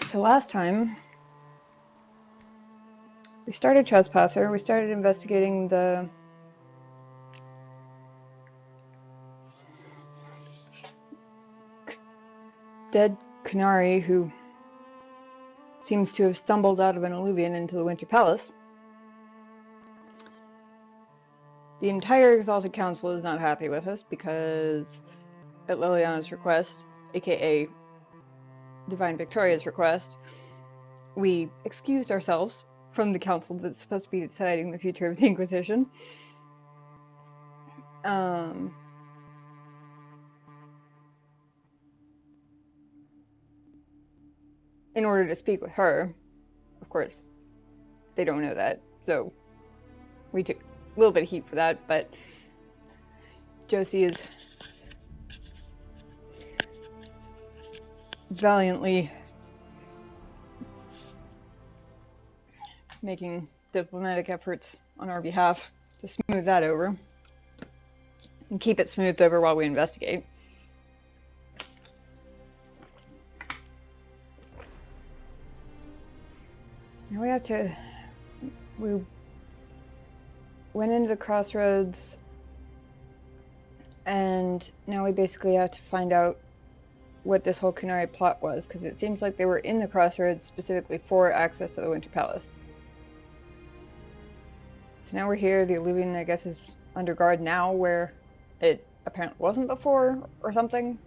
So last time, we started Trespasser. We started investigating the dead Canary who seems to have stumbled out of an alluvion into the Winter Palace. The entire Exalted Council is not happy with us because, at Liliana's request, aka Divine Victoria's request, we excused ourselves from the council that's supposed to be deciding the future of the Inquisition. In order to speak with her. Of course, they don't know that, so we took a little bit of heat for that, but Josie is valiantly making diplomatic efforts on our behalf to smooth that over and keep it smoothed over while we investigate. Now we went into the crossroads, and now we basically have to find out what this whole Canary plot was, because it seems like they were in the crossroads specifically for access to the Winter Palace. So now we're here. The alluvion, I guess, is under guard now, where it apparently wasn't before, or something.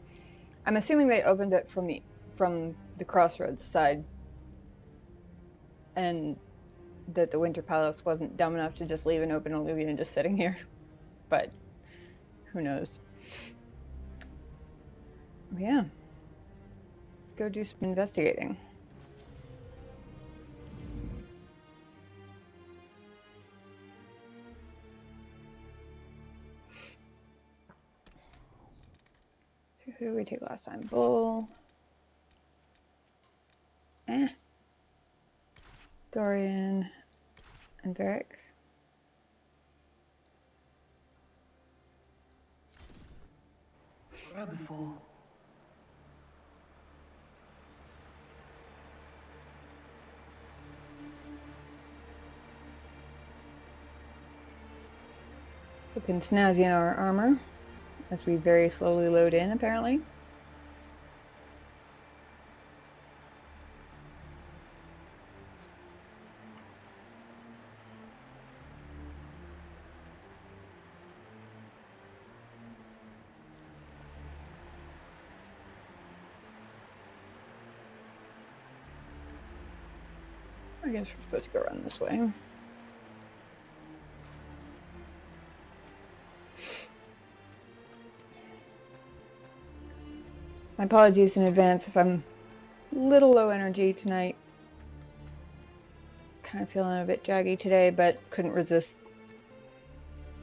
I'm assuming they opened it from the crossroads side, and that the Winter Palace wasn't dumb enough to just leave an open alluvion just sitting here. But who knows? Yeah. Let's go do some investigating. So who did we take last time? Bull. Dorian and Varric. Where before? Looking snazzy in our armor as we very slowly load in, apparently. I guess we're supposed to go around this way. My apologies in advance if I'm a little low energy tonight. Kind of feeling a bit draggy today, but couldn't resist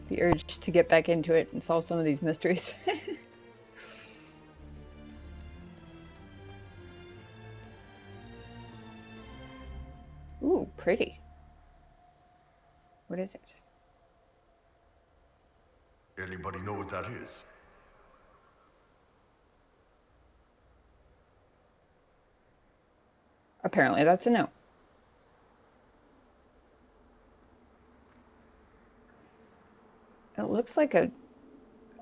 the urge to get back into it and solve some of these mysteries. Ooh, pretty. What is it? Anybody know what that is? Apparently that's a no. It looks like a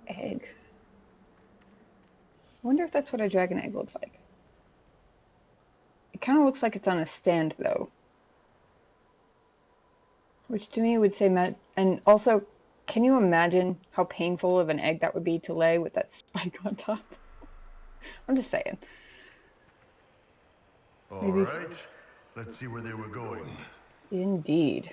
egg. I wonder if that's what a dragon egg looks like. It kind of looks like it's on a stand, though. Which to me would say, and also, can you imagine how painful of an egg that would be to lay with that spike on top? I'm just saying. All right, let's see where they were going. Indeed.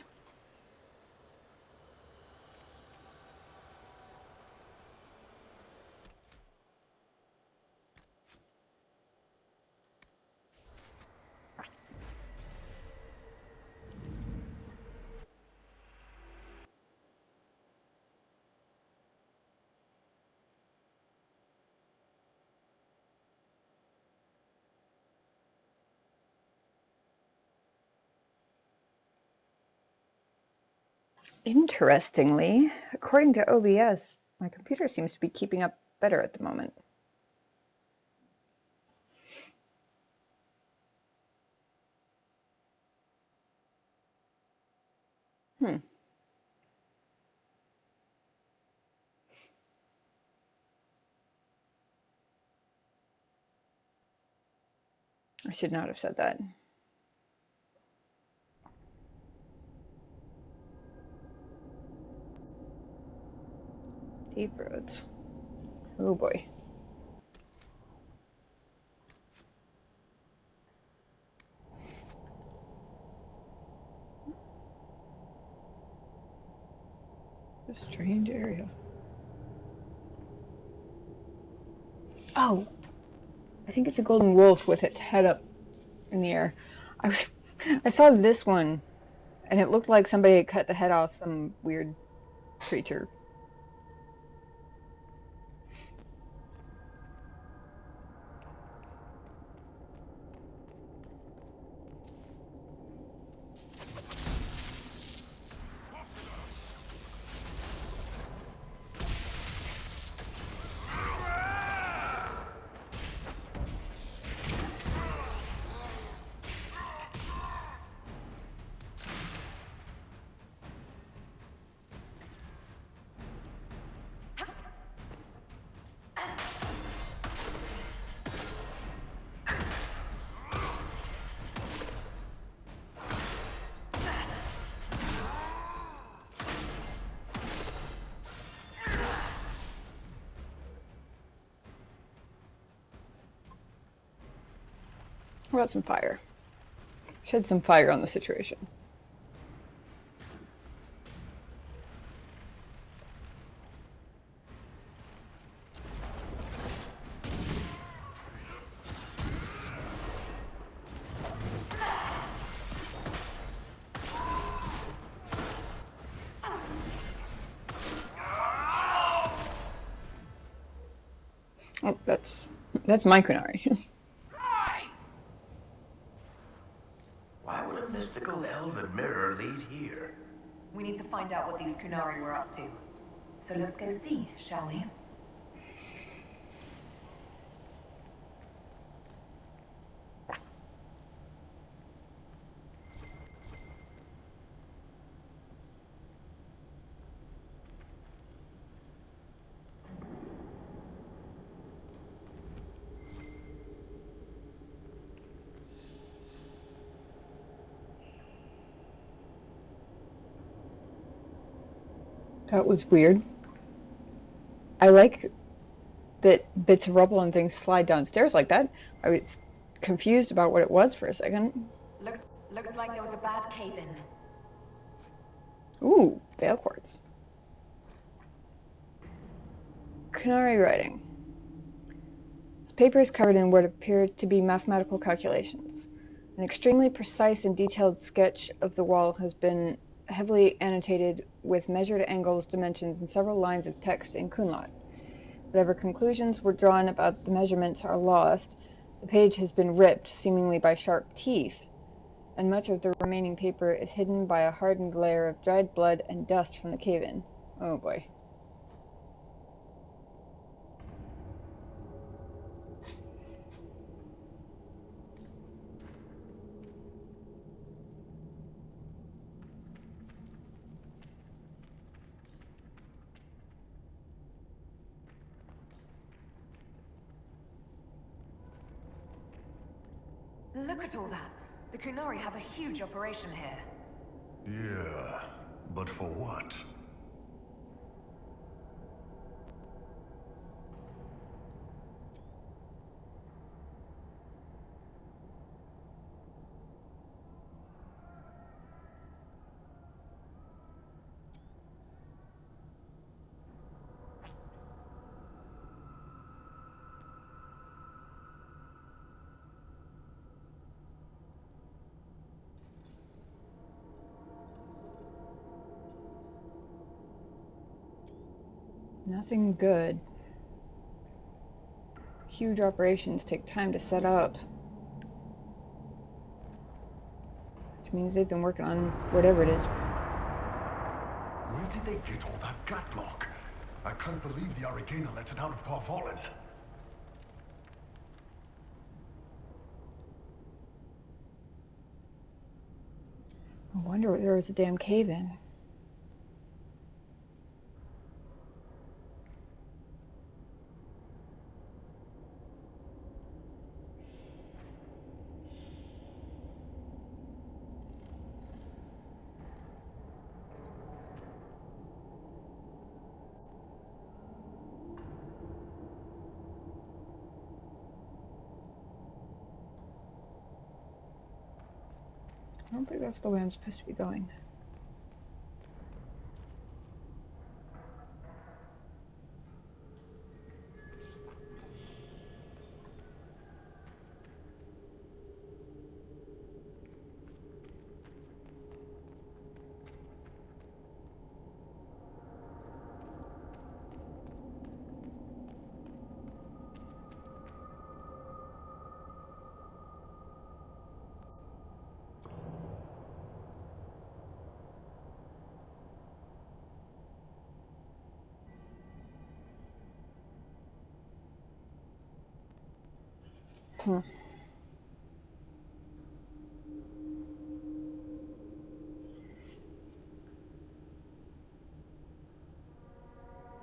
Interestingly, according to OBS, my computer seems to be keeping up better at the moment. Hmm. I should not have said that. Deep roads. Oh boy. A strange area. Oh, I think it's a golden wolf with its head up in the air. I saw this one, and it looked like somebody had cut the head off some weird creature. What about some fire? Shed some fire on the situation. Oh, that's my Kunari. Why would a mystical elven mirror lead here? We need to find out what these Kunari were up to. So let's go see, shall we? That was weird. I like that bits of rubble and things slide downstairs like that. I was confused about what it was for a second. Looks like there was a bad cave-in. Ooh, Bale quartz. Kunari writing. This paper is covered in what appear to be mathematical calculations. An extremely precise and detailed sketch of the wall has been heavily annotated with measured angles, dimensions, and several lines of text in Kunlat. Whatever conclusions were drawn about the measurements are lost. The page has been ripped, seemingly by sharp teeth, and much of the remaining paper is hidden by a hardened layer of dried blood and dust from the cave-in. Oh boy. Look at all that. The Kunari have a huge operation here. Yeah, but for what? Nothing good. Huge operations take time to set up. Which means they've been working on whatever it is. Where did they get all that gutlock? I can't believe the Arcana let it out of Parvalin. I wonder if there was a damn cave-in. I don't think that's the way I'm supposed to be going.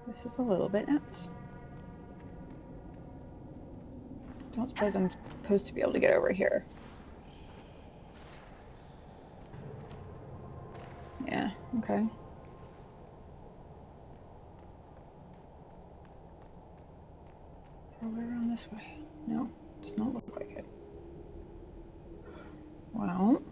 This is a little bit nuts. Don't suppose I'm supposed to be able to get over here. Yeah, okay. So we're around this way. No, does not look like it. Well.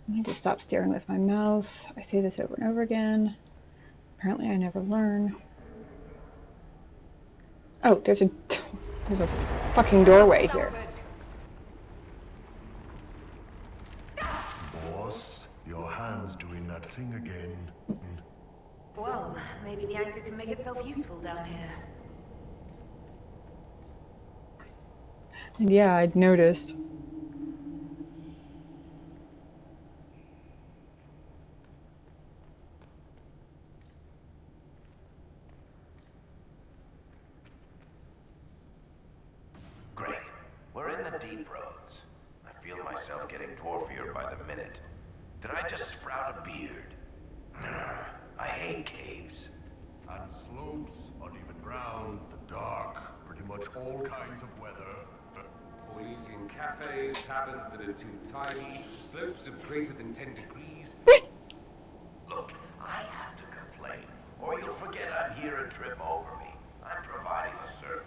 I need to stop staring with my mouse. I say this over and over again. Apparently I never learn. Oh, there's a fucking doorway here. Boss, your hand's doing that thing again. Well, maybe the anchor can make itself useful down here. And yeah, I'd noticed. Great. We're in the deep roads. I feel myself getting dwarfier by the minute. Did I just sprout a beard? I hate caves. And slopes, uneven ground, the dark, pretty much all kinds of weather. Elysian cafes, taverns that are too tiny, slopes of greater than 10 degrees. Look, I have to complain, or you'll forget I'm here and trip over me. I'm providing a service.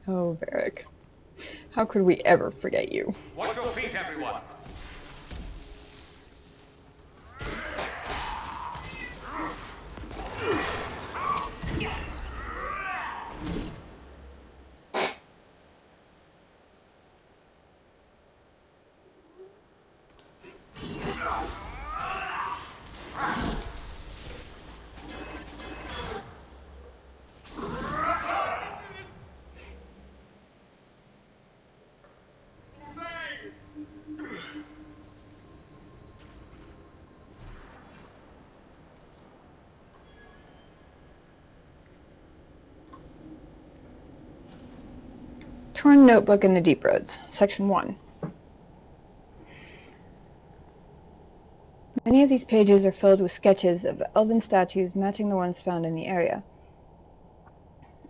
Oh, Varric. How could we ever forget you? Watch your feet, everyone! Torn Notebook in the Deep Roads, Section 1. Many of these pages are filled with sketches of elven statues matching the ones found in the area,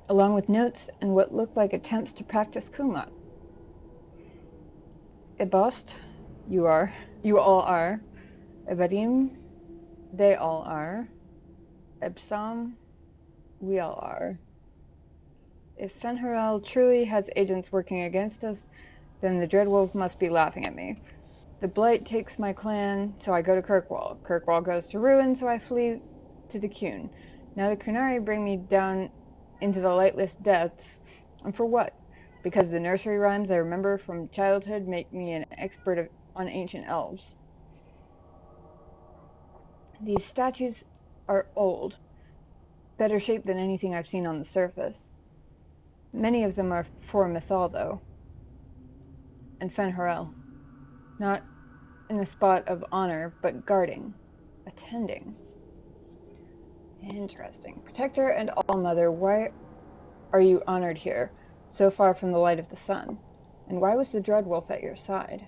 along with notes and what look like attempts to practice Kumlat. Ebost, you all are. Evadim, they all are. Ebsam, we all are. If Fenharel truly has agents working against us, then the Dreadwolf must be laughing at me. The Blight takes my clan, so I go to Kirkwall. Kirkwall goes to ruin, so I flee to the Qun. Now the Kunari bring me down into the lightless depths. And for what? Because the nursery rhymes I remember from childhood make me an expert on ancient elves. These statues are old, better shaped than anything I've seen on the surface. Many of them are for Mythal, though. and Fen'Harel. Not in the spot of honor, but guarding, attending. Interesting. Protector and All-Mother, why are you honored here, so far from the light of the sun? And why was the Dreadwolf at your side?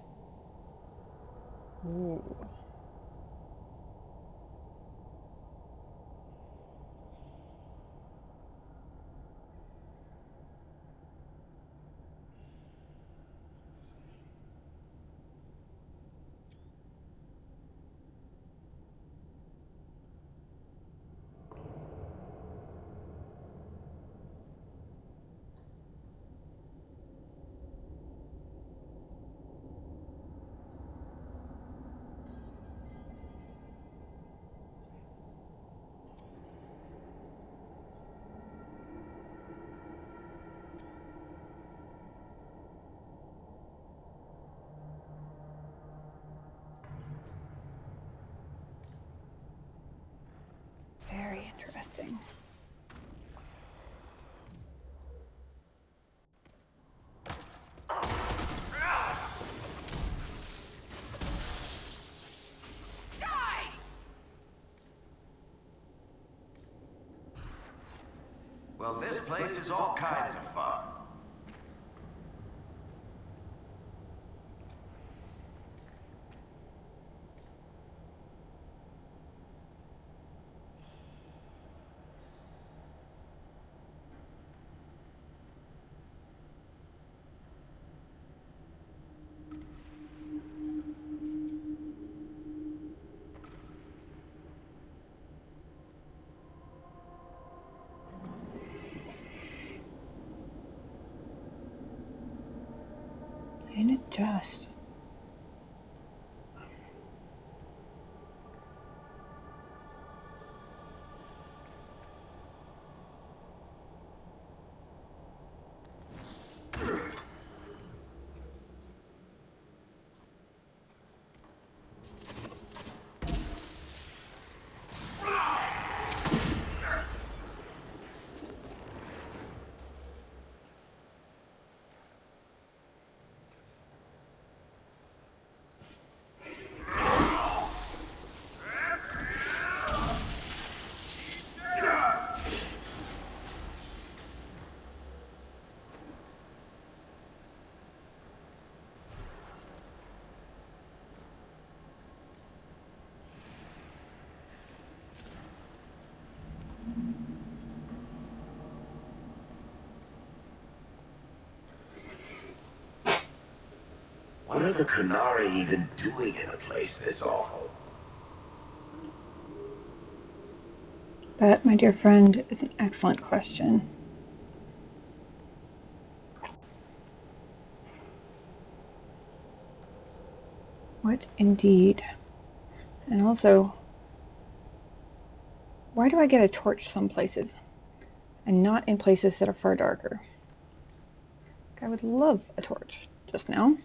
Ooh. Very interesting. Well, this place is all kinds of fun. Ain't it just? What are the Qunari even doing in a place this awful? That, my dear friend, is an excellent question. What indeed? And also, why do I get a torch some places and not in places that are far darker? I would love a torch just now.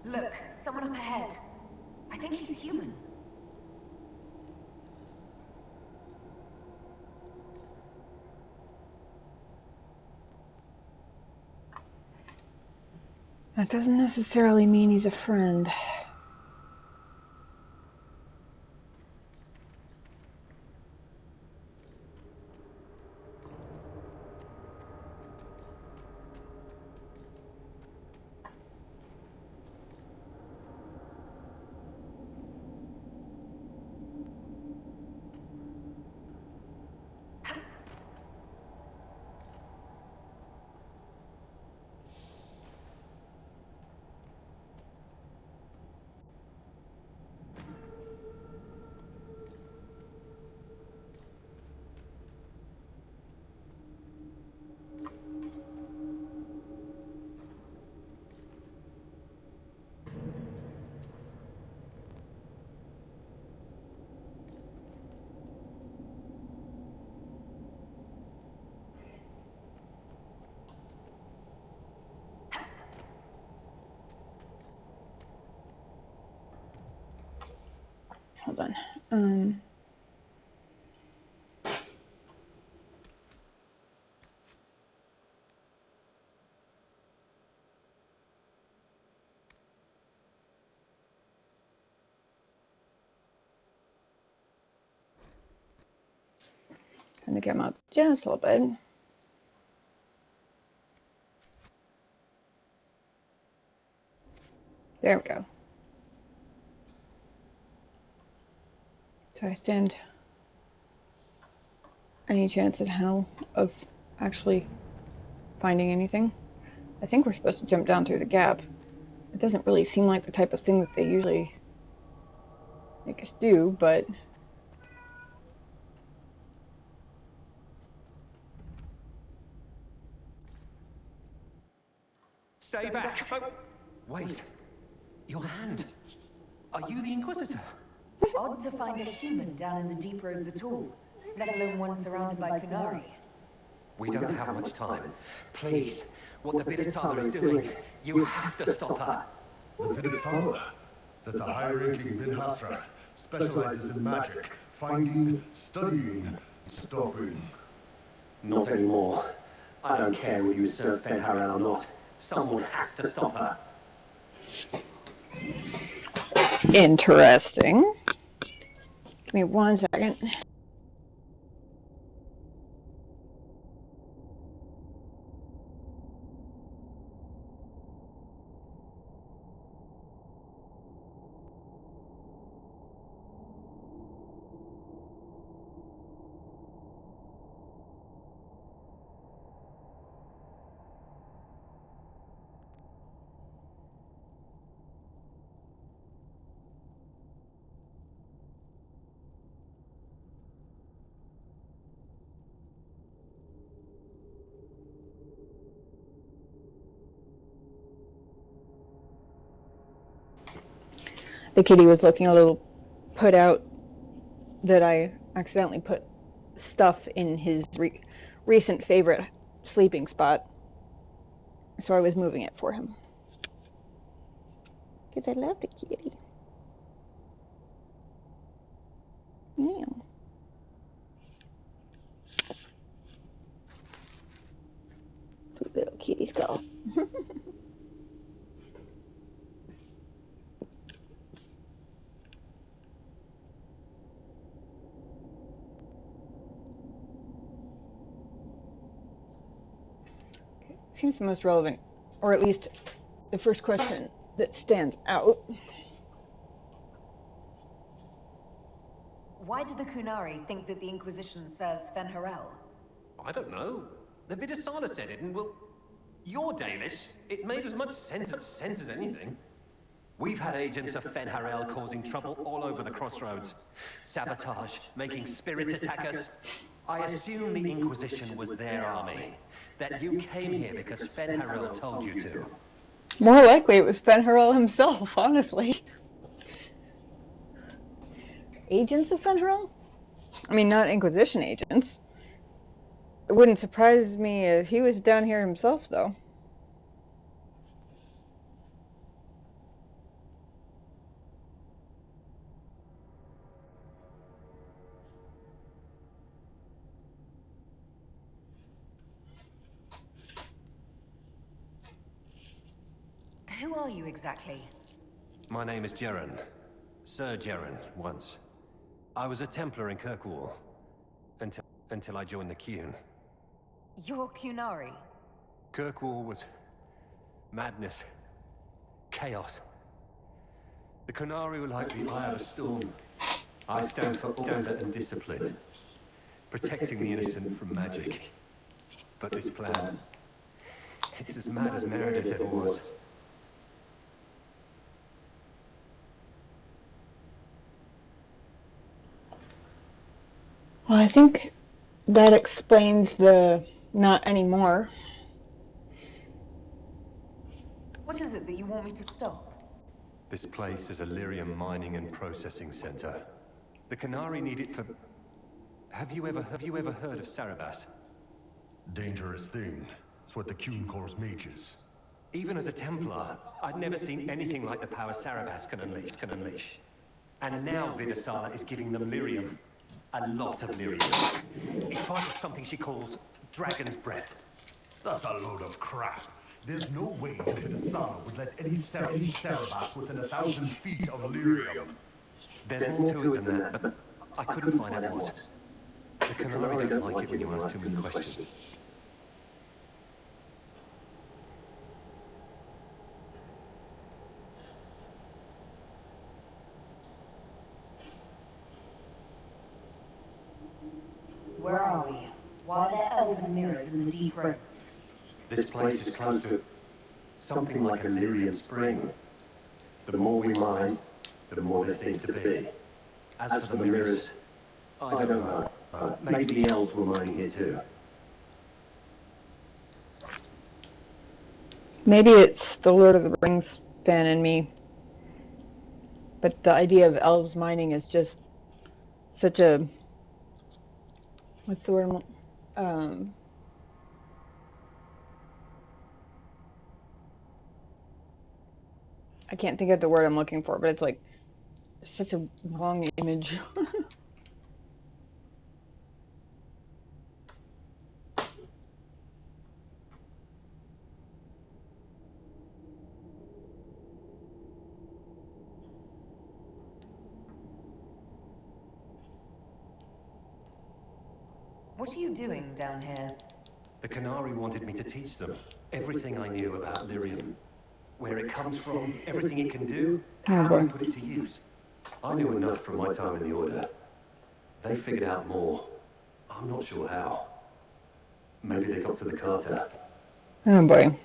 Look, someone up ahead. I think he's human. That doesn't necessarily mean he's a friend. hold on. Trying to get him up just a little bit. There we go. So I stand any chance in hell of actually finding anything? I think we're supposed to jump down through the gap. It doesn't really seem like the type of thing that they usually make us do, but... Stay back! Oh, wait. Your hand. Are you the Inquisitor? Odd to find a human down in the deep roads at all, let alone one surrounded by Kunari. We don't have much time. Please, what the Vidisala is doing, you have to stop her. The Vidisala? That's a high-ranking Vidhasrath. Specializes in magic. Finding, studying, stopping. Not anymore. I don't care whether you serve Fenharel or not. Someone has to stop her. Interesting. Give me 1 second. The kitty was looking a little put out that I accidentally put stuff in his recent favorite sleeping spot. So I was moving it for him. Because I love the kitty. Yeah. Sweet little kitty skull. Seems the most relevant, or at least the first question that stands out. Why did the Kunari think that the Inquisition serves Fenharel? I don't know. The Vidisala said it, and well, you're Dalish. It made as much sense as anything. We've had agents of Fenharel causing trouble all over the crossroads. Sabotage, making spirits attack us. I assume the Inquisition was their army. That you came here because Fenharel told you to. More likely it was Fenharel himself, honestly. Agents of Fenharel? I mean, not Inquisition agents. It wouldn't surprise me if he was down here himself, though. Who are you exactly? My name is Jeren. Sir Jeren, once. I was a Templar in Kirkwall. Until I joined the Qun. You're Kunari. Kirkwall was... madness. Chaos. The Kunari were like the eye of a storm. I stand for order and discipline. Protecting the innocent from magic. But this plan... it's as mad as Meredith ever was. Well, I think that explains the not anymore. What is it that you want me to stop? This place is a lyrium mining and processing center. The Kunari need it for... Have you ever heard of Sarabas? Dangerous thing. It's what the Qun calls mages. Even as a Templar, I'd never seen anything like the power Sarabas can unleash. And now Vidasala is giving them lyrium. A lot of lyrium. It's part of something she calls Dragon's Breath. That's a load of crap. There's no way the Vidasala would let any Cerebas within 1,000 feet of lyrium. There's more to it than that, but I couldn't find out what. The Canary don't like it when you ask too many questions. Where are we? Why are there elven mirrors in the deep roads? This place is close to something like a lyrium spring. The more we mine, the more there seems to be. As for the mirrors, I don't know. Maybe the elves were mining here too. Maybe it's the Lord of the Rings fan in me. But the idea of elves mining is just such a... What's the word? I can't think of the word I'm looking for, but it's like such a wrong image. What are you doing down here? The Canary wanted me to teach them everything I knew about lyrium. Where it comes from, everything it can do, how to put it to use. I knew enough from my time in the Order. They figured out more. I'm not sure how. Maybe they got to the Carter. Oh boy.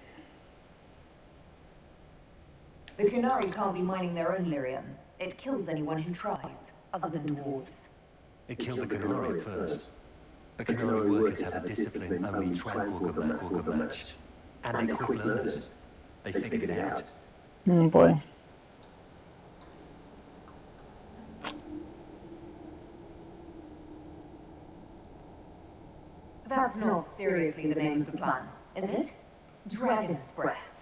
The Canary can't be mining their own lyrium. It kills anyone who tries, other than dwarves. It killed the Canary at first. The Canary workers have a discipline only Tranquil could match. And they're quick learners. They figured it out. Oh boy. That's not seriously the name of the plan, is it? Dragon's Breath.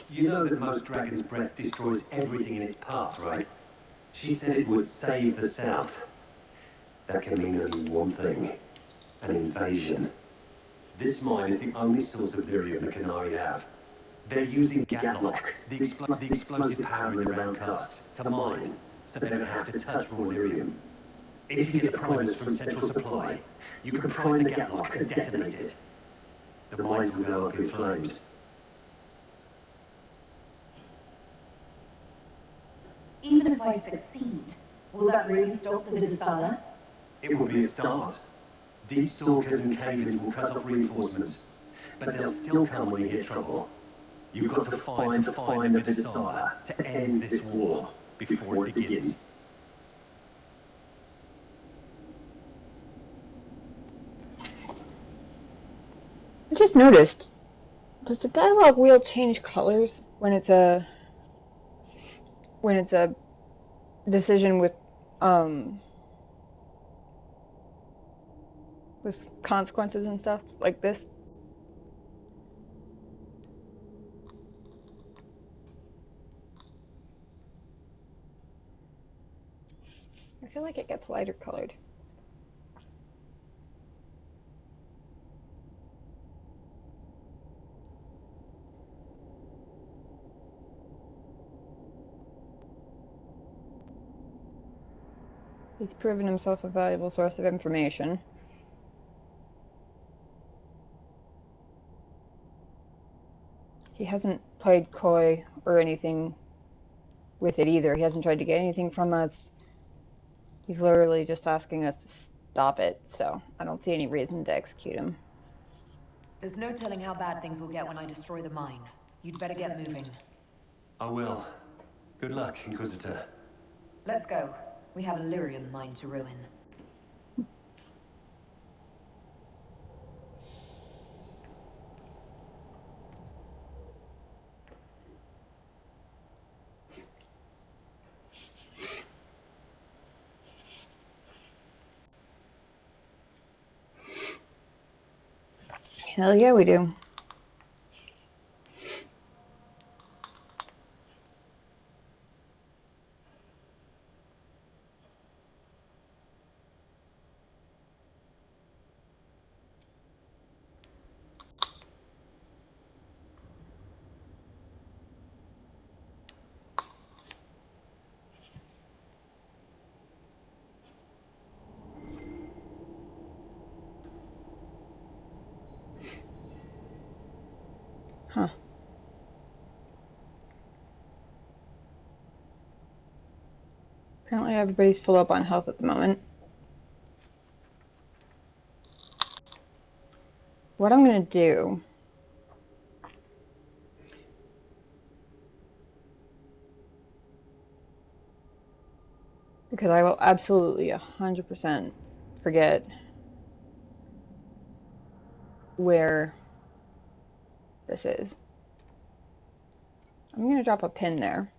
You know that most Dragon's Breath destroys everything in its path, right? She said it would save the South. That can mean only one thing. An invasion. This mine is the only source of lyrium the Canary have. They're using Gatlock, the explosive power in the round casts, to mine, so they don't have to touch raw lyrium. If you get the primers from Central Supply, you can prime the Gatlock and detonate it. The mines will go up in flames. Even if I succeed, will that really stop the Vidasala? It will be a start. Deep stalkers and cave-ins will cut off reinforcements, but they'll still come when you hit trouble. You've got to find the Vidasala to end this war before it begins. I just noticed, does the dialogue wheel change colors when it's a decision with consequences and stuff like this? I feel like it gets lighter colored. He's proven himself a valuable source of information. He hasn't played coy or anything with it either. He hasn't tried to get anything from us. He's literally just asking us to stop it, so I don't see any reason to execute him. There's no telling how bad things will get when I destroy the mine. You'd better get moving. I will. Good luck, Inquisitor. Let's go. We have a lyrium mine to ruin. Hell yeah, we do. Huh. Apparently everybody's full up on health at the moment. What I'm going to do... because I will absolutely 100% forget where this is. I'm going to drop a pin there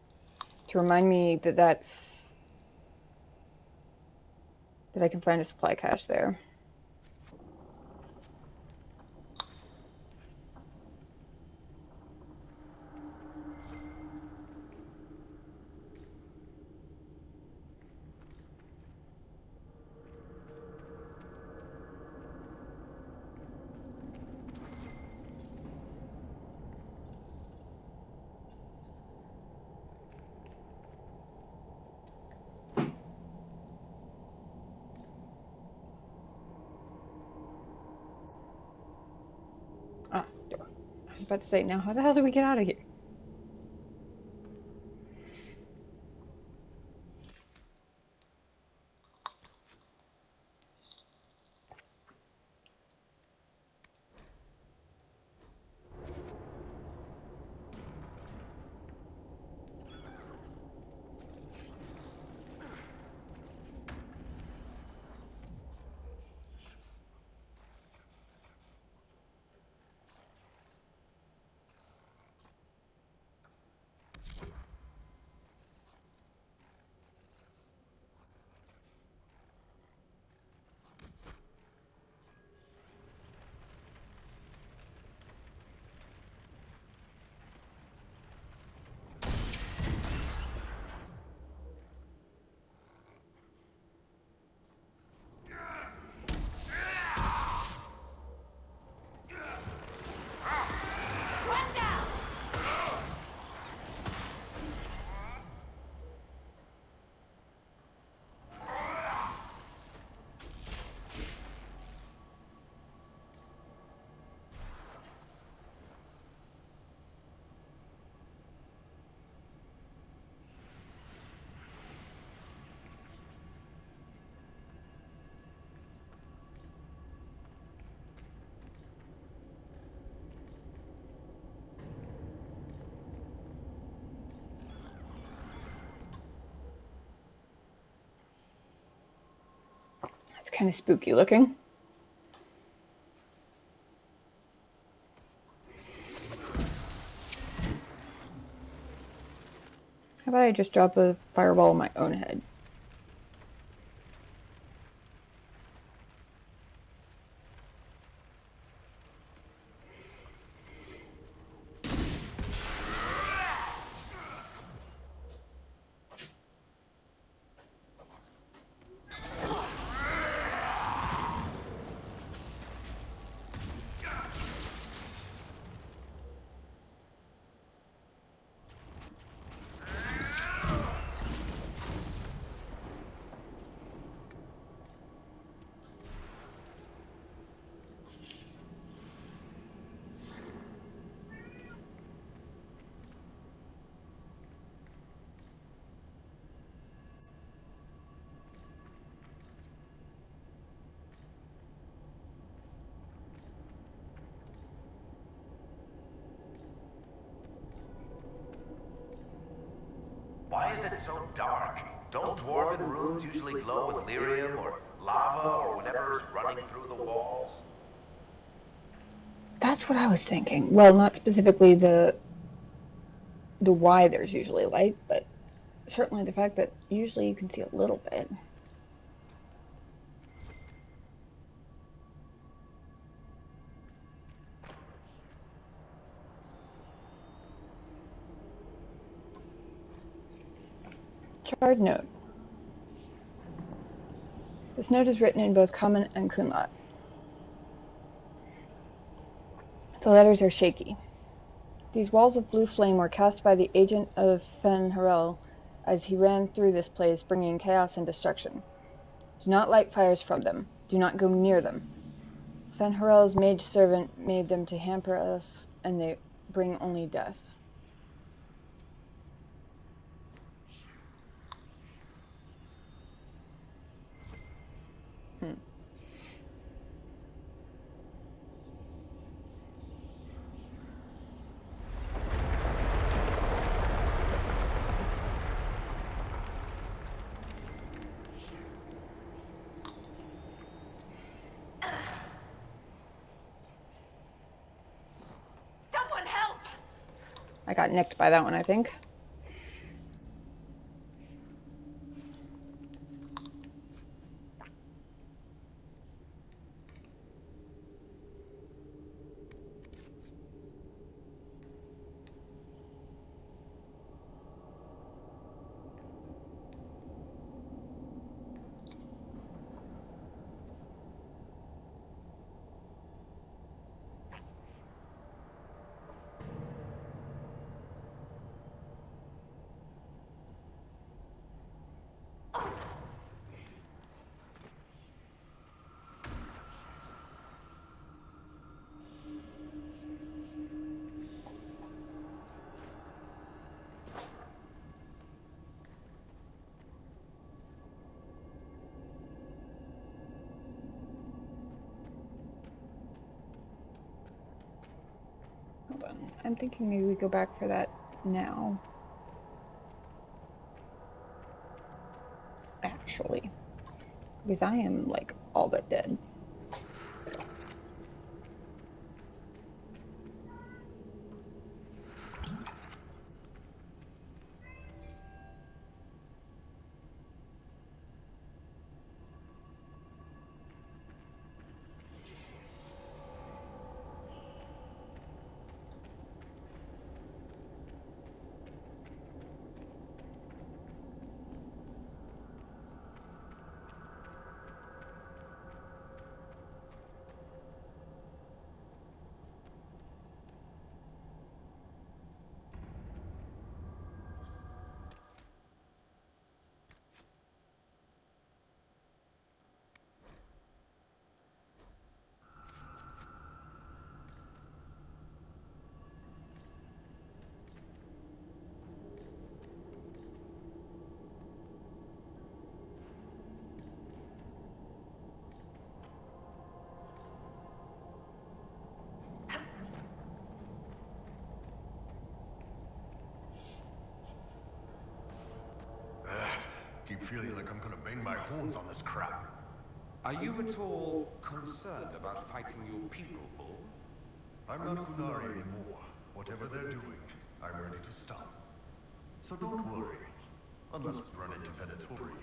to remind me that that I can find a supply cache there. Ah, door. I was about to say, now how the hell do we get out of here? It's kind of spooky looking. How about I just drop a fireball on my own head? Why is it so dark? Don't dwarven runes usually glow with lyrium or lava or whatever's running through the walls? That's what I was thinking. Well, not specifically the why there's usually light, but certainly the fact that usually you can see a little bit. Charred note. This note is written in both Common and Kunlat. The letters are shaky. These walls of blue flame were cast by the agent of Fen Harel as he ran through this place, bringing chaos and destruction. Do not light fires from them. Do not go near them. Fen Harel's mage servant made them to hamper us, and bring only death. Someone help! I got nicked by that one, I think. Hold on. I'm thinking maybe we go back for that now. Actually. Because I am, like, all but dead. Keep feeling like I'm gonna bang my horns on this crap. Are you at all concerned about fighting your people, Bull? I'm not Kunari anymore. Whatever they're doing, I'm ready to stop. So don't worry, unless we run into Venatori.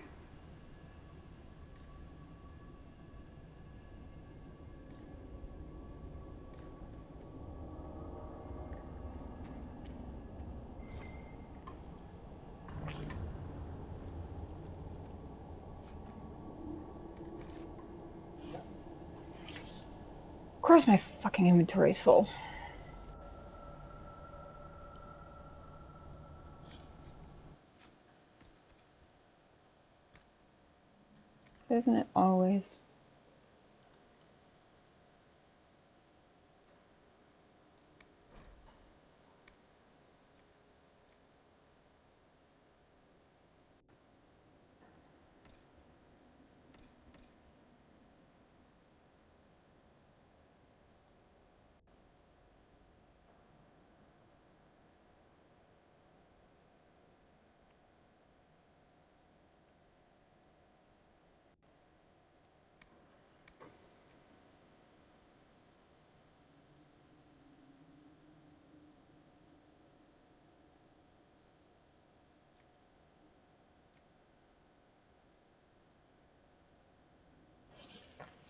Of course my fucking inventory is full. Isn't it always?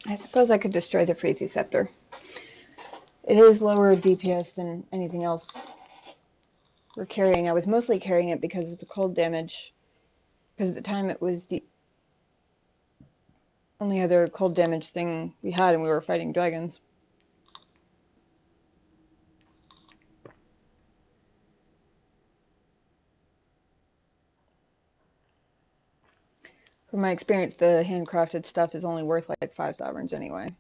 I suppose I could destroy the Freezy Scepter. It is lower DPS than anything else we're carrying. I was mostly carrying it because of the cold damage. Because at the time it was the only other cold damage thing we had and we were fighting dragons. From my experience, the handcrafted stuff is only worth like 5 sovereigns anyway.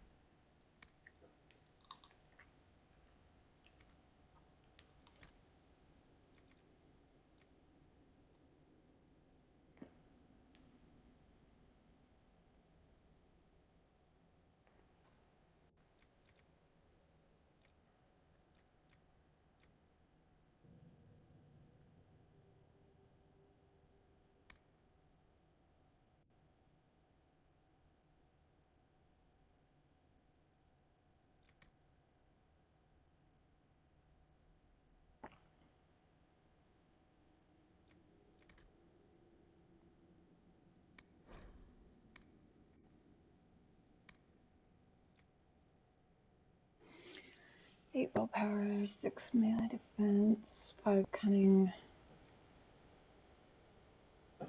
8 willpower, 6 melee defense, 5 cunning. I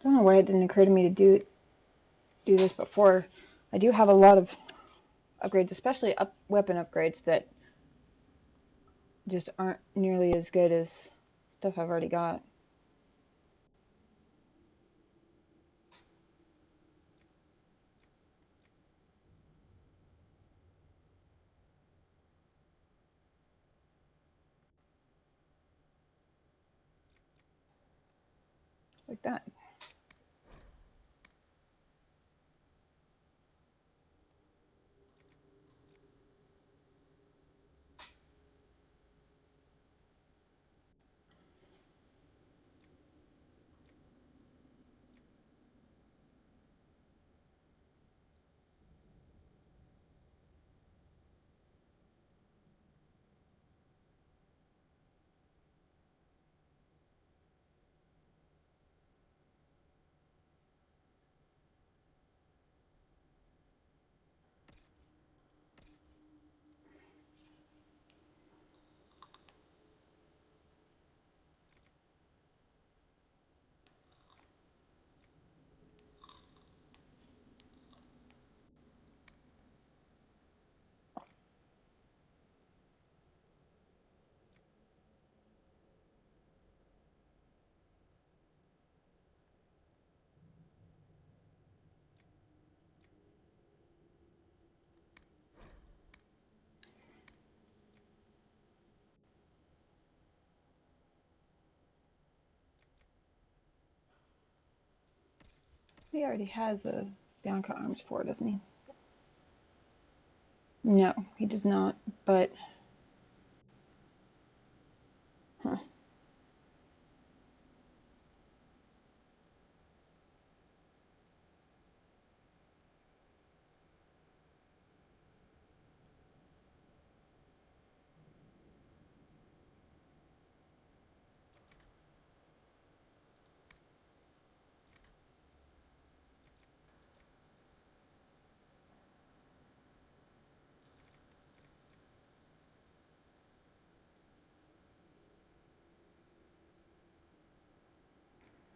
don't know why it didn't occur to me to do this before. I do have a lot of upgrades, especially weapon upgrades, that just aren't nearly as good as stuff I've already got. Like that. He already has a Bianca Arms 4, doesn't he? No, he does not, but... Huh.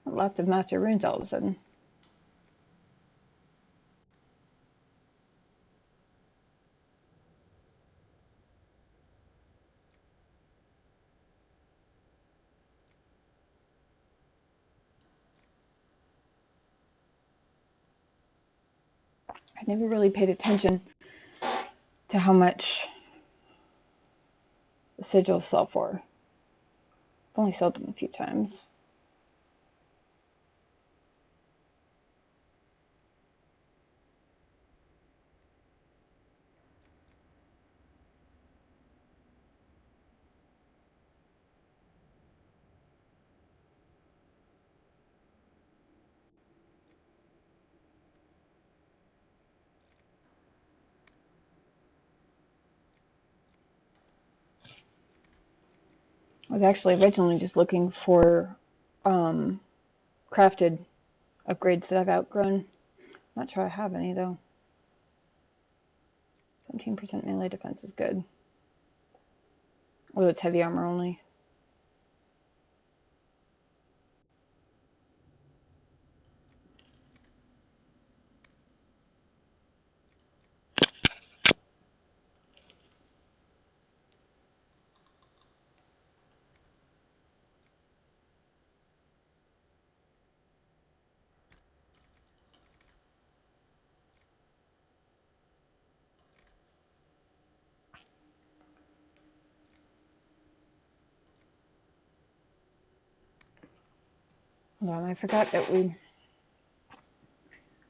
Lots of master runes all of a sudden. I never really paid attention to how much the sigils sell for. I've only sold them a few times. I was actually originally just looking for crafted upgrades that I've outgrown. Not sure I have any though. 17% melee defense is good. Although it's heavy armor only. Hold on, I forgot that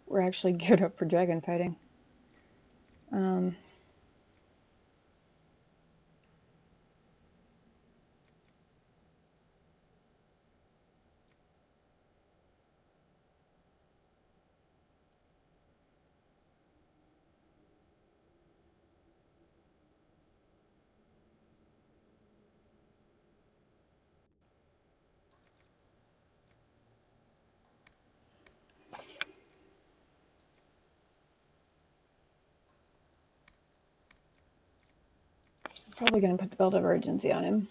we're actually geared up for dragon fighting. Probably going to put the belt of urgency on him.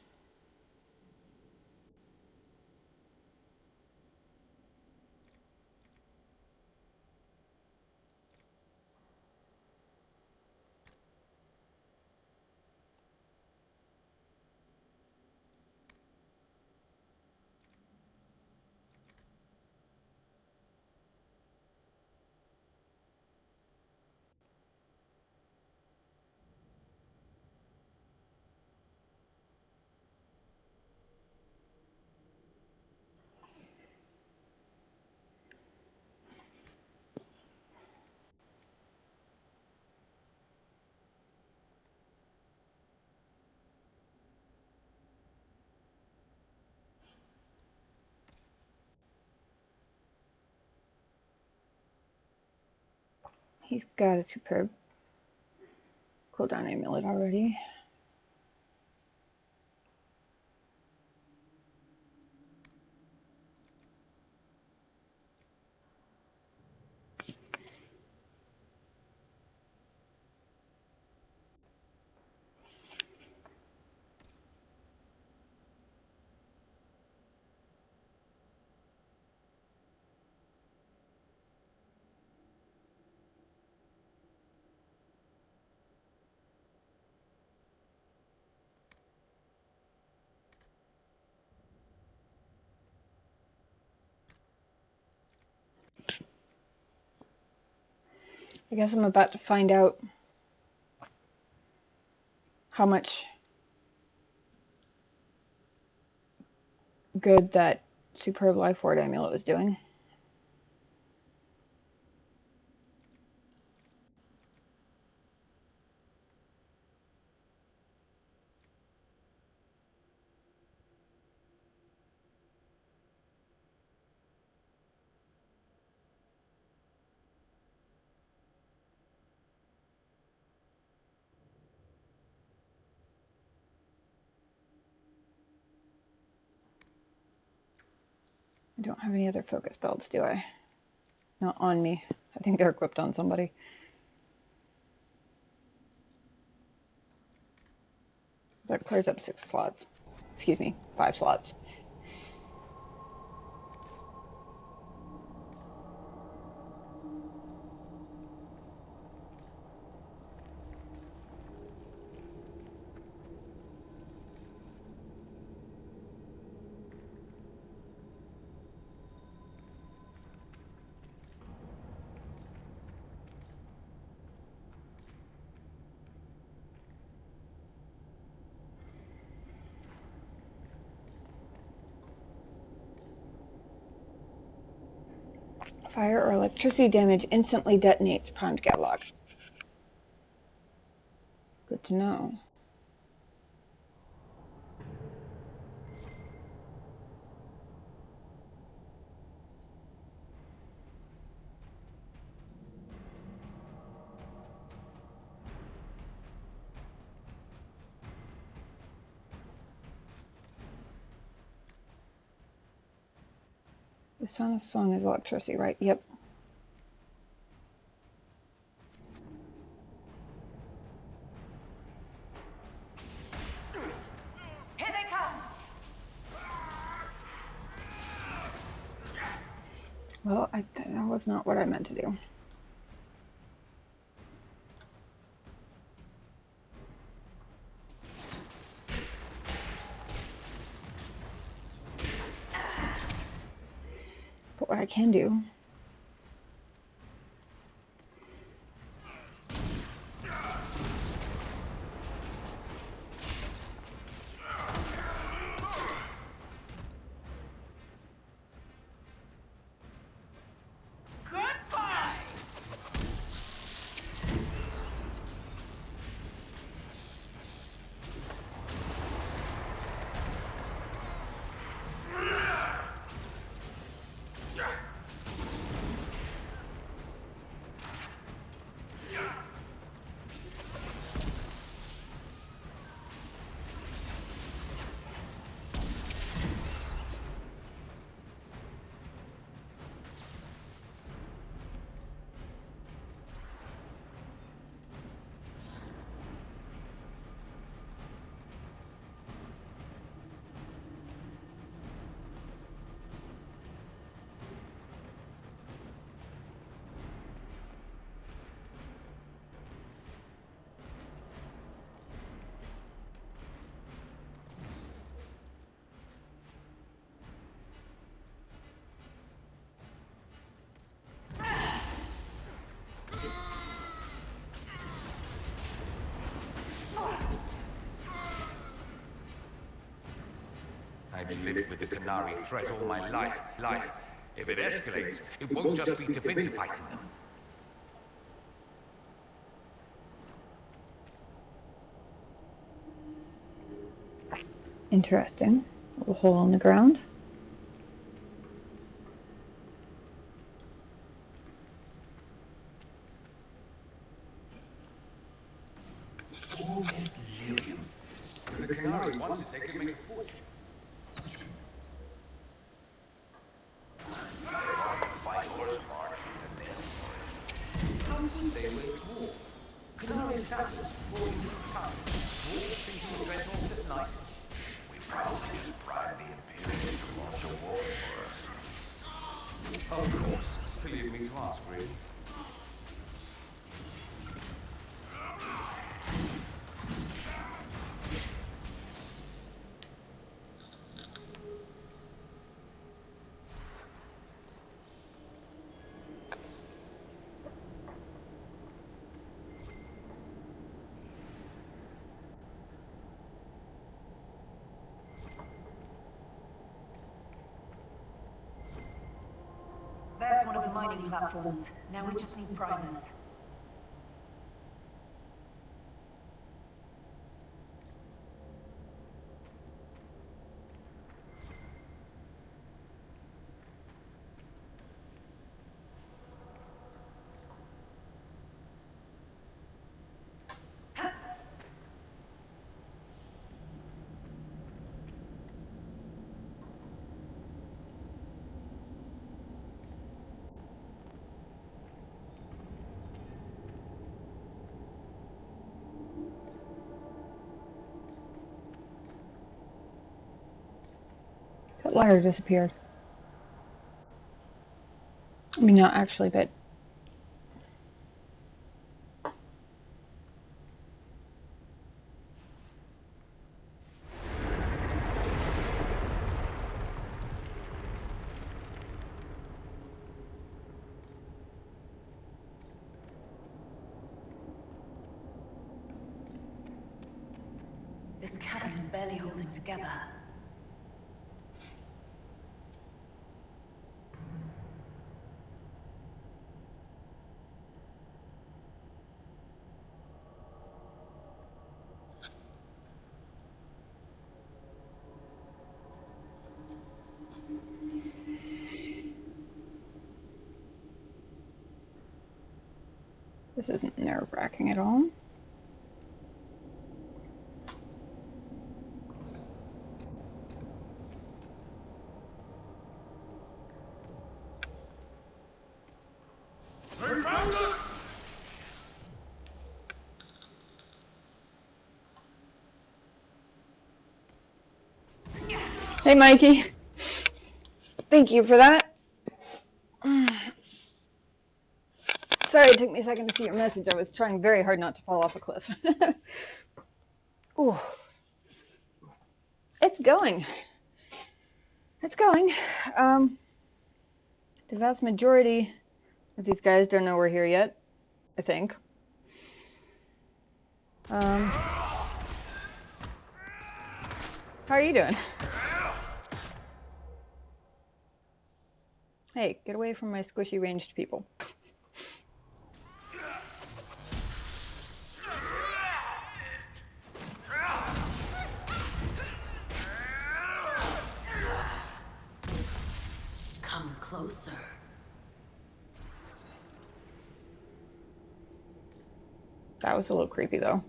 He's got a superb cooldown amulet already. I guess I'm about to find out how much good that superb life ward amulet was doing. I don't have any other focus belts, do I? Not on me. I think they're equipped on somebody. That clears up 6 slots. Excuse me, 5 slots. Fire or electricity damage instantly detonates primed gadlock. Good to know. The Sonus song is electricity, right? Yep. Here they come! Well, that was not what I meant to do. But what I can do I lived with the Canary threat all my life. If it escalates, it won't just be Tevinter fighting them. Interesting. A little hole in the ground. All this lyrium. If the Canary wanted, they could make a fortune. How would they wage war? Canary settlers falling tough. Dwarves thinking vessels at night. We probably just bribed the Imperium to launch a war for us. Of course. Silly of me to ask, really. There's one of the mining platforms. Now we just need primers. That ladder disappeared. I mean, not actually, but... This cabin is barely holding together. This isn't nerve-wracking at all. They found us! Hey, Mikey. Thank you for that. Sorry it took me a second to see your message. I was trying very hard not to fall off a cliff. Ooh. It's going. It's going. The vast majority of these guys don't know we're here yet, I think. How are you doing? Hey, get away from my squishy ranged people. Come closer. That was a little creepy, though.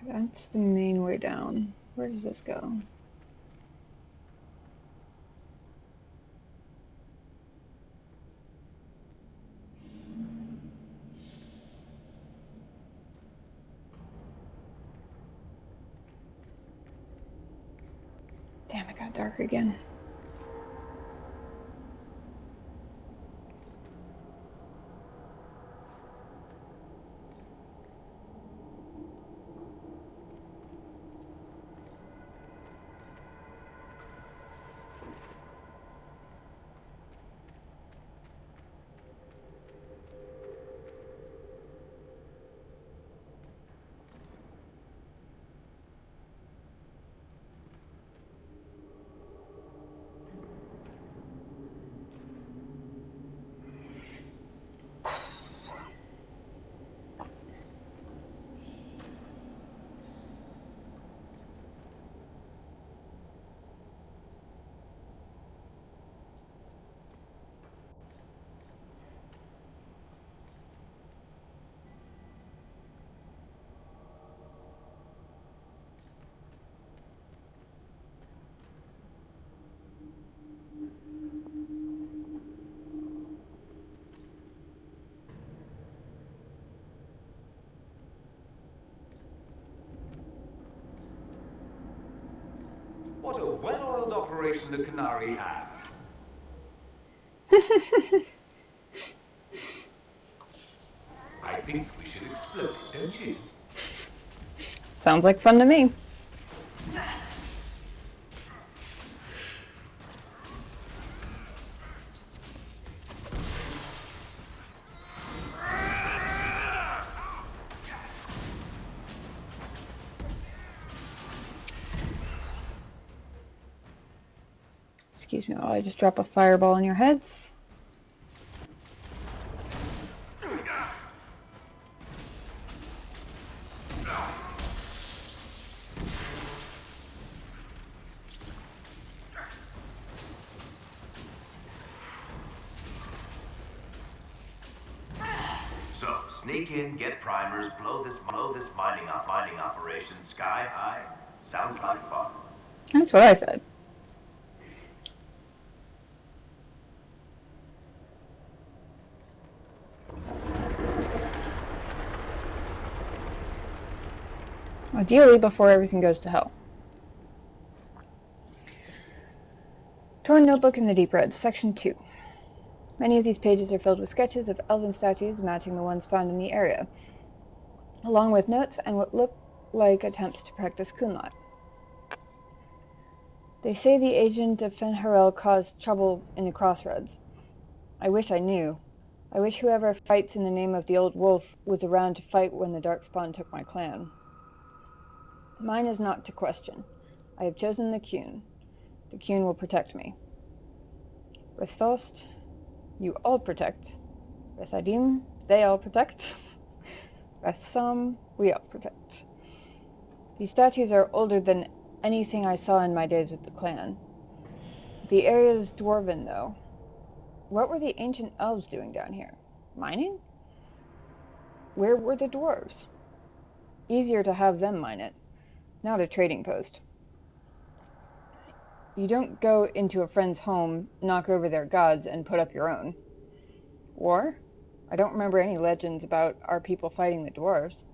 That's the main way down. Where does this go? Damn, it got dark again. What a well-oiled operation the Canary have. I think we should explode it, don't you? Sounds like fun to me. Excuse me while I just drop a fireball on your heads. So, sneak in, get primers, blow this mining operation sky high. Sounds like fun. That's what I said. Ideally, before everything goes to hell. Torn Notebook in the Deep Red, Section 2. Many of these pages are filled with sketches of elven statues matching the ones found in the area, along with notes and what look like attempts to practice Kunlot. They say the agent of Fenharel caused trouble in the crossroads. I wish I knew. I wish whoever fights in the name of the old wolf was around to fight when the Darkspawn took my clan. Mine is not to question. I have chosen the Qun. The Qun will protect me. With Thost, you all protect. With Adim, they all protect. With Sam, we all protect. These statues are older than anything I saw in my days with the clan. The area is dwarven, though. What were the ancient elves doing down here? Mining? Where were the dwarves? Easier to have them mine it, not a trading post. You don't go into a friend's home, knock over their gods, and put up your own. War? I don't remember any legends about our people fighting the dwarves.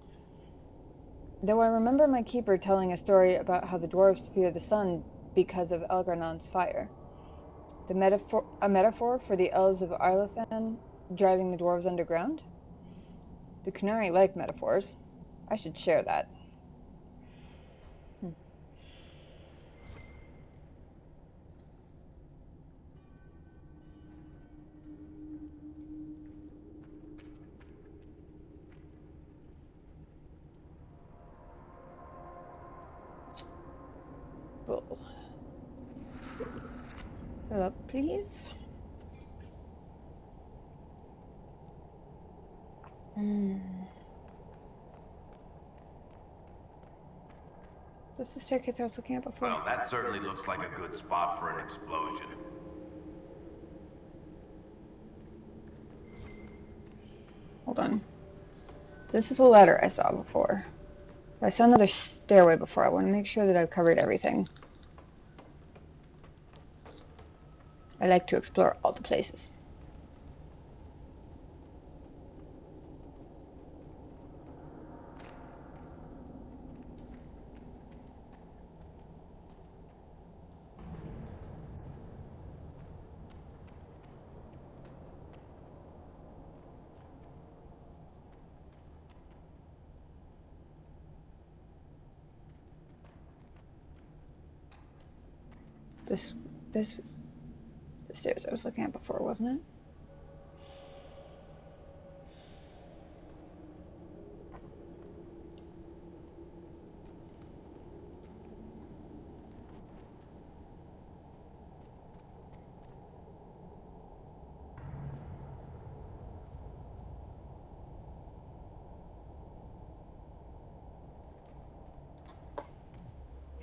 Though I remember my keeper telling a story about how the dwarves fear the sun because of Elgranon's fire. A metaphor for the elves of Arlathan driving the dwarves underground? The Canary like metaphors. I should share that. Bull. Fill up, please. Is this the staircase I was looking at before? Well, that certainly looks like a good spot for an explosion. Hold on. This is a ladder I saw before. I saw another stairway before. I want to make sure that I've covered everything. I like to explore all the places. This was the stairs I was looking at before, wasn't it?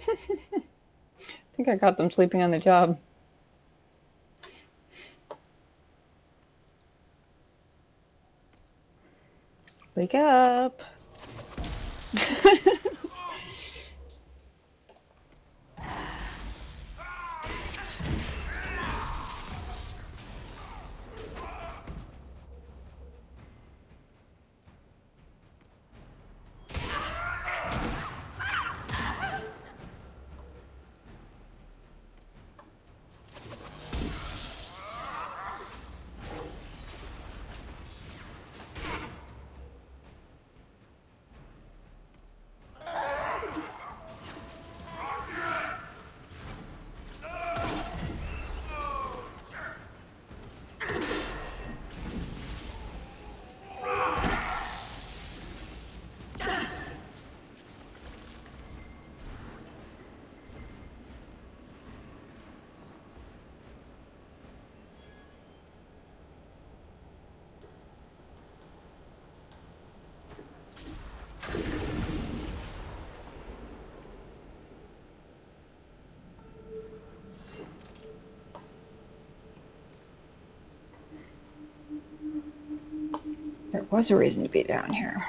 I think I got them sleeping on the job. Wake up! There was a reason to be down here.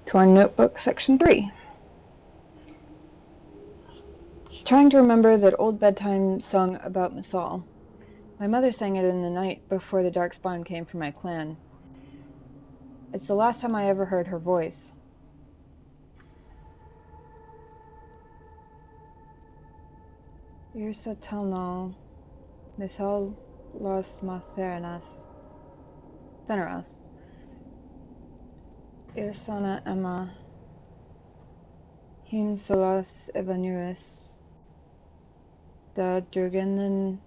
Torn Notebook, Section 3. Trying to remember that old bedtime song about Mythal. My mother sang it in the night before the Darkspawn came for my clan. It's the last time I ever heard her voice. Irsa Talno, Mythal los Matheras. Irsana Emma, Him solas evanuis, da Durgenin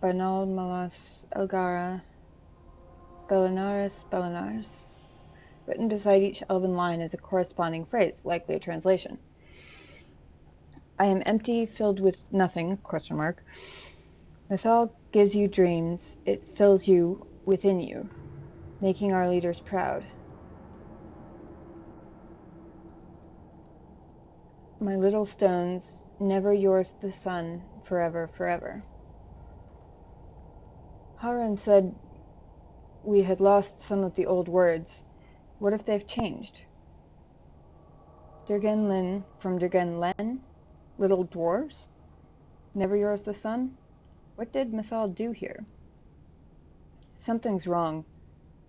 Banal Malas Elgara, Belinars. Written beside each elven line is a corresponding phrase, likely a translation. I am empty, filled with nothing, ? Mythal gives you dreams, it fills you within you, making our leaders proud. My little stones, never yours the sun, forever, forever. Harun said we had lost some of the old words. What if they've changed? Durgen Lin from Durgen Len? Little dwarves? Never yours the sun? What did Mythal do here? Something's wrong.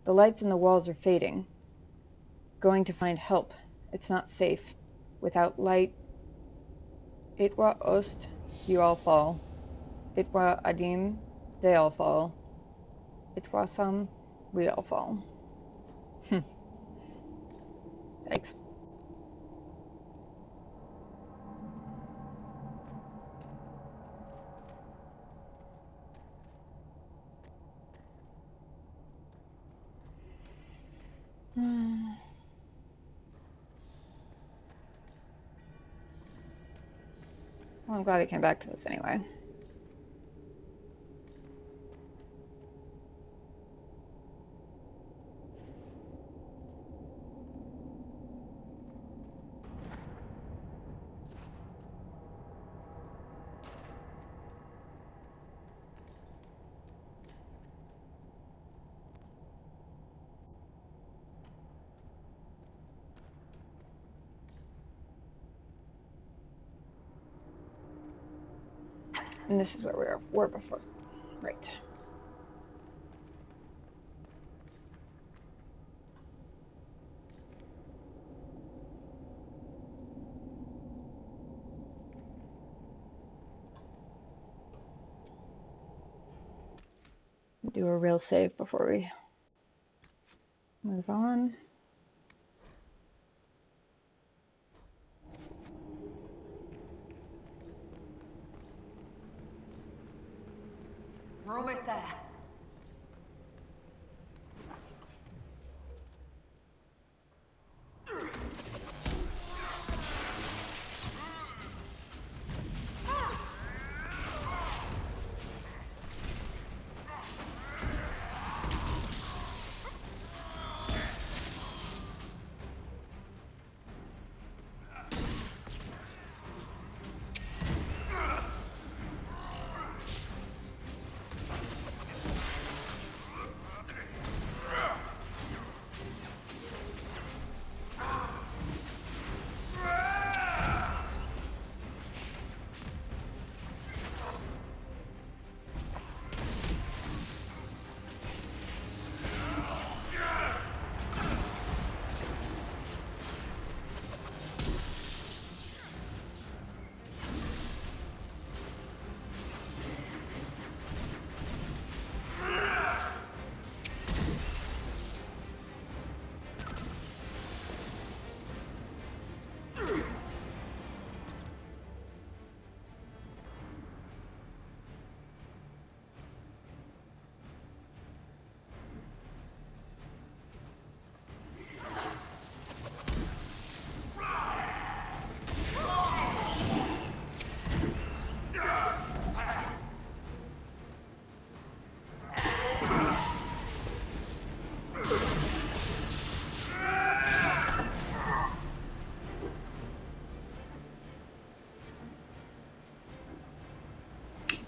The lights in the walls are fading. Going to find help. It's not safe. Without light, Itwa Ost, you all fall. Itwa Adim, they all fall. Itwa Sam, we all fall. Thanks. Well, I'm glad I came back to this anyway. And this is where we were before. Right. Do a real save before we move on. We're almost there.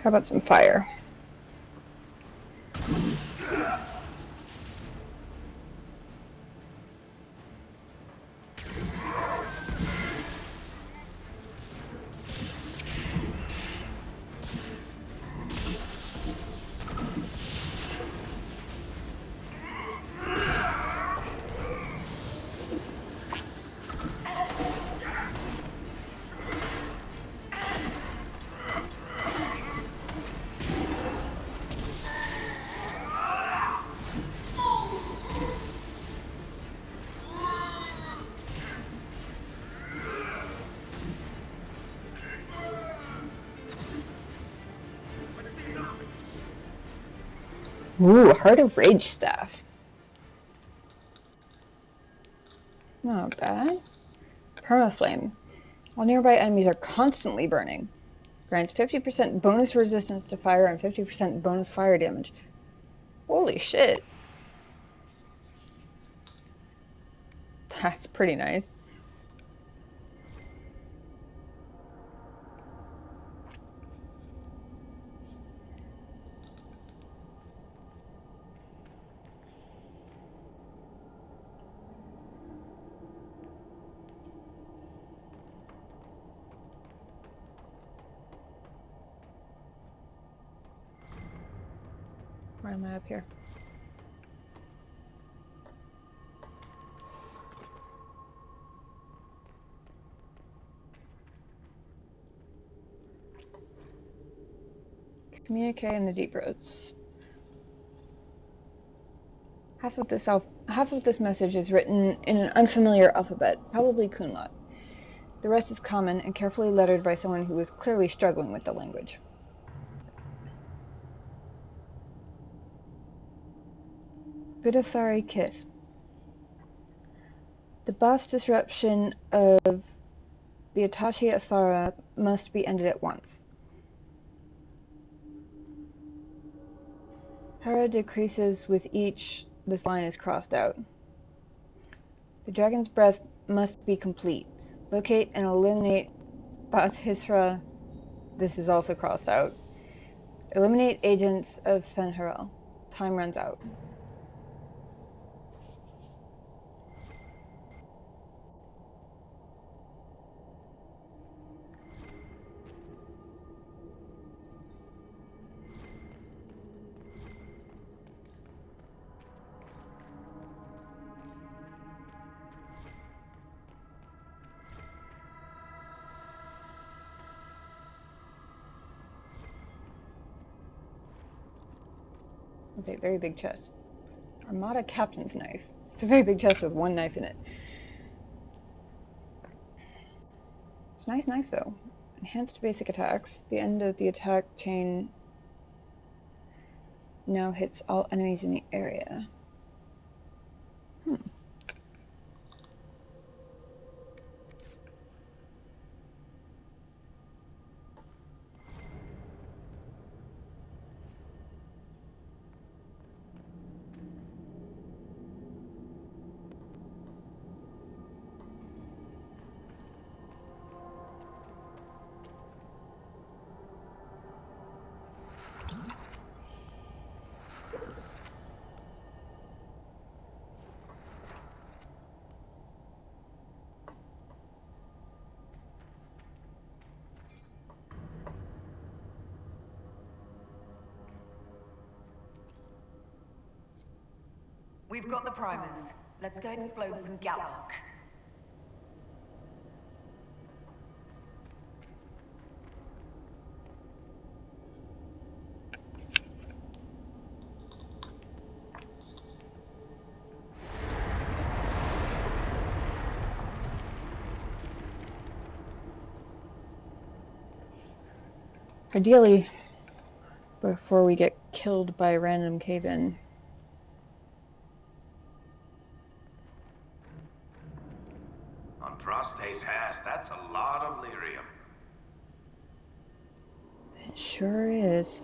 How about some fire? Ooh, Heart of Rage Staff. Not bad. Permaflame. All nearby enemies are constantly burning. Grants 50% bonus resistance to fire and 50% bonus fire damage. Holy shit. That's pretty nice. Why am I up here? Communicate in the deep roads. Half of this message is written in an unfamiliar alphabet, probably Kunlat. The rest is common and carefully lettered by someone who was clearly struggling with the language. Vidathari Kith. The boss disruption of the Atashi Asara must be ended at once. Hera decreases with each this line is crossed out. The dragon's breath must be complete. Locate and eliminate Bas Hisra. This is also crossed out. Eliminate agents of Fenharel. Time runs out. It's a very big chest. Armada Captain's Knife. It's a very big chest with one knife in it. It's a nice knife though. Enhanced basic attacks. The end of the attack chain now hits all enemies in the area. We've got the primers. Let's go explode some Galark. Ideally, before we get killed by a random cave-in. On Drostae's Hass, that's a lot of lyrium. It sure is.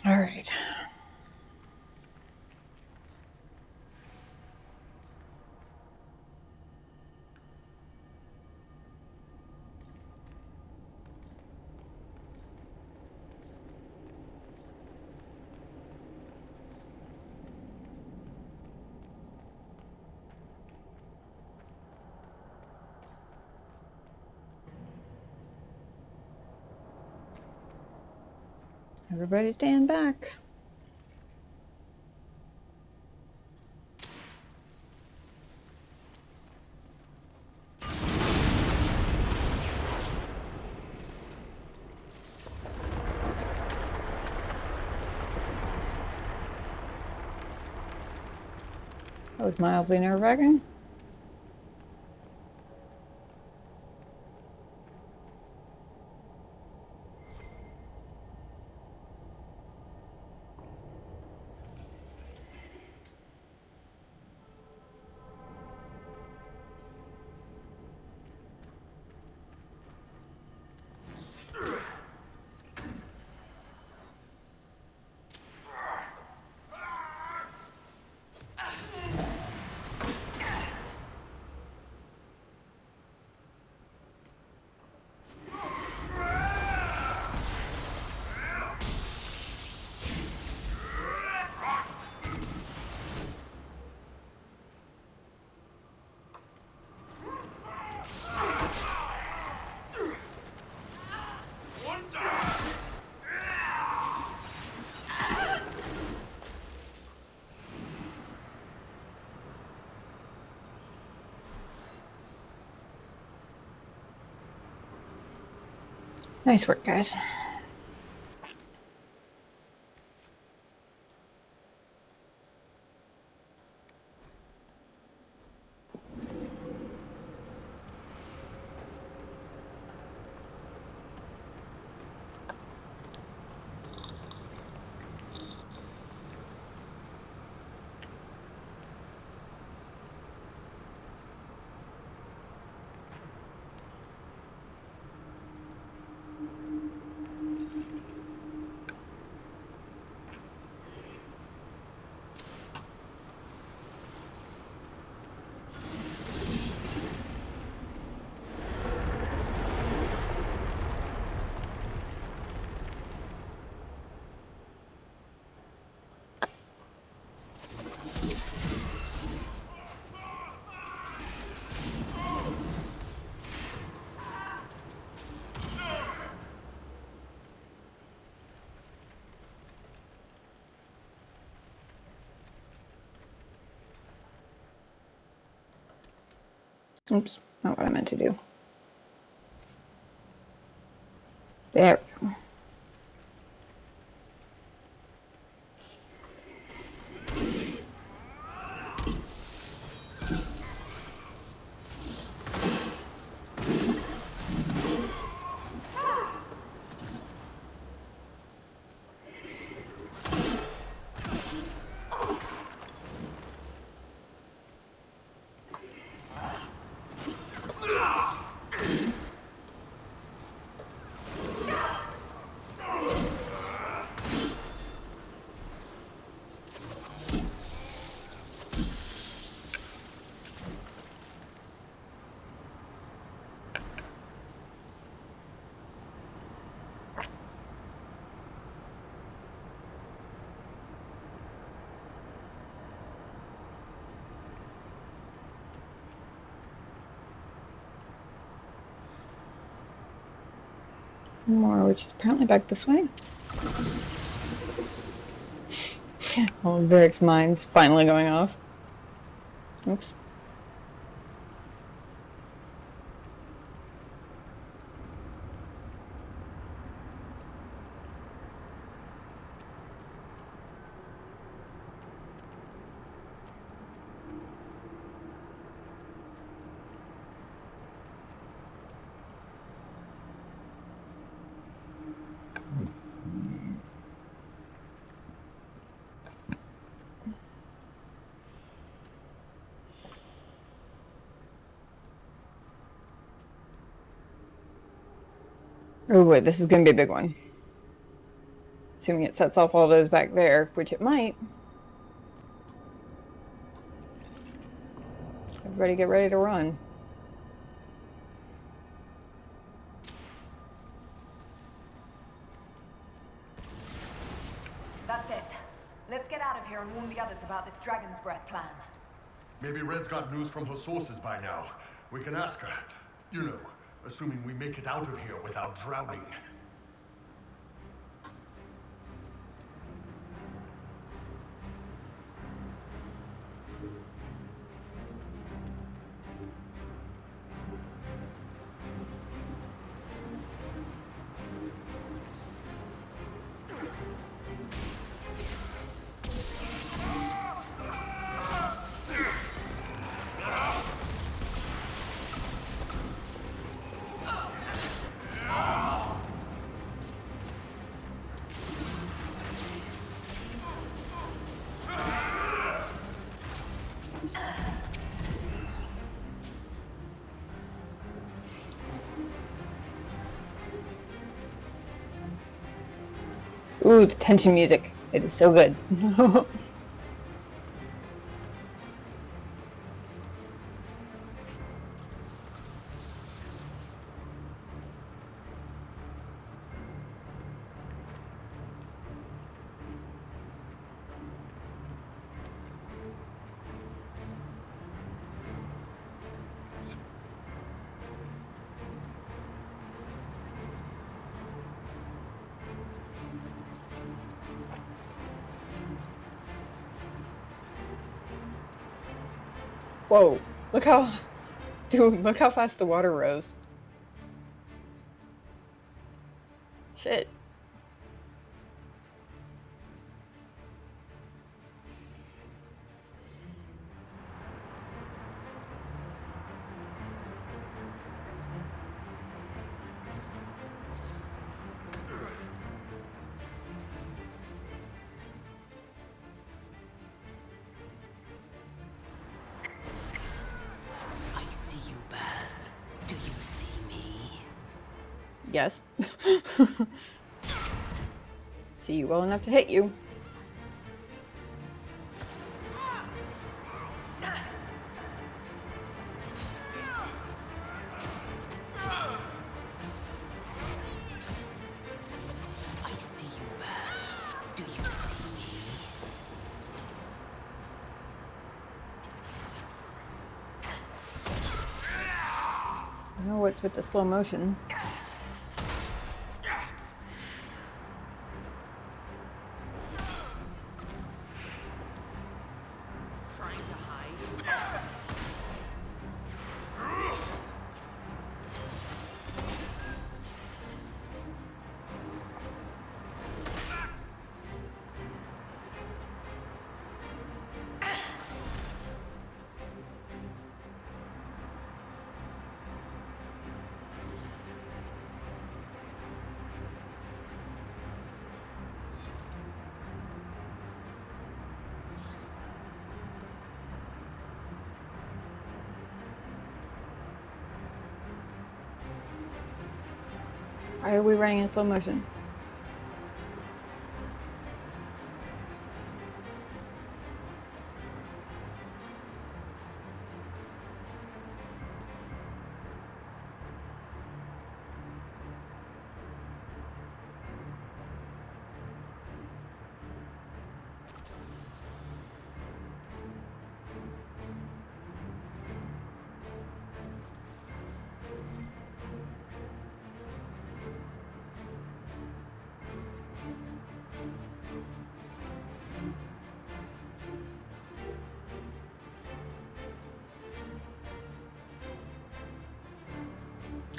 All right. Everybody stand back. That was mildly nerve-wracking. Nice work, guys. Oops, not what I meant to do. There we go. More, which is apparently back this way. All of Varric's mind's finally going off. Oops. Oh boy, this is gonna be a big one. Assuming it sets off all those back there, which it might. Everybody get ready to run. That's it. Let's get out of here and warn the others about this Dragon's Breath plan. Maybe Red's got news from her sources by now. We can ask her. You know, assuming we make it out of here without drowning. Ooh, the tension music. It is so good. Whoa, look how, dude, look how fast the water rose. Shit. Yes. See you well enough to hit you. I see you, Baz. Do you see me? I know what's with the slow motion. Why are we running in slow motion?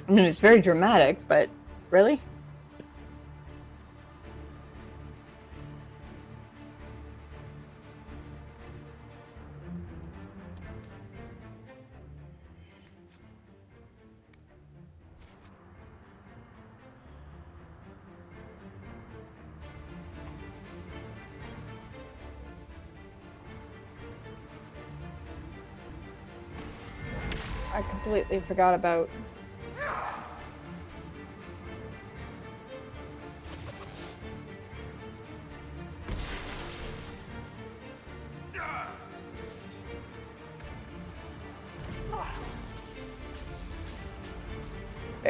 I mean, it's very dramatic, but really? I completely forgot about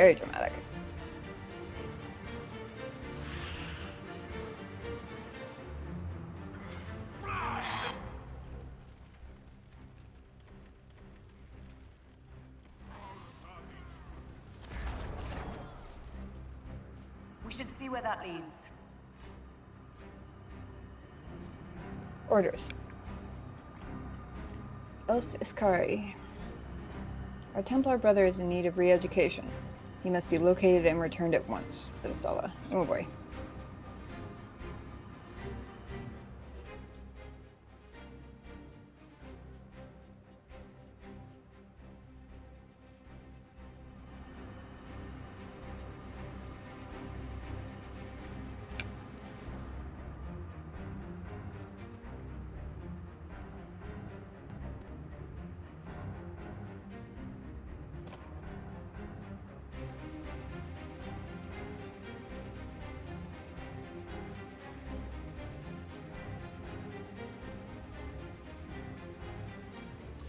Very dramatic. We should see where that leads. Orders. Elf Iskari. Our Templar brother is in need of re-education. He must be located and returned at once. Vidisala. Oh boy.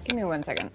Give me 1 second.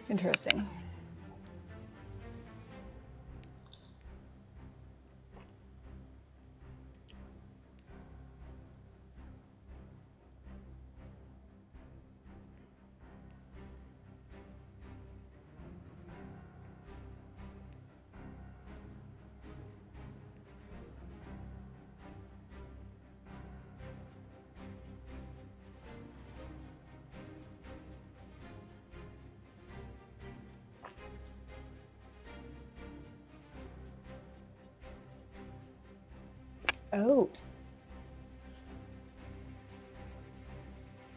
Interesting. Oh.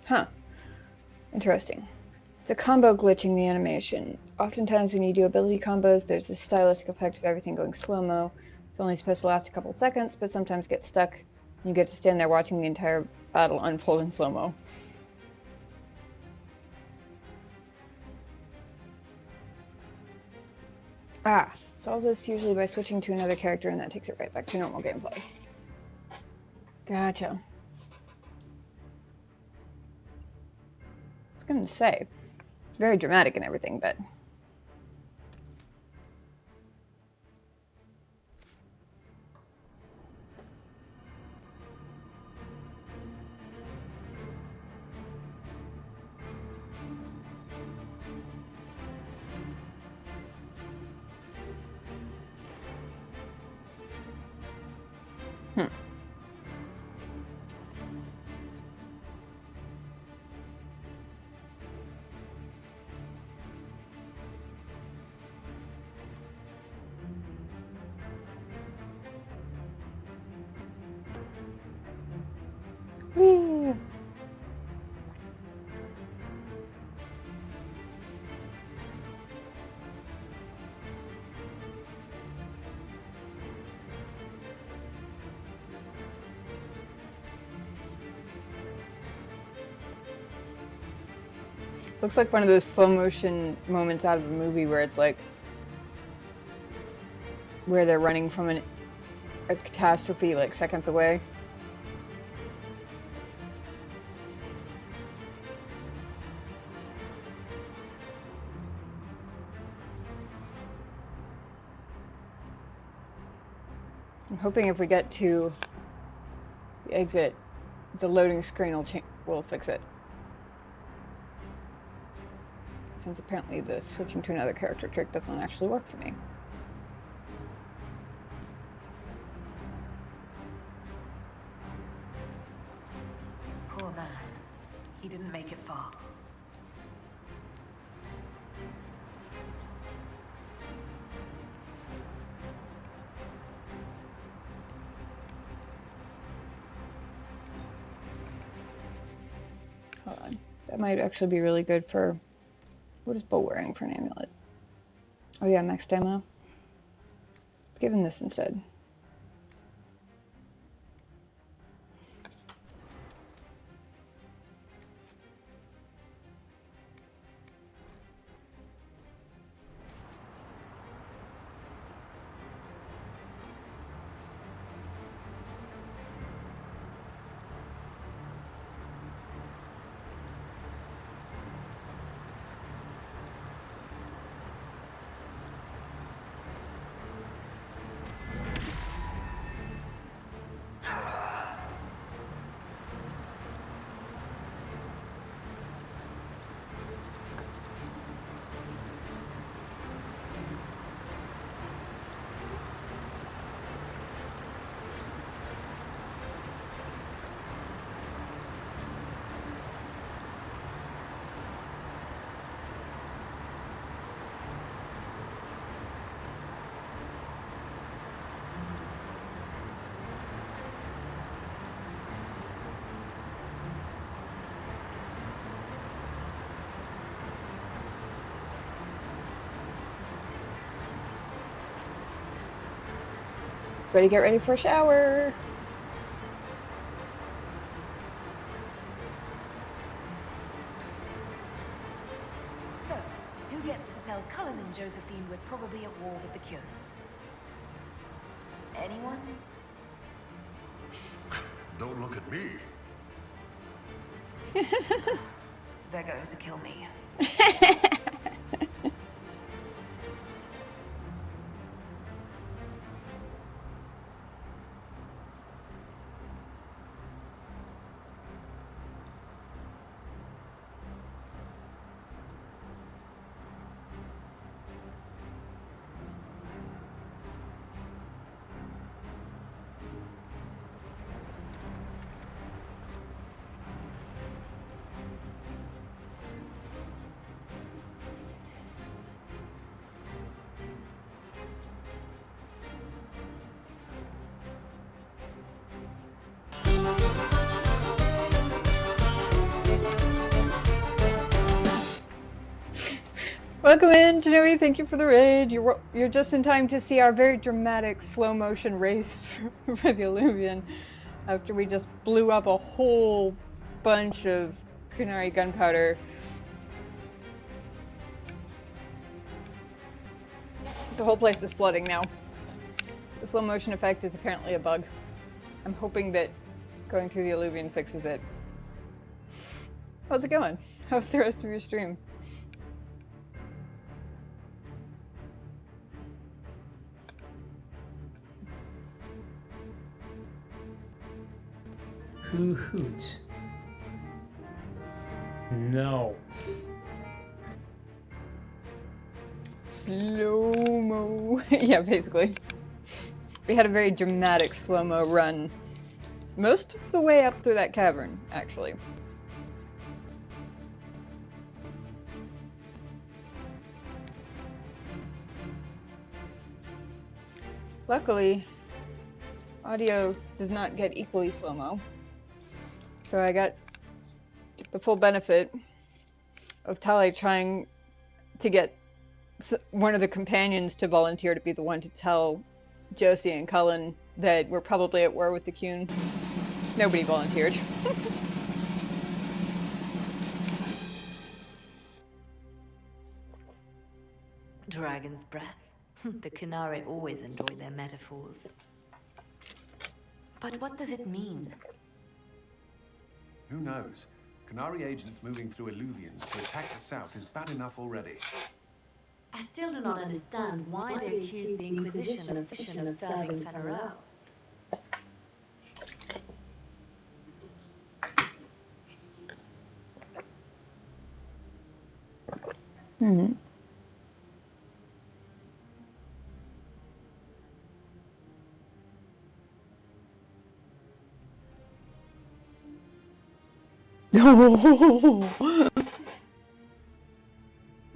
Huh. Interesting. It's a combo glitch in the animation. Oftentimes when you do ability combos, there's this stylistic effect of everything going slow-mo. It's only supposed to last a couple seconds, but sometimes gets stuck. And you get to stand there watching the entire battle unfold in slow-mo. Ah, solves this usually by switching to another character, and that takes it right back to normal gameplay. Gotcha. I was gonna say, it's very dramatic and everything, but... Whee! Looks like one of those slow motion moments out of a movie where it's like where they're running from a catastrophe like seconds away. I'm hoping if we get to the exit, the loading screen will fix it. Since apparently the switching to another character trick doesn't actually work for me. Poor man. He didn't make it far. Hold on. That might actually be really good for... What is Bo wearing for an amulet? Oh yeah, max stamina. Let's give him this instead. Everybody get ready for a shower. So, who gets to tell Cullen and Josephine we're probably at war with the Kyun? Anyone? Don't look at me. They're going to kill me. Welcome in, Janui. Thank you for the raid. You're just in time to see our very dramatic slow motion race for the Illuvian after we just blew up a whole bunch of Kunari gunpowder. The whole place is flooding now. The slow motion effect is apparently a bug. I'm hoping that going through the Illuvian fixes it. How's it going? How's the rest of your stream? Who hoots? No. Slow-mo. Yeah, basically. We had a very dramatic slow-mo run. Most of the way up through that cavern, actually. Luckily, audio does not get equally slow-mo. So I got the full benefit of Tali trying to get one of the companions to volunteer to be the one to tell Josie and Cullen that we're probably at war with the Kyun. Nobody volunteered. Dragon's breath. The Kunari always enjoy their metaphors. But what does it mean? Who knows? Kunari agents moving through Illuvians to attack the south is bad enough already. I still do not understand why they accuse the Inquisition of serving Fenarel. Hmm.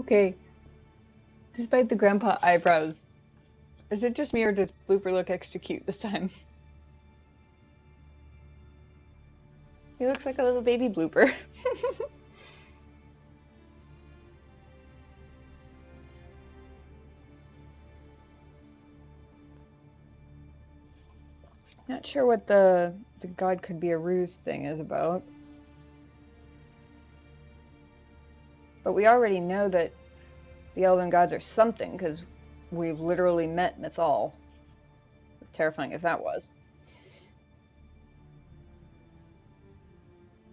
Okay. Despite the grandpa eyebrows, is it just me or does Blooper look extra cute this time? He looks like a little baby Blooper. Not sure what the God could be a ruse thing is about. But we already know that the elven gods are something because we've literally met Mythal. As terrifying as that was.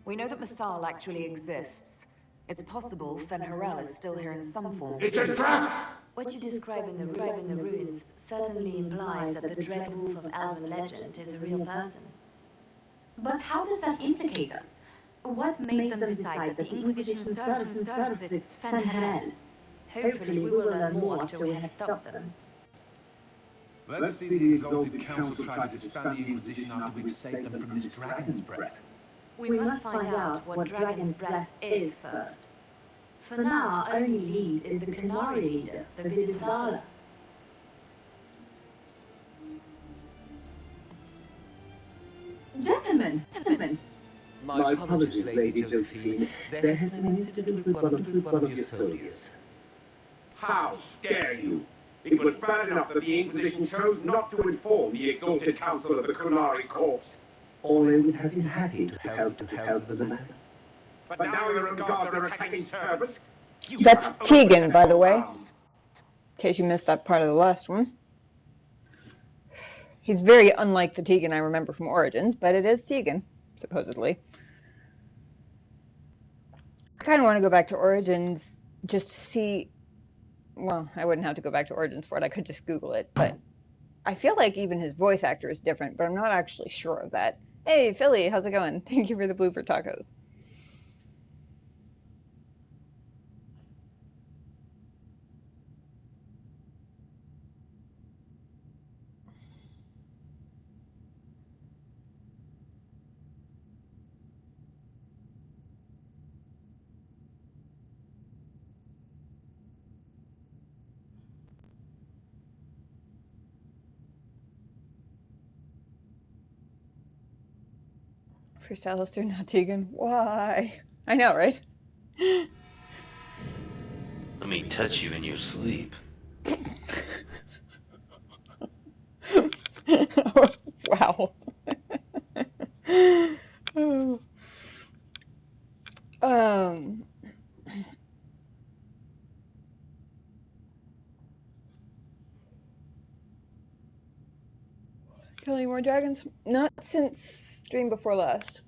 We know that Mythal actually exists. It's possible Fen'Harel is still here in some form. It's a trap! What you describe in the ruins certainly implies that the Dread Wolf of Elven legend is a real person. But how does that implicate us? What made them decide that the Inquisition serves this Fen'Harel? Hopefully we will learn more after we have stopped them. Let's see the Exalted Council try to disband the Inquisition after we've saved them from this dragon's breath. We must find out what Dragon's Breath is first. For now, our only lead is the Qunari leader, the Vidisala. Gentlemen! My apologies, Lady Josephine. There has been an incident with one of your soldiers. How dare you! It was bad enough that the Inquisition chose not to inform the Exalted Council of the Qunari corpse. Or I would have been happy to help the matter. But now your guards are attacking Cerberus? That's Tegan, by the way. In case you missed that part of the last one. He's very unlike the Tegan I remember from Origins, but it is Tegan, supposedly. I kind of want to go back to Origins just to see... Well, I wouldn't have to go back to Origins for it. I could just Google it, but I feel like even his voice actor is different, but I'm not actually sure of that. Hey, Philly, how's it going? Thank you for the blooper tacos. First Alistair, not Tegan. Why? I know, right? Let me touch you in your sleep. Wow. um. Killing more dragons? Not since stream before last.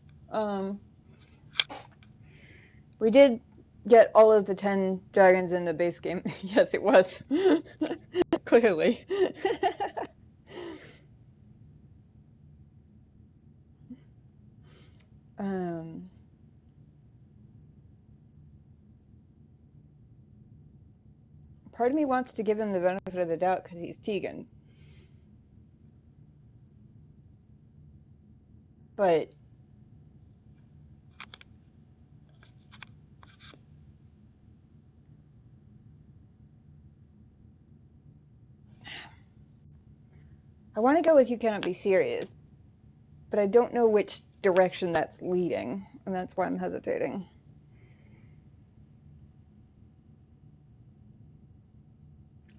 We did get all of the 10 dragons in the base game. Yes, it was. Clearly. Part of me wants to give him the benefit of the doubt because he's Tegan. But I want to go with You Cannot Be Serious, but I don't know which direction that's leading, and that's why I'm hesitating.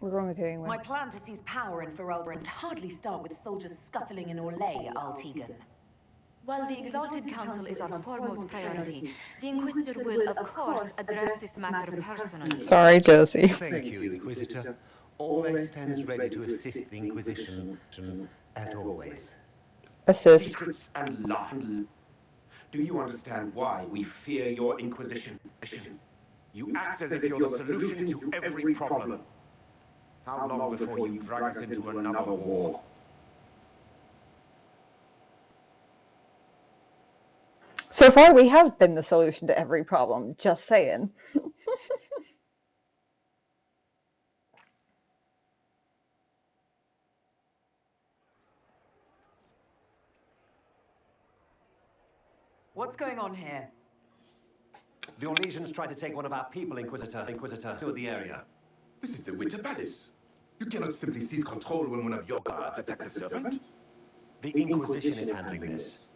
We're going with it anyway. My plan to seize power in Ferelden would hardly start with soldiers scuffling in Orlais, Altegan. While the Exalted Council is our foremost priority, the Inquisitor will, of course, address this matter personally. Sorry, Josie. Thank you, Inquisitor. Always stands ready to assist the Inquisition, as always. Assist. Secrets and lies. Do you understand why we fear your Inquisition? You act as if you're the solution to every problem. How long before you drag us into another war? So far, we have been the solution to every problem. Just saying. What's going on here? The Orlesians tried to take one of our people, Inquisitor. To the area. This is the Winter Palace. You cannot simply seize control when one of your guards attacks a servant. The Inquisition is handling this.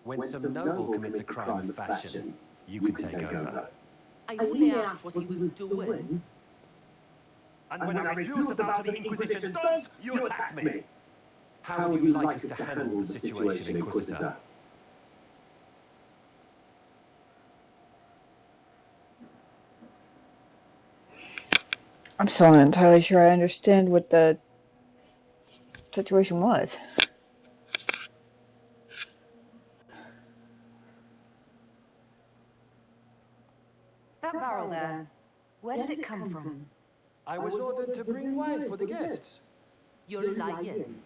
When some noble commits a crime of fashion, you can take over. I only asked what he was doing. And when I refused to bow to the Inquisition's dogs, you attacked me. How would you like us to handle the situation, Inquisitor? I'm still not entirely sure I understand what the situation was. That barrel there, where did it come from? I was ordered to bring wine for the guests. You're lying.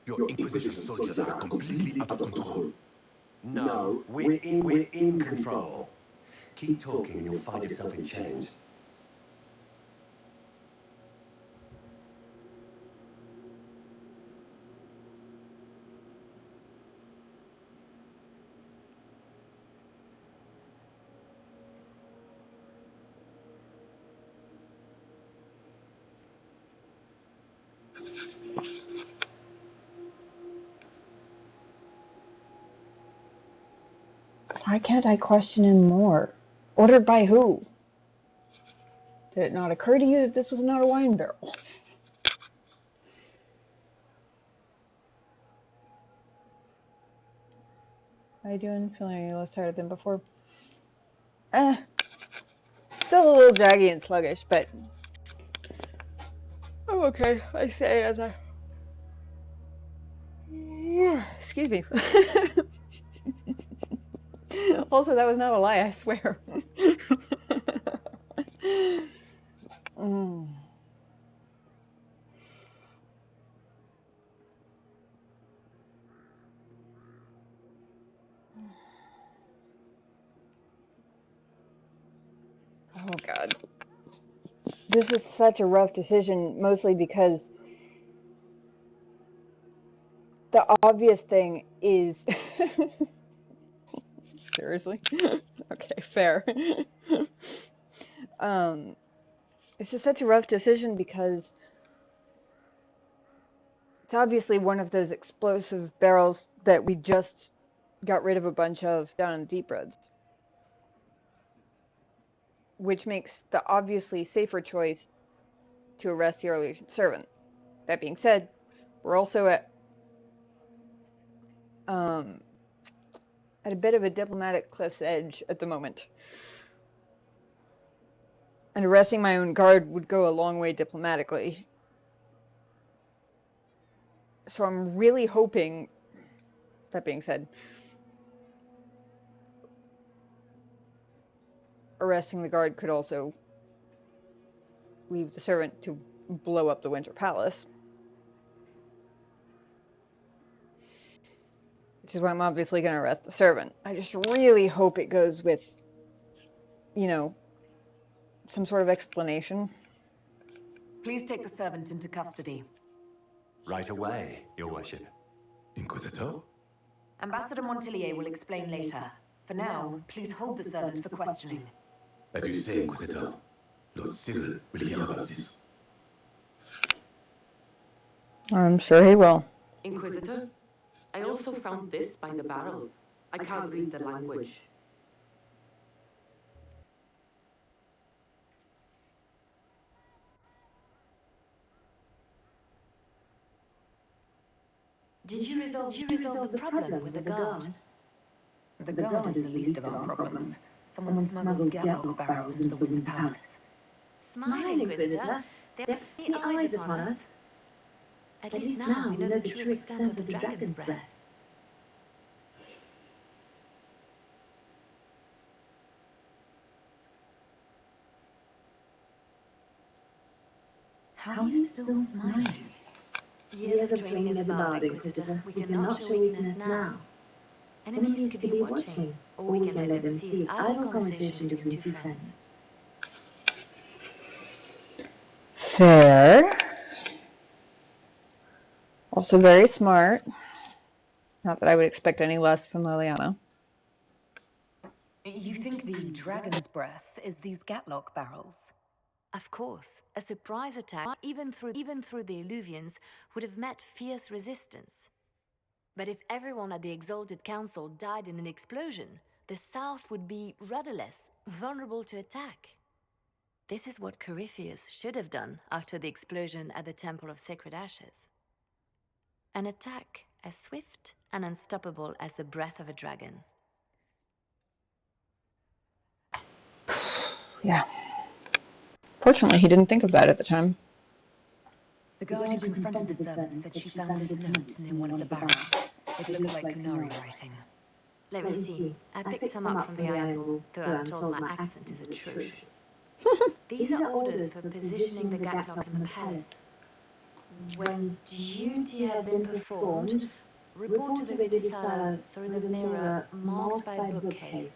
Your Inquisition soldiers are completely out of control. No, we're in control. Keep talking and you'll find yourself in chains. Why can't I question him more? Ordered by who? Did it not occur to you that this was not a wine barrel? How you doing? Feeling any less tired than before? Still a little draggy and sluggish, but I'm okay. I say as I... Excuse me. Also, that was not a lie, I swear. Mm. Oh, God. This is such a rough decision, mostly because the obvious thing is... Seriously? Okay, fair. This is such a rough decision because it's obviously one of those explosive barrels that we just got rid of a bunch of down in the deep roads. Which makes the obviously safer choice to arrest the Orlesian servant. That being said, we're also at a bit of a diplomatic cliff's edge at the moment. And arresting my own guard would go a long way diplomatically. So I'm really hoping, that being said, arresting the guard could also leave the servant to blow up the Winter Palace. Which is why I'm obviously going to arrest the servant. I just really hope it goes with, you know, some sort of explanation. Please take the servant into custody. Right away, Your Worship. Inquisitor? Ambassador Montilier will explain later. For now, please hold the servant for questioning. As you say, Inquisitor, Lord Cyril will hear about this. I'm sure he will. Inquisitor, I also found this by the barrel. I can't read the language. Did you resolve the problem with the guard? The guard is the least of our problems. Someone smuggled Gamrock barrels into the Winter Palace. Smile, Inquisitor. There are many eyes upon us. At least now we know the true extent of the dragon's breath. How are you still smiling? Years of training as a bard, Inquisitor. We cannot show weakness now. Enemies could be watching, or we can let them seize idle conversation between two friends. Fair. Also very smart. Not that I would expect any less from Liliana. You think the dragon's breath is these Gatlock barrels? Of course, a surprise attack, even through the Illuvians, would have met fierce resistance. But if everyone at the Exalted Council died in an explosion, the South would be rudderless, vulnerable to attack. This is what Corypheus should have done after the explosion at the Temple of Sacred Ashes. An attack as swift and unstoppable as the breath of a dragon. Yeah. Fortunately, he didn't think of that at the time. The guard who confronted the servant said she found this note near one of the barrels. It looks like Kunari writing. Let me see. I picked some up from the Ironball, though I'm told my accent is atrocious. These are orders for positioning the Gatlock in the palace. When duty has been performed, report to the Vidisala through the mirror marked by bookcase.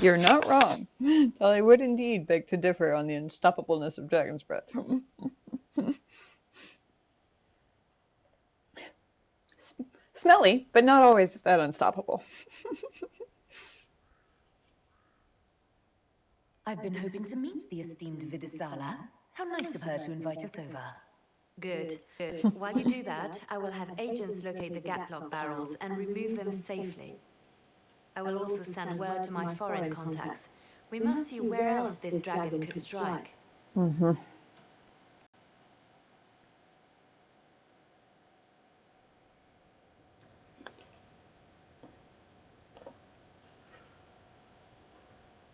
You're not wrong. Though I would indeed beg to differ on the unstoppableness of Dragon's Breath. Smelly, but not always that unstoppable. I've been hoping to meet the esteemed Vidisala. How nice of her to invite us over. Good. While you do that, I will have agents locate the Gatlock barrels and remove them safely. I will also send word to my foreign contacts. We must see where else this dragon could strike. Mm-hmm.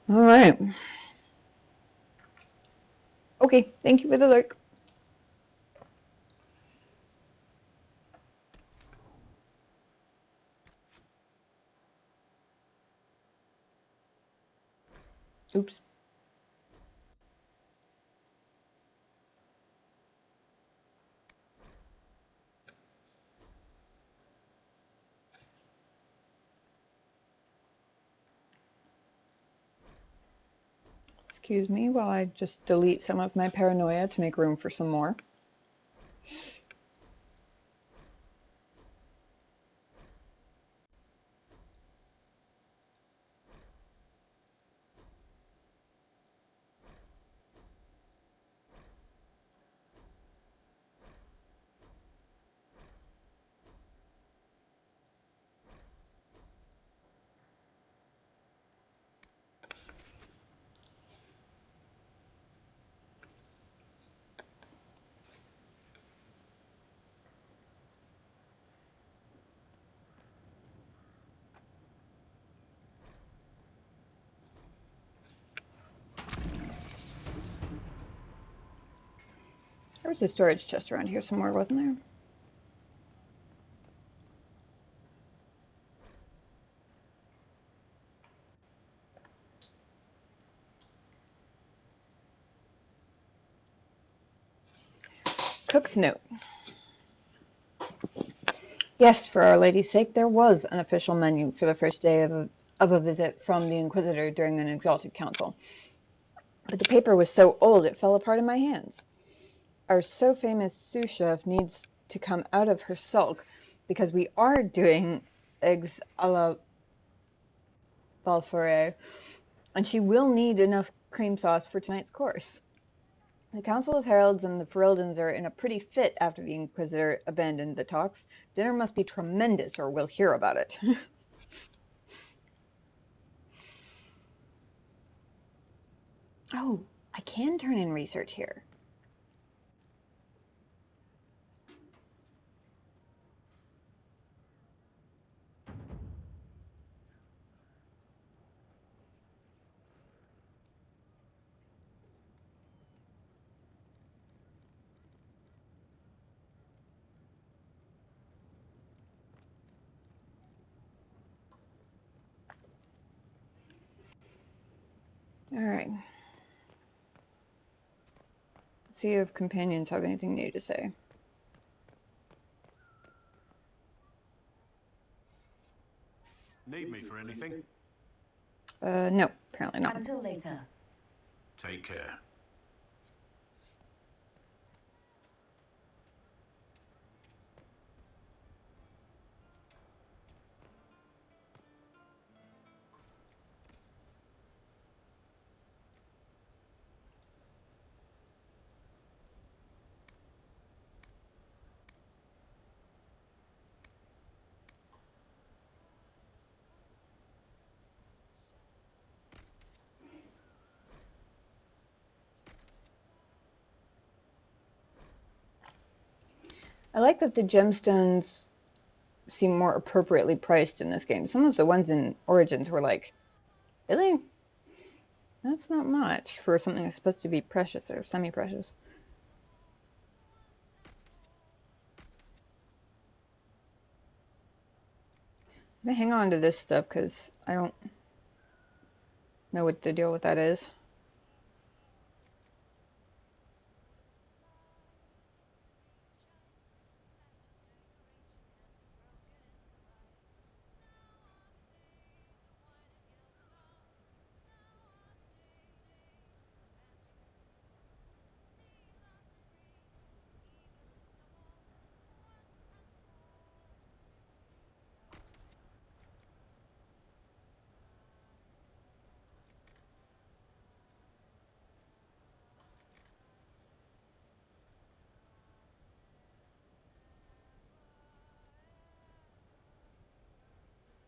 All right. Okay, thank you for the lurk. Oops. Excuse me while I just delete some of my paranoia to make room for some more. There was a storage chest around here somewhere, wasn't there? Cook's note. Yes, for Our Lady's sake, there was an official menu for the first day of a visit from the Inquisitor during an Exalted Council. But the paper was so old it fell apart in my hands. Our so famous sous chef needs to come out of her sulk because we are doing eggs a la Balforet, and she will need enough cream sauce for tonight's course. The Council of Heralds and the Ferildans are in a pretty fit after the Inquisitor abandoned the talks. Dinner must be tremendous, or we'll hear about it. Oh, I can turn in research here. All right. Let's see if companions have anything new to say. Need me for anything? No, apparently not. Until later. Take care. I like that the gemstones seem more appropriately priced in this game. Some of the ones in Origins were like, really? That's not much for something that's supposed to be precious or semi-precious. I'm gonna hang on to this stuff because I don't know what the deal with that is.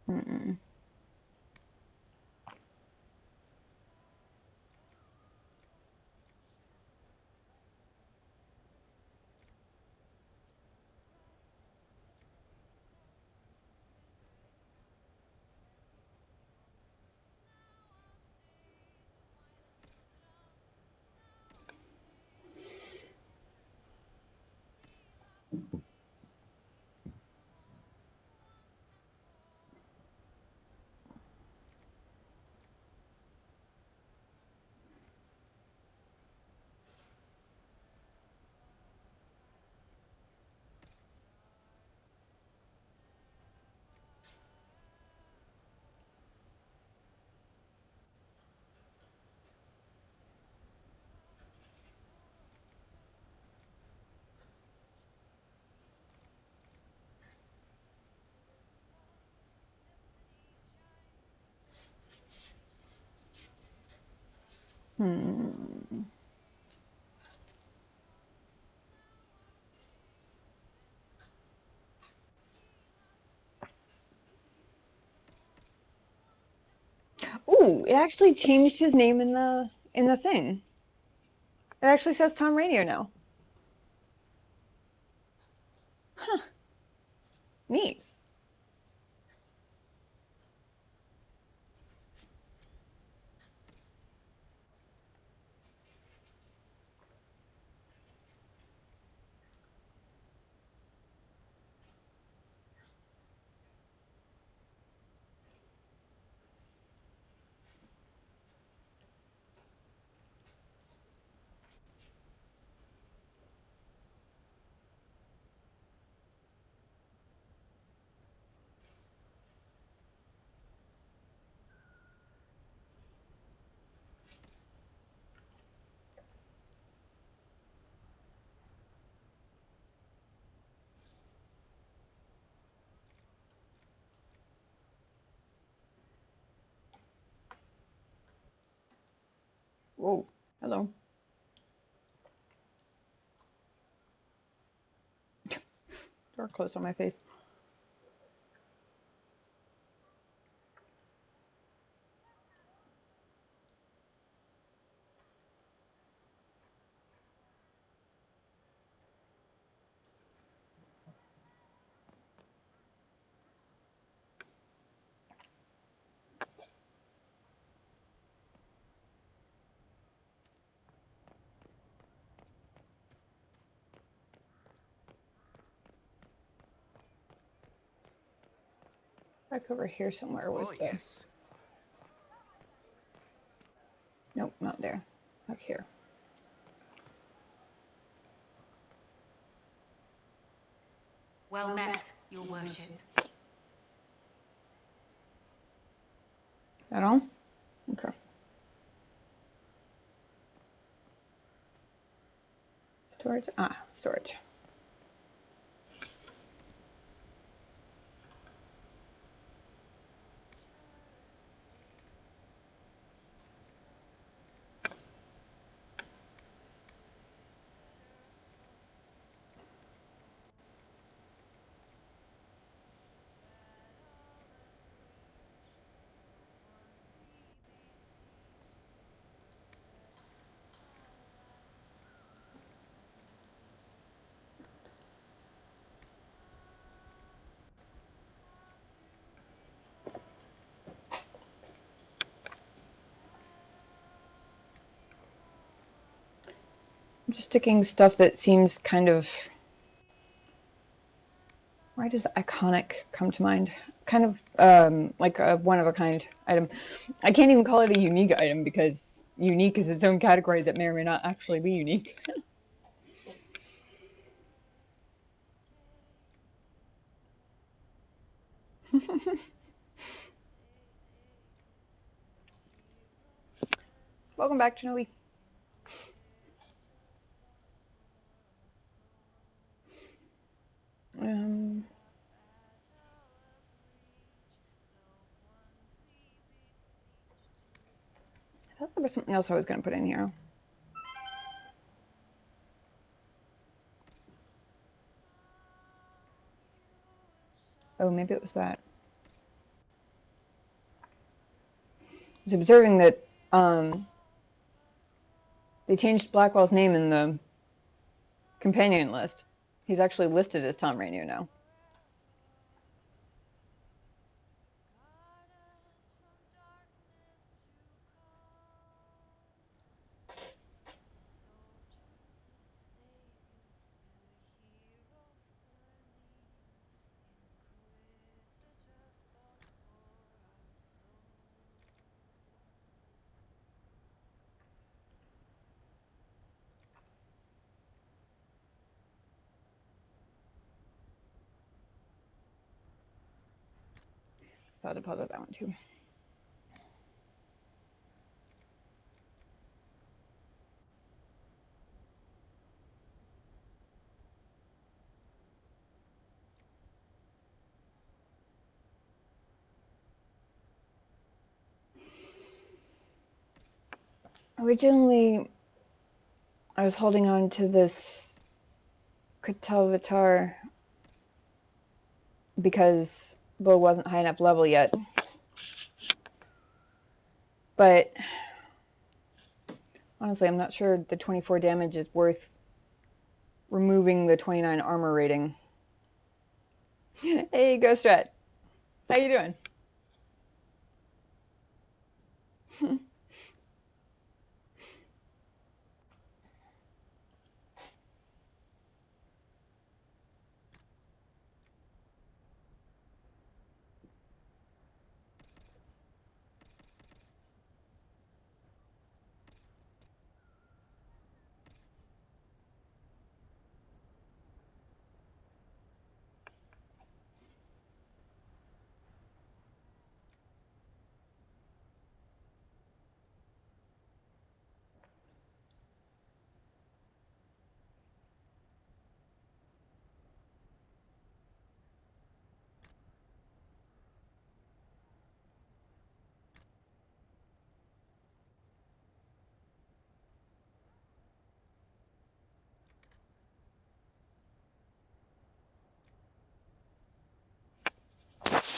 Mm-mm. Hmm. Ooh, it actually changed his name in the thing. It actually says Tom Radio now. Huh. Neat. Whoa. Hello. Door closed on my face. Back over here somewhere was the... Yes. Nope, not there. Back here. Well met, your worship. That all? Okay. Storage? Ah, storage. I'm just sticking stuff that seems kind of... Why does iconic come to mind? Kind of like a one-of-a-kind item. I can't even call it a unique item because unique is its own category that may or may not actually be unique. Welcome back, Shinobi. I thought there was something else I was going to put in here. Oh, maybe it was that. I was observing that they changed Blackwell's name in the companion list. He's actually listed as Tom Rainier now. So I'll deposit that one too. Originally, I was holding on to this Vitar because Bo wasn't high enough level yet. But honestly, I'm not sure the 24 damage is worth removing the 29 armor rating. Hey, Ghost Rat. How you doing?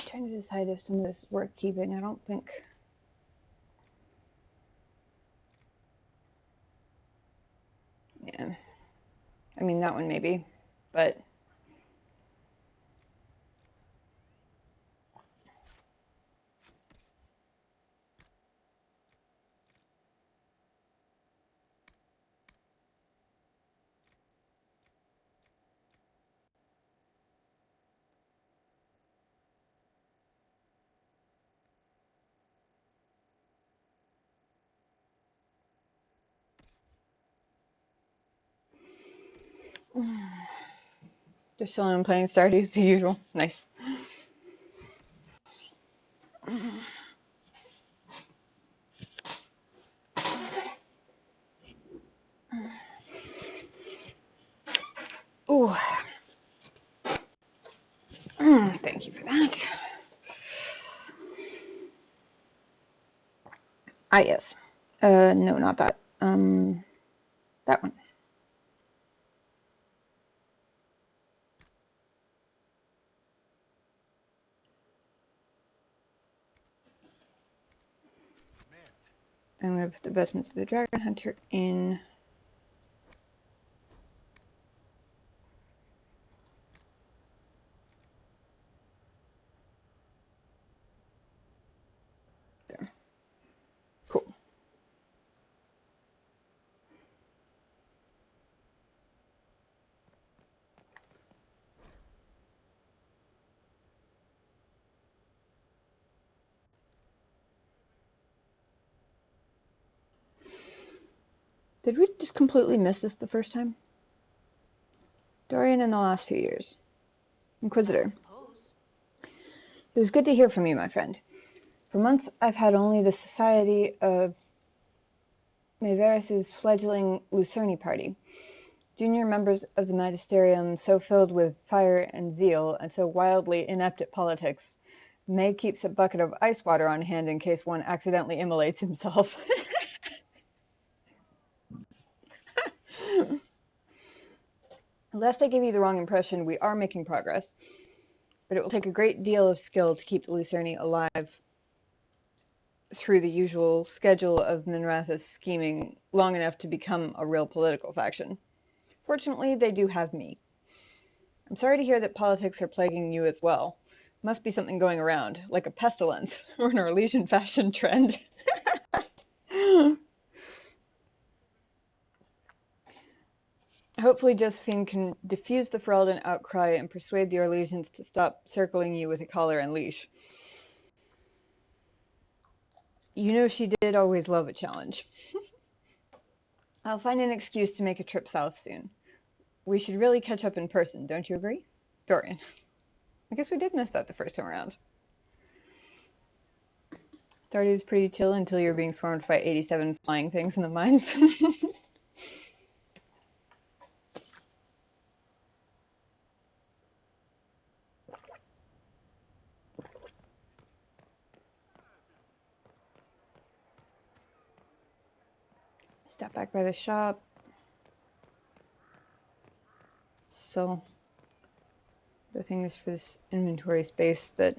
Trying to decide if some of this is worth keeping. I don't think. Yeah. I mean, that one maybe, but. Just chilling and playing Stardew as usual. Nice. Thank you for that. Ah, yes. No, not that. That one. I'm going to put the vestments of the Dragon Hunter in. There. Cool. Did we just completely miss this the first time? Dorian in the last few years. Inquisitor. It was good to hear from you, my friend. For months, I've had only the society of Maeveris's fledgling Lucerni party. Junior members of the magisterium so filled with fire and zeal and so wildly inept at politics. May keeps a bucket of ice water on hand in case one accidentally immolates himself. Lest I give you the wrong impression, we are making progress, but it will take a great deal of skill to keep the Lucerni alive through the usual schedule of Minrathous scheming long enough to become a real political faction. Fortunately, they do have me. I'm sorry to hear that politics are plaguing you as well. Must be something going around, like a pestilence or an Orlesian fashion trend. Hopefully Josephine can diffuse the Ferelden outcry and persuade the Orlesians to stop circling you with a collar and leash. You know she did always love a challenge. I'll find an excuse to make a trip south soon. We should really catch up in person, don't you agree? Dorian. I guess we did miss that the first time around. Started was pretty chill until you were being swarmed by 87 flying things in the mines. Stop back by the shop. So the thing is for this inventory space that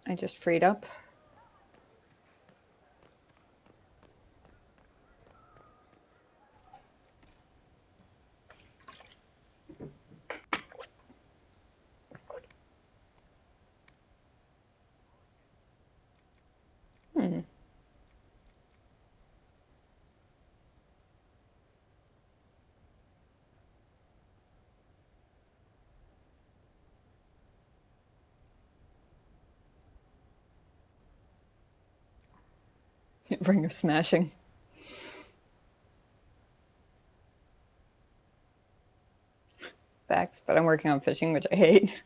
I just freed up. Ring of smashing. Facts, but I'm working on fishing, which I hate.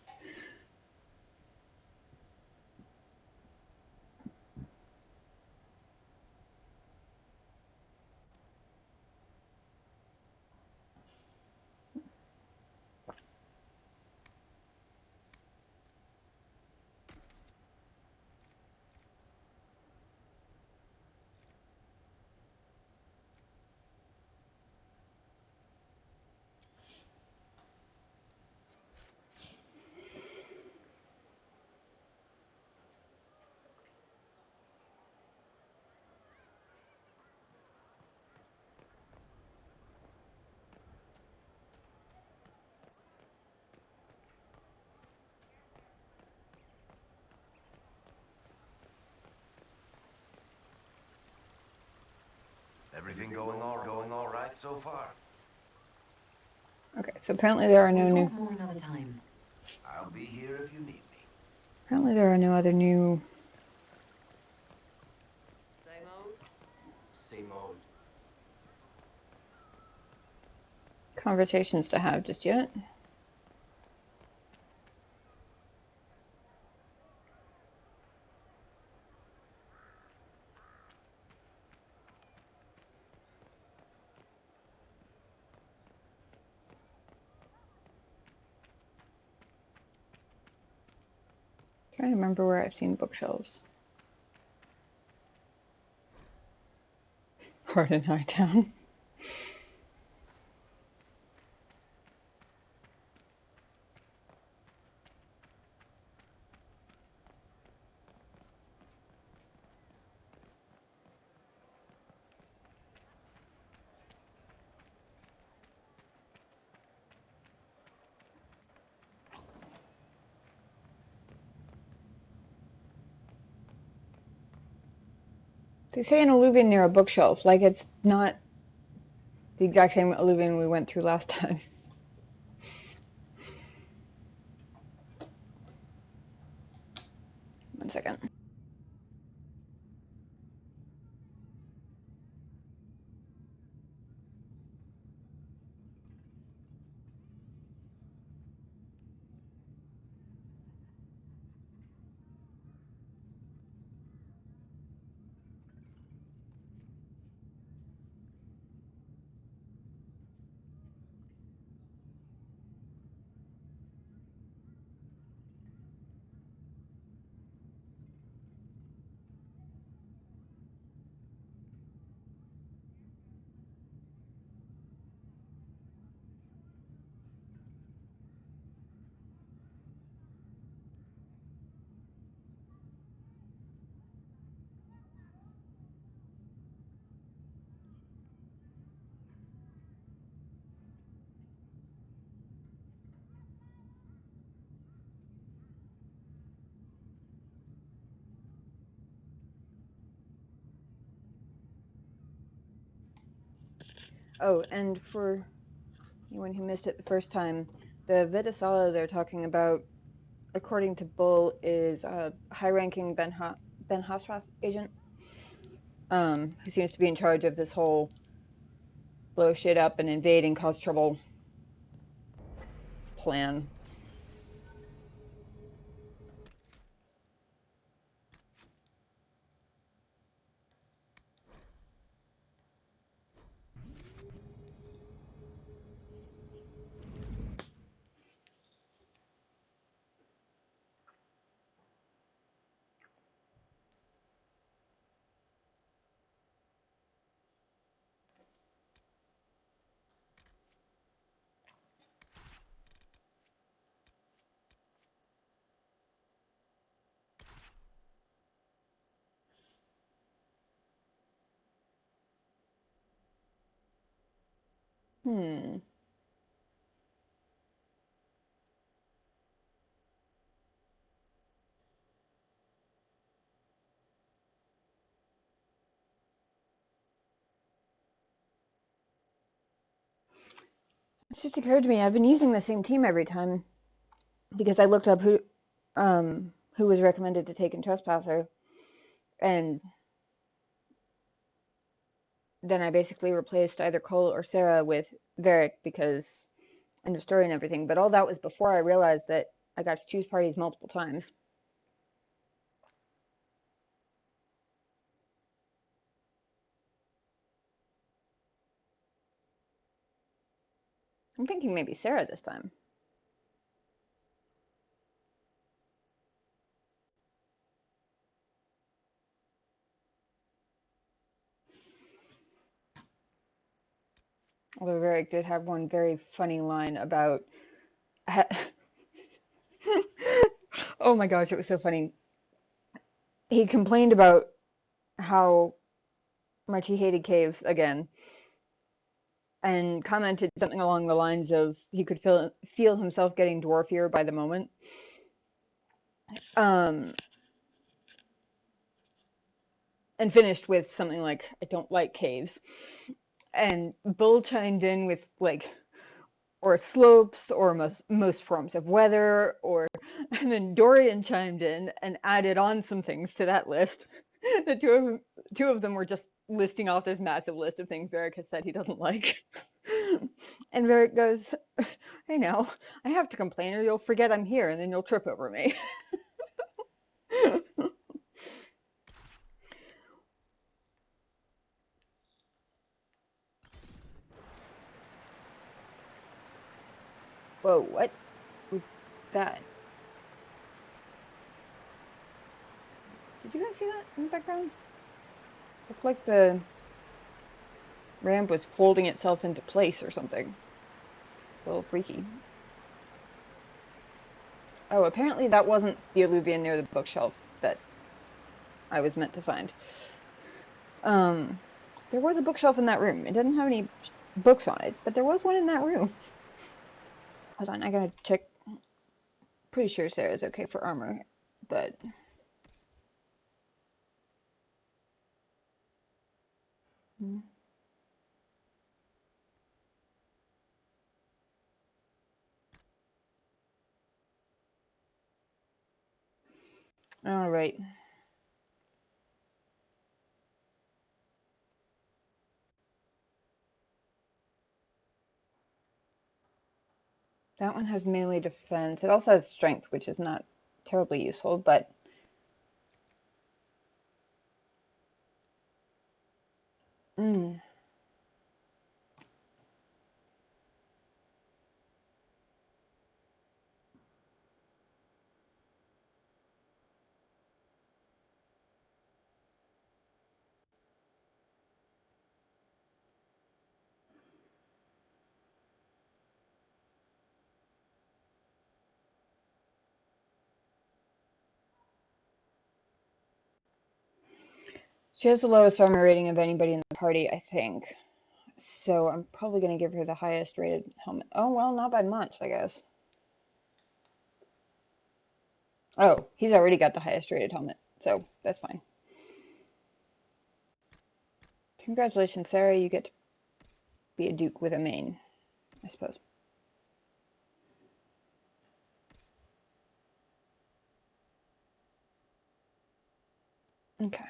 Everything going all right so far? Okay, so apparently there are no new... More another time. I'll be here if you need me. Apparently there are no other new... Same old. conversations to have just yet. Trying to remember where I've seen bookshelves. Hard in Hightown. They say an alluvion near a bookshelf, like it's not the exact same alluvion we went through last time. One second. Oh, and for anyone who missed it the first time, the Vitasala they're talking about, according to Bull, is a high-ranking Ben Hasrath agent, who seems to be in charge of this whole blow shit up and invade and cause trouble plan. Hmm. It's just occurred to me, I've been using the same team every time because I looked up who was recommended to take in Trespasser, and then I basically replaced either Cole or Sarah with Varric because end of story and everything. But all that was before I realized that I got to choose parties multiple times. I'm thinking maybe Sarah this time. Although Varric did have one very funny line about... oh my gosh, it was so funny. He complained about how much he hated caves again, and commented something along the lines of he could feel himself getting dwarfier by the moment. And finished with something like, I don't like caves. And Bull chimed in with like, or slopes, or most forms of weather, or, and then Dorian chimed in and added on some things to that list. The two of them were just listing off this massive list of things Varric has said he doesn't like. And Varric goes, hey now, I have to complain or you'll forget I'm here and then you'll trip over me. Whoa, what was that? Did you guys see that in the background? Looked like the ramp was folding itself into place or something. It's a little freaky. Oh, apparently that wasn't the alluvian near the bookshelf that I was meant to find. There was a bookshelf in that room. It didn't have any books on it, but there was one in that room. Hold on, I gotta check. Pretty sure Sarah's okay for armor, but... All right. That one has melee defense. It also has strength, which is not terribly useful, but... She has the lowest armor rating of anybody in the party, I think. So I'm probably going to give her the highest rated helmet. Oh, well, not by much, I guess. Oh, he's already got the highest rated helmet, so that's fine. Congratulations, Sarah. You get to be a duke with a mane, I suppose. Okay.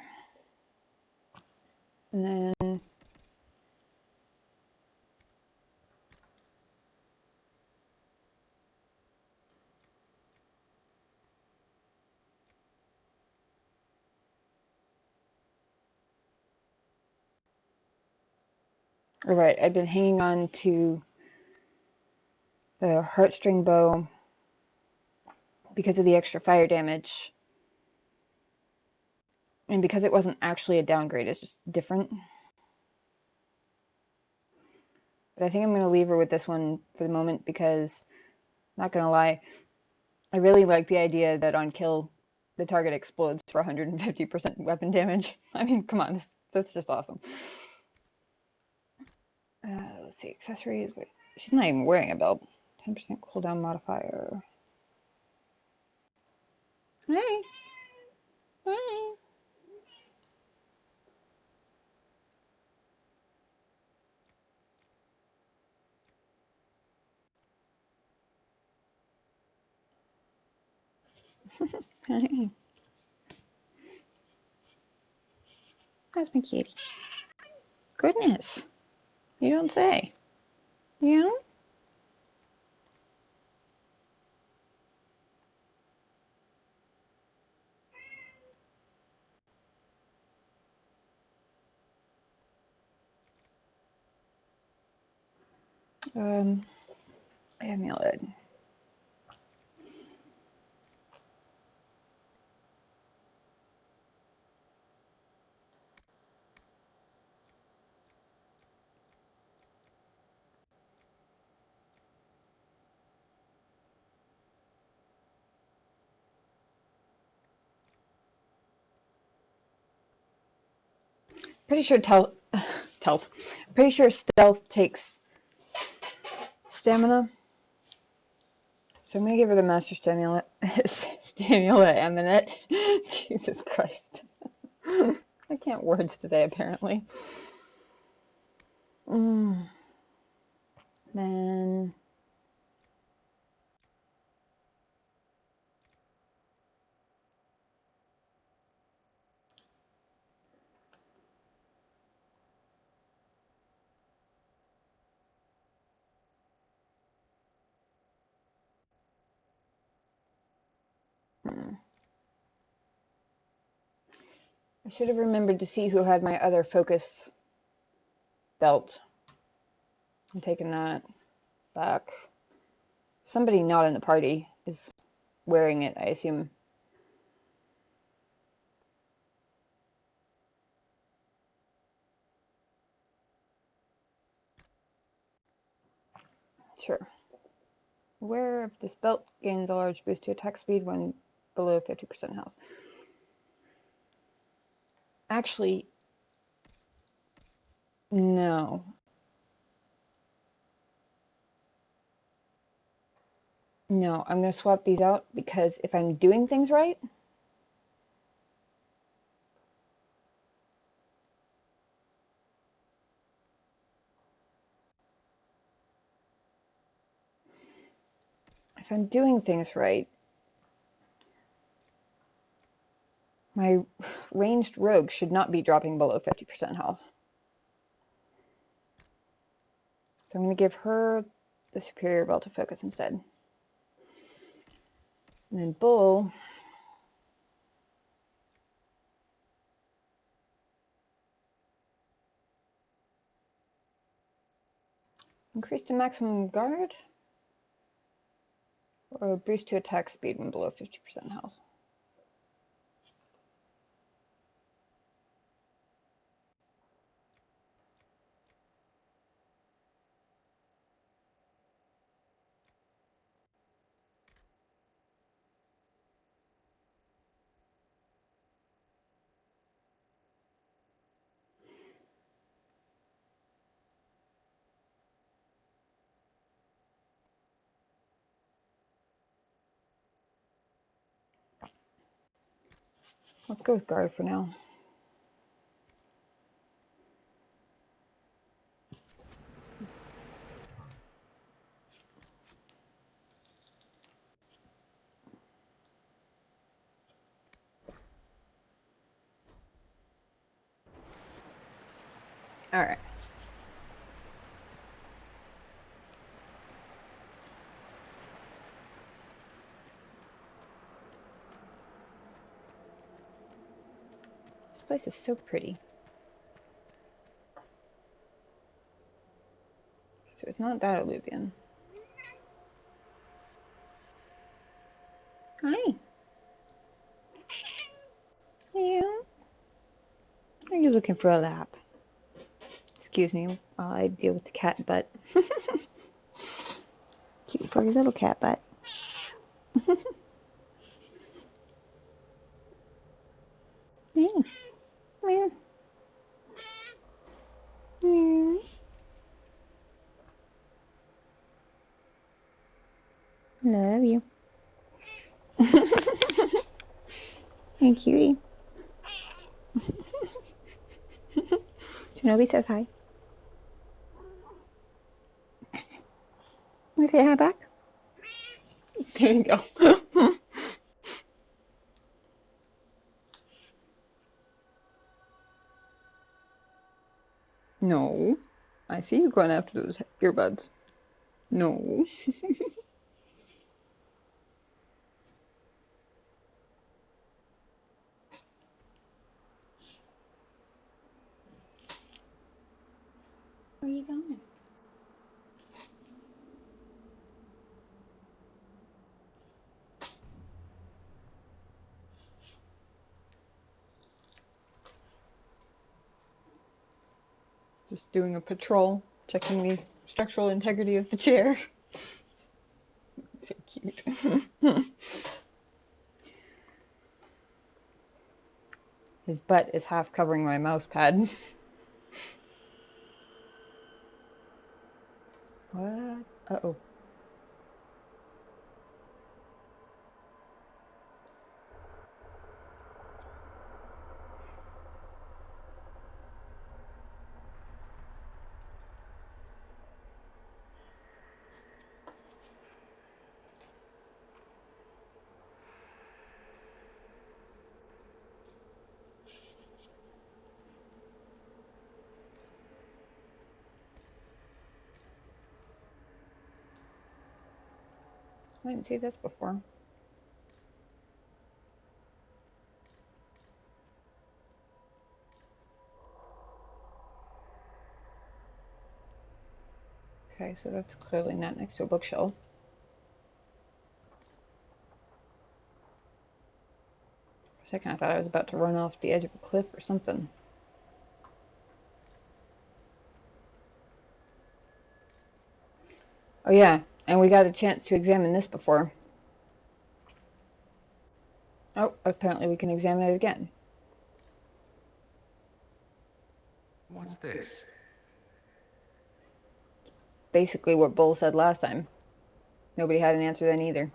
And then... Alright, I've been hanging on to the heartstring bow because of the extra fire damage. And because it wasn't actually a downgrade, it's just different. But I think I'm going to leave her with this one for the moment because, not going to lie, I really like the idea that on kill, the target explodes for 150% weapon damage. I mean, come on, that's just awesome. Let's see, accessories. Wait, she's not even wearing a belt. 10% cooldown modifier. Hey! Hey! Hey! That's my kitty. Goodness! You don't say. You know? Amulet. Pretty sure Pretty sure stealth takes stamina. So I'm gonna give her the master stimulant. Stimula eminent. Jesus Christ. I can't words today, apparently. Then... I should have remembered to see who had my other focus belt. I'm taking that back. Somebody not in the party is wearing it, I assume. Sure. Aware of this belt gains a large boost to attack speed when below 50% health. Actually, no. No, I'm going to swap these out because if I'm doing things right, my ranged rogue should not be dropping below 50% health. So I'm going to give her the superior belt of focus instead. And then Bull, increase to maximum guard or boost to attack speed when below 50% health. Let's go with guard for now. All right. This place is so pretty. So it's not that alluvian. Hi. Yeah. Are you looking for a lap? Excuse me while I deal with the cat butt. Cute furry little cat butt. Yeah. Yeah. Yeah. Love you. Hey, cutie. Shinobi says hi. Want to say hi back? There you go. No. I see you going after those earbuds. No. Where are you going? Just doing a patrol, checking the structural integrity of the chair. So cute. His butt is half covering my mouse pad. What? Uh-oh. I didn't see this before. Okay, so that's clearly not next to a bookshelf. For a second I thought I was about to run off the edge of a cliff or something. Oh yeah, and we got a chance to examine this before. Oh, apparently we can examine it again. What's this? Basically what Bull said last time. Nobody had an answer then either.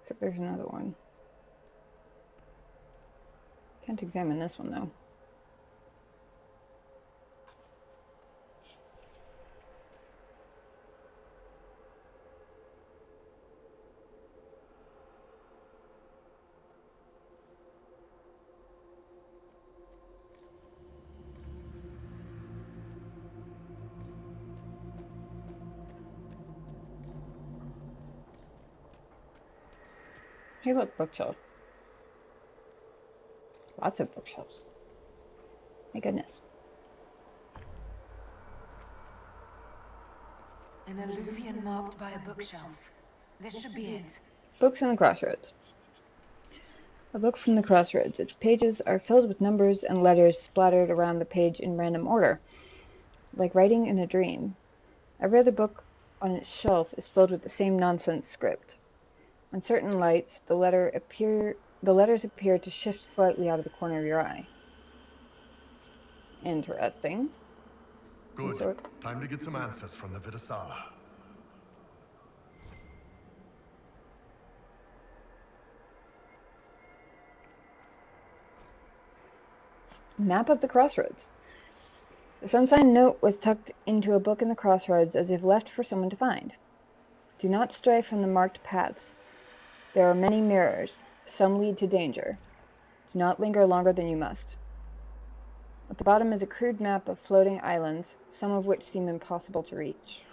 Except there's another one. Can't examine this one though. Hey look, bookshelf. Lots of bookshelves. My goodness. An alluvion marked by a bookshelf. This should be it. Books in the Crossroads. A book from the Crossroads. Its pages are filled with numbers and letters splattered around the page in random order, like writing in a dream. Every other book on its shelf is filled with the same nonsense script. On certain lights, the letters appear to shift slightly out of the corner of your eye. Interesting. Good. Time to get some answers from the Vidasala. Map of the Crossroads. The sun-signed note was tucked into a book in the Crossroads as if left for someone to find. Do not stray from the marked paths. There are many mirrors. Some lead to danger. Do not linger longer than you must. At the bottom is a crude map of floating islands, some of which seem impossible to reach.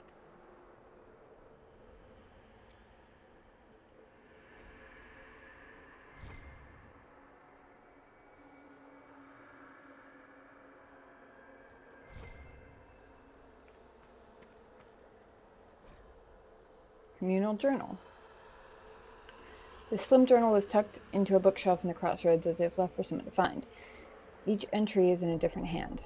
Communal journal. The slim journal was tucked into a bookshelf in the Crossroads as if left for someone to find. Each entry is in a different hand.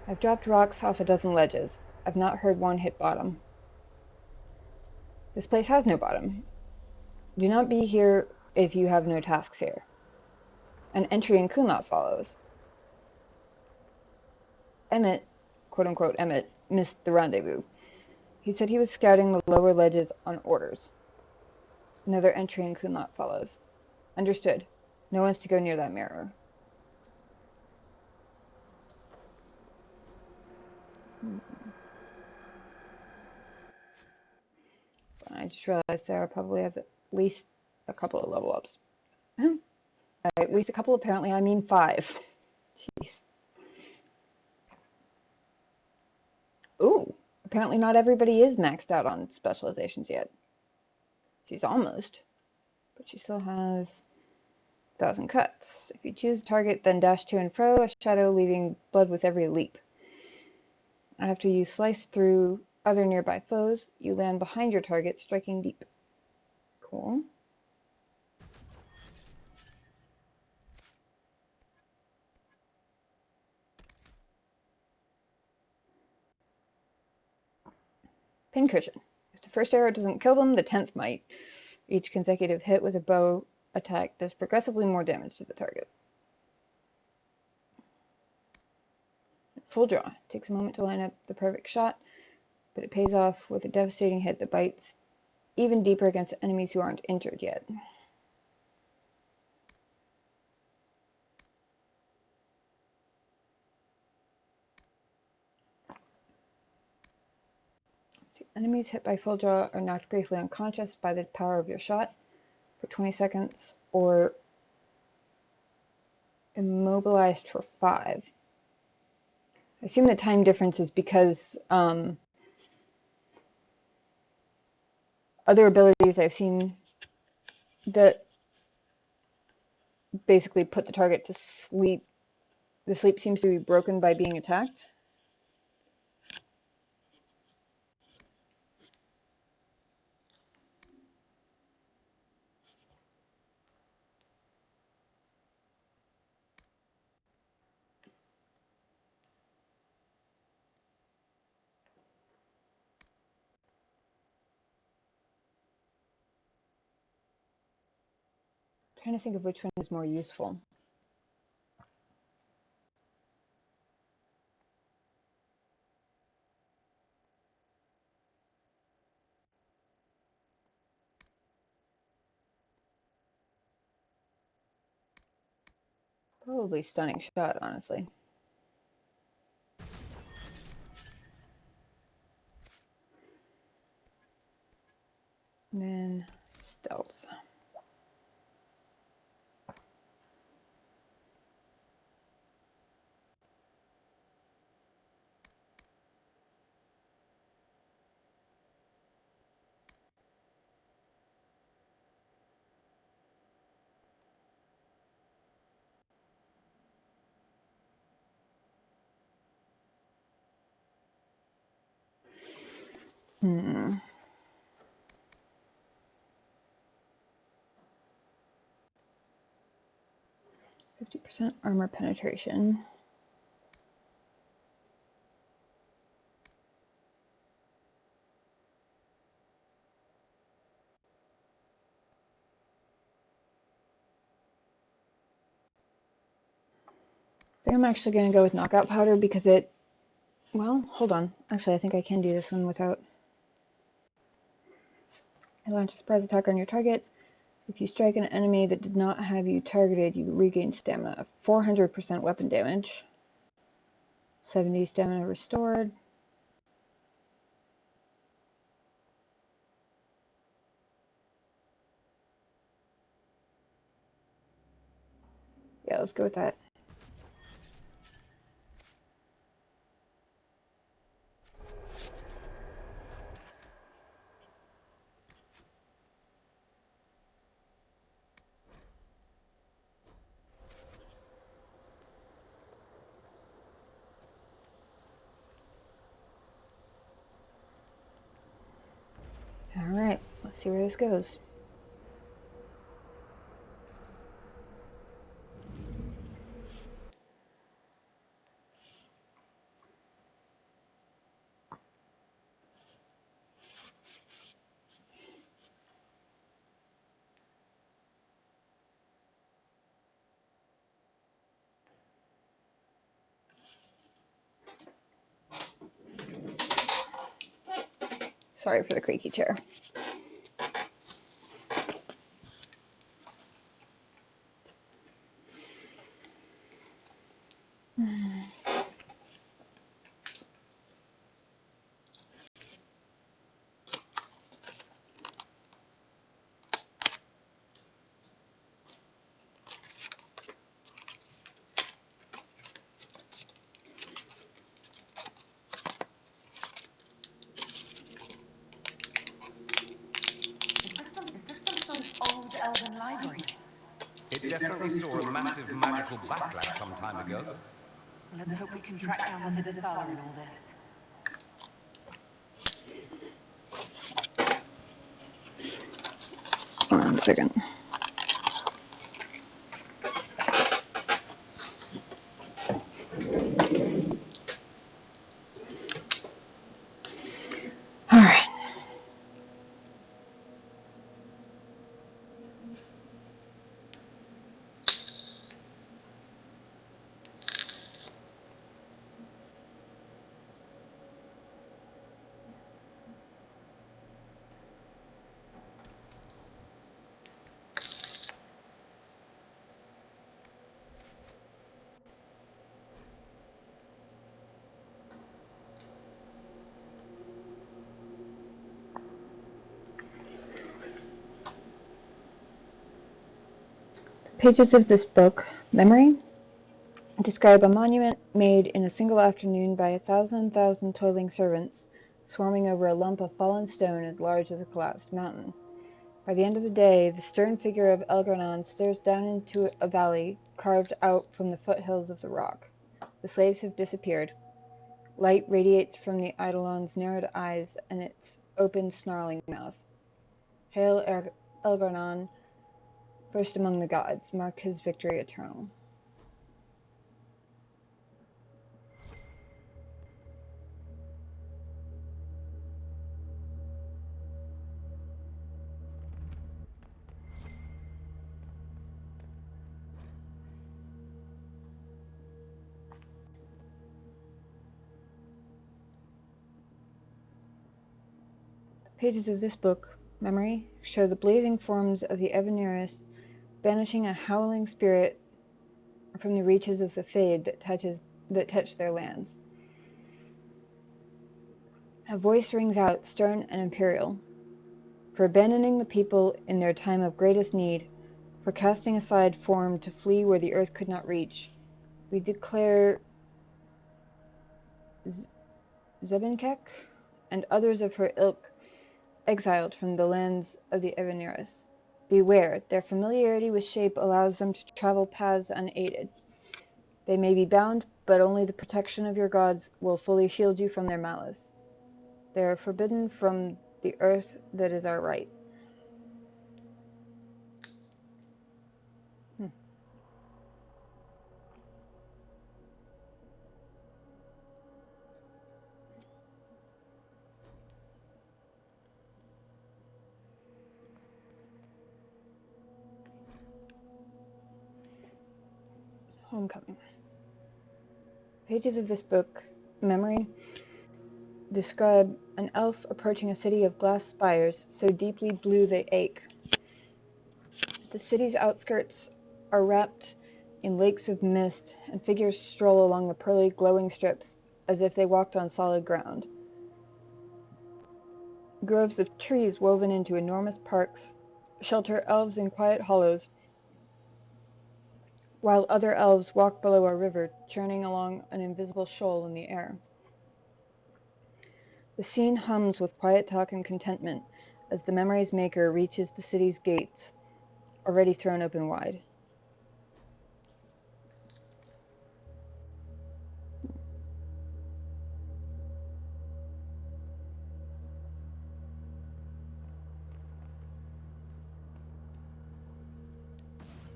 I've dropped rocks off a dozen ledges. I've not heard one hit bottom. This place has no bottom. Do not be here if you have no tasks here. An entry in Kunlap follows. Emmett, quote-unquote Emmett, missed the rendezvous. He said he was scouting the lower ledges on orders. Another entry in Kunlap follows. Understood. No one's to go near that mirror. I just realized Sarah probably has at least a couple of level ups. At least a couple, apparently I mean 5. Jeez. Ooh, apparently not everybody is maxed out on specializations yet. She's almost, but she still has 1,000 cuts. If you choose target, then dash to and fro, a shadow leaving blood with every leap. After you slice through other nearby foes, you land behind your target, striking deep. Cool. Pincushion. If the first arrow doesn't kill them, the 10th might. Each consecutive hit with a bow attack does progressively more damage to the target. Full draw. It takes a moment to line up the perfect shot, but it pays off with a devastating hit that bites even deeper against enemies who aren't injured yet. Enemies hit by full draw are knocked briefly unconscious by the power of your shot for 20 seconds or immobilized for 5. I assume the time difference is because other abilities I've seen that basically put the target to sleep. The sleep seems to be broken by being attacked. trying to think of which one is more useful. Probably stunning shot, honestly. And then stealth. Hmm. 50% armor penetration. I think I'm actually going to go with knockout powder because it, well, hold on. Actually, I think I can do this one without. You launch a surprise attack on your target. If you strike an enemy that did not have you targeted, you regain stamina. 400% weapon damage. 70 stamina restored. Yeah, let's go with that. Alright, let's see where this goes. Sorry for the creaky chair. Is this some sort of old elven library? It definitely saw a massive magical backlash some time ago. Let's hope we can track down the Vidasala in all this. 1 second. Alright. Pages of this book, Memory, describe a monument made in a single afternoon by 1,000 toiling servants, swarming over a lump of fallen stone as large as a collapsed mountain. By the end of the day, the stern figure of Elgranon stares down into a valley carved out from the foothills of the rock. The slaves have disappeared. Light radiates from the Eidolon's narrowed eyes and its open, snarling mouth. Hail Elgranon, first among the gods, mark his victory eternal. Pages of this book, Memory, show the blazing forms of the Evaneris banishing a howling spirit from the reaches of the Fade that touch their lands. A voice rings out, stern and imperial, for abandoning the people in their time of greatest need, for casting aside form to flee where the earth could not reach. We declare Zebenkek and others of her ilk exiled from the lands of the Evaneris. Beware, their familiarity with shape allows them to travel paths unaided. They may be bound, but only the protection of your gods will fully shield you from their malice. They are forbidden from the earth that is our right. Homecoming. Pages of this book, Memory, describe an elf approaching a city of glass spires so deeply blue they ache. The city's outskirts are wrapped in lakes of mist, and figures stroll along the pearly, glowing strips as if they walked on solid ground. Groves of trees woven into enormous parks shelter elves in quiet hollows, while other elves walk below a river churning along an invisible shoal in the air. The scene hums with quiet talk and contentment as the Memory's maker reaches the city's gates, already thrown open wide.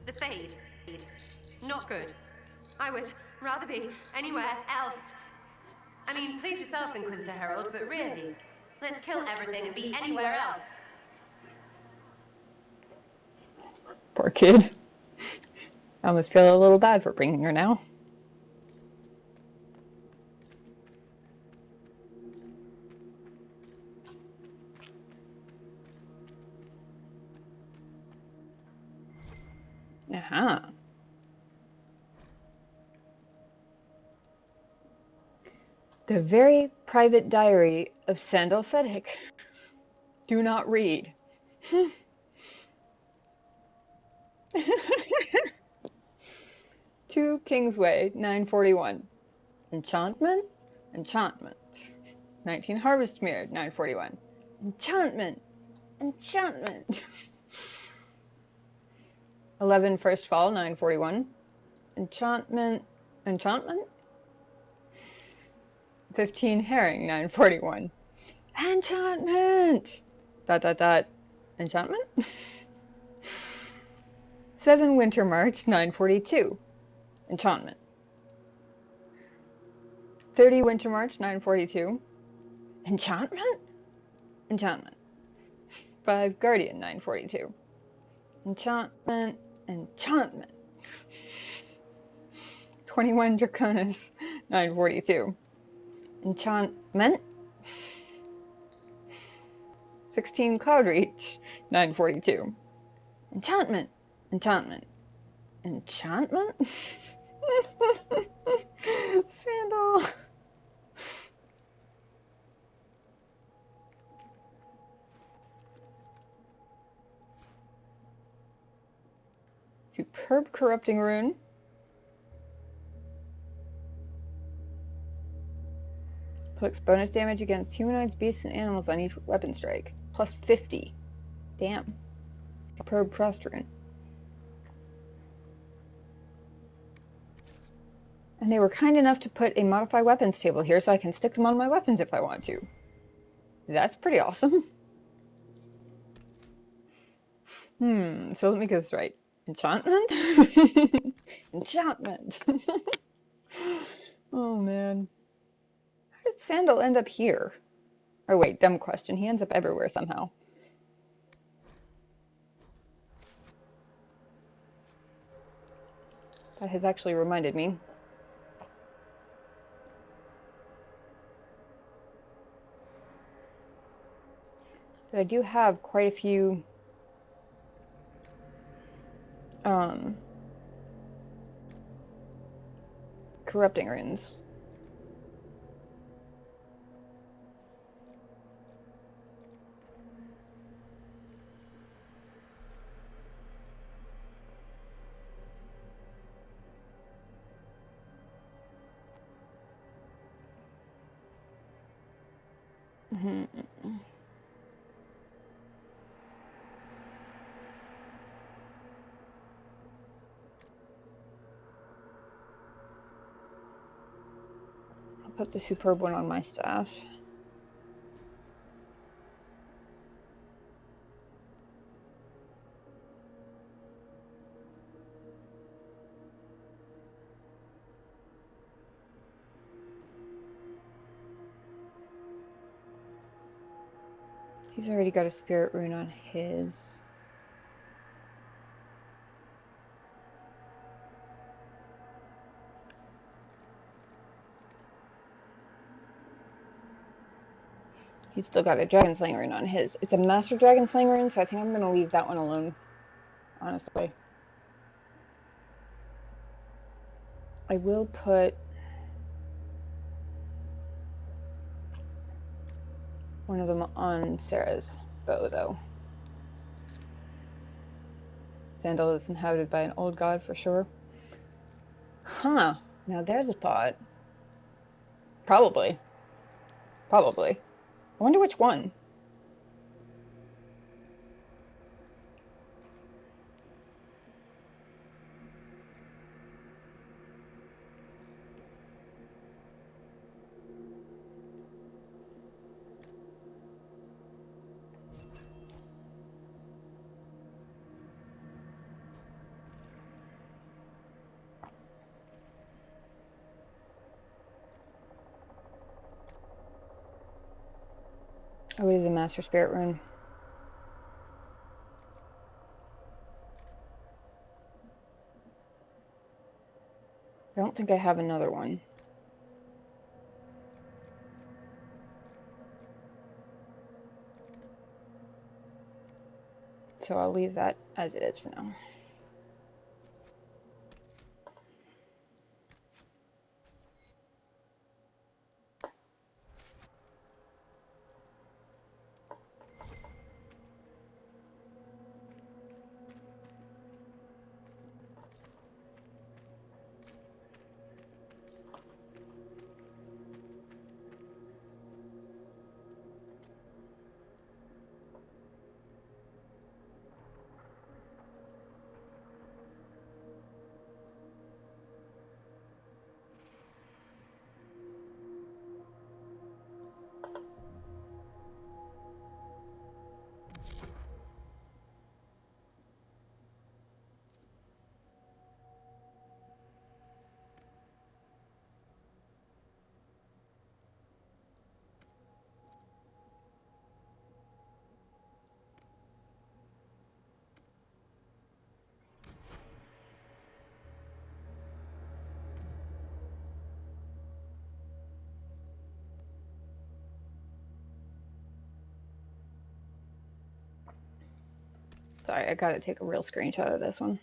The Fade. Not good. I would rather be anywhere else. I mean, please yourself, Inquisitor Herald, but really, let's kill everything and be anywhere else. Poor kid. I almost feel a little bad for bringing her now. Uh-huh. The very private diary of Sandal Fedek. Do not read. 2 Kingsway, 941. Enchantment? Enchantment. 19 Harvestmere, 941. Enchantment! Enchantment! 11 First Fall, 941. Enchantment? Enchantment? 15 Herring, 941. Enchantment! ... Enchantment? 7 Winter March, 942. Enchantment. 30 Winter March, 942. Enchantment? Enchantment. 5 Guardian, 942. Enchantment. Enchantment. 21 Draconis, 942. Enchantment. 16 Cloudreach, 942. Enchantment. Enchantment. Enchantment? Sandal. Superb Corrupting Rune. Inflicts bonus damage against humanoids, beasts, and animals on each weapon strike. Plus 50. Damn. Superb Frost Rune. And they were kind enough to put a modify weapons table here so I can stick them on my weapons if I want to. That's pretty awesome. So let me get this right. Enchantment? Enchantment. Oh man. How did Sandal end up here? Oh wait, dumb question. He ends up everywhere somehow. That has actually reminded me. But I do have quite a few corrupting runes. I'll put the superb one on my staff. He's already got a spirit rune on his. He's still got a dragon slaying rune on his. It's a master dragon slaying rune, so I think I'm going to leave that one alone, honestly. I will put one of them on Sarah's bow, though. Sandal is inhabited by an old god for sure. Huh. Now there's a thought. Probably. I wonder which one. Oh, it is a master spirit rune. I don't think I have another one. So I'll leave that as it is for now. Sorry, I gotta take a real screenshot of this one.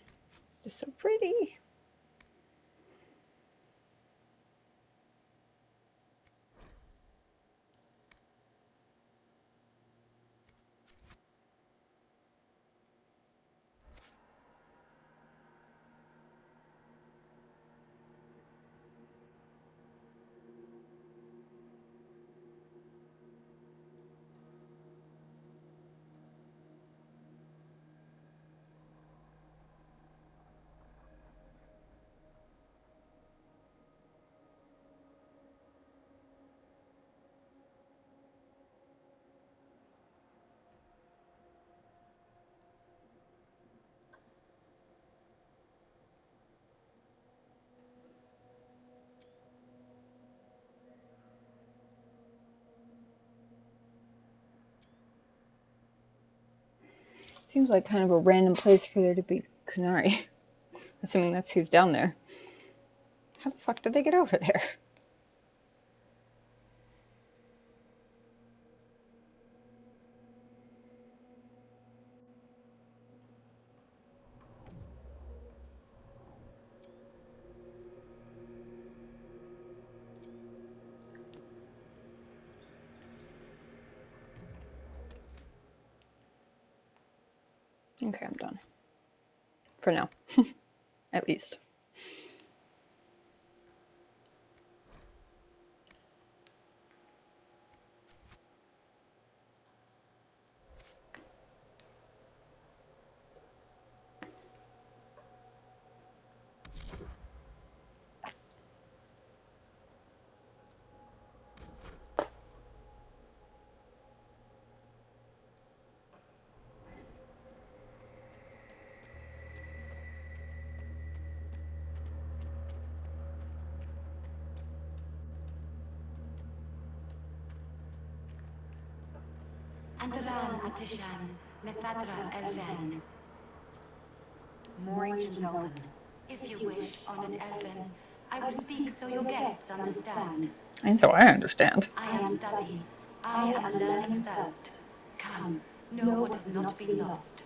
It's just so pretty. Seems like kind of a random place for there to be Kunari. Assuming that's who's down there. How the fuck did they get over there? Okay, I'm done. For now. At least. Andaran Atishan, Methadra Elven. More ancient Elven. If you wish, honored Elven, I will speak so your guests understand. And so I understand. I am study. I am a learning thirst. Come, know what has not been lost.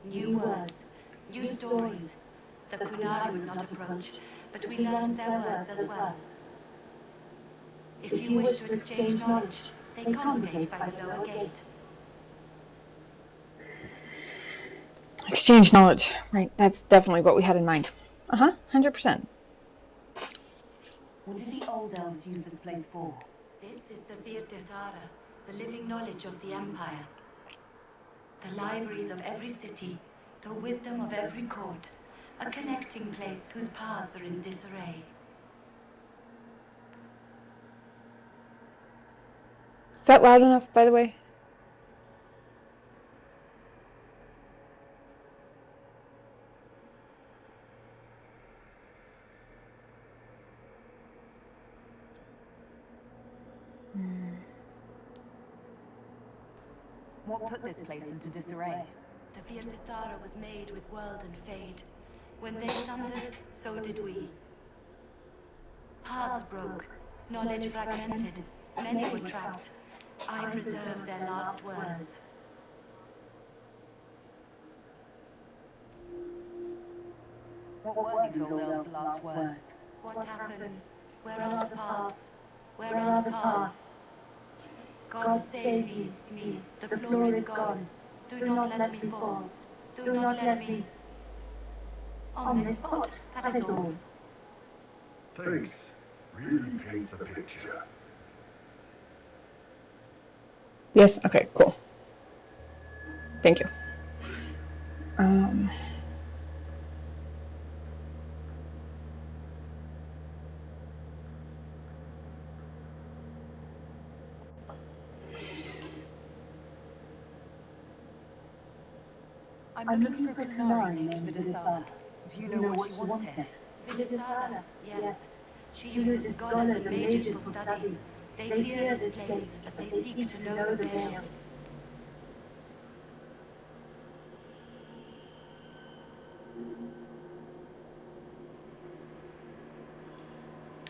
New words, new stories. The Kunari would not approach, but we learned their words as well. If you wish to exchange knowledge, they congregate by the lower gate. Exchange knowledge. Right, that's definitely what we had in mind. 100%. What did the old elves use this place for? This is the Virtirthara, the living knowledge of the Empire. The libraries of every city, the wisdom of every court, a connecting place whose paths are in disarray. Is that loud enough, by the way? What put this place into disarray? The Virtirthara was made with world and fade. When they sundered, so did we. Paths broke, knowledge fragmented, many were trapped. I preserved their last words. What were these old elves' last words? What happened? Where are the paths? Where are the paths? God save me. The floor is gone. Do not let me fall. Do not let me. On this spot, that is all. Thanks. Really paints a picture. Yes, okay, cool. Thank you. I'm looking for a Kunari named Vidisala. Do you know what she wants here? Vidisala, yes. She uses scholars and mages for study. They fear this place, but they seek to know the veil.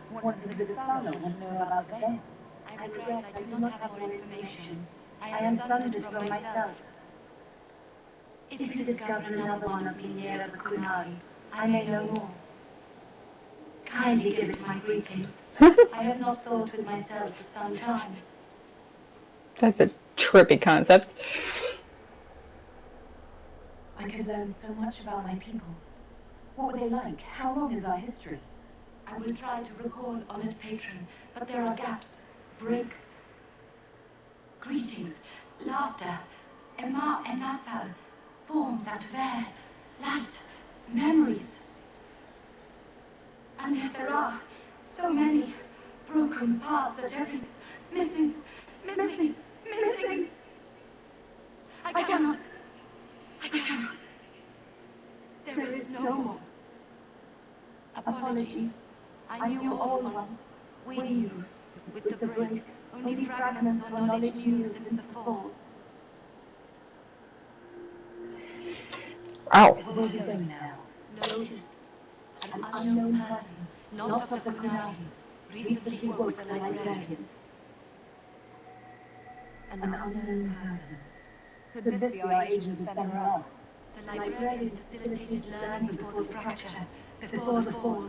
What does Vidisala want to know about the veil? I regret I do not have more information. I am sundered from myself. If you discover another one of me near the Kunari, I may know more. Kindly give it my greetings. I have not thought with myself for some time. That's a trippy concept. I could learn so much about my people. What were they like? How long is our history? I will try to recall, honored patron, but there are gaps, breaks. Greetings, laughter, Emasal, forms out of air, light, memories. And yet there are so many broken parts at every missing. I cannot. There is no more. Apologies. I knew all once. We knew. With the break, only fragments or knowledge new since the fall. Ow. Where are we going now? Notice. An unknown person, not of the Kunari, recently woke the librarians. An unknown person. Could this be our agent Fenrir? The librarians facilitated learning before the fracture, before the fall.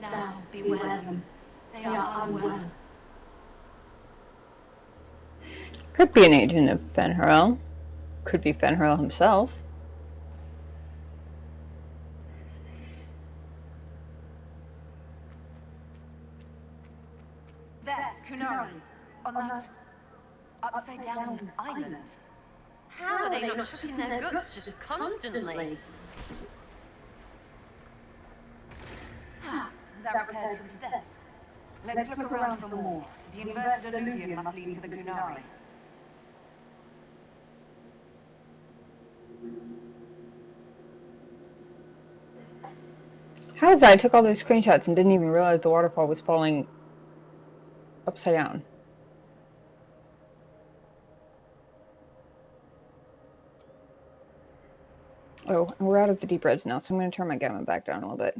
Now, beware them. They are unwell. Could be an agent of Fenrir. Could be Fenrir himself. There, Kunari, on that upside-down island. How are they not chucking their guts just constantly? That repaired some steps. Let's look around for more. The inverted alluvion must lead to the Kunari. How is that? I took all those screenshots and didn't even realize the waterfall was falling upside down. Oh, and we're out of the deep reds now, so I'm going to turn my gamma back down a little bit.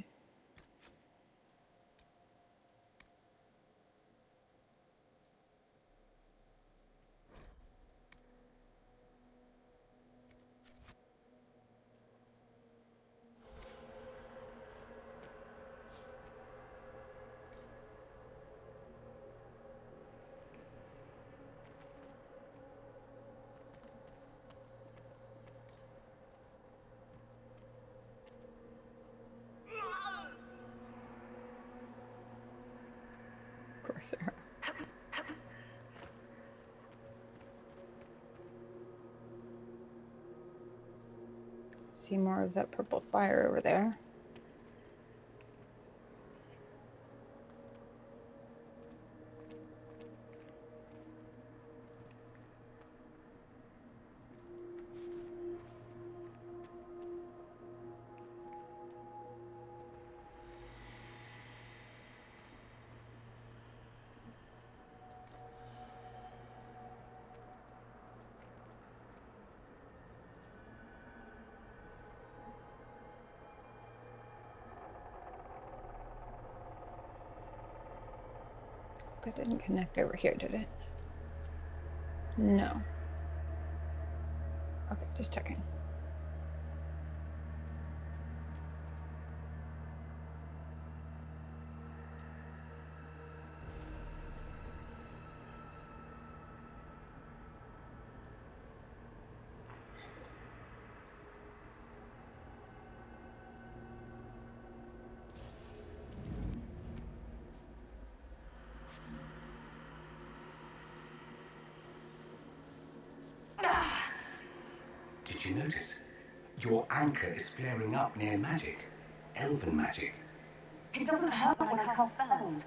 Poor Sarah. See more of that purple fire over there. That didn't connect over here, did it? No. Okay, just checking. Did you notice? Your anchor is flaring up near magic. Elven magic. It doesn't hurt when I cast spells.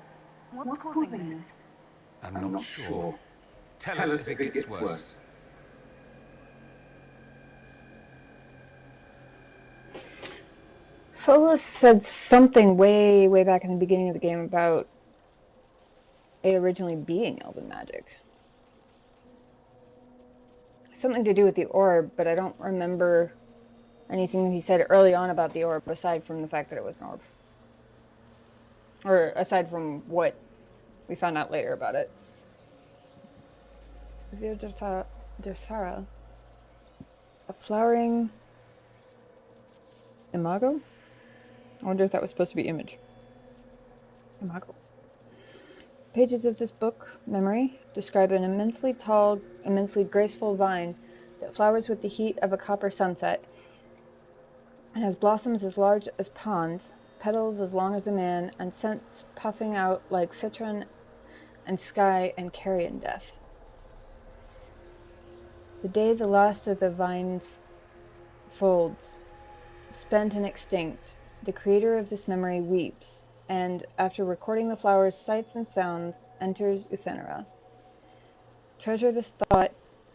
What's causing this? I'm not sure. Tell us if it gets worse. Solus said something way back in the beginning of the game about it originally being elven magic. Something to do with the orb, but I don't remember anything he said early on about the orb aside from the fact that it was an orb. Or aside from what we found out later about it. Via Dorsara. A flowering imago? I wonder if that was supposed to be image. Imago. Pages of this book, Memory, describe an immensely tall, immensely graceful vine that flowers with the heat of a copper sunset and has blossoms as large as ponds, petals as long as a man, and scents puffing out like citron and sky and carrion death. The day the last of the vine's folds, spent and extinct, the creator of this memory weeps, and, after recording the flower's sights and sounds, enters Uthenera. Treasure this thought,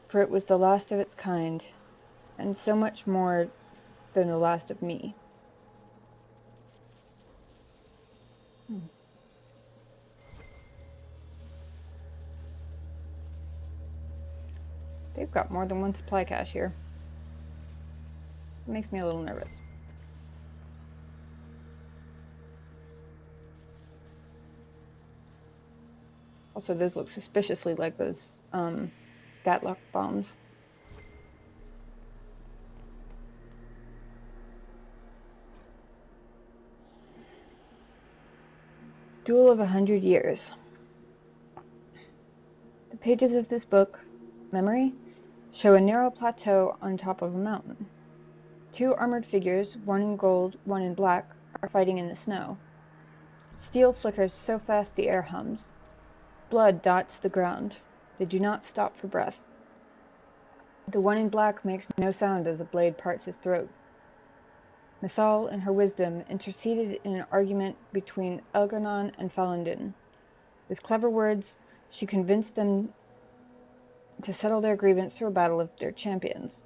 for it was the last of its kind, and so much more than the last of me. They've got more than one supply cache here. It makes me a little nervous. Also, those look suspiciously like those Gatlock bombs. Duel of 100 Years. The pages of this book, Memory, show a narrow plateau on top of a mountain. 2 armored figures, one in gold, one in black, are fighting in the snow. Steel flickers so fast the air hums. Blood dots the ground. They do not stop for breath. The one in black makes no sound as a blade parts his throat. Mythal, in her wisdom, interceded in an argument between Elgar'nan and Falandin. With clever words, she convinced them to settle their grievance through a battle of their champions.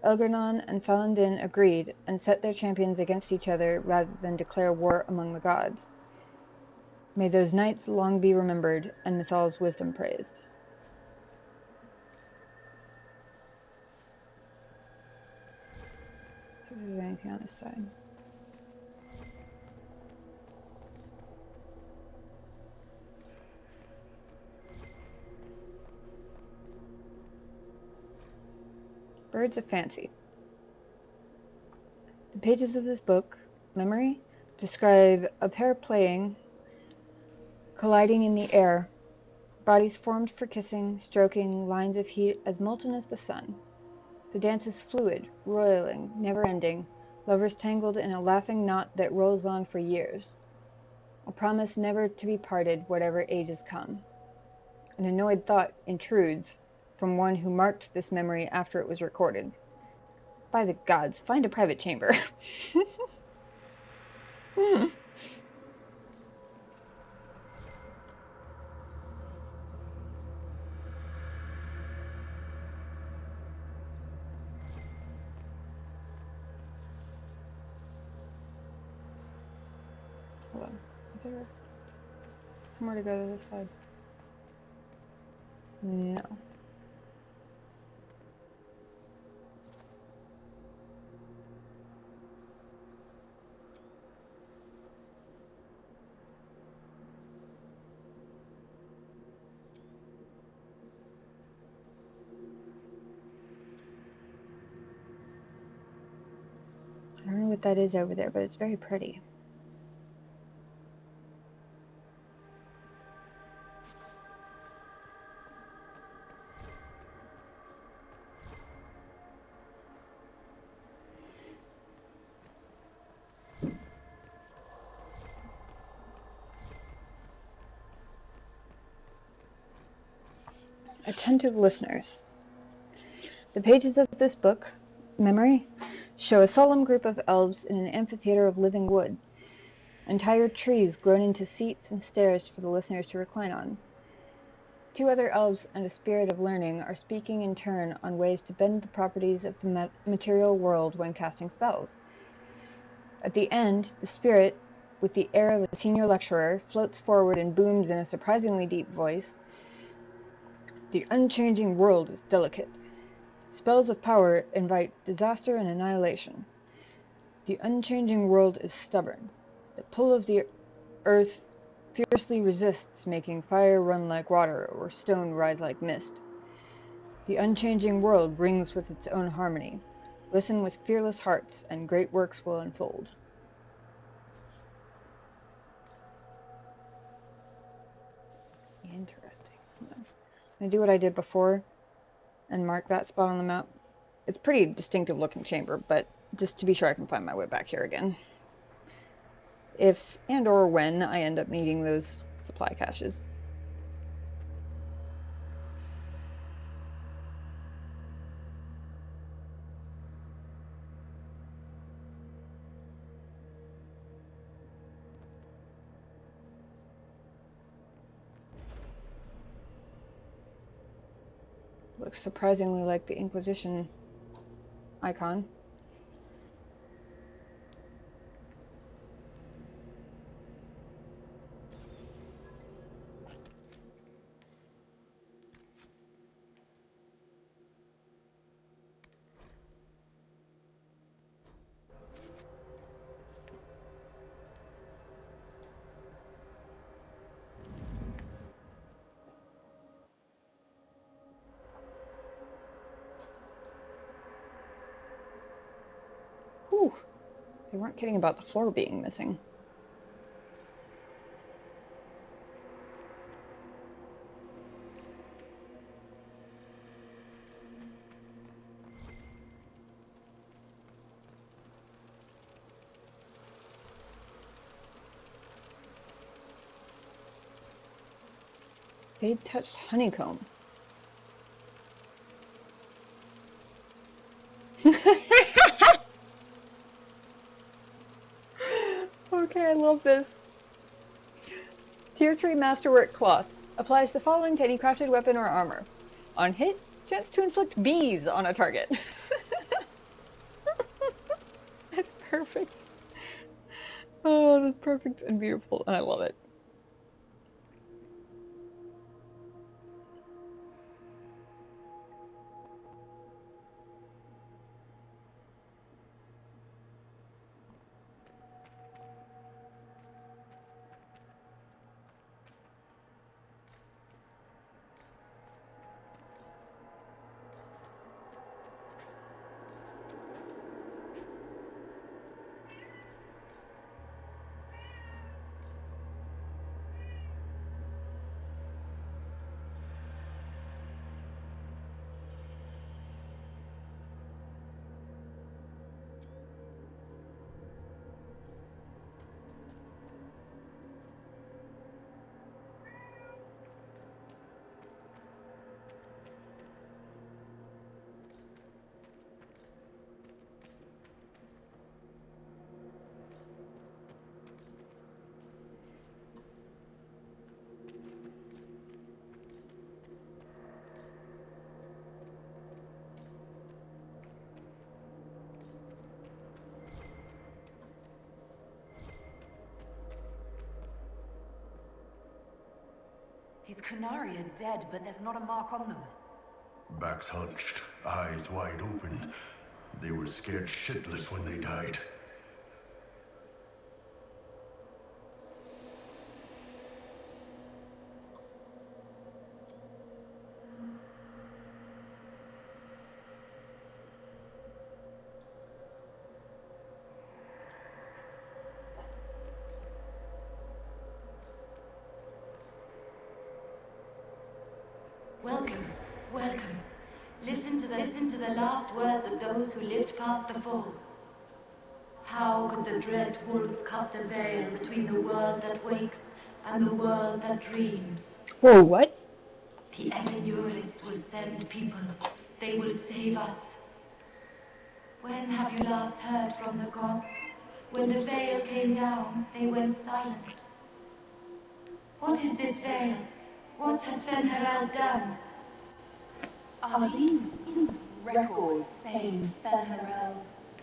Elgar'nan and Falandin agreed and set their champions against each other rather than declare war among the gods. May those nights long be remembered and Mythal's wisdom praised. See if there's anything on this side. Birds of Fancy. The pages of this book, Memory, describe a pair playing, colliding in the air, bodies formed for kissing, stroking, lines of heat as molten as the sun. The dance is fluid, roiling, never-ending, lovers tangled in a laughing knot that rolls on for years. A promise never to be parted, whatever ages come. An annoyed thought intrudes from one who marked this memory after it was recorded. By the gods, find a private chamber. Hold on. Is there somewhere to go to this side? No. I don't know what that is over there, but it's very pretty. Attentive listeners. The pages of this book, Memory, show a solemn group of elves in an amphitheater of living wood. Entire trees grown into seats and stairs for the listeners to recline on. 2 other elves and a spirit of learning are speaking in turn on ways to bend the properties of the material world when casting spells. At the end, the spirit, with the air of a senior lecturer, floats forward and booms in a surprisingly deep voice. The unchanging world is delicate. Spells of power invite disaster and annihilation. The unchanging world is stubborn. The pull of the earth fiercely resists, making fire run like water or stone rise like mist. The unchanging world rings with its own harmony. Listen with fearless hearts, and great works will unfold. Interesting. I'm gonna do what I did before and mark that spot on the map. It's a pretty distinctive looking chamber, but just to be sure I can find my way back here again. If and or when I end up needing those supply caches. Looks surprisingly like the Inquisition icon. Whew. They weren't kidding about the floor being missing. Fade-touched honeycomb. Okay, I love this. Tier 3 Masterwork Cloth. Applies the following to any crafted weapon or armor. On hit, chance to inflict bees on a target. That's perfect. Oh, that's perfect and beautiful, and I love it. These Kunari are dead, but there's not a mark on them. Backs hunched, eyes wide open. They were scared shitless when they died. Welcome, welcome. Listen to the last words of those who lived past the fall. How could the dread wolf cast a veil between the world that wakes and the world that dreams? Whoa, what? The Evenuris will send people. They will save us. When have you last heard from the gods? When the veil came down, they went silent. What is this veil? What has Fen'Harel done? Are these records saying Fen'Harel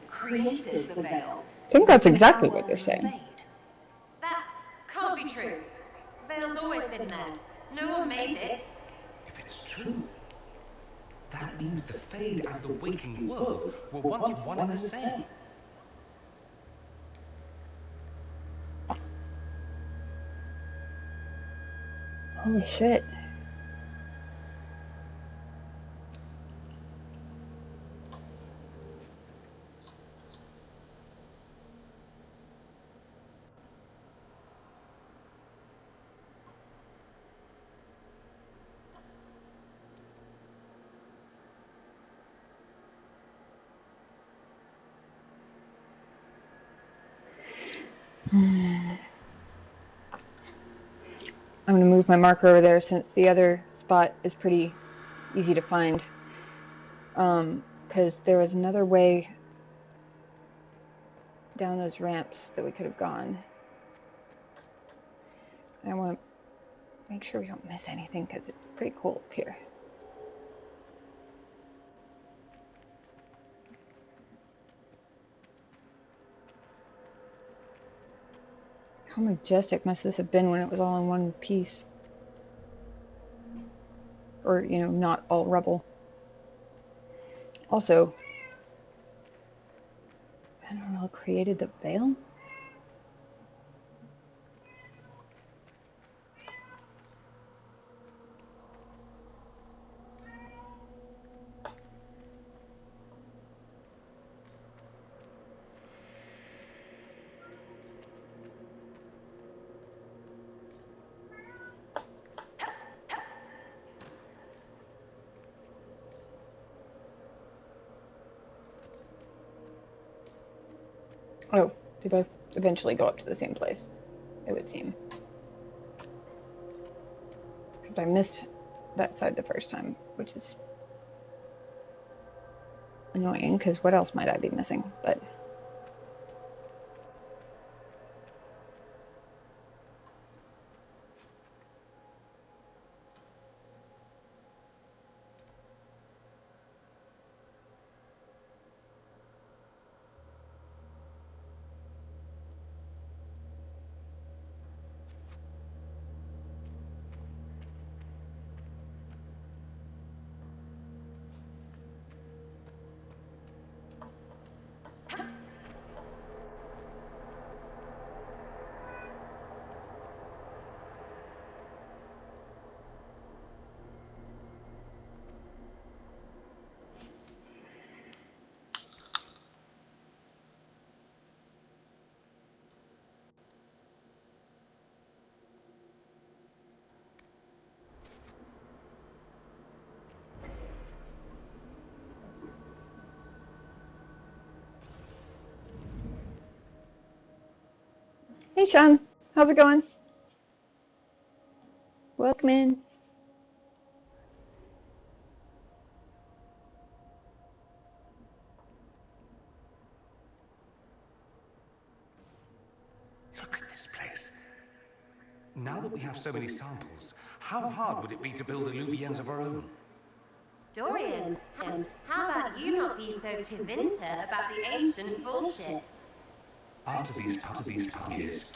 created the veil? I think that's exactly what they're saying. That can't be true. Veil's always been there. No one made it. If it's true, that means the Fade and the waking world were once one and the same. Holy shit. I'm going to move my marker over there since the other spot is pretty easy to find. Because there was another way down those ramps that we could have gone. And I want to make sure we don't miss anything because it's pretty cool up here. How majestic must this have been when it was all in one piece? Or, you know, not all rubble. Also, Fen'Harel created the veil? Oh, they both eventually go up to the same place, it would seem. But I missed that side the first time, which is annoying, because what else might I be missing? But hey, Sean, how's it going? Welcome in. Look at this place. Now that we have so many samples, how hard would it be to build illuvians of our own? Dorian, how about you not be so Tevinter about the ancient bullshit? After these years,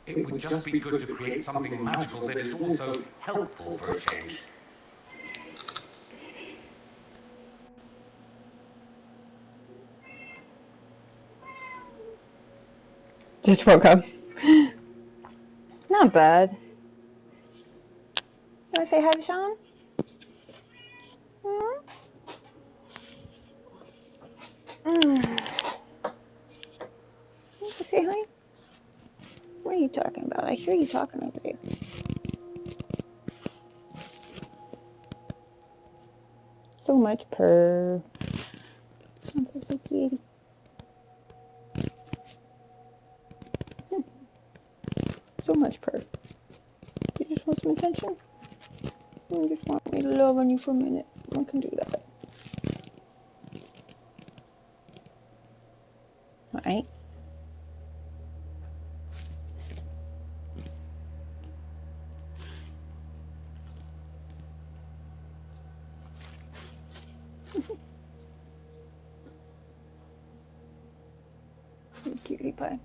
it would just be good to create something magical that is also helpful for a change. Just woke up. Not bad. You want to say hi to Sean? You want to say hi? What are you talking about? I hear you talking over there. So much purr. Sounds so cute. So much purr. You just want some attention? You just want me to love on you for a minute. I can do that. Alright. Cutie pie.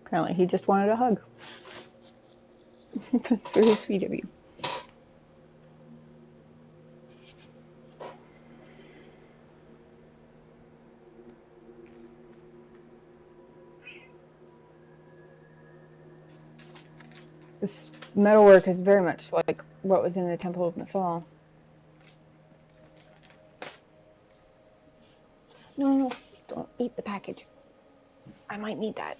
Apparently he just wanted a hug. That's very sweet of you. This metalwork is very much like what was in the Temple of Mythal. No, don't eat the package. I might need that.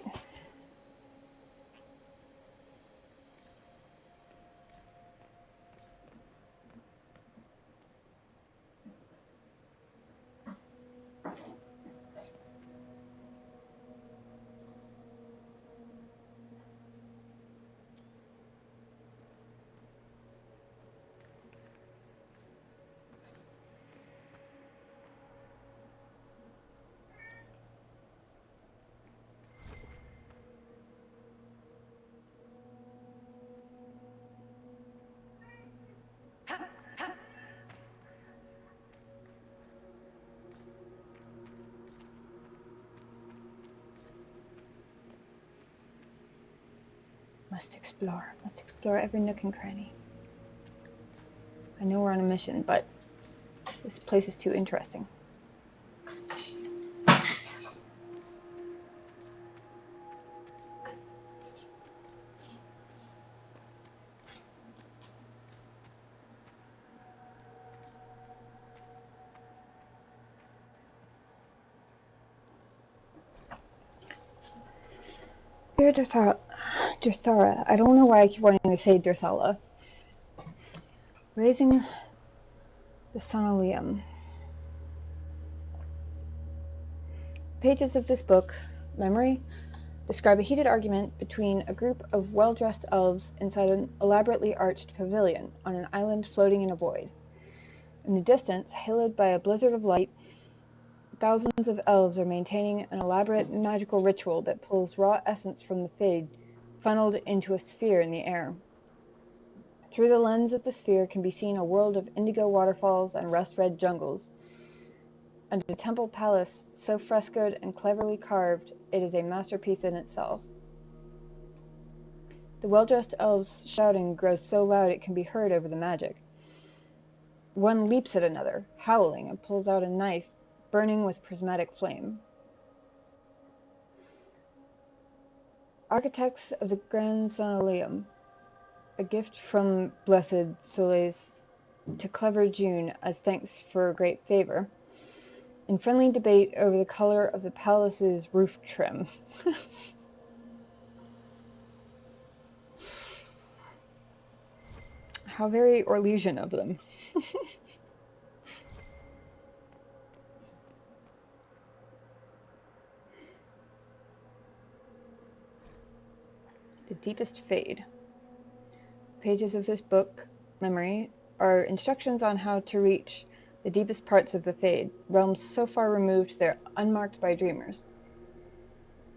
Must explore every nook and cranny. I know we're on a mission, but this place is too interesting. Dear Dressara, I don't know why I keep wanting to say Dressala. Raising the Sonolium. Pages of this book, memory describe a heated argument between a group of well-dressed elves inside an elaborately arched pavilion on an island floating in a void. In the distance, haloed by a blizzard of light, thousands of elves are maintaining an elaborate magical ritual that pulls raw essence from the Fade, funneled into a sphere in the air. Through the lens of the sphere can be seen a world of indigo waterfalls and rust-red jungles, and a temple palace so frescoed and cleverly carved it is a masterpiece in itself. The well-dressed elves' shouting grows so loud it can be heard over the magic. One leaps at another, howling, and pulls out a knife, burning with prismatic flame. Architects of the Grand Sonolium, a gift from Blessed Soleis to clever June as thanks for a great favor, in friendly debate over the color of the palace's roof trim. How very Orlesian of them. The Deepest Fade. Pages of this book, Memory, are instructions on how to reach the deepest parts of the Fade, realms so far removed they're unmarked by dreamers.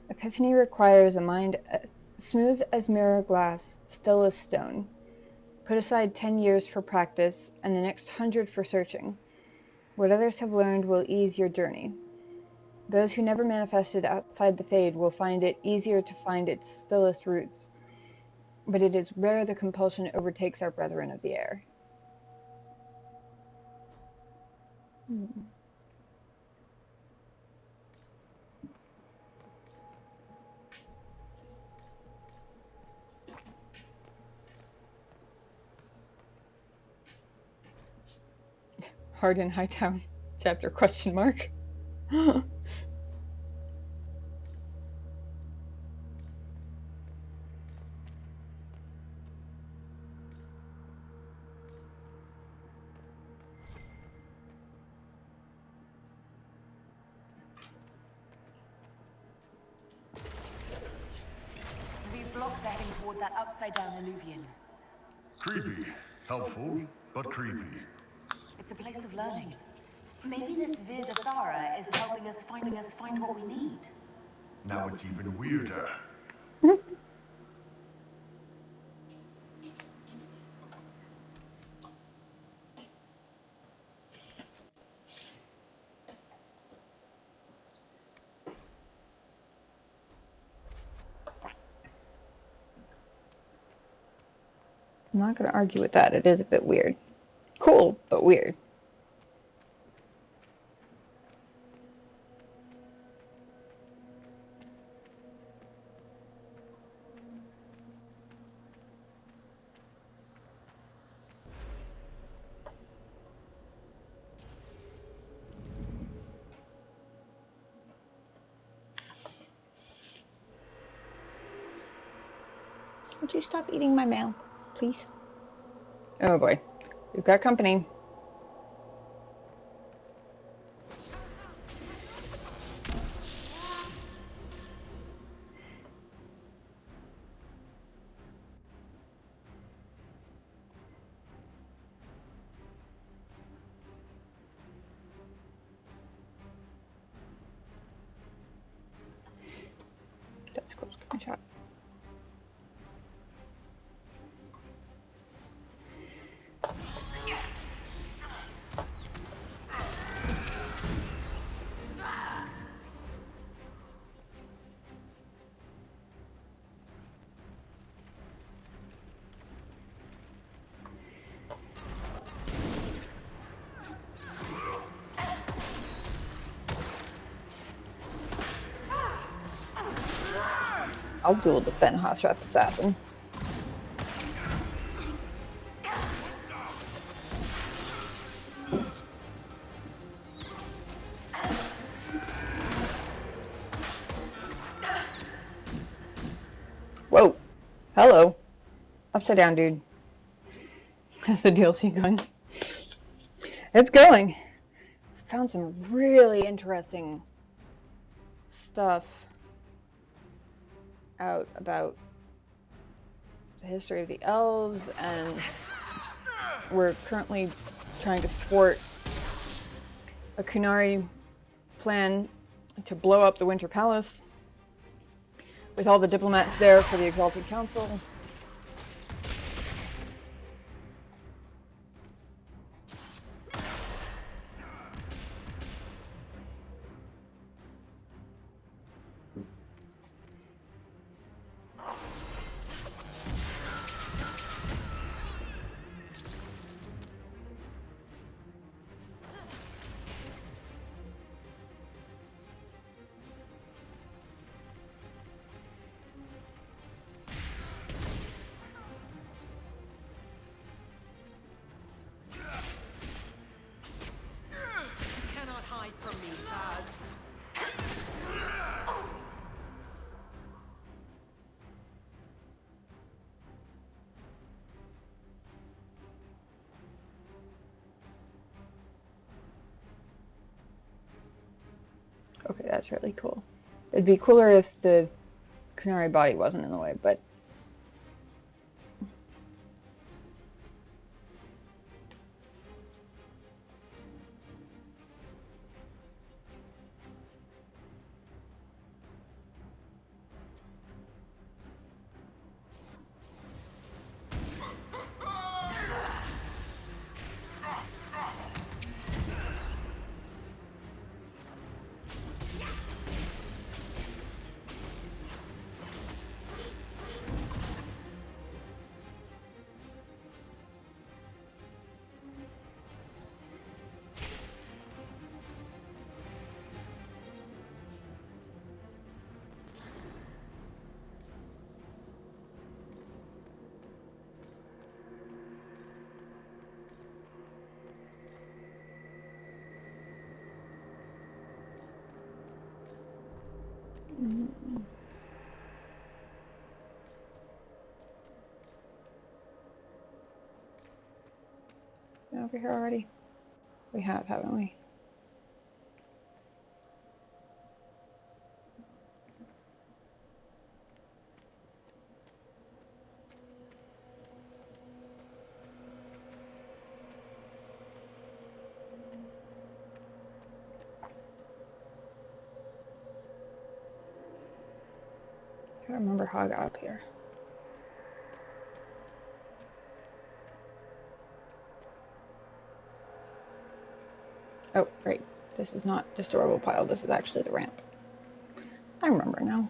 Epiphany requires a mind smooth as mirror glass, still as stone. Put aside 10 years for practice and the next 100 for searching. What others have learned will ease your journey. Those who never manifested outside the Fade will find it easier to find its stillest roots. But it is rare the compulsion overtakes our brethren of the air. Hard in Hightown. Chapter question mark. These blocks are heading toward that upside-down alluvion. Creepy. Helpful, but creepy. It's a place of learning. Maybe this Virdathara is helping us find what we need. Now it's even weirder. I'm not going to argue with that. It is a bit weird. Cool, but weird. Would you stop eating my mail, please? Oh boy, we've got company. That's a close shot. I'll duel the Ben Hosrath assassin. Whoa. Hello. Upside down, dude. That's the DLC going. It's going. Found some really interesting stuff. out about the history of the elves, and we're currently trying to thwart a Kunari plan to blow up the Winter Palace with all the diplomats there for the Exalted Council. Okay, that's really cool. It'd be cooler if the Kunari body wasn't in the way, but... Over here already? We have, haven't we? I can't remember how I got up here. Oh, right. This is not just a rubble pile, this is actually the ramp. I remember now.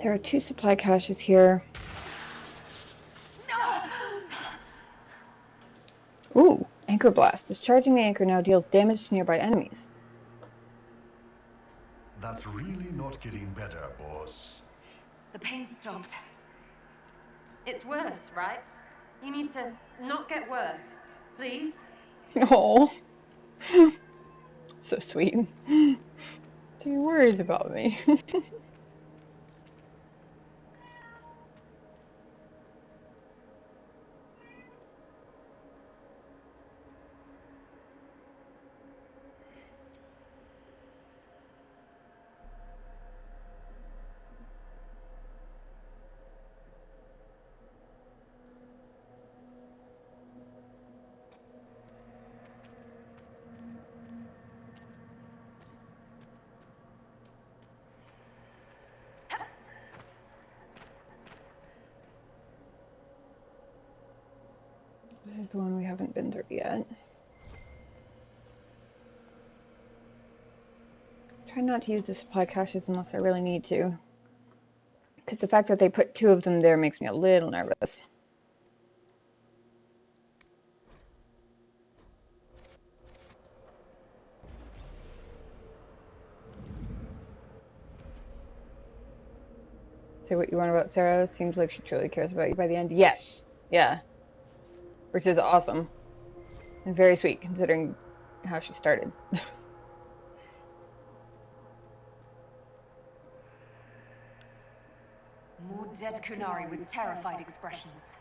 There are 2 supply caches here. Ooh, anchor blast. Discharging the anchor now deals damage to nearby enemies. That's really not getting better, boss. The pain stopped. It's worse, right? You need to not get worse, please. Oh, so sweet. He worries about me. is the one we haven't been through yet. Try not to use the supply caches unless I really need to. Because the fact that they put 2 of them there makes me a little nervous. Say what you want about Sarah. Seems like she truly cares about you by the end. Yes. Yeah. Which is awesome. And very sweet considering how she started. More dead Kunari with terrified expressions.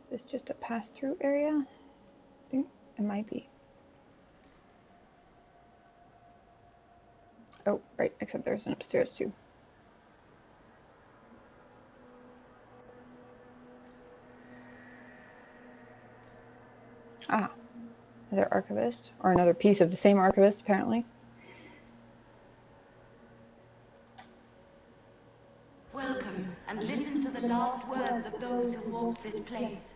Is this just a pass-through area? I think it might be. Oh, right, except there's an upstairs too. Ah, another archivist, or another piece of the same archivist, apparently. Welcome, and listen to the last words of those who walked this place.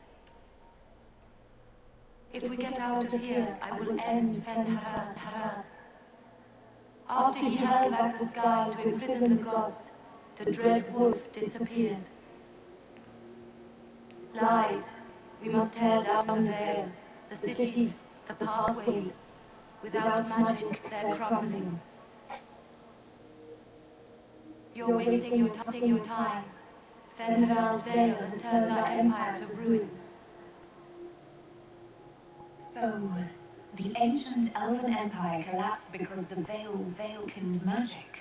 If we get out of here, I will end Fen-Haral. After he held back the sky to imprison the gods, the dread wolf disappeared. Lies. We must tear down the veil, the cities, the pathways. Without magic, they're crumbling. You're wasting your time. Fen-Haral's veil has turned our empire to ruins. So, the ancient elven empire collapsed because the veil veilkened magic.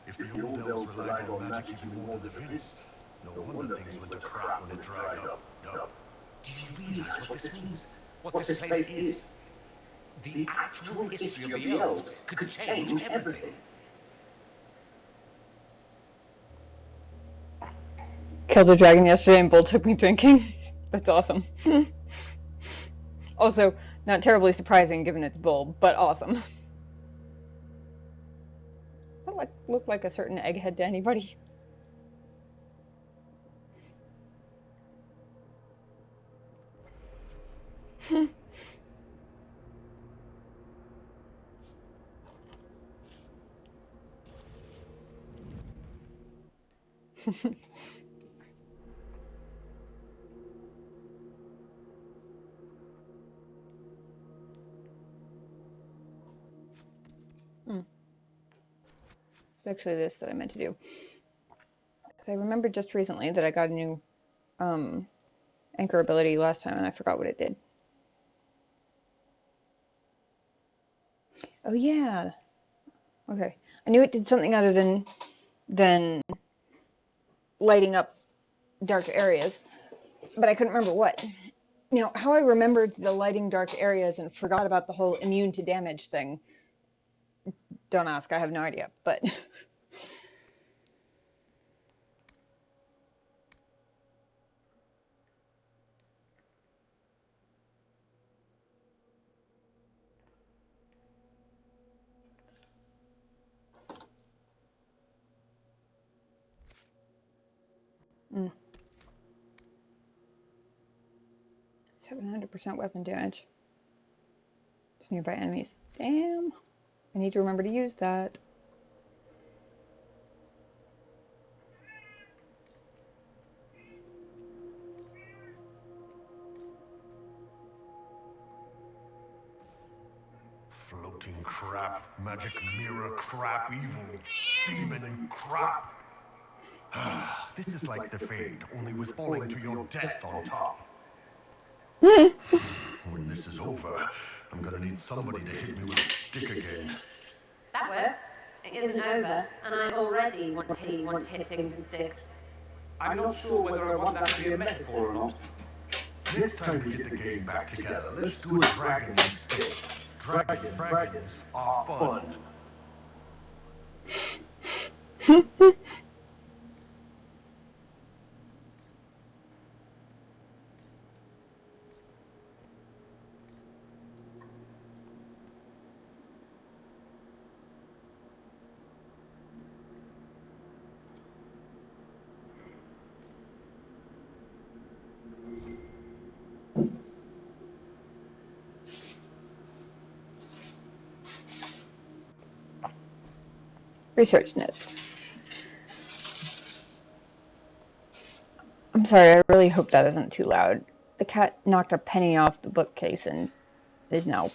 If the old elves relied on magic even more than the Vince, no wonder things went to crap when it dried up. Do you realize what this means? What this place is? The actual history of the elves could change everything. Killed a dragon yesterday and Bull took me drinking. That's awesome. Also, not terribly surprising given it's Bull, but awesome. Does that look like a certain egghead to anybody? It's actually this that I meant to do. Because I remembered just recently that I got a new anchor ability last time and I forgot what it did. Oh yeah. Okay. I knew it did something other than lighting up dark areas, but I couldn't remember what. Now, how I remembered the lighting dark areas and forgot about the whole immune to damage thing, don't ask, I have no idea, but... Mm. 700% weapon damage to nearby enemies. Damn. I need to remember to use that. Floating crap, magic mirror crap, evil demon crap. This is like the Fade, only with falling to your death on top. When this is over, I'm gonna need somebody to hit me with a stick again. That works. It isn't over, and I already want to hit things with sticks. I'm not sure whether I want that to be a metaphor or not. Next time we get the gang back together, let's do a dragon instead. Dragons are fun. Research notes. I'm sorry, I really hope that isn't too loud. The cat knocked a penny off the bookcase and is now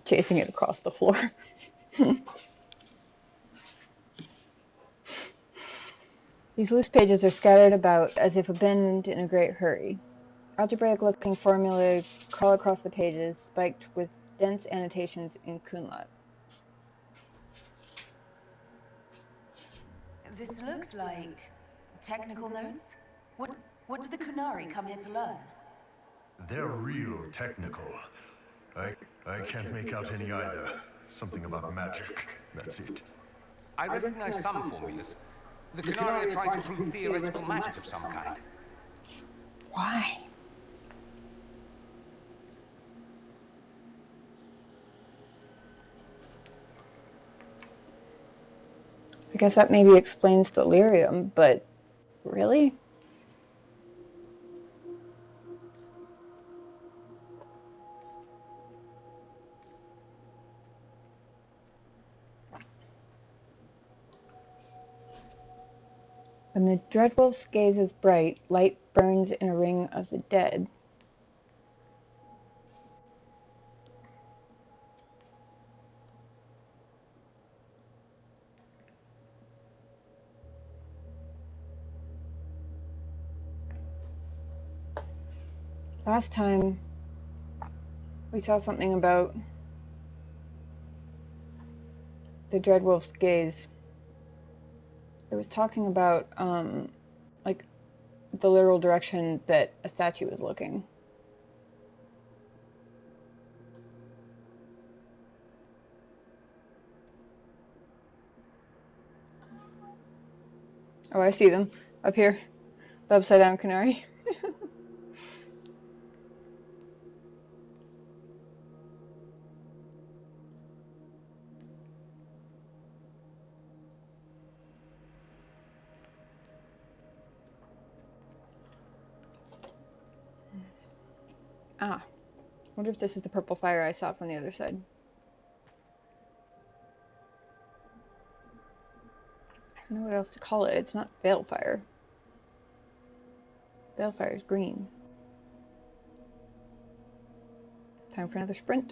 chasing it across the floor. These loose pages are scattered about as if abandoned in a great hurry. Algebraic-looking formulae crawl across the pages, spiked with dense annotations in Kunlat. This looks like technical notes. What did the Kunari come here to learn? They're real technical. I can't make out any either. Something about magic. That's it. I recognize some formulas. The Kunari are trying to prove theoretical magic of some kind. Why? I guess that maybe explains the lyrium, but really? When the Dreadwolf's gaze is bright, light burns in a ring of the dead. Last time, we saw something about the Dreadwolf's gaze. It was talking about, like, the literal direction that a statue was looking. Oh, I see them. Up here. The upside down canary. Ah. Wonder if this is the purple fire I saw from the other side. I don't know what else to call it. It's not balefire. Balefire is green. Time for another sprint.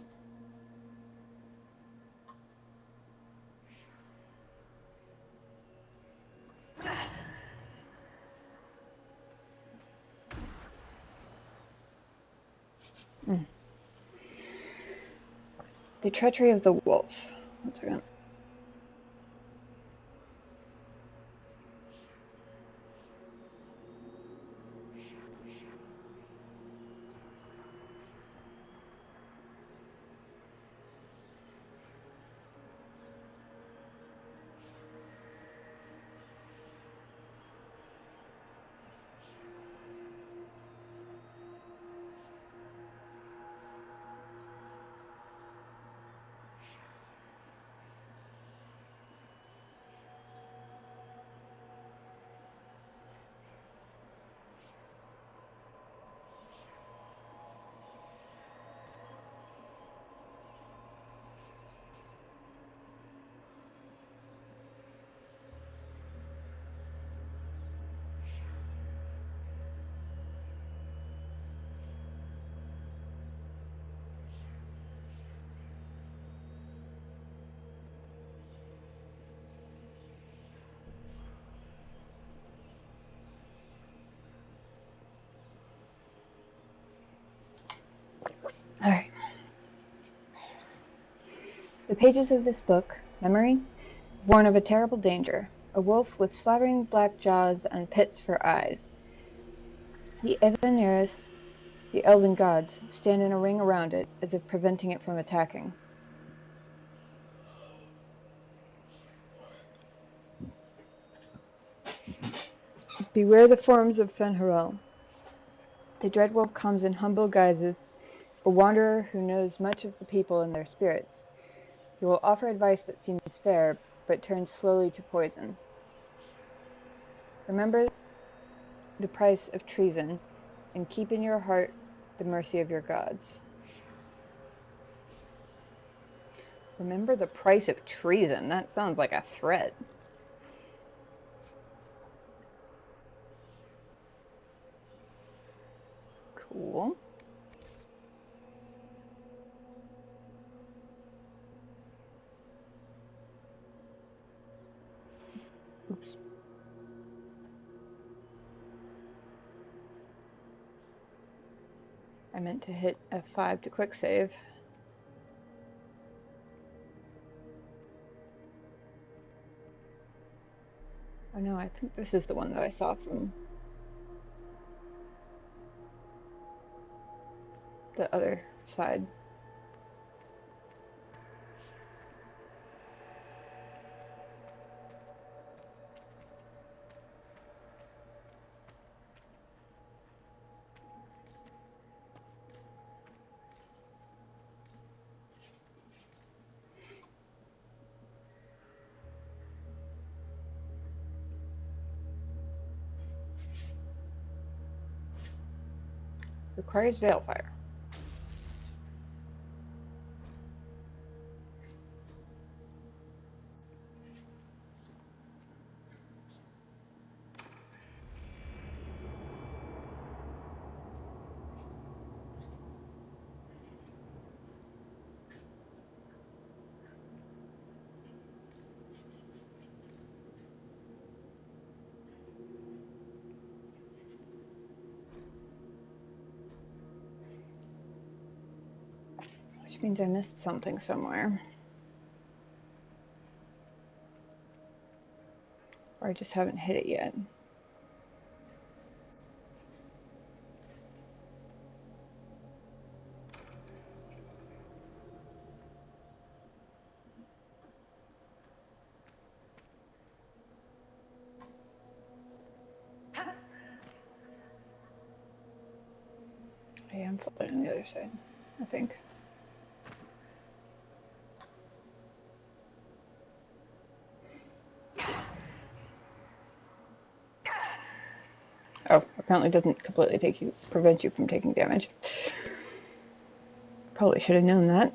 The treachery of the wolf. 1 second. The pages of this book, memory, warn of a terrible danger, a wolf with slavering black jaws and pits for eyes. The Evaneris, the elven gods, stand in a ring around it, as if preventing it from attacking. Beware the forms of Fen'Harel. The dread wolf comes in humble guises, a wanderer who knows much of the people and their spirits. He will offer advice that seems fair, but turns slowly to poison. Remember the price of treason, and keep in your heart the mercy of your gods. Remember the price of treason? That sounds like a threat. Cool. Oops. I meant to hit F5 to quick save. Oh no, I think this is the one that I saw from the other side. Requires Veilfire. Which means I missed something somewhere. Or I just haven't hit it yet. I am floating on the other side, I think. Oh, apparently doesn't completely prevent you from taking damage. Probably should have known that.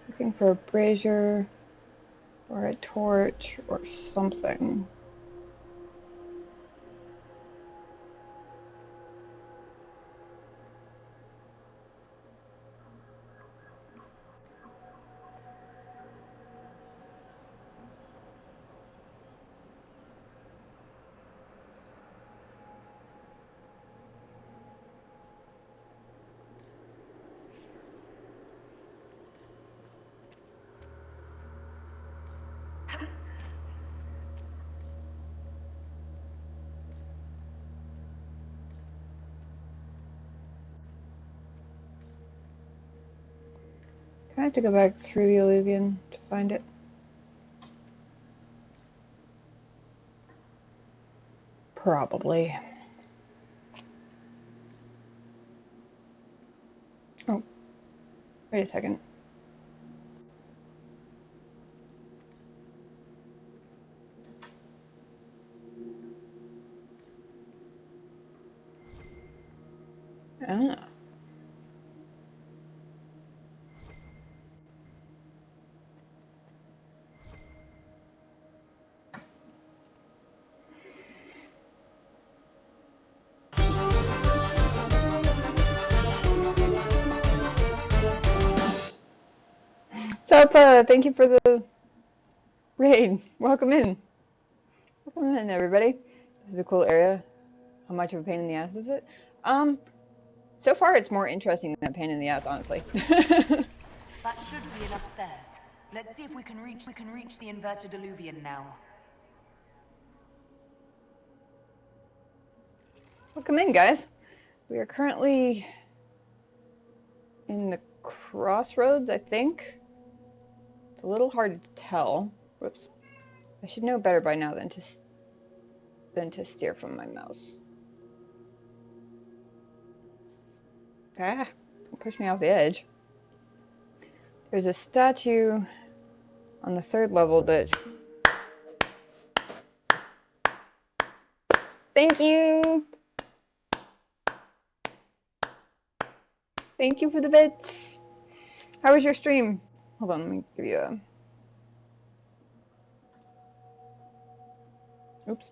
Looking for a brazier or a torch or something. Do I have to go back through the Illuvian to find it? Probably. Oh, wait a second. Ah. Sup, thank you for the raid. Welcome in. Welcome in, everybody. This is a cool area. How much of a pain in the ass is it? So far it's more interesting than a pain in the ass, honestly. That should be enough stairs. Let's see if we can reach the inverted illuvian now. Welcome in, guys. We are currently in the crossroads, I think. It's a little hard to tell. Whoops. I should know better by now than to steer from my mouse. Ah, don't push me off the edge. There's a statue on the 3rd level that... Thank you! Thank you for the bits! How was your stream? Hold on, let me give you a... Oops.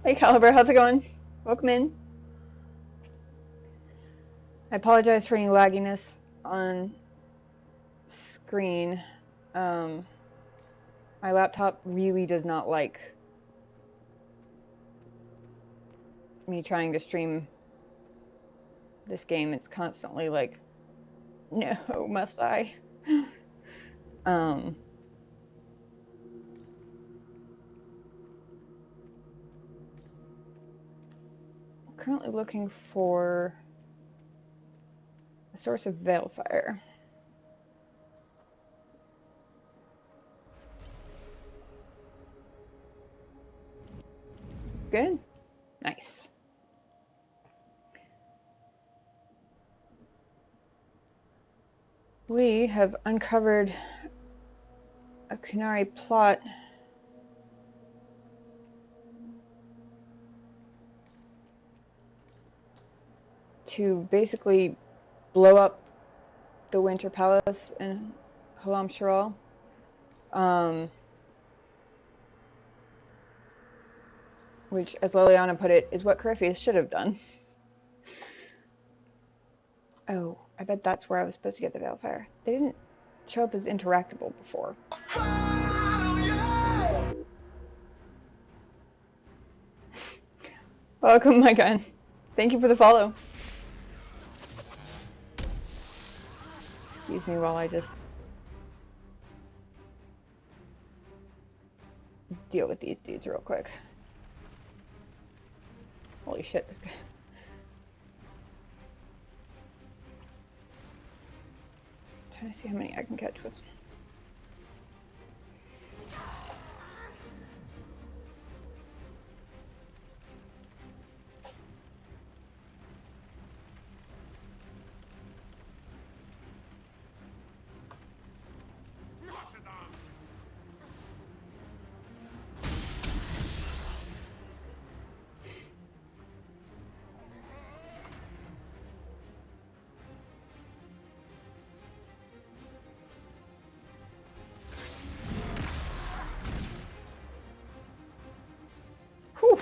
Hey Caliber, how's it going? Welcome in. I apologize for any lagginess on screen. My laptop really does not like me trying to stream this game. It's constantly like, no, must I? I'm currently looking for a source of Veilfire. Good? Nice. We have uncovered a Kunari plot to basically blow up the Winter Palace in Halam Sharal. Which, as Liliana put it, is what Corypheus should have done. Oh, I bet that's where I was supposed to get the Veilfire. They didn't show up as interactable before. Welcome, my gun. Thank you for the follow. Excuse me while I just deal with these dudes real quick. Holy shit, this guy. I'm trying to see how many I can catch with. Whew.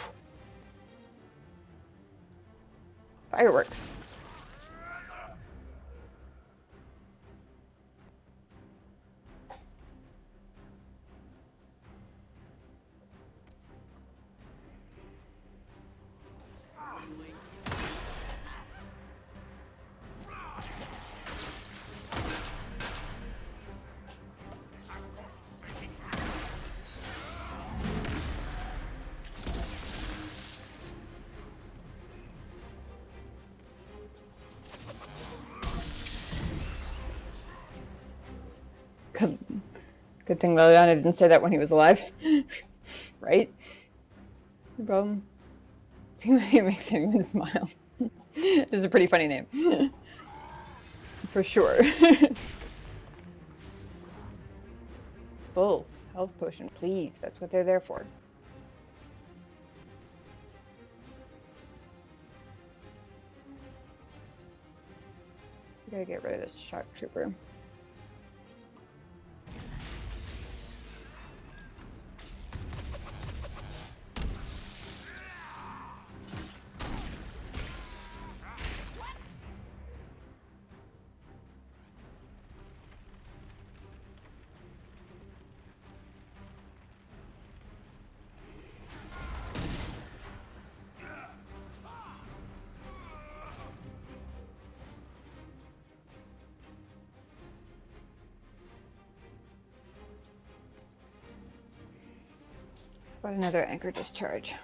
Fireworks. Good thing Liliana didn't say that when he was alive. Right? No problem. See what he makes anyone smile. It's a pretty funny name. For sure. Bull. Health potion, please. That's what they're there for. Gotta get rid of this shock trooper. What another anchor discharge.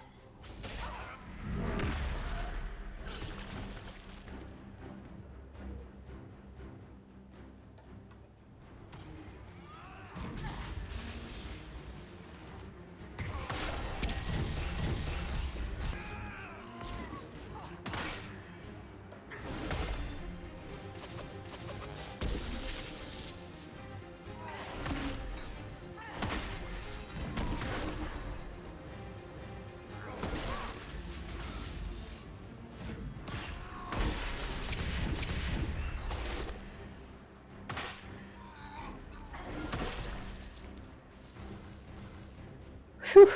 Whew.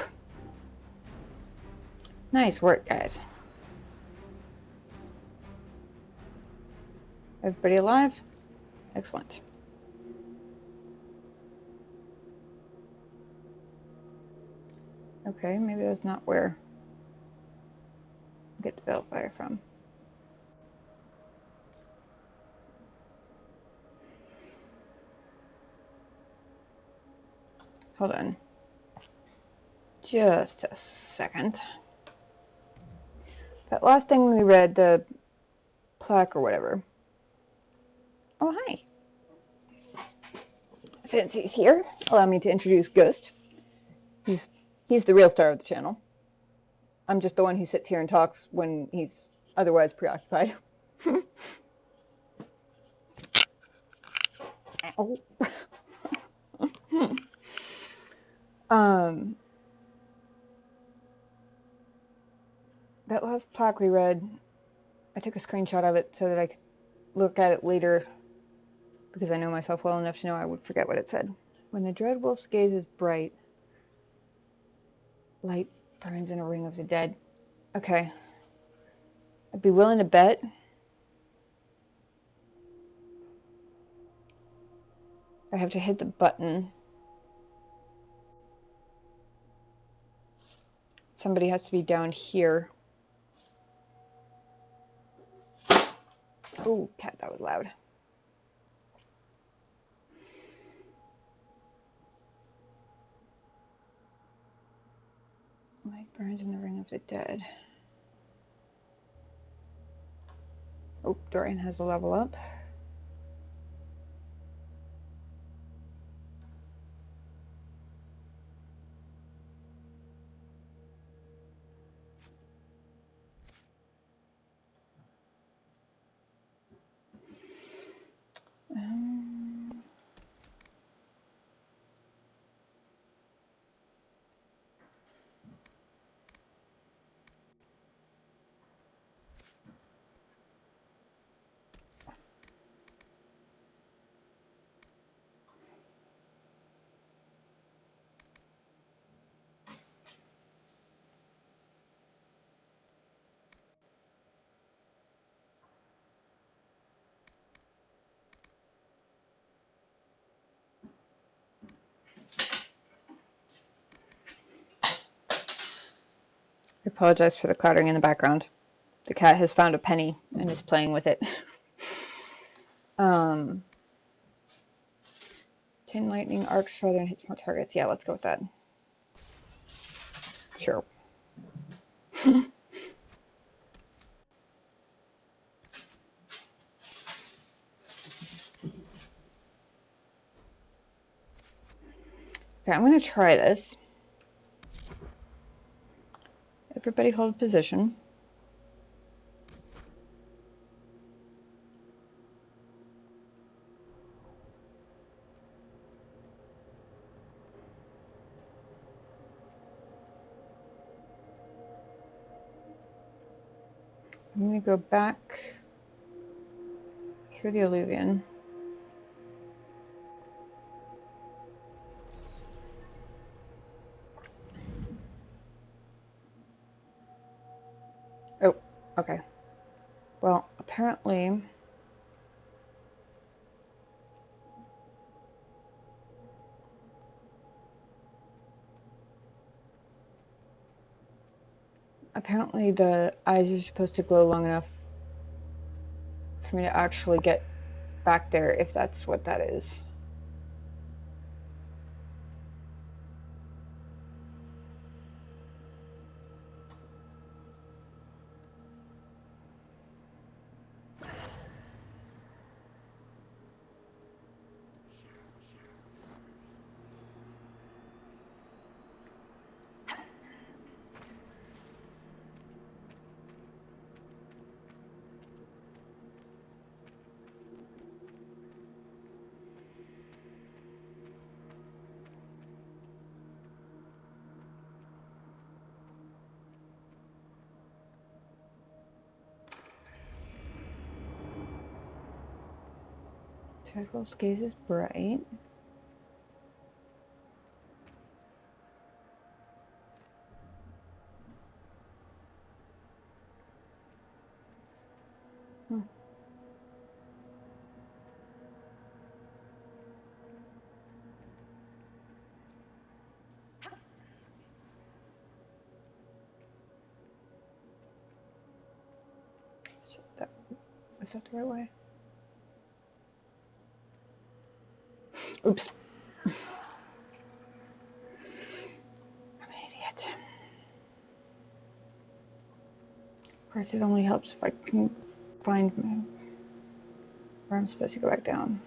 Nice work, guys. Everybody alive? Excellent. Okay, maybe that's not where I get the Balefire from. Hold on. Just a second. That last thing we read, the plaque or whatever. Oh, hi. Since he's here, allow me to introduce Ghost. He's the real star of the channel. I'm just the one who sits here and talks when he's otherwise preoccupied. Ow. That last plaque we read, I took a screenshot of it so that I could look at it later, because I know myself well enough to know I would forget what it said. When the dread wolf's gaze is bright, light burns in a ring of the dead. Okay. I'd be willing to bet I have to hit the button. Somebody has to be down here. Oh, cat, that was loud. Light burns in the ring of the dead. Oh, Dorian has a level up. I apologize for the clattering in the background. The cat has found a penny and is playing with it. Tin lightning arcs further and hits more targets. Yeah, let's go with that. Sure. Okay, I'm going to try this. Everybody hold position. I'm going to go back through the alluvion. Oh, okay. Well, apparently the eyes are supposed to glow long enough for me to actually get back there, if that's what that is. Treadwell's gaze is bright. Is that the right way? Oops. I'm an idiot. Of course, it only helps if I can find where I'm supposed to go back down.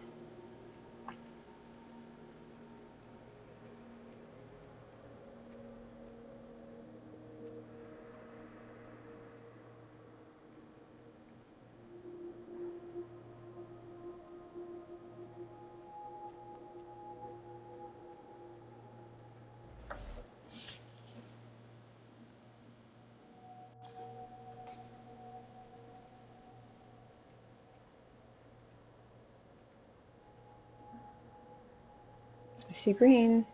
I see green.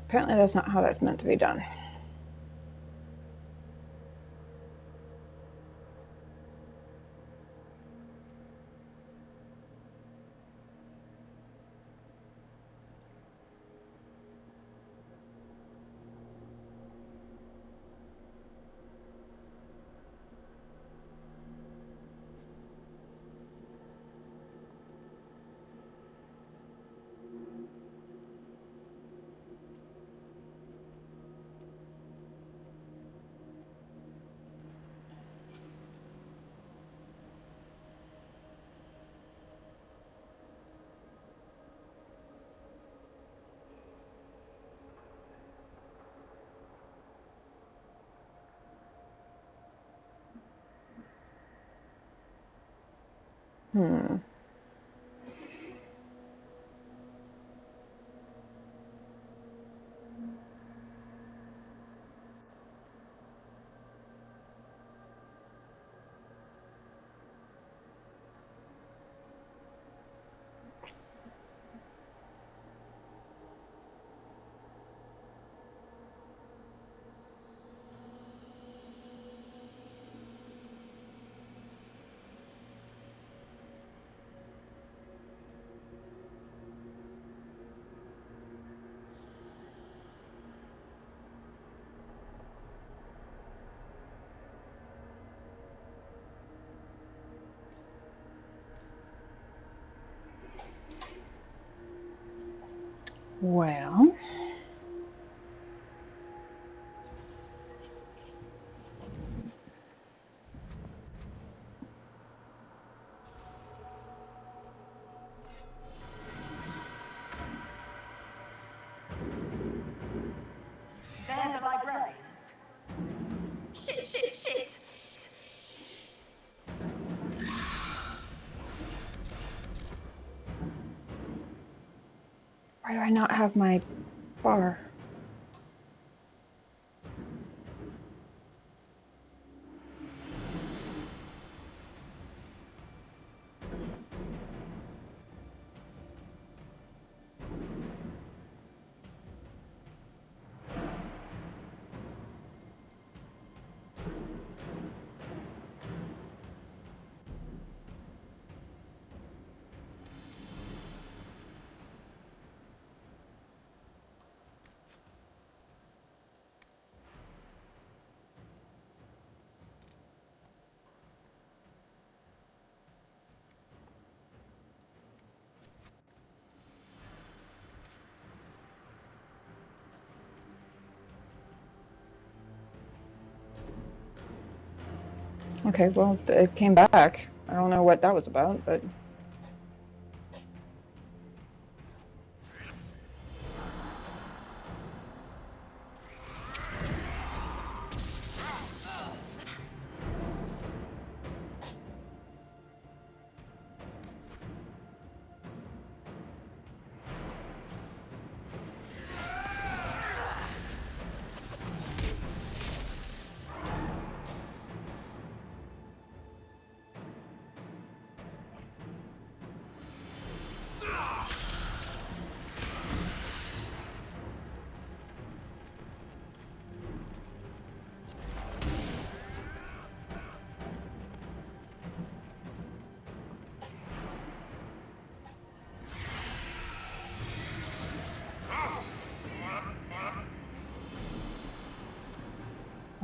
Apparently that's not how that's meant to be done. Well, They're the librarians. Shit, shit, shit! I not have my bar? Okay, well, it came back. I don't know what that was about, but...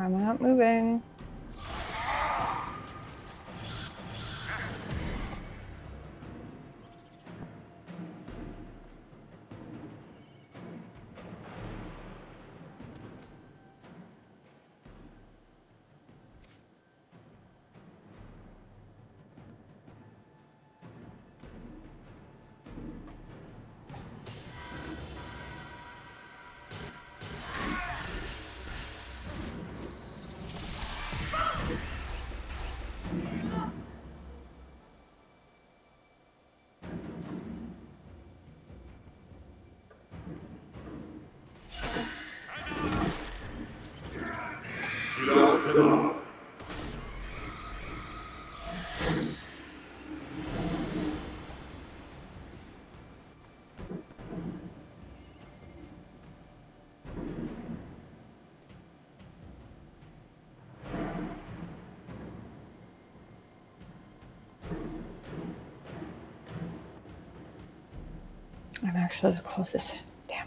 I'm not moving. I'm actually the closest. Damn.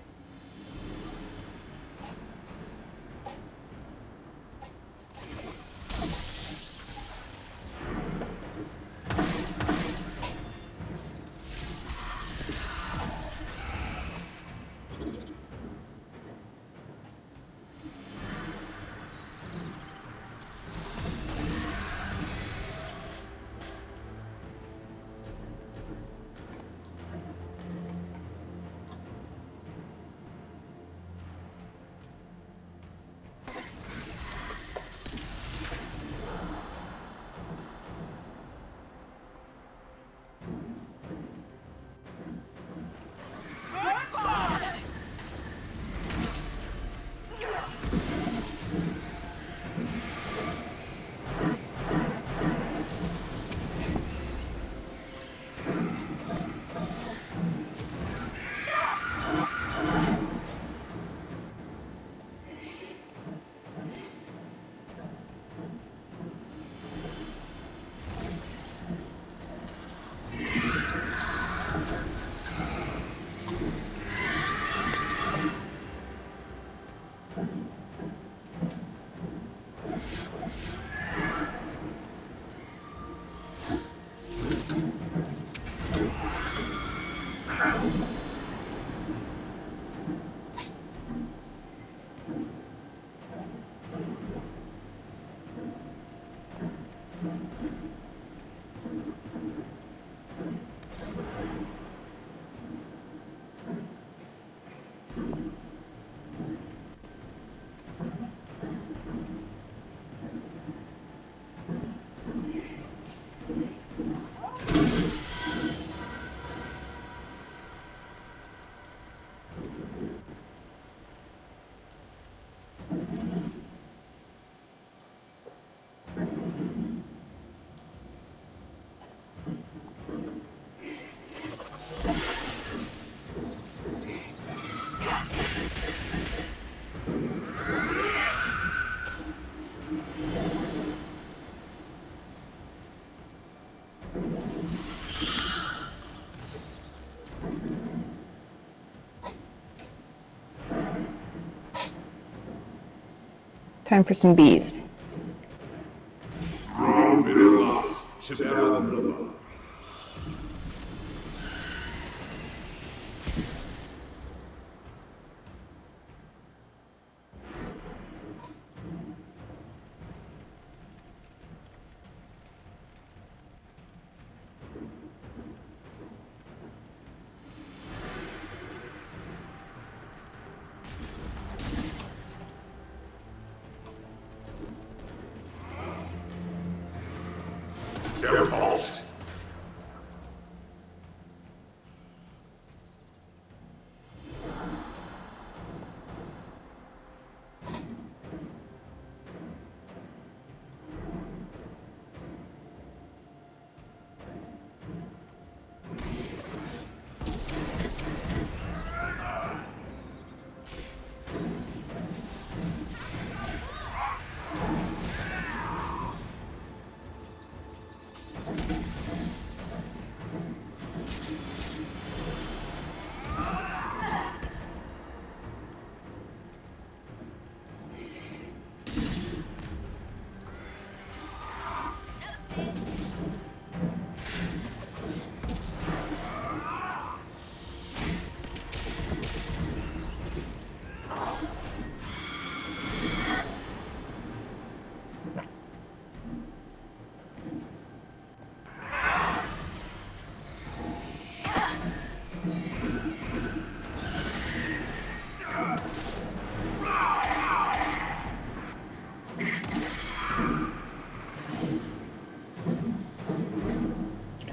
Time for some bees.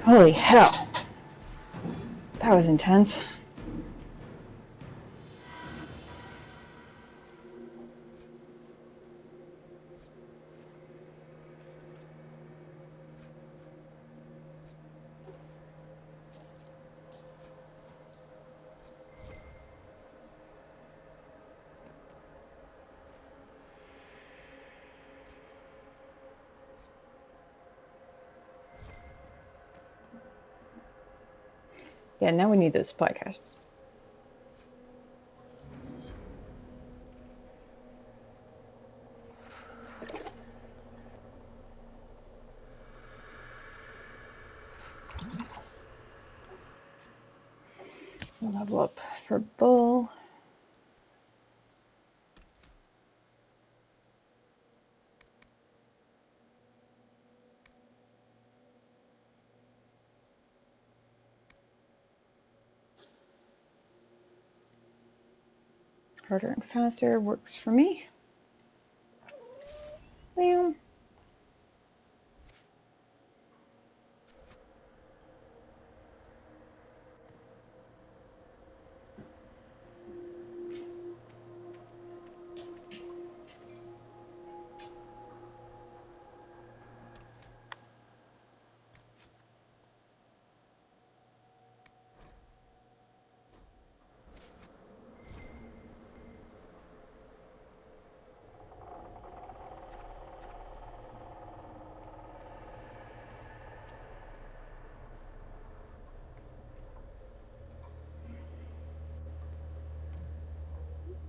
Holy hell. That was intense. Yeah, now we need those supply caches. Level up for Bull. Harder and faster works for me. Bam.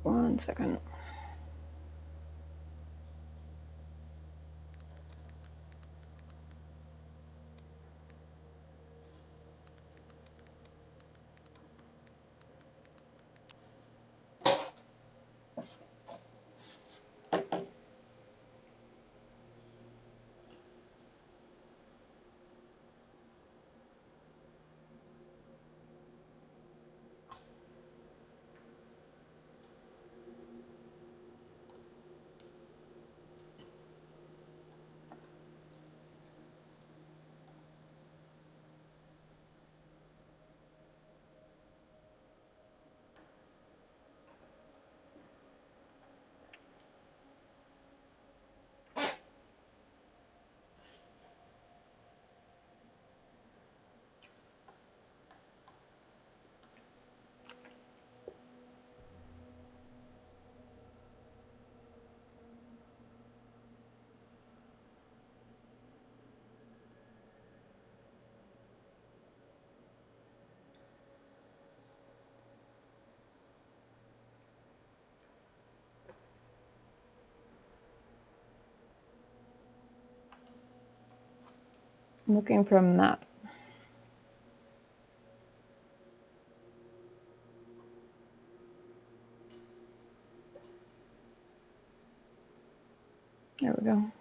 One second. I'm looking for a map. There we go.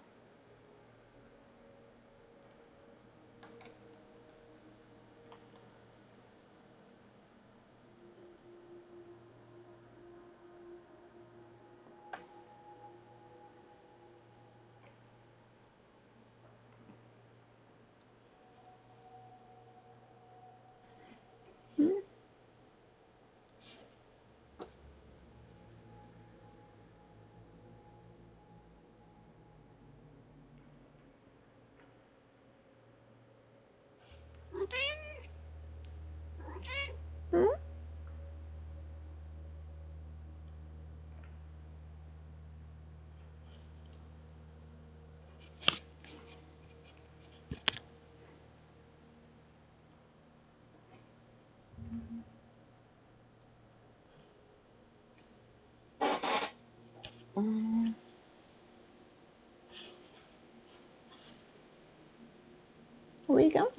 Where you going?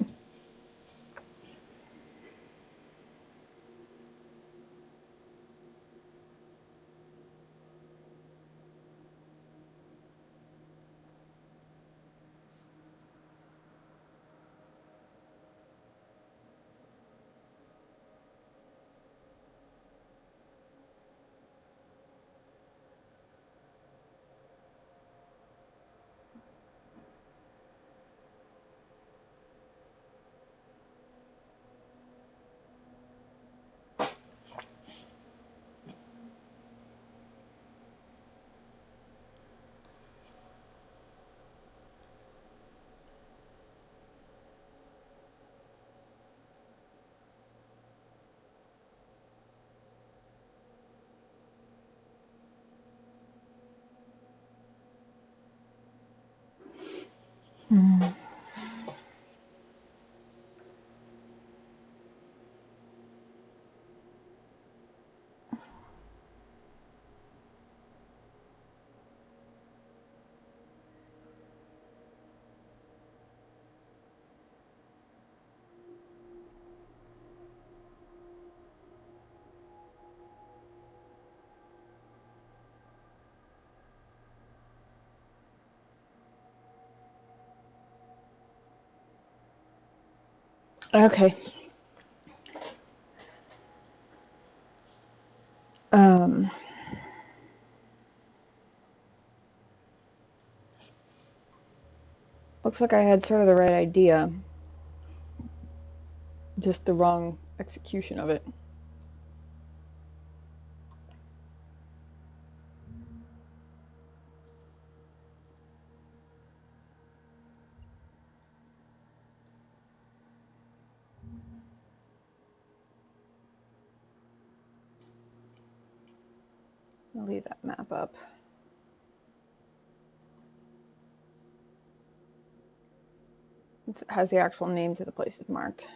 Okay. Looks like I had sort of the right idea, just the wrong execution of it. I'll leave that map up. It has the actual names of the places marked.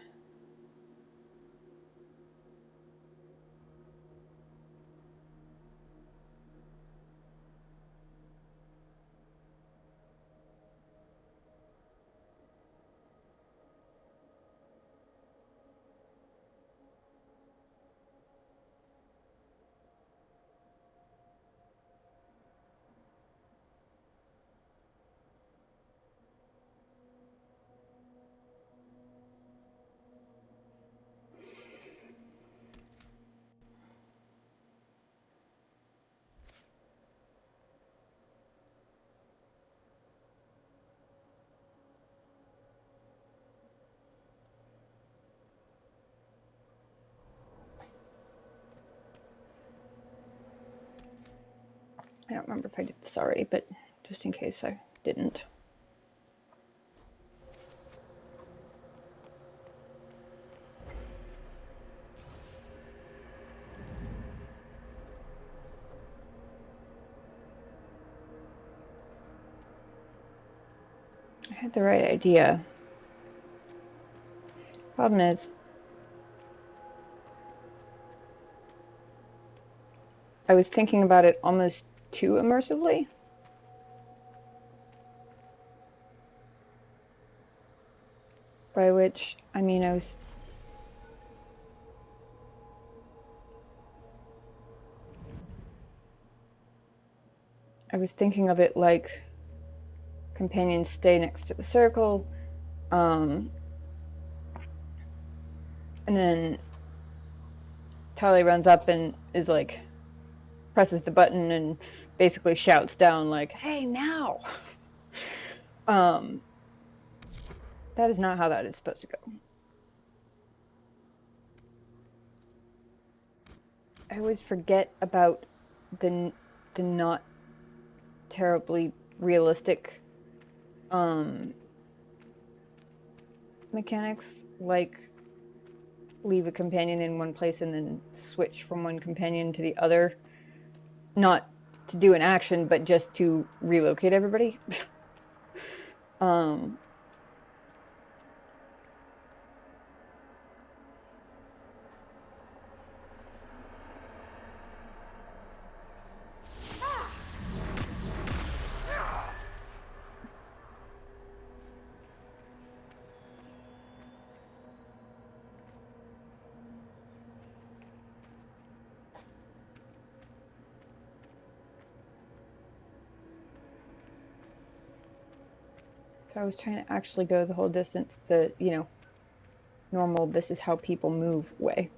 I don't remember if I did this already, but just in case I didn't. I had the right idea. Problem is, I was thinking about it almost too immersively. By which, I mean, I was thinking of it like companions stay next to the circle, and then Tali runs up and is like, presses the button and basically shouts down like, "Hey, now!" That is not how that is supposed to go. I always forget about the not terribly realistic mechanics, like leave a companion in one place and then switch from one companion to the other, not to do an action but just to relocate everybody. So I was trying to actually go the whole distance, the, you know, normal, this is how people move way.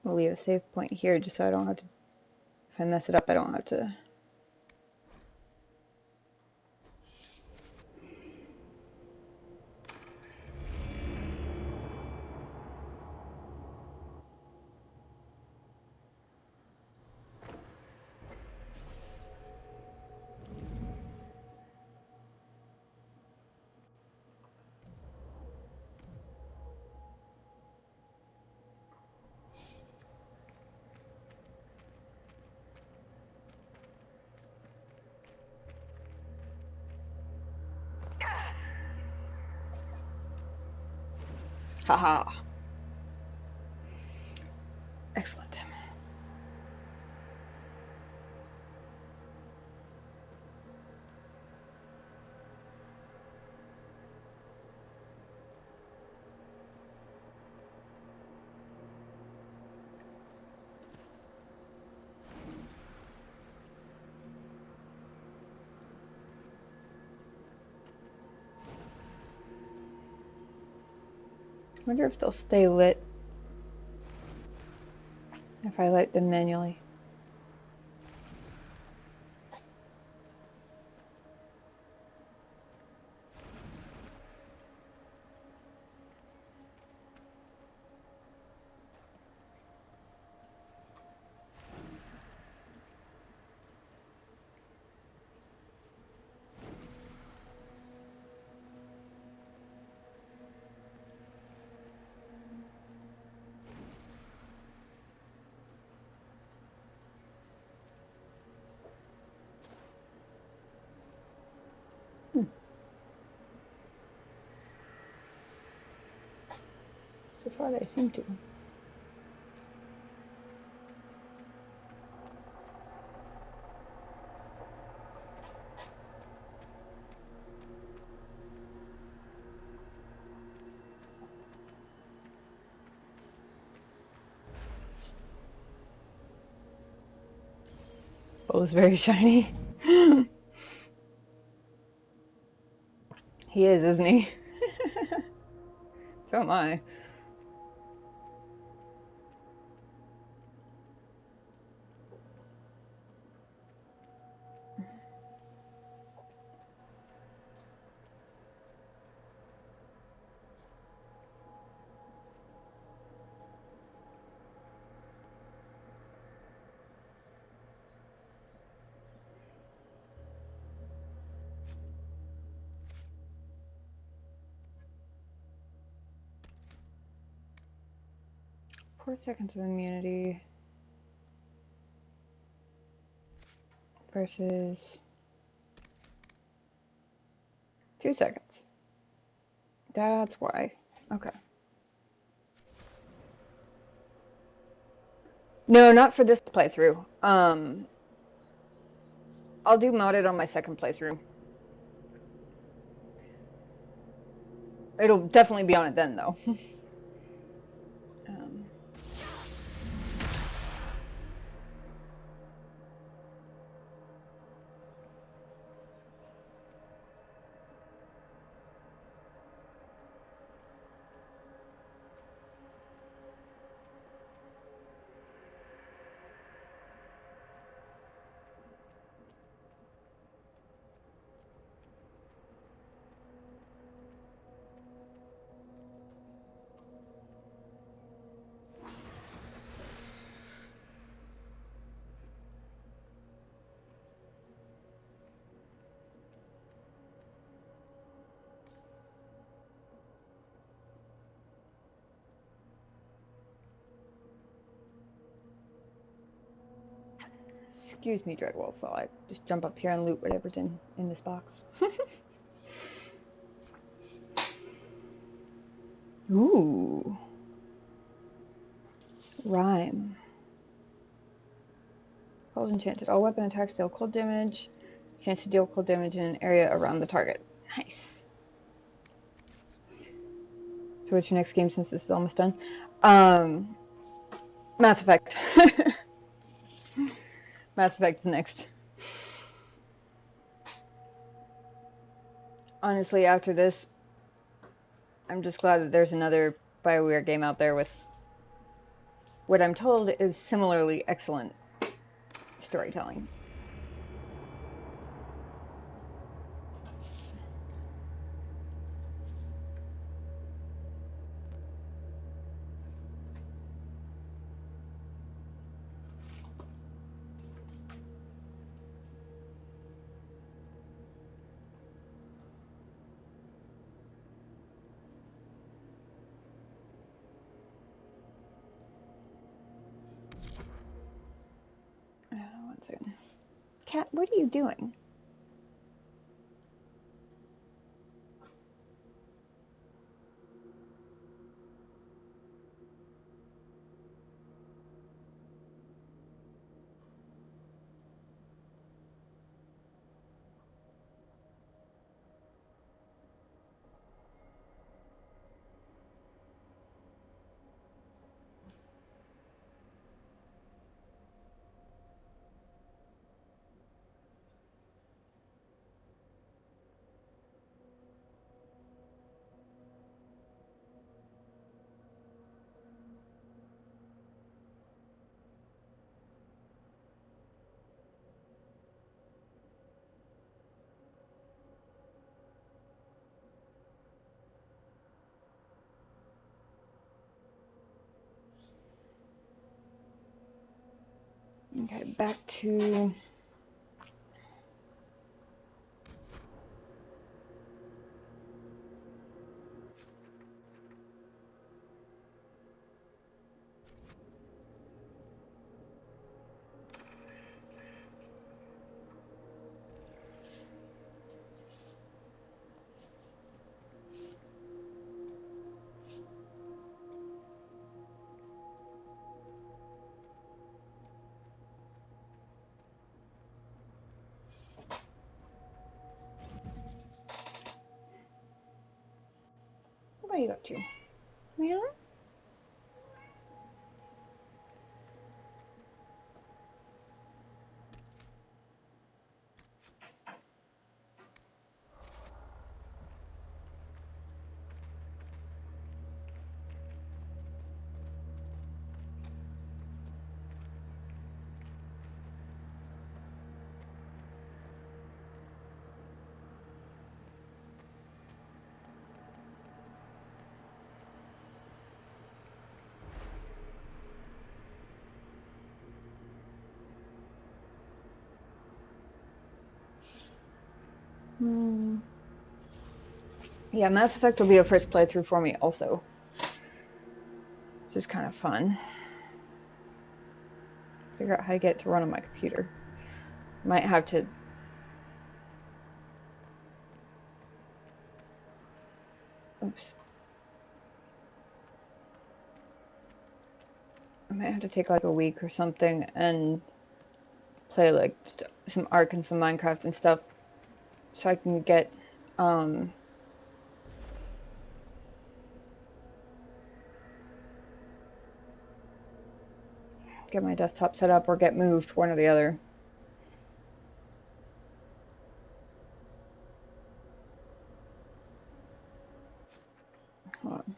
We'll leave a save point here just so I don't have to, if I mess it up, I don't have to. Haha. Excellent. I wonder if they'll stay lit if I light them manually. So far they seem to. Bull is very shiny. He is, isn't he? So am I. Four seconds of immunity versus 2 seconds. That's why. Okay. No, not for this playthrough. I'll do modded on my second playthrough. It'll definitely be on it then, though. um, Excuse me, Dreadwolf, while I just jump up here and loot whatever's in this box. Ooh. Rhyme. Cold enchanted. All weapon attacks deal cold damage. Chance to deal cold damage in an area around the target. Nice. So what's your next game since this is almost done? Mass Effect. Mass Effect's next. Honestly, after this, I'm just glad that there's another BioWare game out there with what I'm told is similarly excellent storytelling. One second. Cat, what are you doing? Okay, back to... What are you up to? Yeah? Yeah, Mass Effect will be a first playthrough for me also. Which is kind of fun. Figure out how to get it to run on my computer. Might have to... Oh, Oops. I might have to take like a week or something and play like some Ark and some Minecraft and stuff so I can get my desktop set up or get moved, one or the other. Hold on.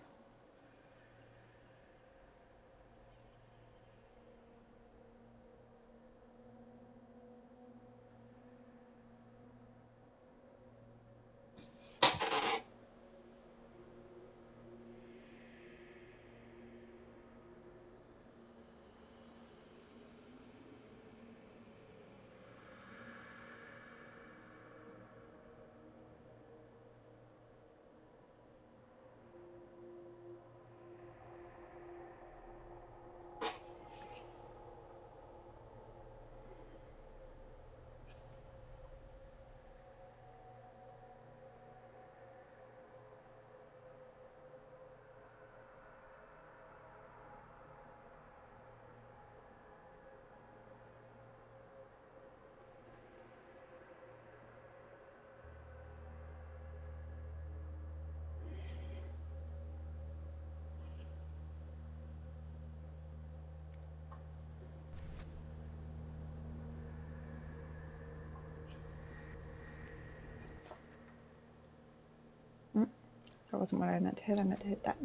That wasn't what I meant to hit. I meant to hit that.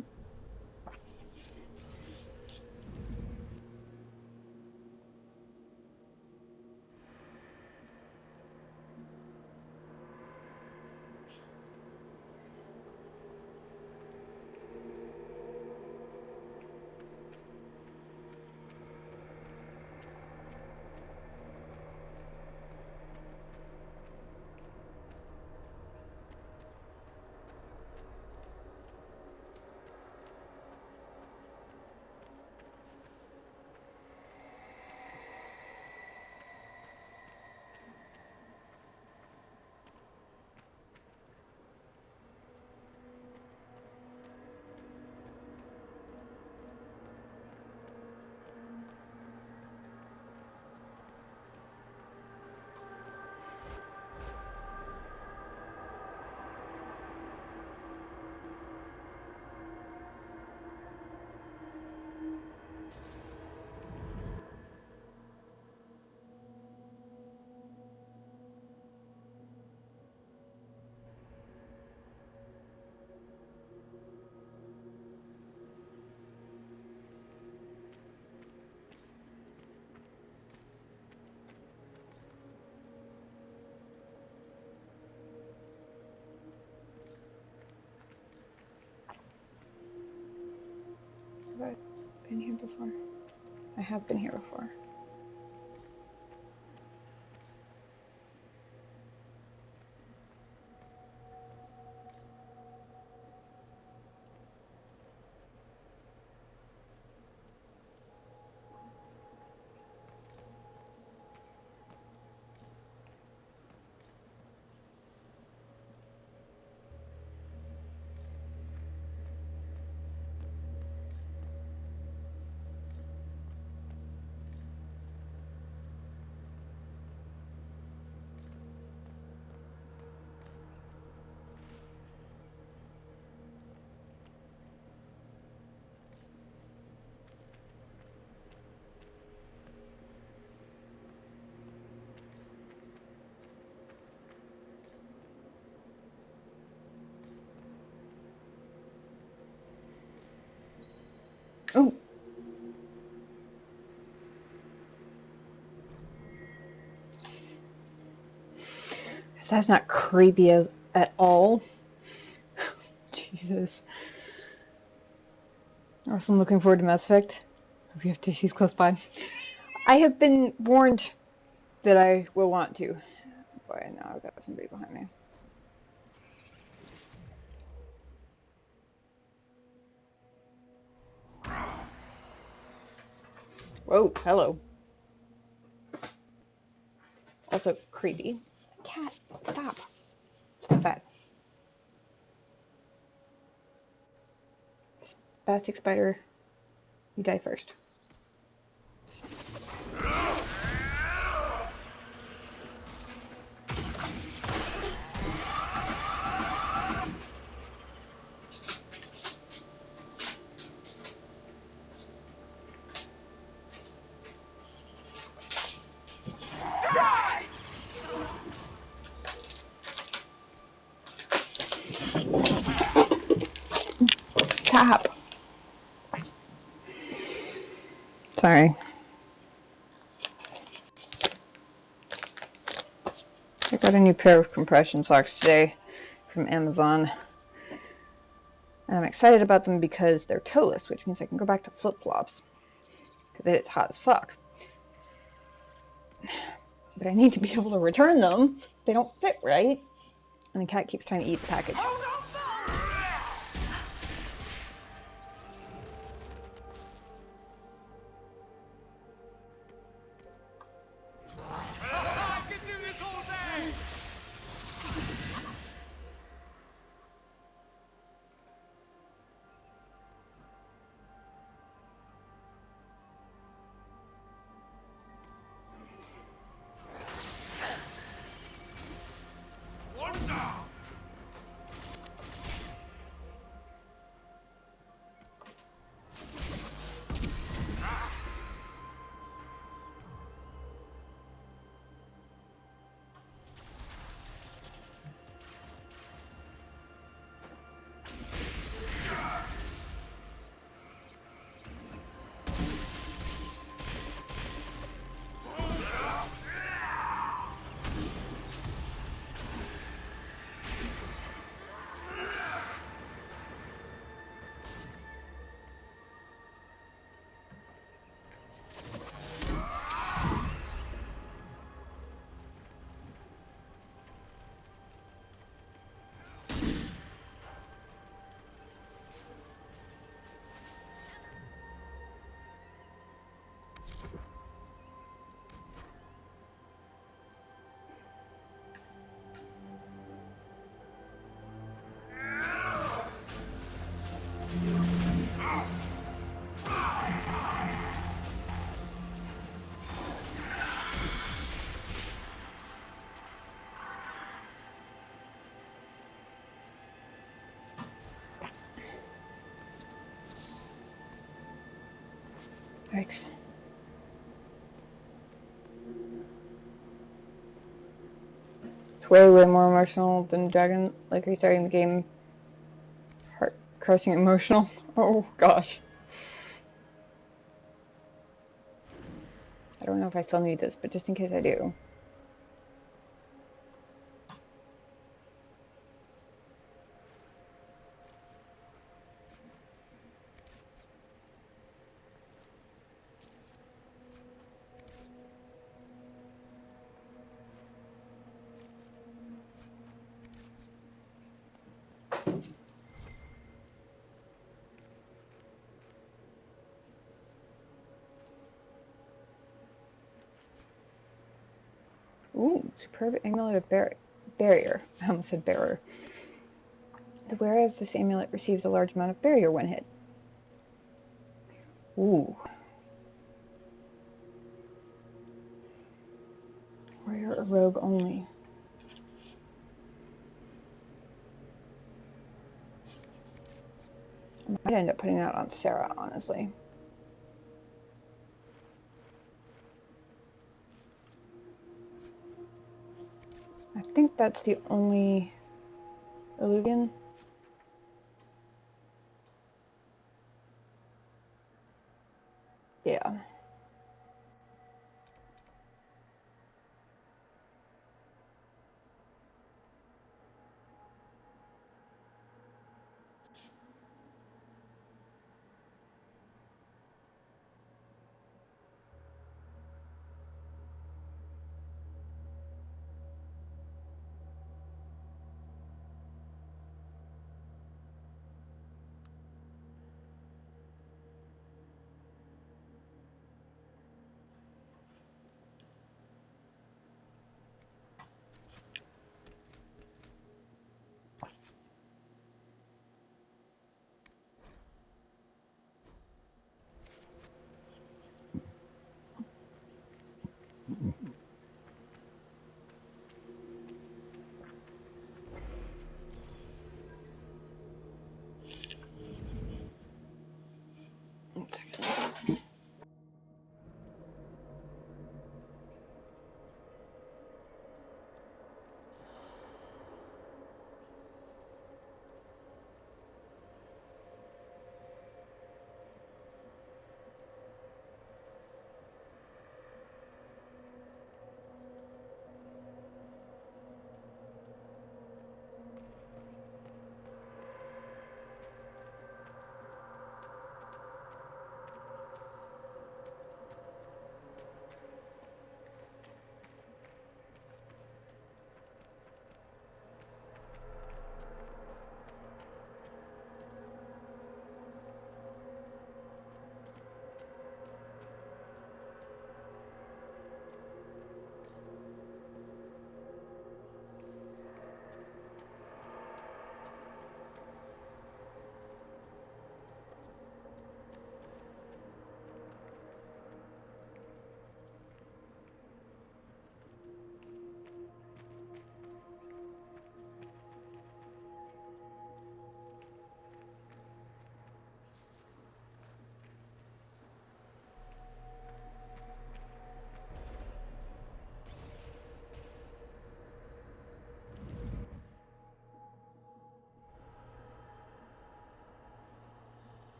Have I been here before? I have been here before. Oh. That's not creepy at all. Jesus. Also, I'm looking forward to Mass Effect. Hope you have tissues close by. I have been warned that I will want to. Boy, now I've got somebody behind me. Whoa, hello. Also creepy. Cat, stop. Stop that. Spastic spider, you die first. Tap. Sorry. I got a new pair of compression socks today from Amazon. And I'm excited about them because they're toeless, which means I can go back to flip-flops. Because it's hot as fuck. But I need to be able to return them. They don't fit right. And the cat keeps trying to eat the package. Thanks. It's way, way more emotional than Dragon, like restarting the game. Heart-crushing emotional. Oh, gosh. I don't know if I still need this, but just in case I do. Ooh, superb amulet of barrier. I almost said bearer. The wearer of this amulet receives a large amount of barrier when hit. Ooh. Warrior or rogue only. I might end up putting that on Sarah, honestly. I think that's the only Illuvian. Yeah.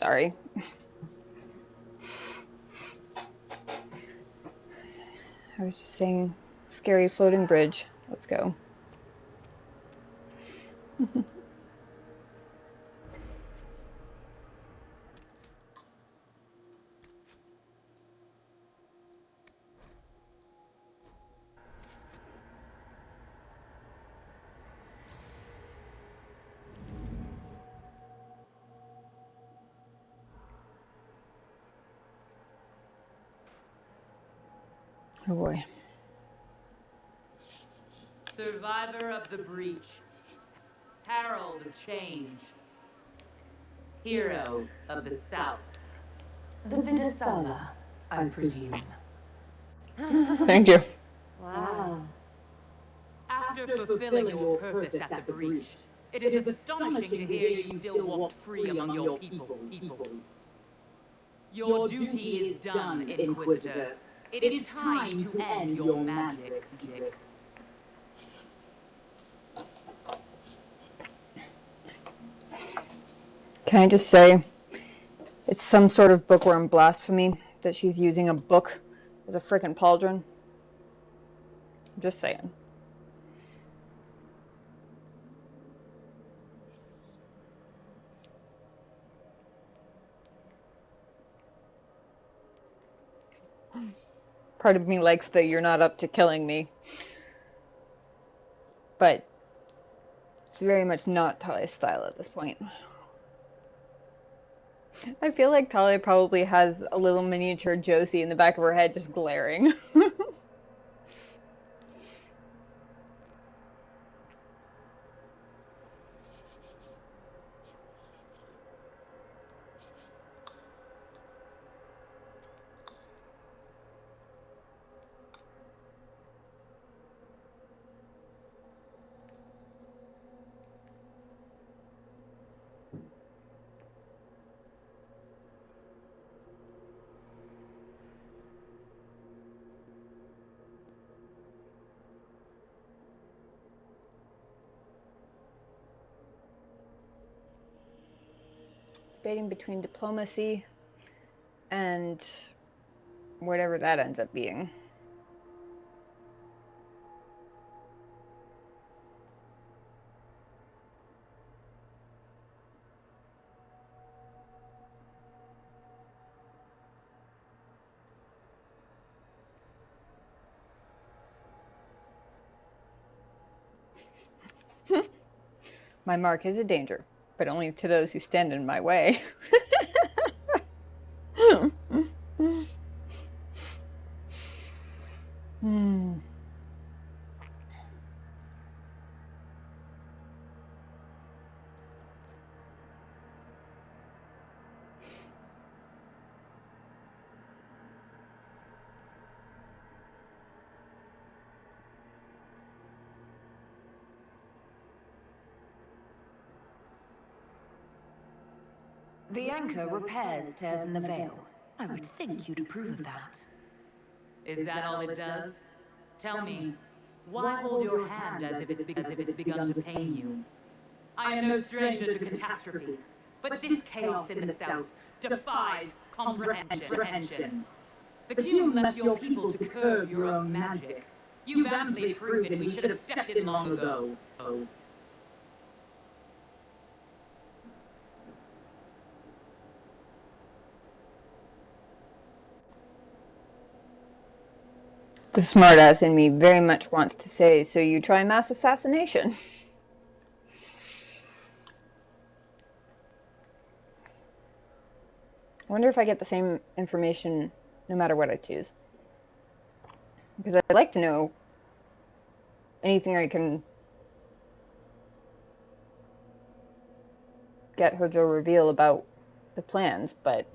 sorry. I was just saying, scary floating bridge. Let's go. Oh boy. Survivor of the breach. Herald of change. Hero of the South. The Vidasala, I presume. Thank you. Wow. After fulfilling your purpose at the breach, it is astonishing to hear you still walked free among your people. Your duty is done, Inquisitor. It is time to end your magic. Can I just say, it's some sort of bookworm blasphemy that she's using a book as a frickin' pauldron. I'm just saying. Part of me likes the "you're not up to killing me," but it's very much not Talia's style at this point. I feel like Talia probably has a little miniature Josie in the back of her head just glaring. Debating between diplomacy and whatever that ends up being. My mark is a danger, but only to those who stand in my way. The anchor repairs tears in the veil. I would think you'd approve of that. Is that all it does? Tell me, why hold your hand as if it's begun to pain you? I am no stranger to catastrophe, but this chaos in the south defies comprehension. The Cume left your people to curb your own magic. You've amply proven we should have stepped in long ago. The smartass in me very much wants to say, so you try mass assassination. I wonder if I get the same information no matter what I choose. Because I'd like to know anything I can get her to reveal about the plans, but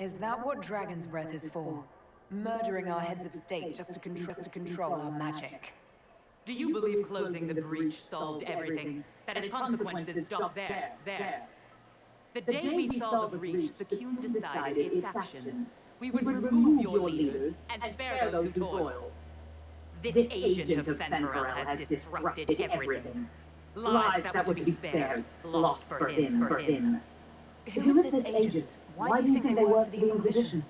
Is that what Dragon's Breath is for? Murdering our heads of state just to control our magic. Do you believe closing the breach solved everything? That its consequences stop there? The day we saw the breach, the Cume decided its action. We would remove your leaders and spare those who toil. This agent of Fen'Harel has disrupted everything. Lives that were to be spared, lost for him. Who is this agent? Why do you think they work for the Inquisition?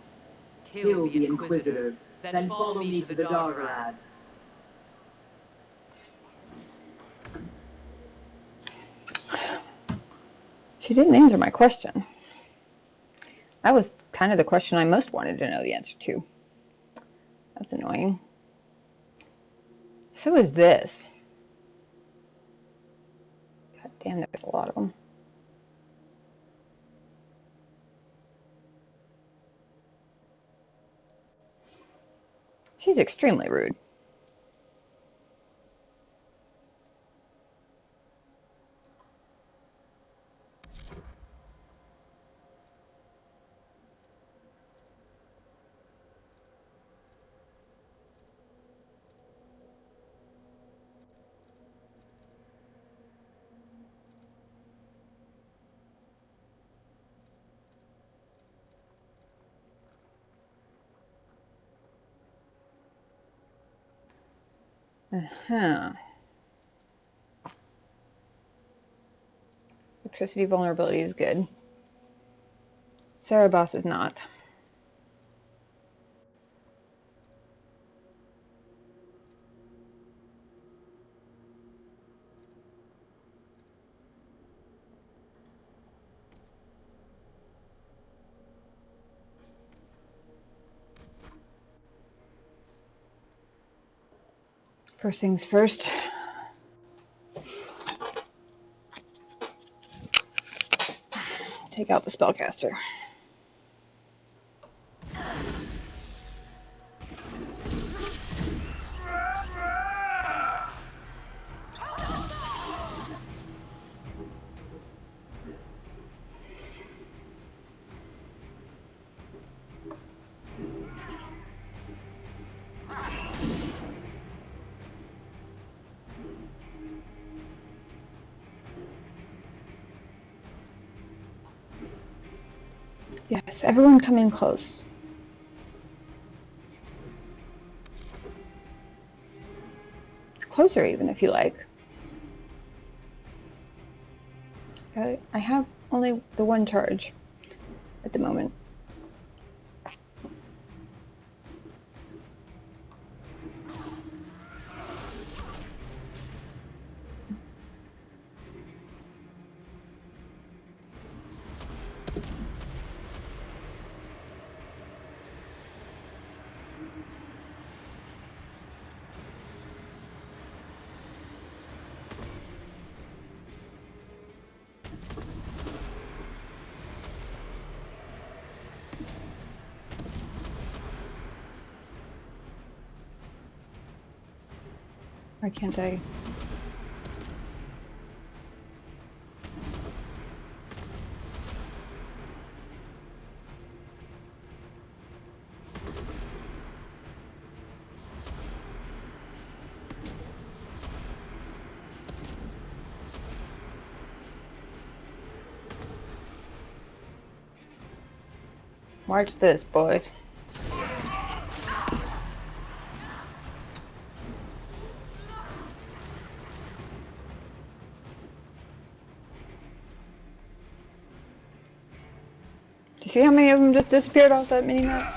Kill the Inquisitor, then follow me to the Doggerad. She didn't answer my question. That was kind of the question I most wanted to know the answer to. That's annoying. So is this. God damn, there's a lot of them. She's extremely rude. Electricity vulnerability is good. Cerebos is not. First things first. Take out the spellcaster. Yes, everyone come in close. Closer even, if you like. Okay, I have only the one charge at the moment. Why can't I? Watch this, boys. Do you see how many of them just disappeared off that mini-map?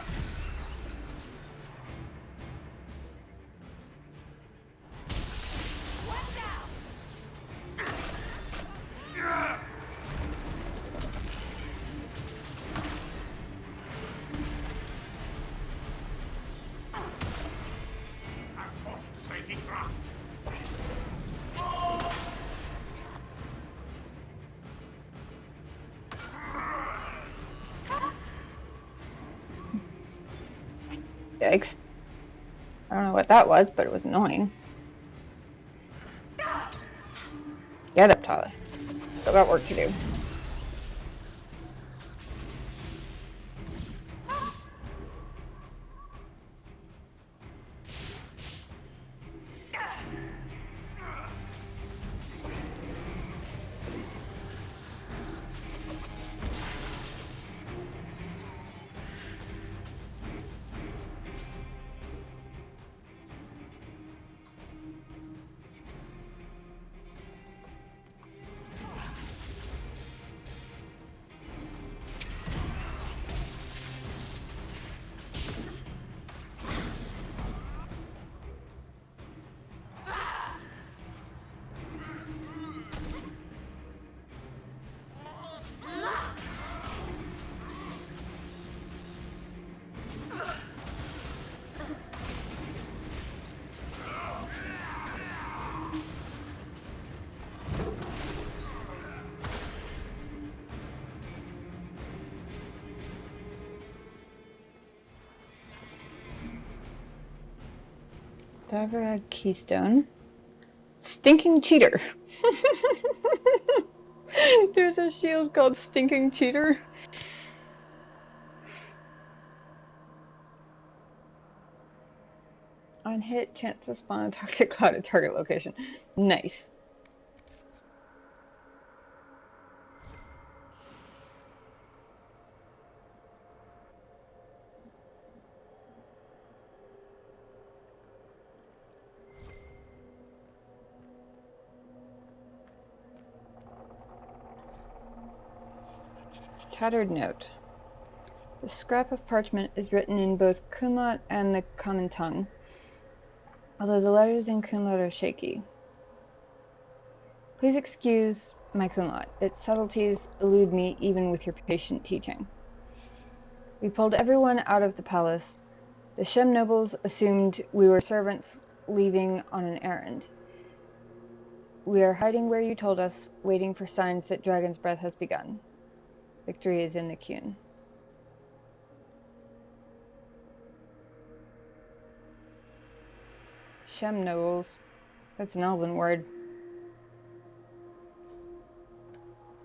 Yikes. I don't know what that was, but it was annoying. Get up, Tyler. Still got work to do. Davrad Keystone. Stinking Cheater. There's a shield called Stinking Cheater. On hit, chance to spawn a toxic cloud at target location. Nice. Tattered note. The scrap of parchment is written in both Kunlat and the common tongue, although the letters in Kunlat are shaky. Please excuse my Kunlat. Its subtleties elude me even with your patient teaching. We pulled everyone out of the palace. The Shem nobles assumed we were servants leaving on an errand. We are hiding where you told us, waiting for signs that Dragon's Breath has begun. Victory is in the Qun. Shem nobles. That's an elven word.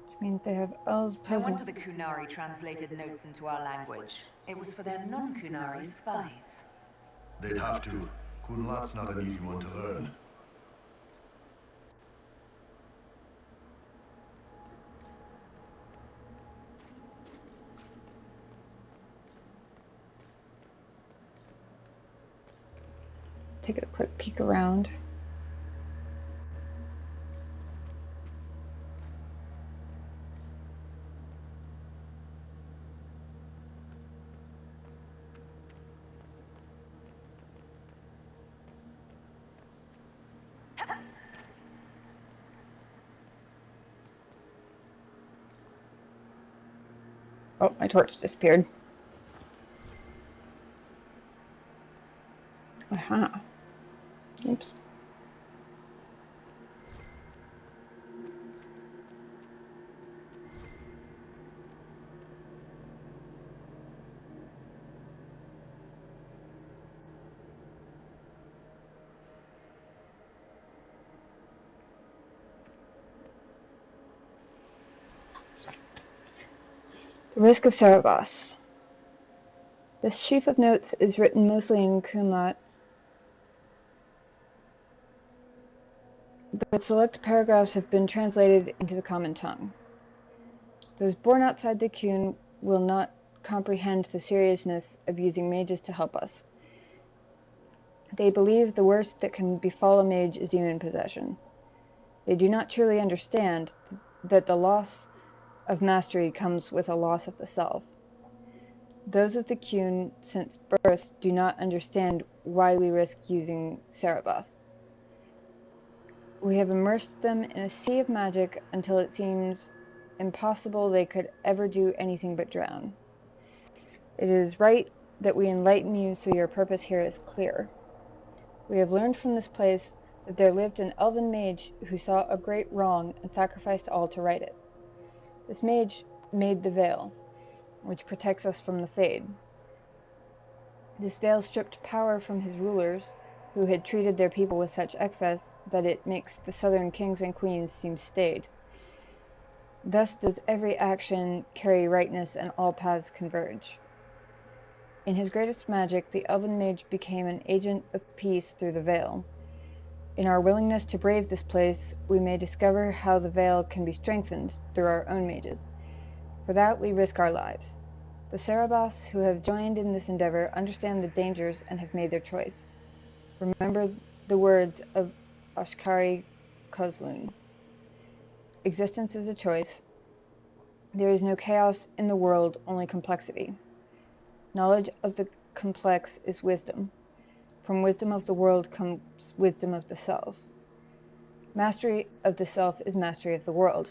Which means they have elves No present. wonder the Kunari translated notes into our language. It was for their non-Kunari spies. They'd have to. Kunlat's not an easy one to learn. Take a quick peek around. Oh, my torch disappeared. Aha. Oops. The Risk of Cerebos. This sheaf of notes is written mostly in Kunlat, but select paragraphs have been translated into the common tongue. Those born outside the Qun will not comprehend the seriousness of using mages to help us. They believe the worst that can befall a mage is demon possession. They do not truly understand that the loss of mastery comes with a loss of the self. Those of the Qun since birth do not understand why we risk using Cerebos. We have immersed them in a sea of magic until it seems impossible they could ever do anything but drown. It is right that we enlighten you so your purpose here is clear. We have learned from this place that there lived an elven mage who saw a great wrong and sacrificed all to right it. This mage made the veil, which protects us from the Fade. This veil stripped power from his rulers, who had treated their people with such excess that it makes the southern kings and queens seem staid. Thus does every action carry rightness and all paths converge. In his greatest magic, the elven mage became an agent of peace through the veil. In our willingness to brave this place, we may discover how the veil can be strengthened through our own mages. For that, we risk our lives. The Cerebos who have joined in this endeavor understand the dangers and have made their choice. Remember the words of Ashkari Kozlun. Existence is a choice. There is no chaos in the world, only complexity. Knowledge of the complex is wisdom. From wisdom of the world comes wisdom of the self. Mastery of the self is mastery of the world.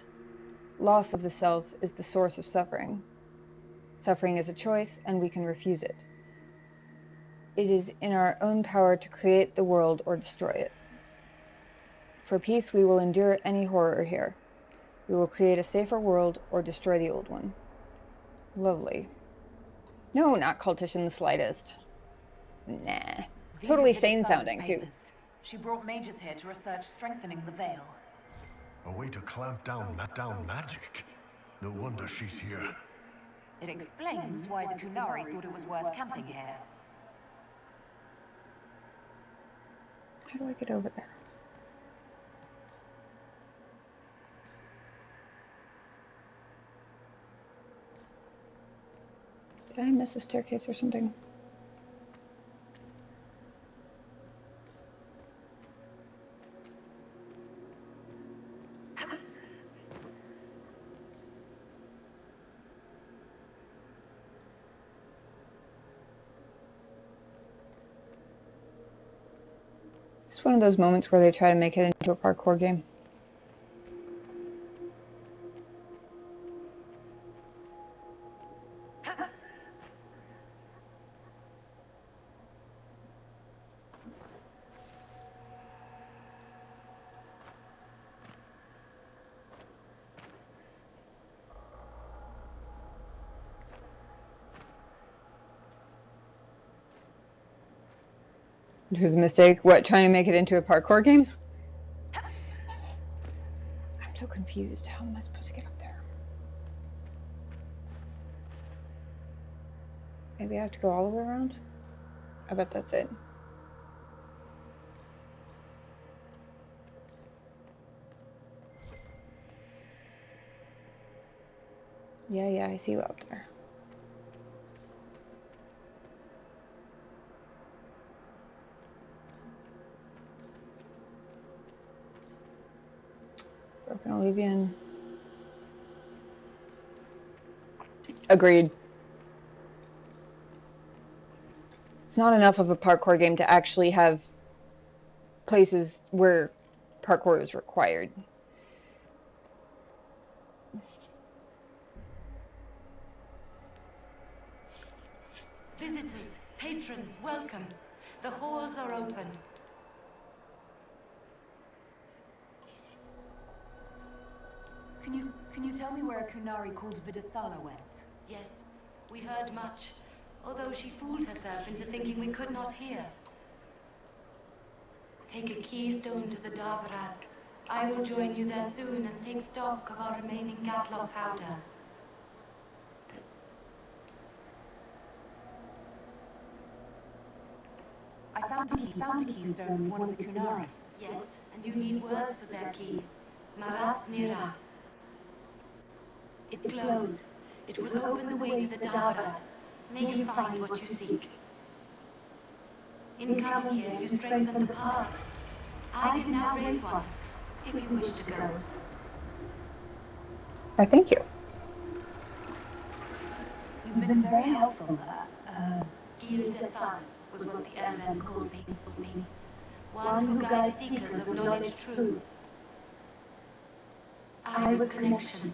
Loss of the self is the source of suffering. Suffering is a choice, and we can refuse it. It is in our own power to create the world or destroy it. For peace, we will endure any horror here. We will create a safer world or destroy the old one. Lovely. No, not cultish in the slightest. Nah. These totally are sane Vidisala's sounding too. papers. She brought mages here to research strengthening the veil. A way to clamp down magic. No wonder she's here. It explains why the Kunari thought it was worth camping here. How do I get over there? Did I miss a staircase or something? It's one of those moments where they try to make it into a parkour game. It was a mistake. What, trying to make it into a parkour game? I'm so confused. How am I supposed to get up there? Maybe I have to go all the way around? I bet that's it. Yeah, I see you up there. Broken Olevian. Agreed. It's not enough of a parkour game to actually have places where parkour is required. Visitors, patrons, welcome. The halls are open. Can you tell me where a Kunari called Vidisala went? Yes, we heard much, although she fooled herself into thinking we could not hear. Take a keystone to the Davarat. I will join you there soon and take stock of our remaining Gatlock powder. I found a keystone with one of the Kunari. Yes, and you need words for their key. Maras Nira. It glows. It will open the way to the Davarat. May you find what you seek. In coming here, you strengthen the paths. I can now raise one, if you wish to go. I thank you. You've been very helpful. Gil Dethan was what the Elven called me. One who guides seekers of knowledge true. I was connection.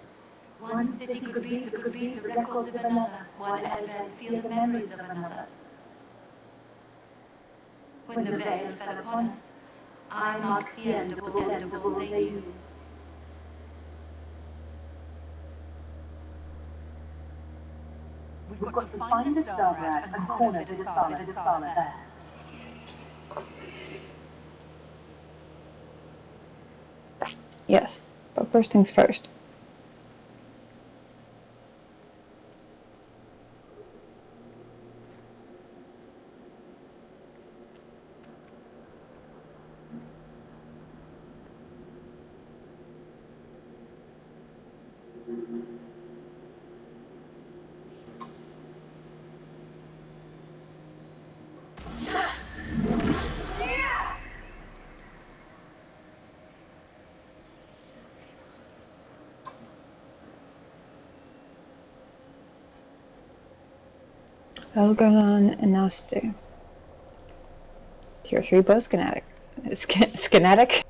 One city could read the records of another. One Elven feel the memories of another. When the veil fell upon us, I marked the end of all they knew. We've got to find this Davarat and corner Vidisala there. Yes, but first things first. Elgalan and Nastu. Tier 3 bow schematic. Schematic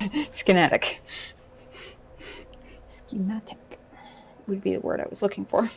would be the word I was looking for.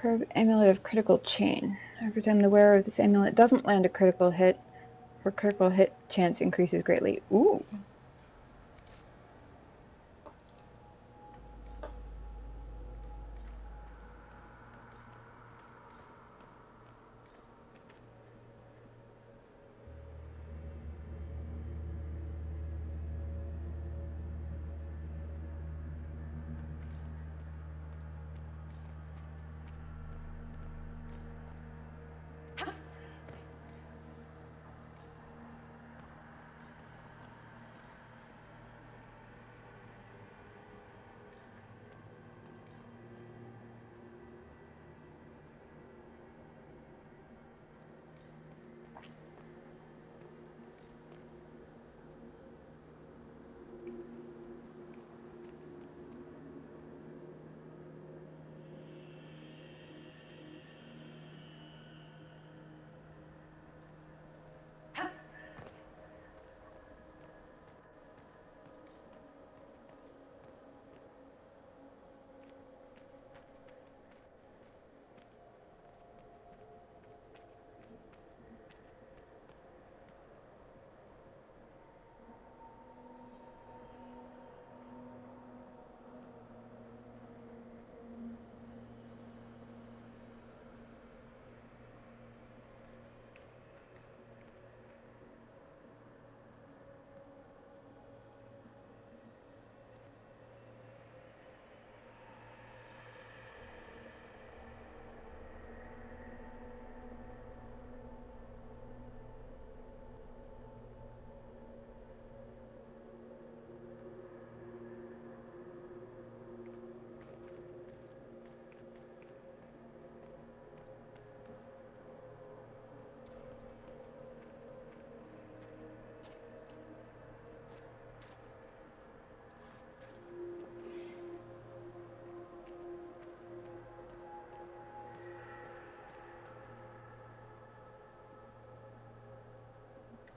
Probe amulet of critical chain. Every time the wearer of this amulet doesn't land a critical hit, her critical hit chance increases greatly. Ooh.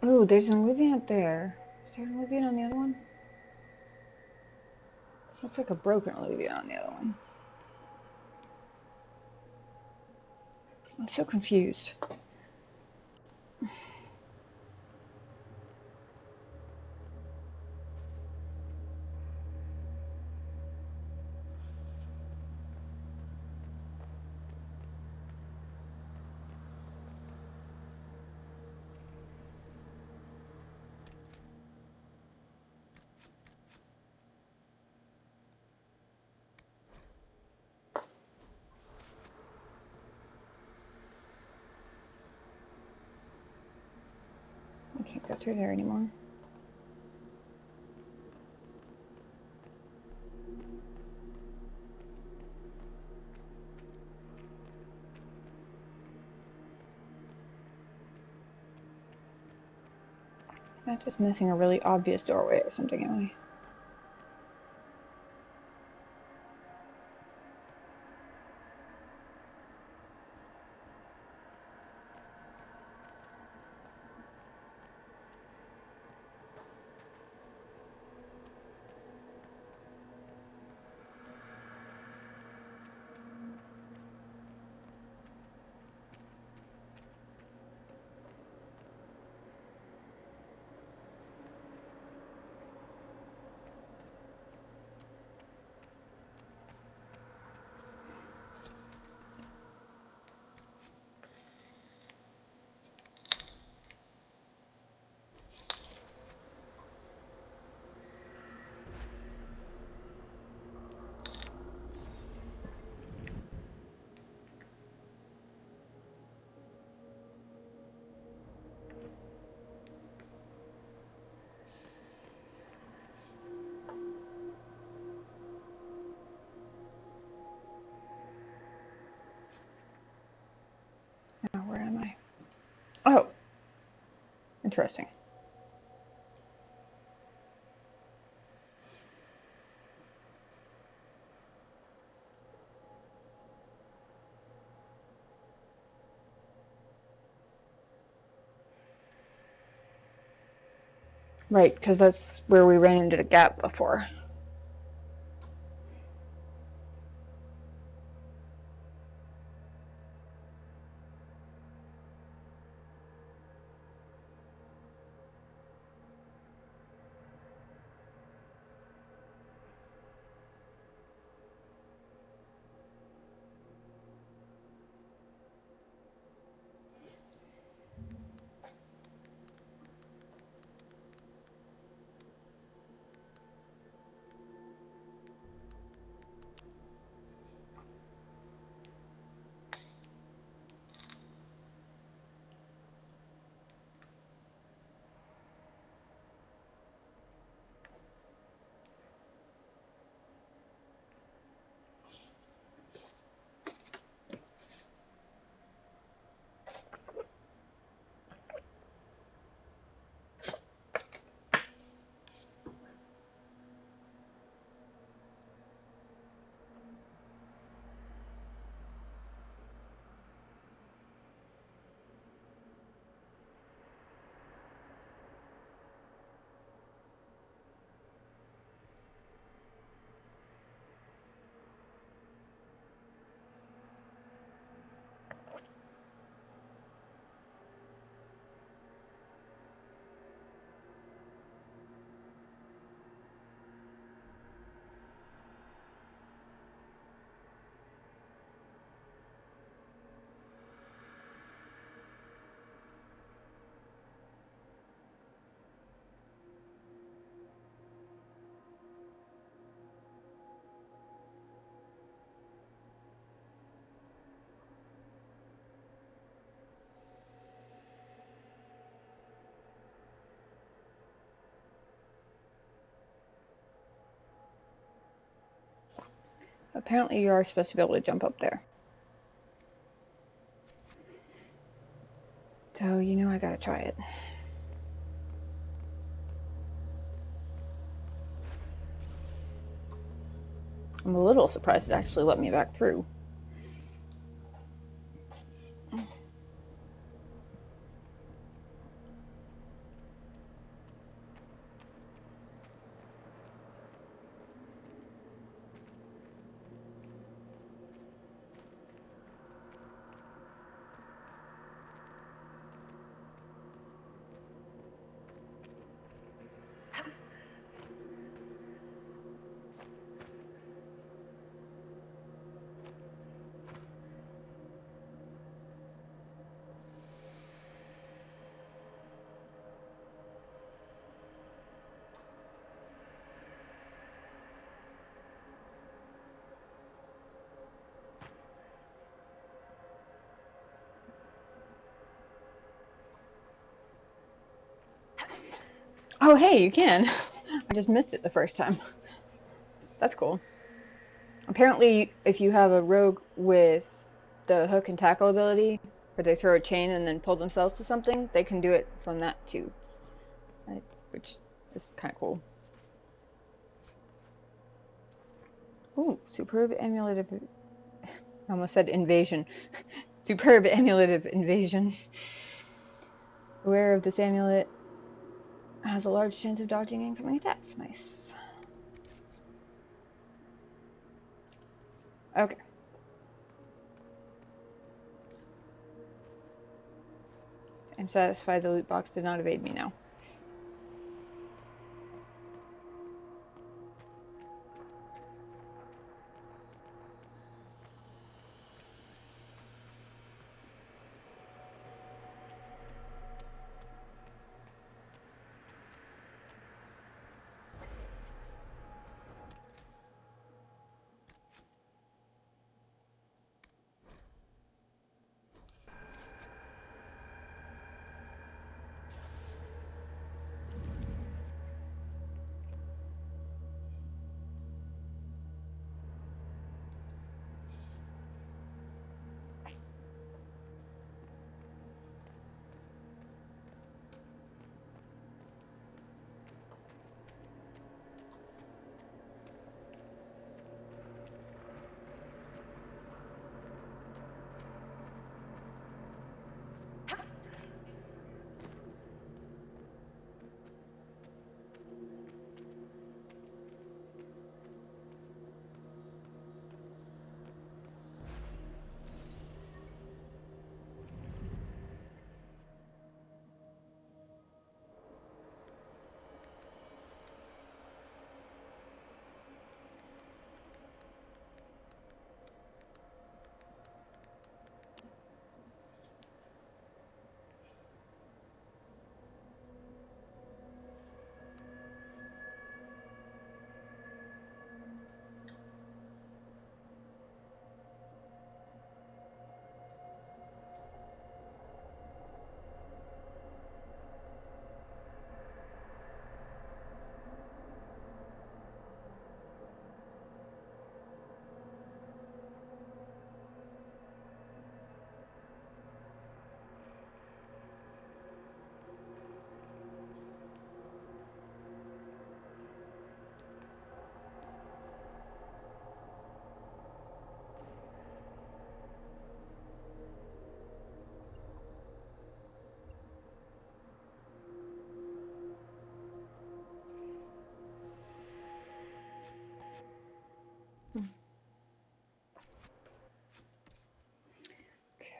Ooh, there's an Illuvian up there. Is there an Illuvian on the other one? Looks like a broken Illuvian on the other one. I'm so confused. I can't go through there anymore. I'm not just missing a really obvious doorway or something, am I? Now, where am I? Oh! Interesting. Right, because that's where we ran into the gap before. Apparently you are supposed to be able to jump up there. So, you know, I gotta try it. I'm a little surprised it actually let me back through. Oh, hey, you can. I just missed it the first time. That's cool. Apparently, if you have a rogue with the hook and tackle ability, where they throw a chain and then pull themselves to something, they can do it from that too. Which is kind of cool. Ooh, superb amulet of... I almost said invasion. Superb amulet of invasion. Aware of this amulet has a large chance of dodging incoming attacks. Nice. Okay. I'm satisfied the loot box did not evade me now.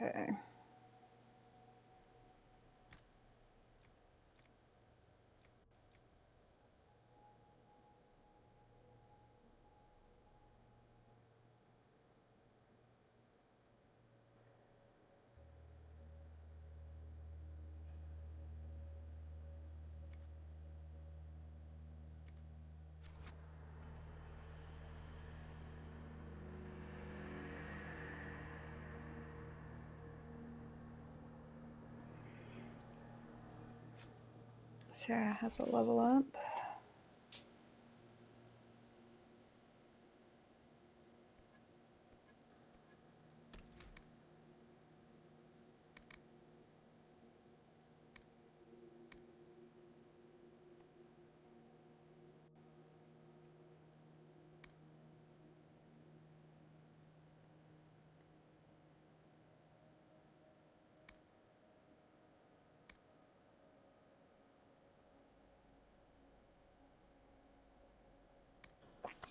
Okay. Sarah has a level up.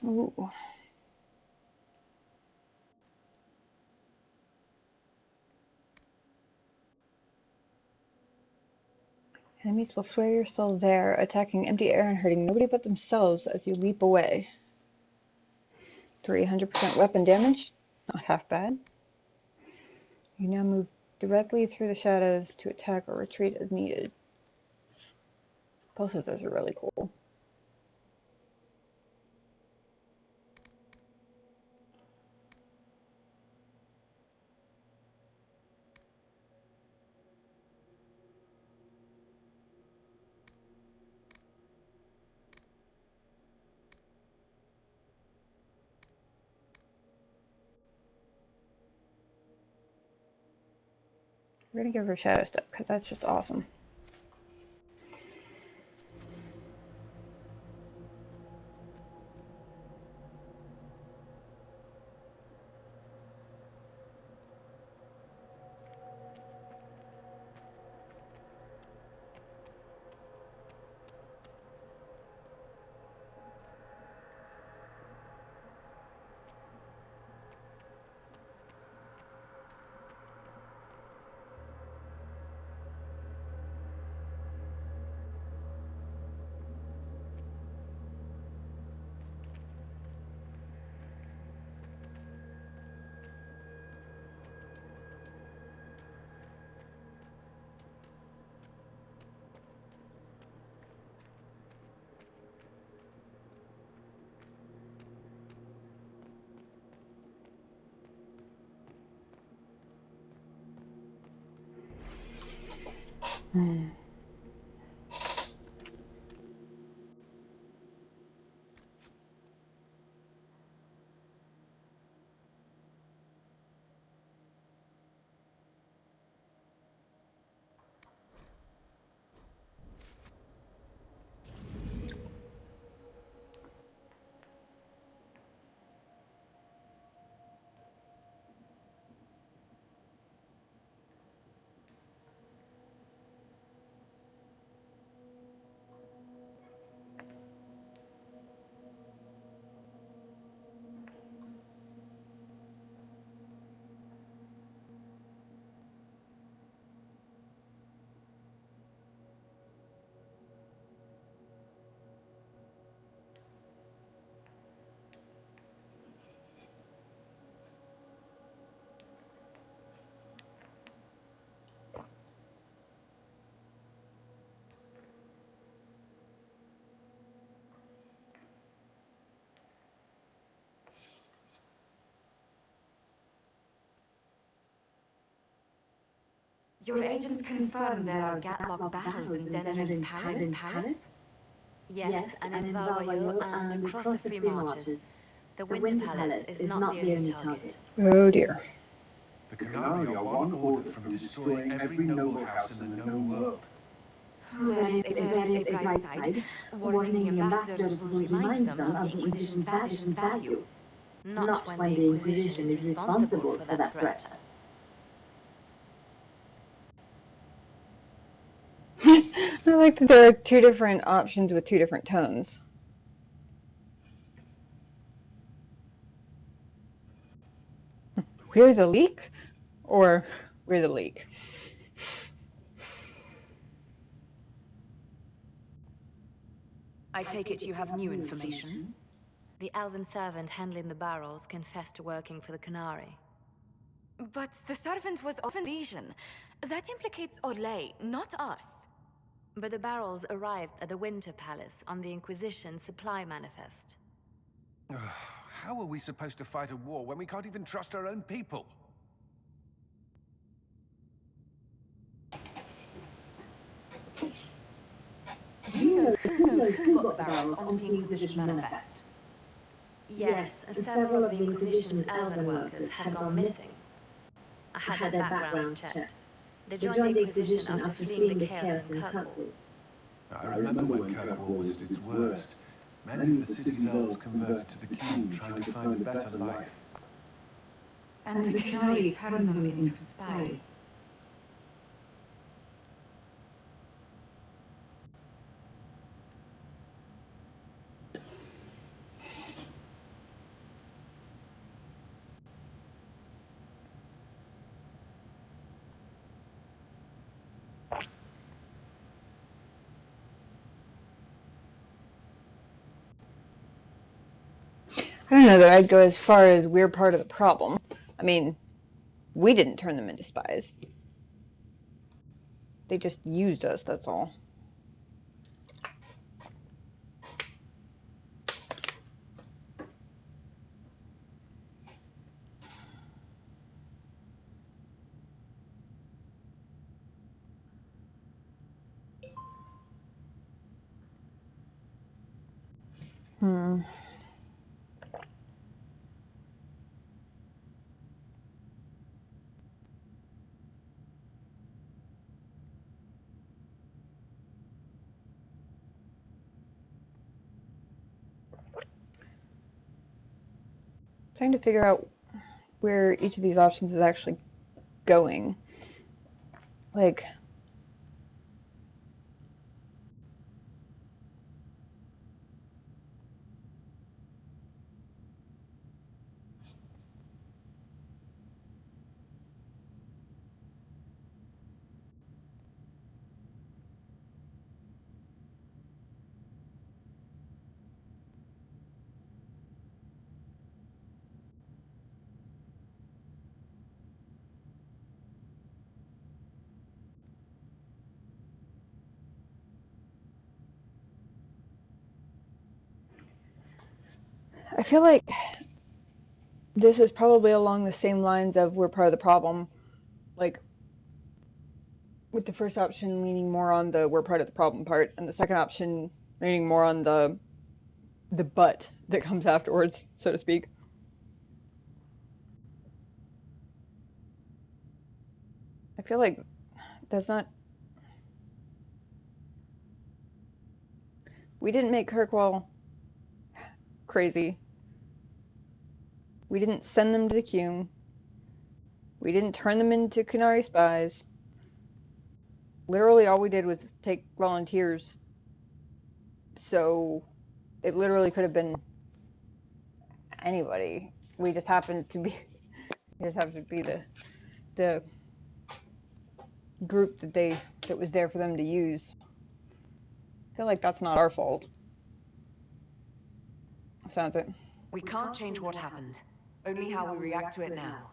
Ooh. Enemies will swear you're still there, attacking empty air and hurting nobody but themselves as you leap away. 300% weapon damage, not half bad. You now move directly through the shadows to attack or retreat as needed. Both of those are really cool. We're gonna give her Shadow Step because that's just awesome. Your agents confirm there are Gatlock battles in Denerim's palace? Yes, and in Valvayo and across the Free Marches. The Winter Palace is not the only target. Oh dear. The Canari are one order from destroying every noble house in the known world. There is a bright side, warning the ambassadors will remind them of the Inquisition's value. Not when the Inquisition is responsible for that threat. I like that there are two different options with two different tones. We're the leak? Or we're the leak? I take it you have new information? The elven servant handling the barrels confessed to working for the Canari. But the servant was of Legion. That implicates Orlais, not us. But the barrels arrived at the Winter Palace on the Inquisition supply manifest. How are we supposed to fight a war when we can't even trust our own people? Do you know who got the barrels onto the Inquisition manifest? Yes, several of the Inquisition's elven workers had gone missing. I had their backgrounds checked. They joined the Inquisition after fleeing the chaos in Kirkwall. I remember when Kirkwall was at its worst. Many of the city's elves converted to the King, trying to find a better life. And the Canari turned them into spies. don't know that I'd go as far as we're part of the problem. I mean, we didn't turn them into spies. They just used us, that's all. Trying to figure out where each of these options is actually going. Like, I feel like this is probably along the same lines of we're part of the problem. Like, with the first option leaning more on the we're part of the problem part, and the second option leaning more on the but that comes afterwards, so to speak. I feel like that's not... We didn't make Kirkwall crazy. We didn't send them to the Cume. We didn't turn them into Kunari spies. Literally all we did was take volunteers. So it literally could have been anybody. We just happened to be the group that was there for them to use. I feel like that's not our fault. Sounds it. We can't change what happened, only how we react to it now.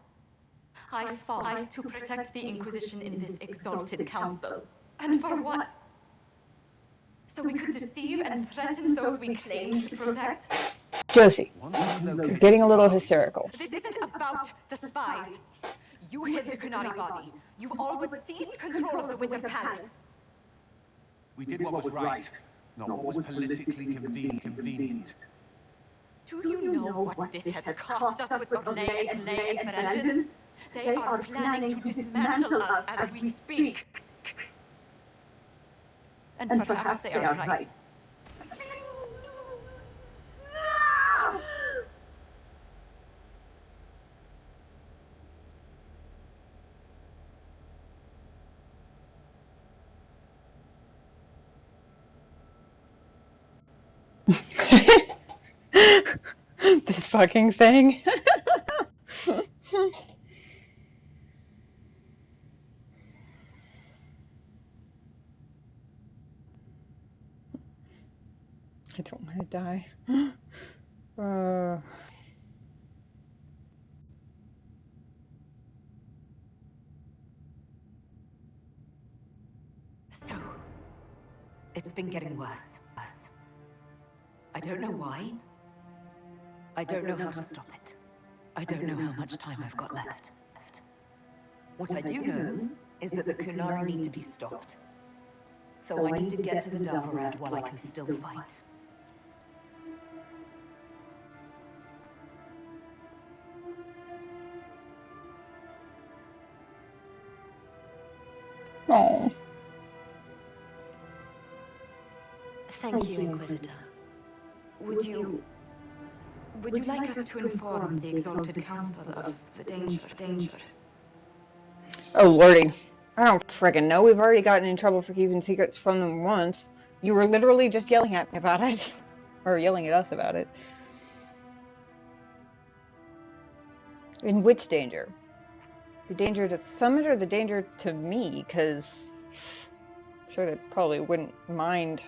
I fought to protect the Inquisition in this exalted council. And for what? So we could deceive and threaten those we claimed to protect? Josie, you're getting a little hysterical. This isn't about the spies. You hid the Kunari body. You've all but seized control of the Winter Palace. We did what was right, not what was politically convenient. Do you know what this has cost us with Orlais and Brandon? They are planning to dismantle us as we speak. And perhaps they are right. This fucking thing. I don't want to die. So, it's been getting worse. I don't know why. I don't know how to stop it. I don't know how much time I've got left. What I do know is that the Kunari need to be stopped. So I need to get to the Dalvarad while I can still fight. Oh. Thank you, Inquisitor. Would you like us to inform the Exalted Council of the danger? Oh, lordy. I don't friggin' know. We've already gotten in trouble for keeping secrets from them once. You were literally just yelling at me about it. Or yelling at us about it. In which danger? The danger to the summit or the danger to me? Because I'm sure they probably wouldn't mind.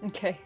Okay.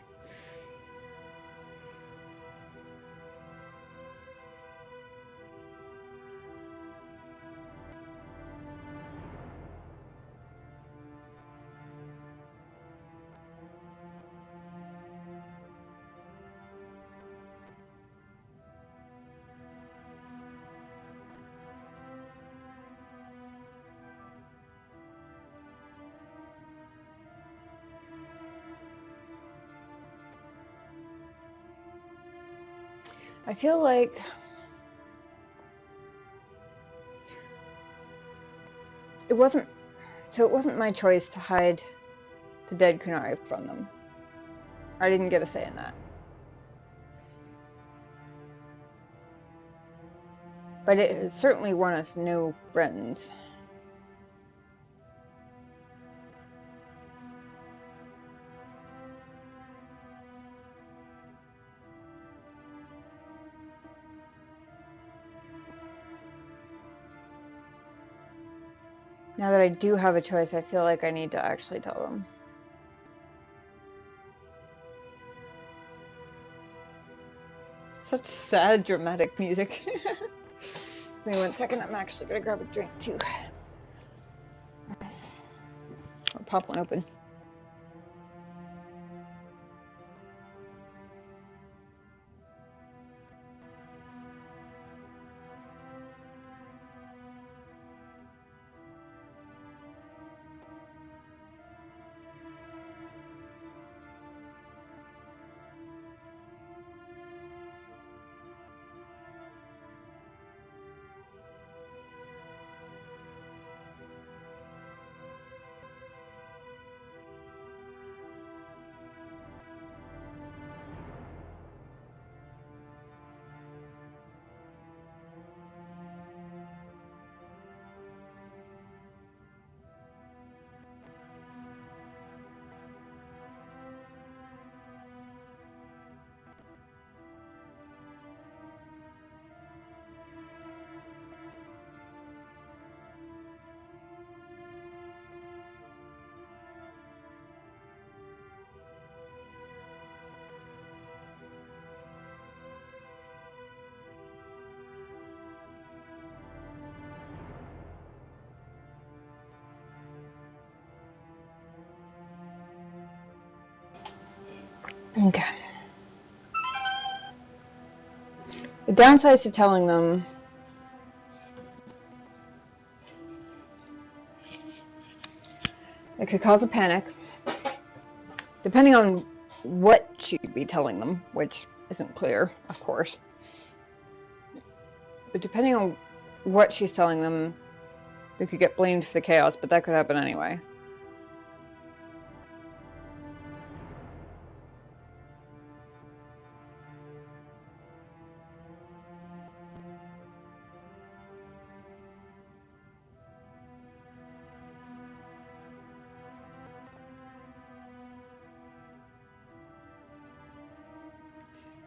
I feel like it wasn't my choice to hide the dead Kunari from them. I didn't get a say in that. But it certainly won us new friends. Now that I do have a choice, I feel like I need to actually tell them. Such sad, dramatic music. Give me 1 second, I'm actually gonna grab a drink too. Or pop one open. Okay. The downsides to telling them it could cause a panic, depending on what she'd be telling them, which isn't clear, of course. But depending on what she's telling them, we could get blamed for the chaos, but that could happen anyway.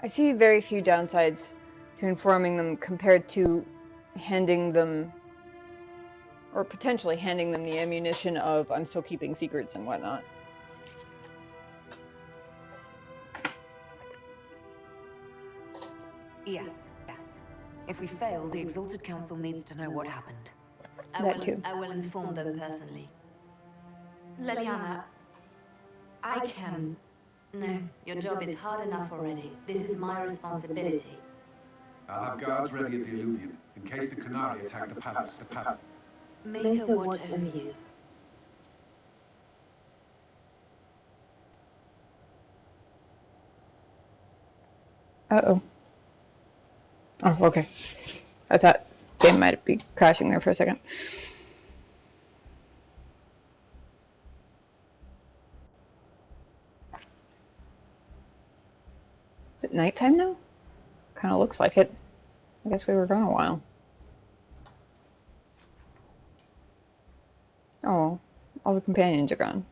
I see very few downsides to informing them compared to handing them, or potentially handing them, the ammunition of I'm still keeping secrets and whatnot. Yes. If we fail, the Exalted Council needs to know what happened. I will inform them personally. Leliana, I can... No, your job is hard enough already. This is my responsibility. I'll have guards ready at the Illuvian, in case the Kunari attack the palace. Make a watch over you. Uh-oh. Oh, okay. I thought they might be crashing there for a second. Is it nighttime now? Kind of looks like it. I guess we were gone a while. Oh, all the companions are gone.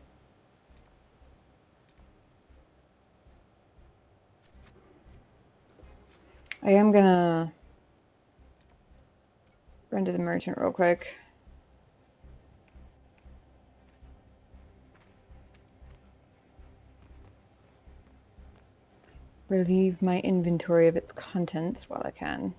I am gonna run to the merchant real quick. relieve my inventory of its contents while I can.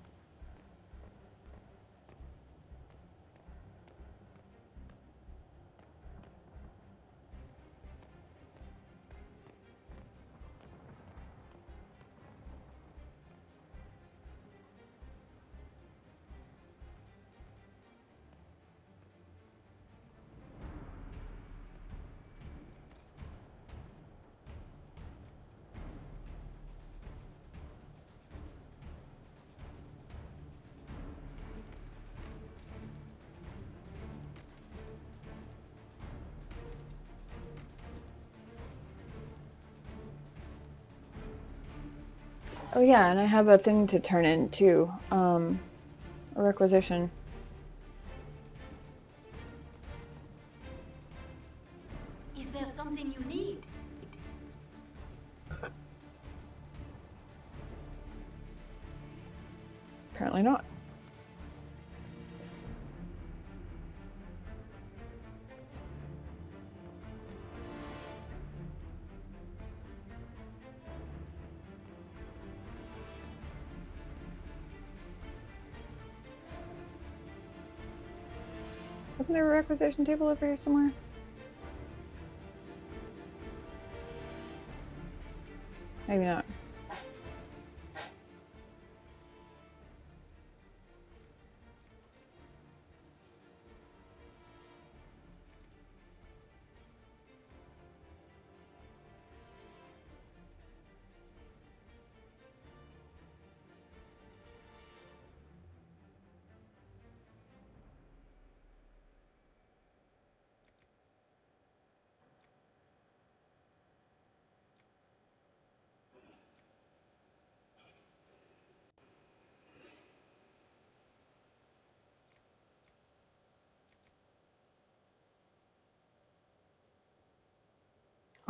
Oh yeah, and I have a thing to turn in too. A requisition. Is there something you need? Apparently not. Wasn't there a requisition table over here somewhere? Maybe not.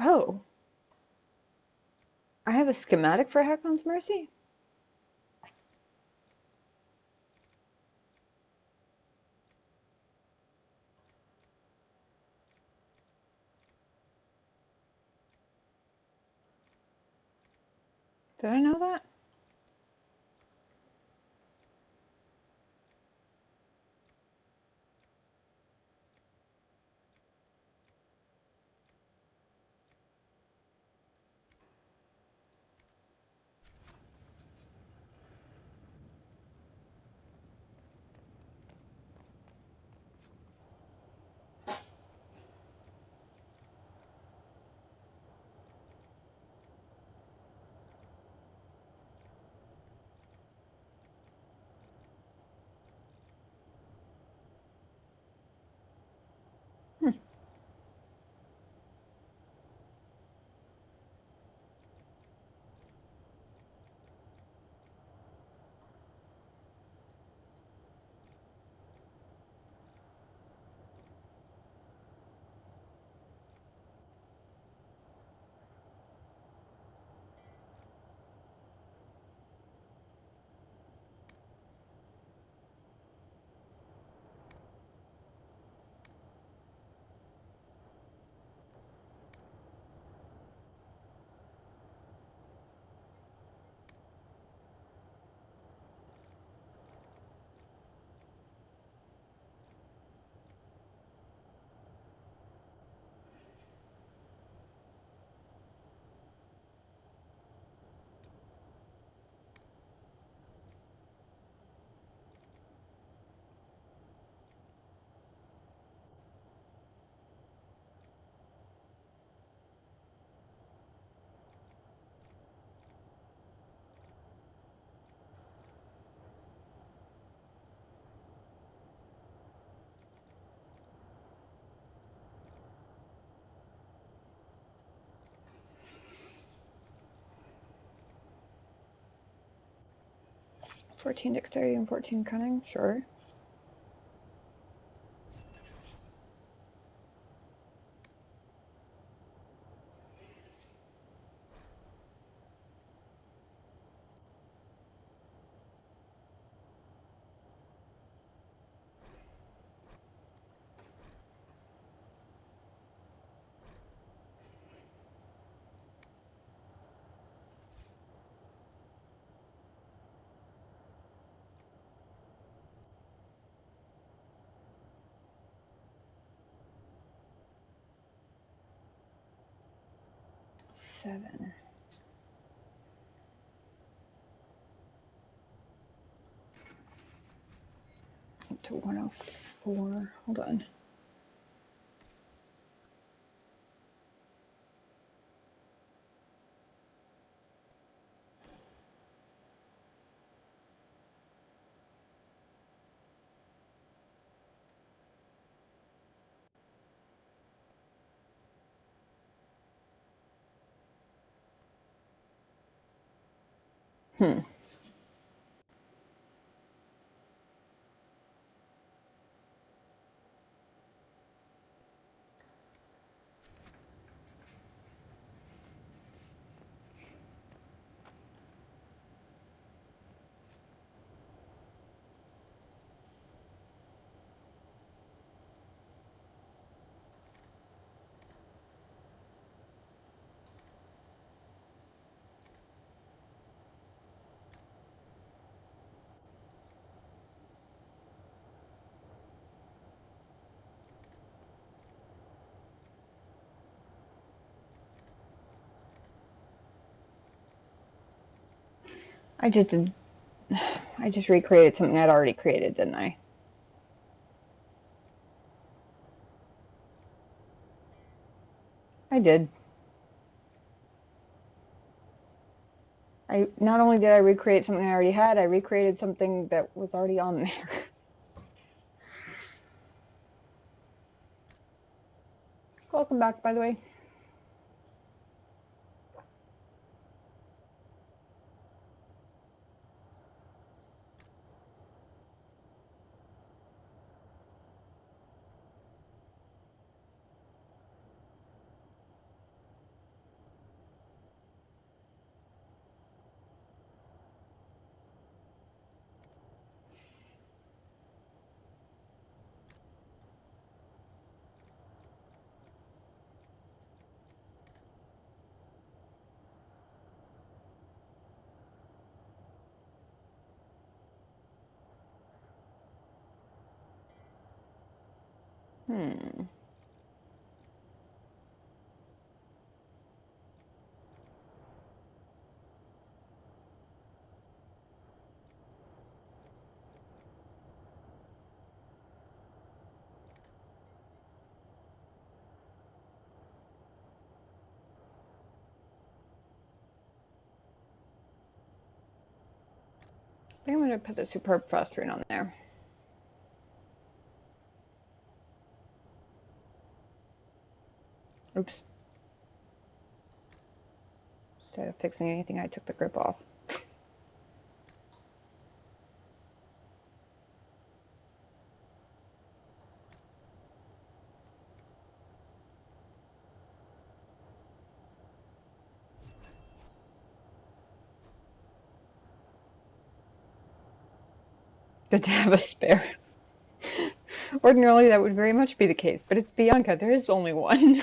Oh. I have a schematic for Hakon's Mercy? Did I know that? "14 dexterity and 14 cunning, sure." 107. Up to 104. Hold on. I just recreated something I'd already created, didn't I? I did. Not only did I recreate something I already had, I recreated something that was already on there. Welcome back, by the way. I think I'm going to put the superb fostering on there. Oops. Instead of fixing anything, I took the grip off. Good to have a spare. Ordinarily, that would very much be the case, but it's Bianca. There is only one.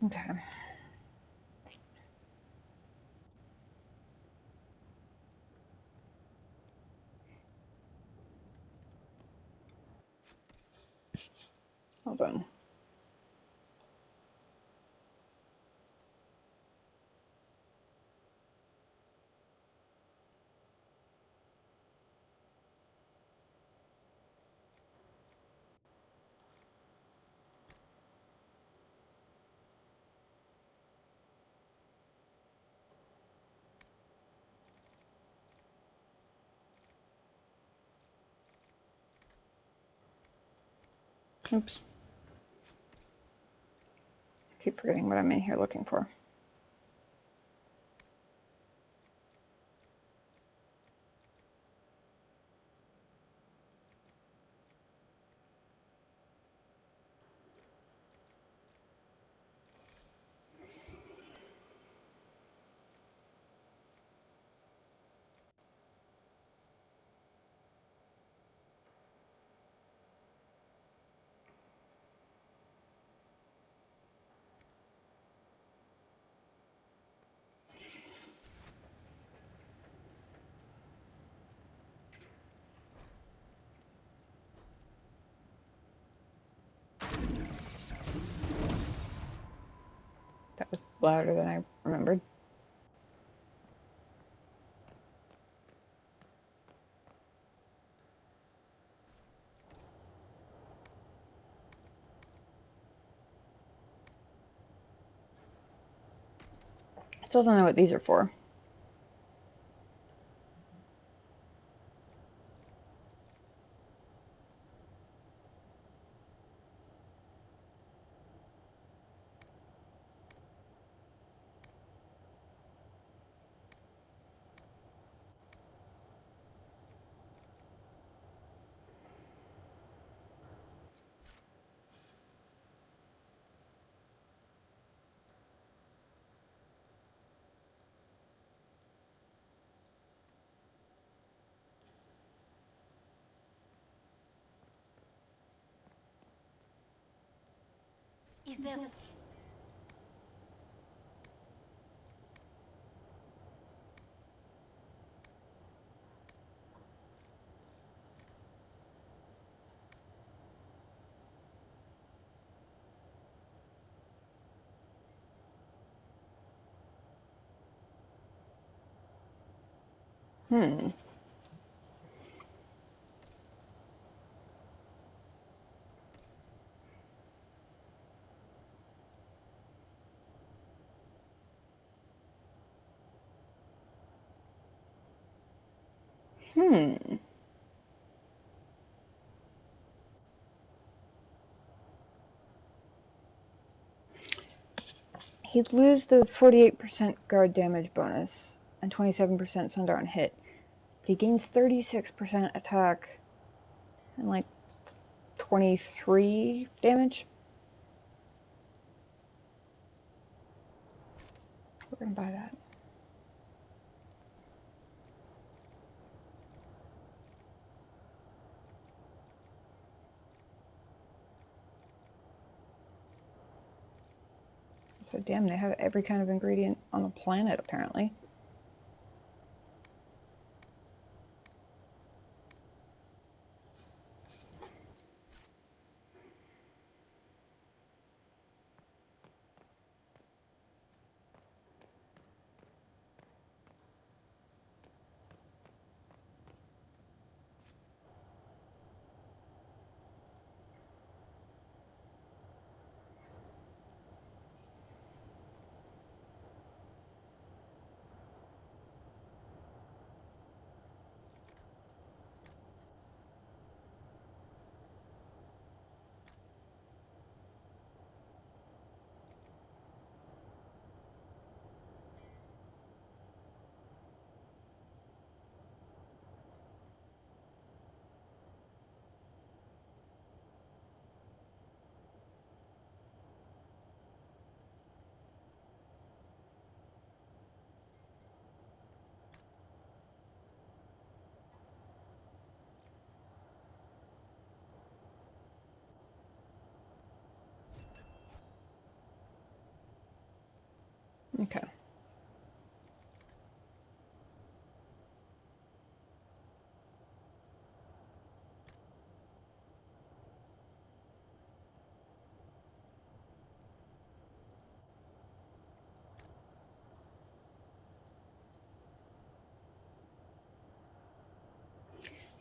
Okay. Hold on. Oops. Keep forgetting what I'm in here looking for. That was louder than I remembered. Still don't know what these are for. Is there... Hmm. Hmm. He'd lose the 48% guard damage bonus and 27% Sundar on hit. But he gains 36% attack and like 23 damage. We're gonna buy that. So damn, they have every kind of ingredient on the planet apparently. Okay.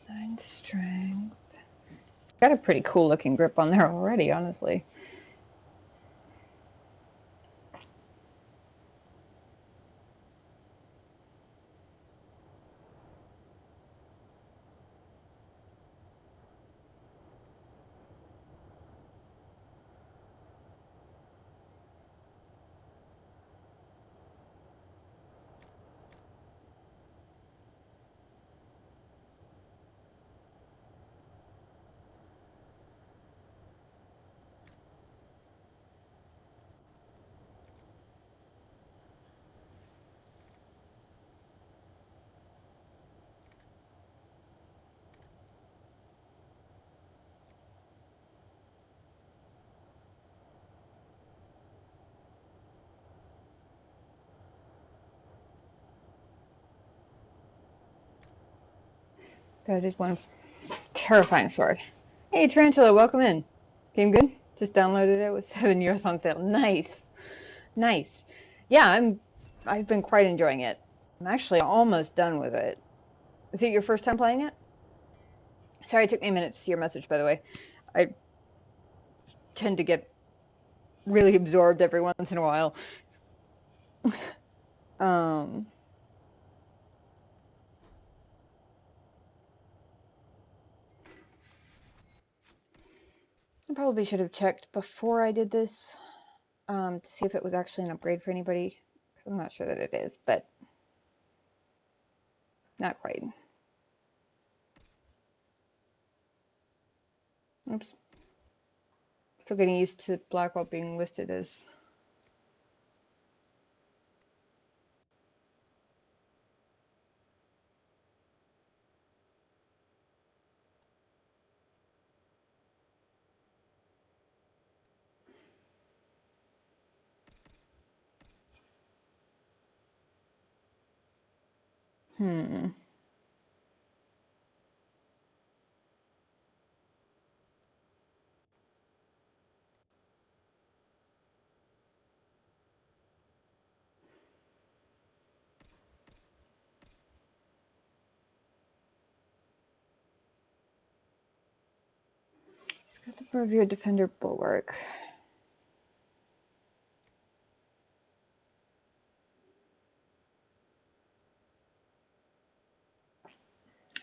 Nine strength. Got a pretty cool looking grip on there already, honestly. That is one terrifying sword. Hey, Tarantula, welcome in. Game good? Just downloaded it with €7 on sale. Nice. Nice. Yeah, I've been quite enjoying it. I'm actually almost done with it. Is it your first time playing it? Sorry, it took me a minute to see your message, by the way. I tend to get really absorbed every once in a while. I probably should have checked before I did this to see if it was actually an upgrade for anybody, because I'm not sure that it is, but not quite. Oops. Still getting used to Blackwell being listed as... It's got the Purview Defender Bulwark.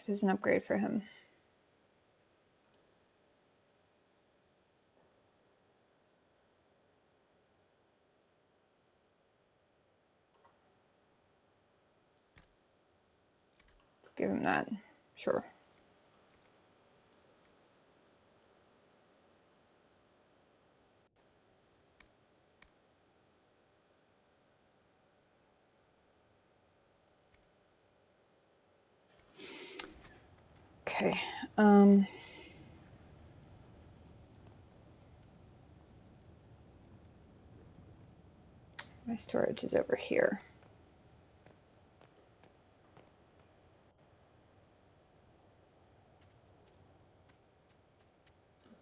It is an upgrade for him. Let's give him that. Sure. Okay. My storage is over here.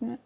Isn't it?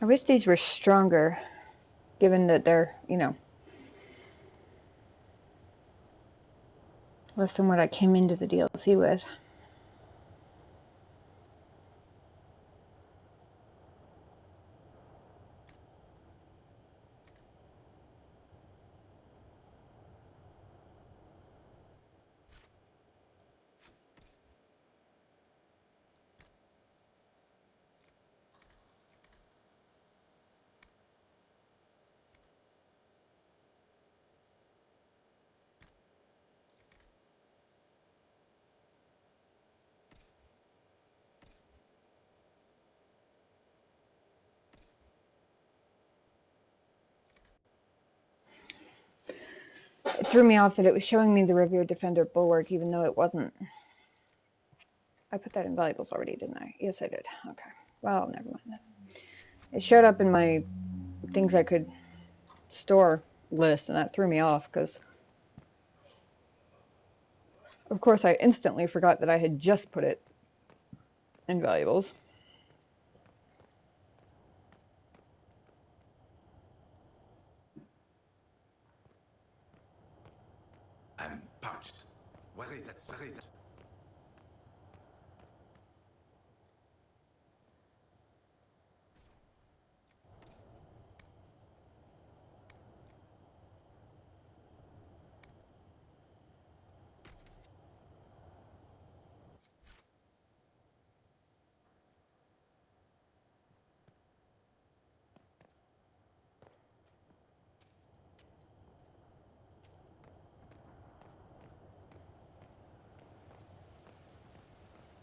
I wish these were stronger, given that they're, you know, less than what I came into the DLC with. threw me off that it was showing me the Revered Defender bulwark, even though it wasn't. I put that in valuables already, didn't I? Yes, I did. Okay. Well, never mind then. It showed up in my things I could store list, and that threw me off because, of course, I instantly forgot that I had just put it in valuables. I'm parched. Where is it? Where is it?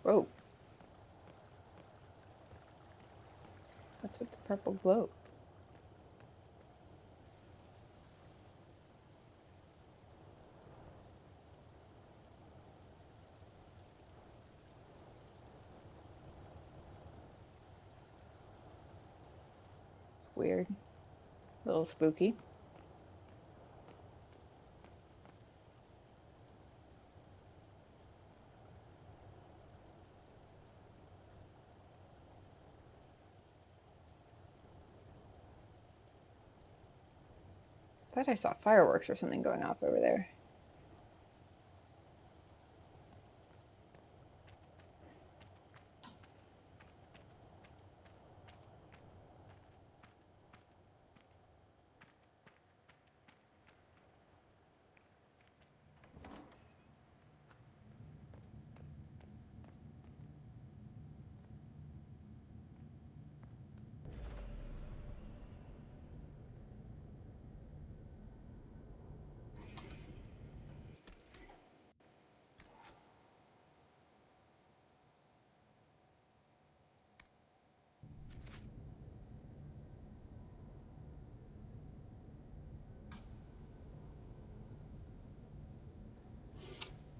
Whoa. What's with the purple glow? Weird. A little spooky. I thought I saw fireworks or something going off over there.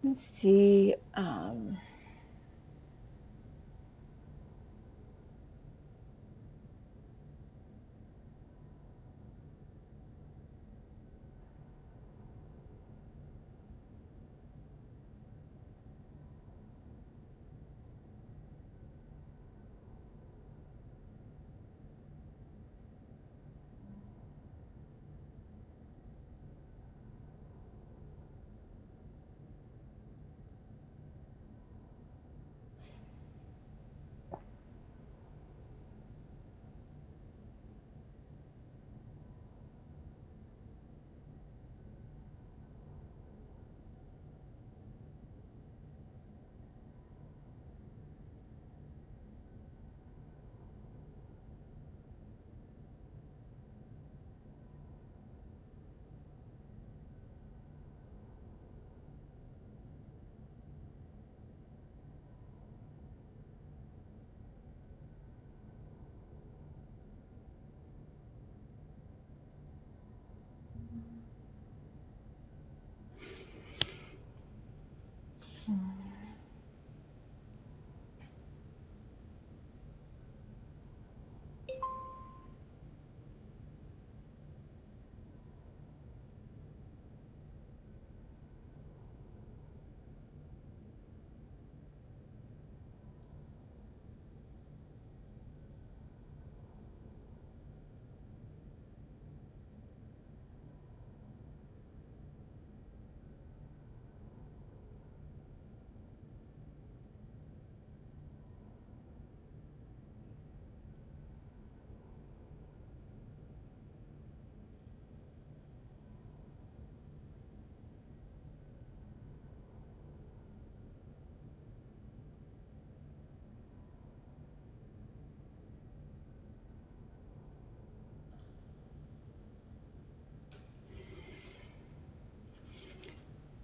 Let's see.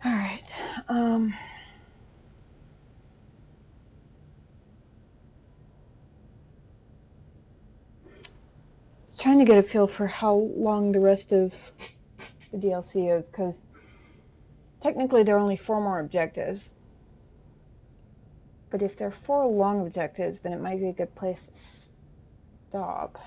All right. Trying to get a feel for how long the rest of the DLC is, because Technically, there are only 4 more objectives. But if there are 4 long objectives, then it might be a good place to stop.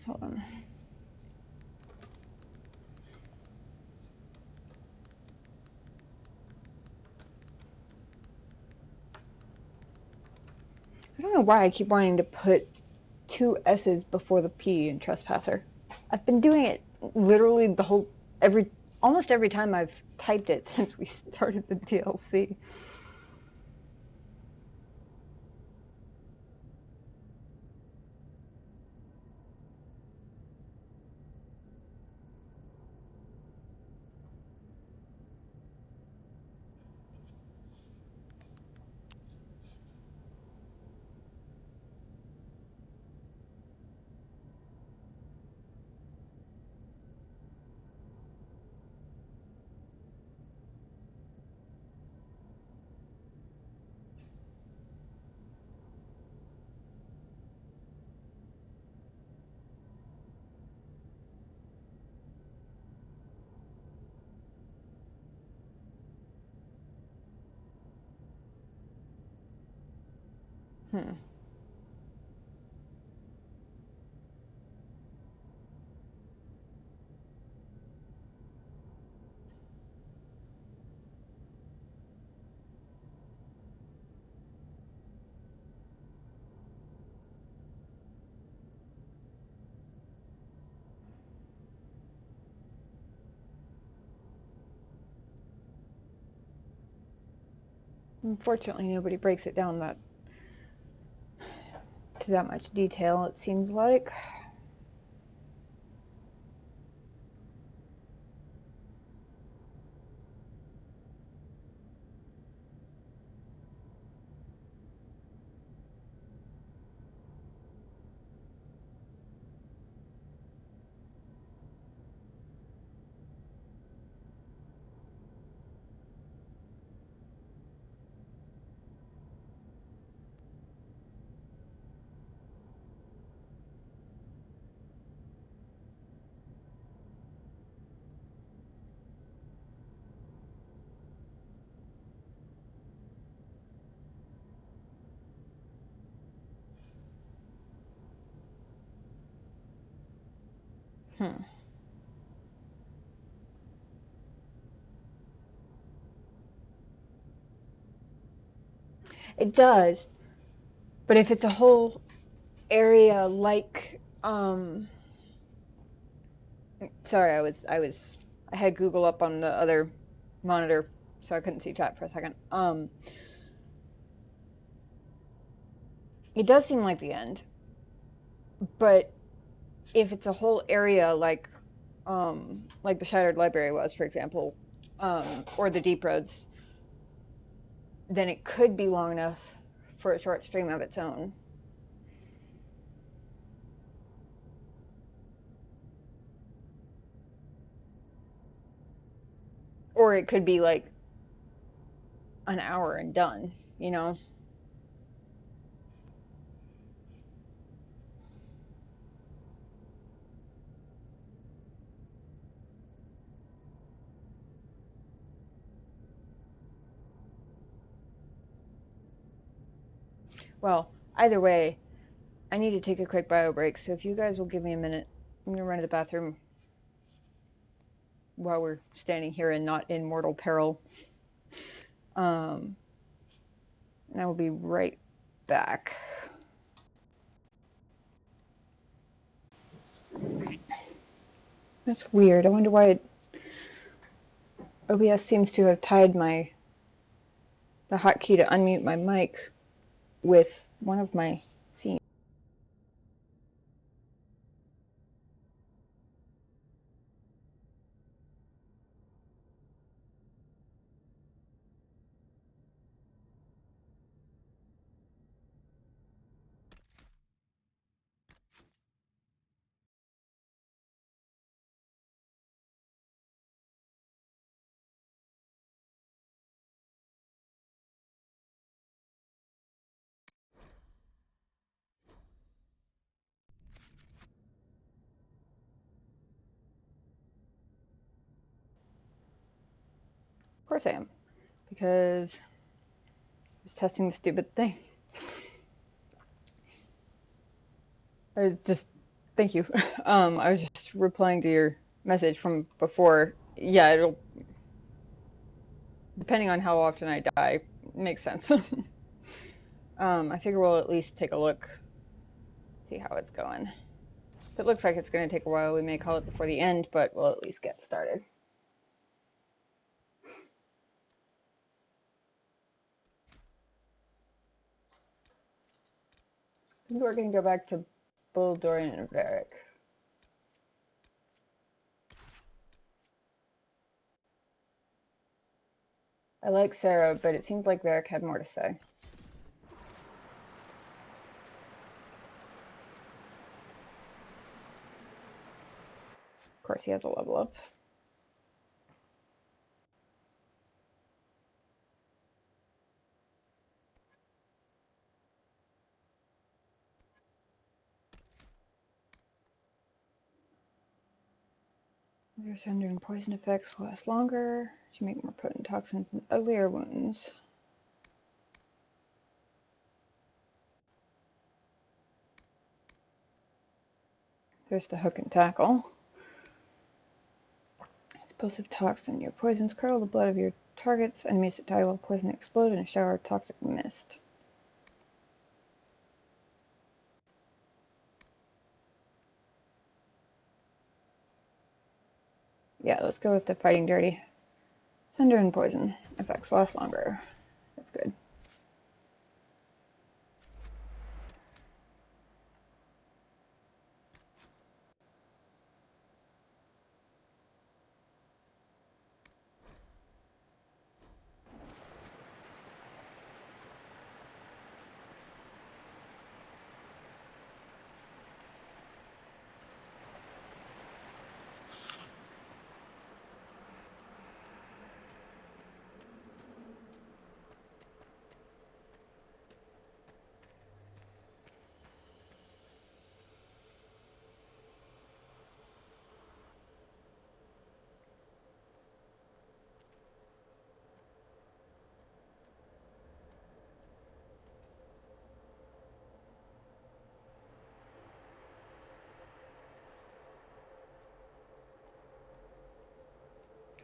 Hold on. I don't know why I keep wanting to put 2 S's before the P in Trespasser. I've been doing it literally almost every time I've typed it since we started the DLC. Unfortunately, nobody breaks it down to that much detail, it seems like. It does, but if it's a whole area like, sorry, I had Google up on the other monitor, so I couldn't see chat for a second. It does seem like the end, but if it's a whole area like the Shattered Library was, for example, or the Deep Roads, then it could be long enough for a short stream of its own. Or it could be like an hour and done, you know? Well, either way, I need to take a quick bio break, so if you guys will give me a minute, I'm going to run to the bathroom while we're standing here and not in mortal peril. And I will be right back. That's weird. I wonder why OBS seems to have tied the hotkey to unmute my mic with one of my scenes. course I am. Because I was testing the stupid thing. Thank you. I was just replying to your message from before. Yeah, it'll, depending on how often I die, makes sense. I figure we'll at least take a look, see how it's going. If it looks like it's going to take a while, we may call it before the end, but we'll at least get started. I think we're going to go back to Bull, Dorian, and Varric. I like Sarah, but it seems like Varric had more to say. Of course, he has a level up. Their thunder and poison effects last longer. She make more potent toxins and uglier wounds. There's the hook and tackle. Explosive toxin. Your poisons curdle the blood of your targets. Enemies that die will poison explode in a shower of toxic mist. Yeah, let's go with the fighting dirty. Thunder and poison effects last longer. That's good.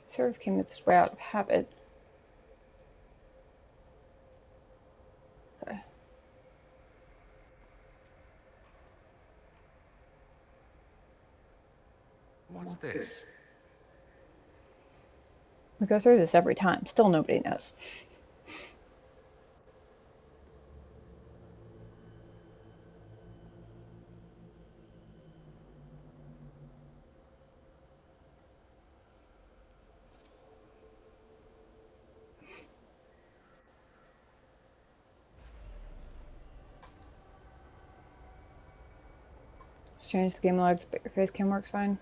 Sort of came its way out of habit. Okay. What's this? We go through this every time. Still nobody knows. Let's change the game logs, but your face cam works fine.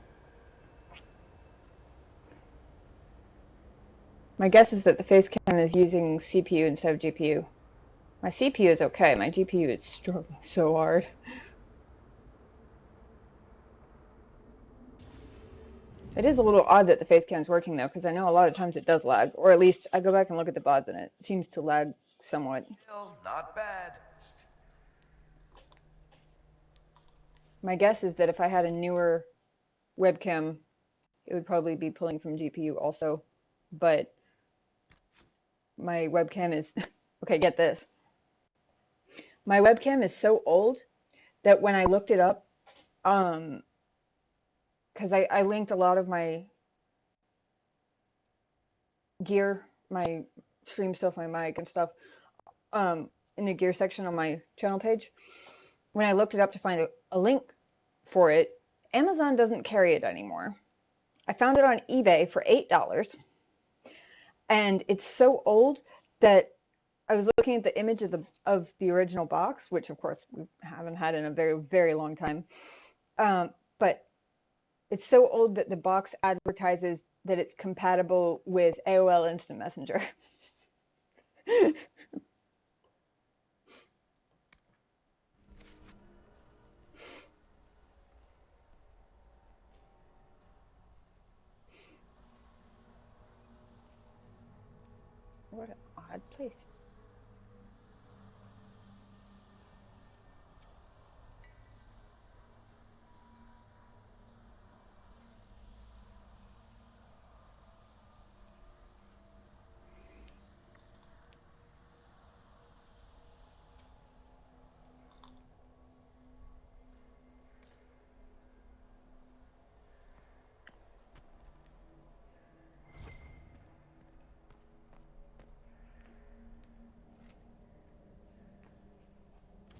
My guess is that the face cam is using CPU instead of GPU. My CPU is okay. My GPU is struggling so hard. It is a little odd that the face cam is working though, because I know a lot of times it does lag, or at least I go back and look at the VODs and it seems to lag somewhat. Still not bad. My guess is that if I had a newer webcam, it would probably be pulling from GPU also, but my webcam is, okay, get this. My webcam is so old that when I looked it up, because I linked a lot of my gear, my stream stuff, my mic and stuff, in the gear section on my channel page. When I looked it up to find a link for it, Amazon doesn't carry it anymore. I found it on eBay for $8, and it's so old that I was looking at the image of the original box, which of course we haven't had in a very, very long time. But it's so old that the box advertises that it's compatible with AOL Instant Messenger. What an odd place.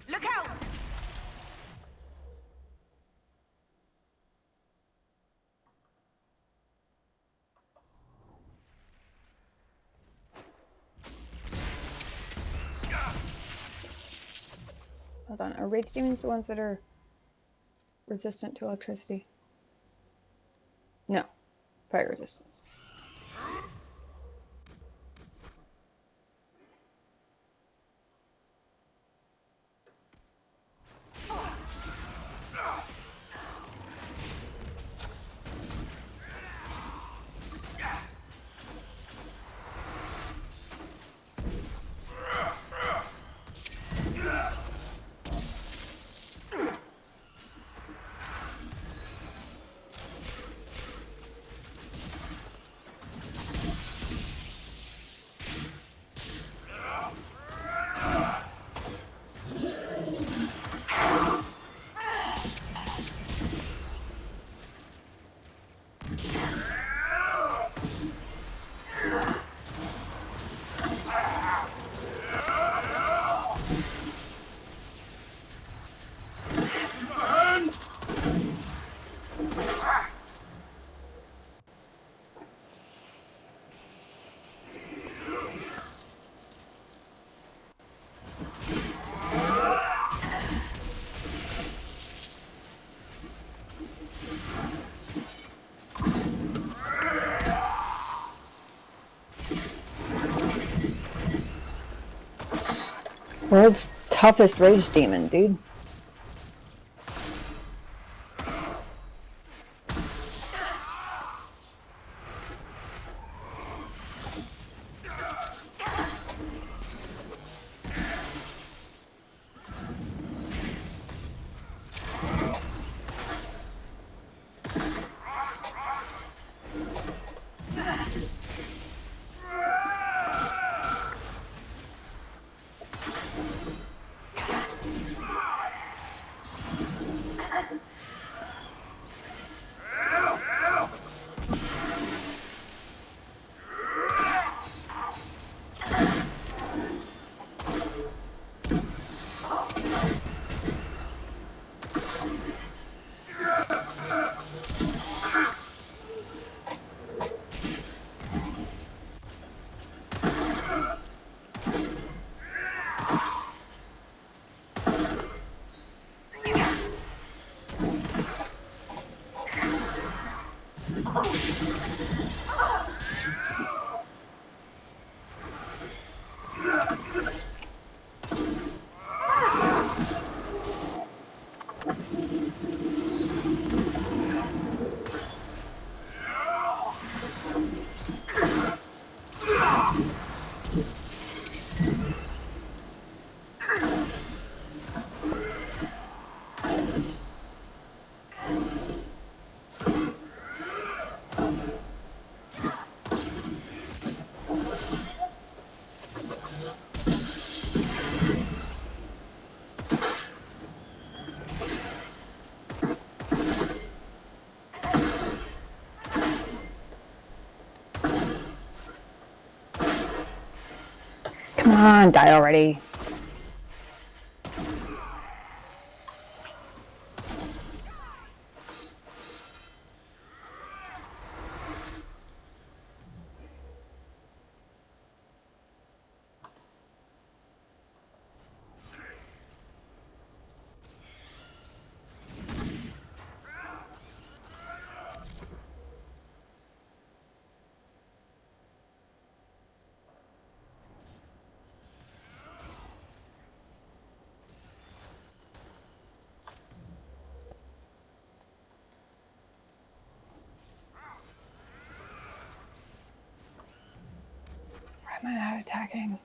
Look out! Hold on, are rage demons the ones that are resistant to electricity? No, fire resistance. World's toughest rage demon, dude. Come on, die already. am I not attacking?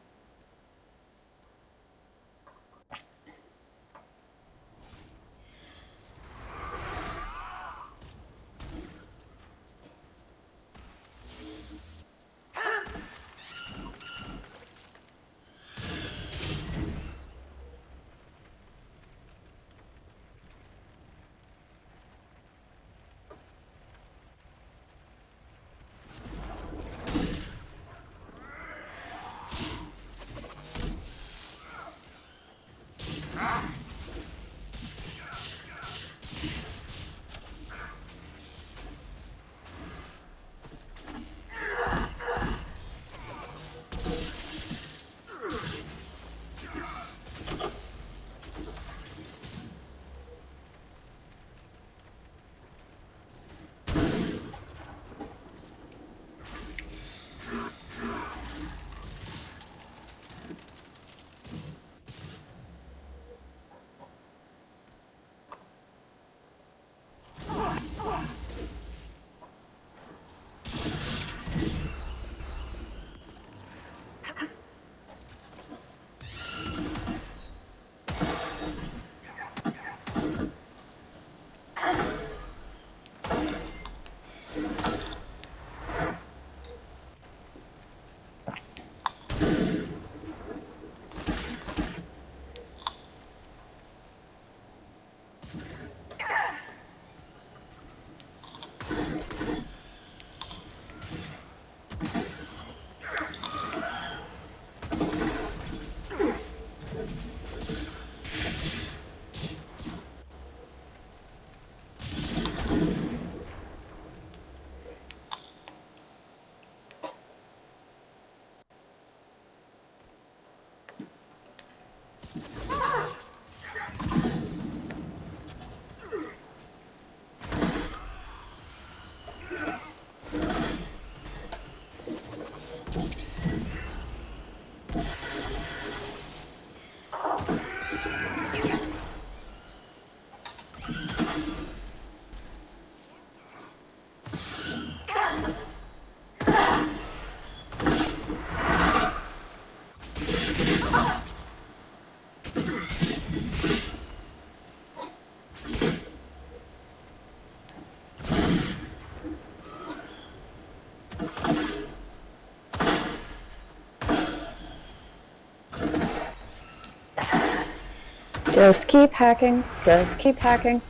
Just keep hacking, just keep hacking,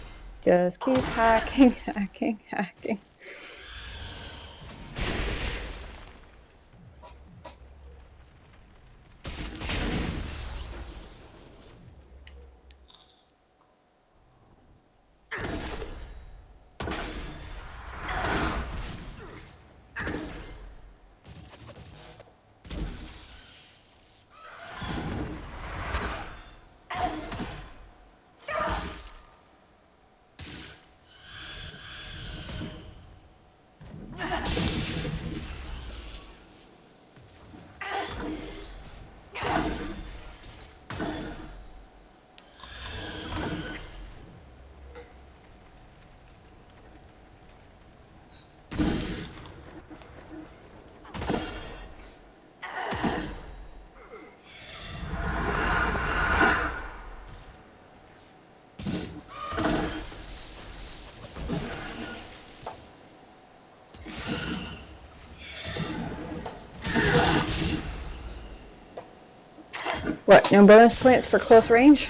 just keep hacking, hacking, hacking. What, no bonus points for close range?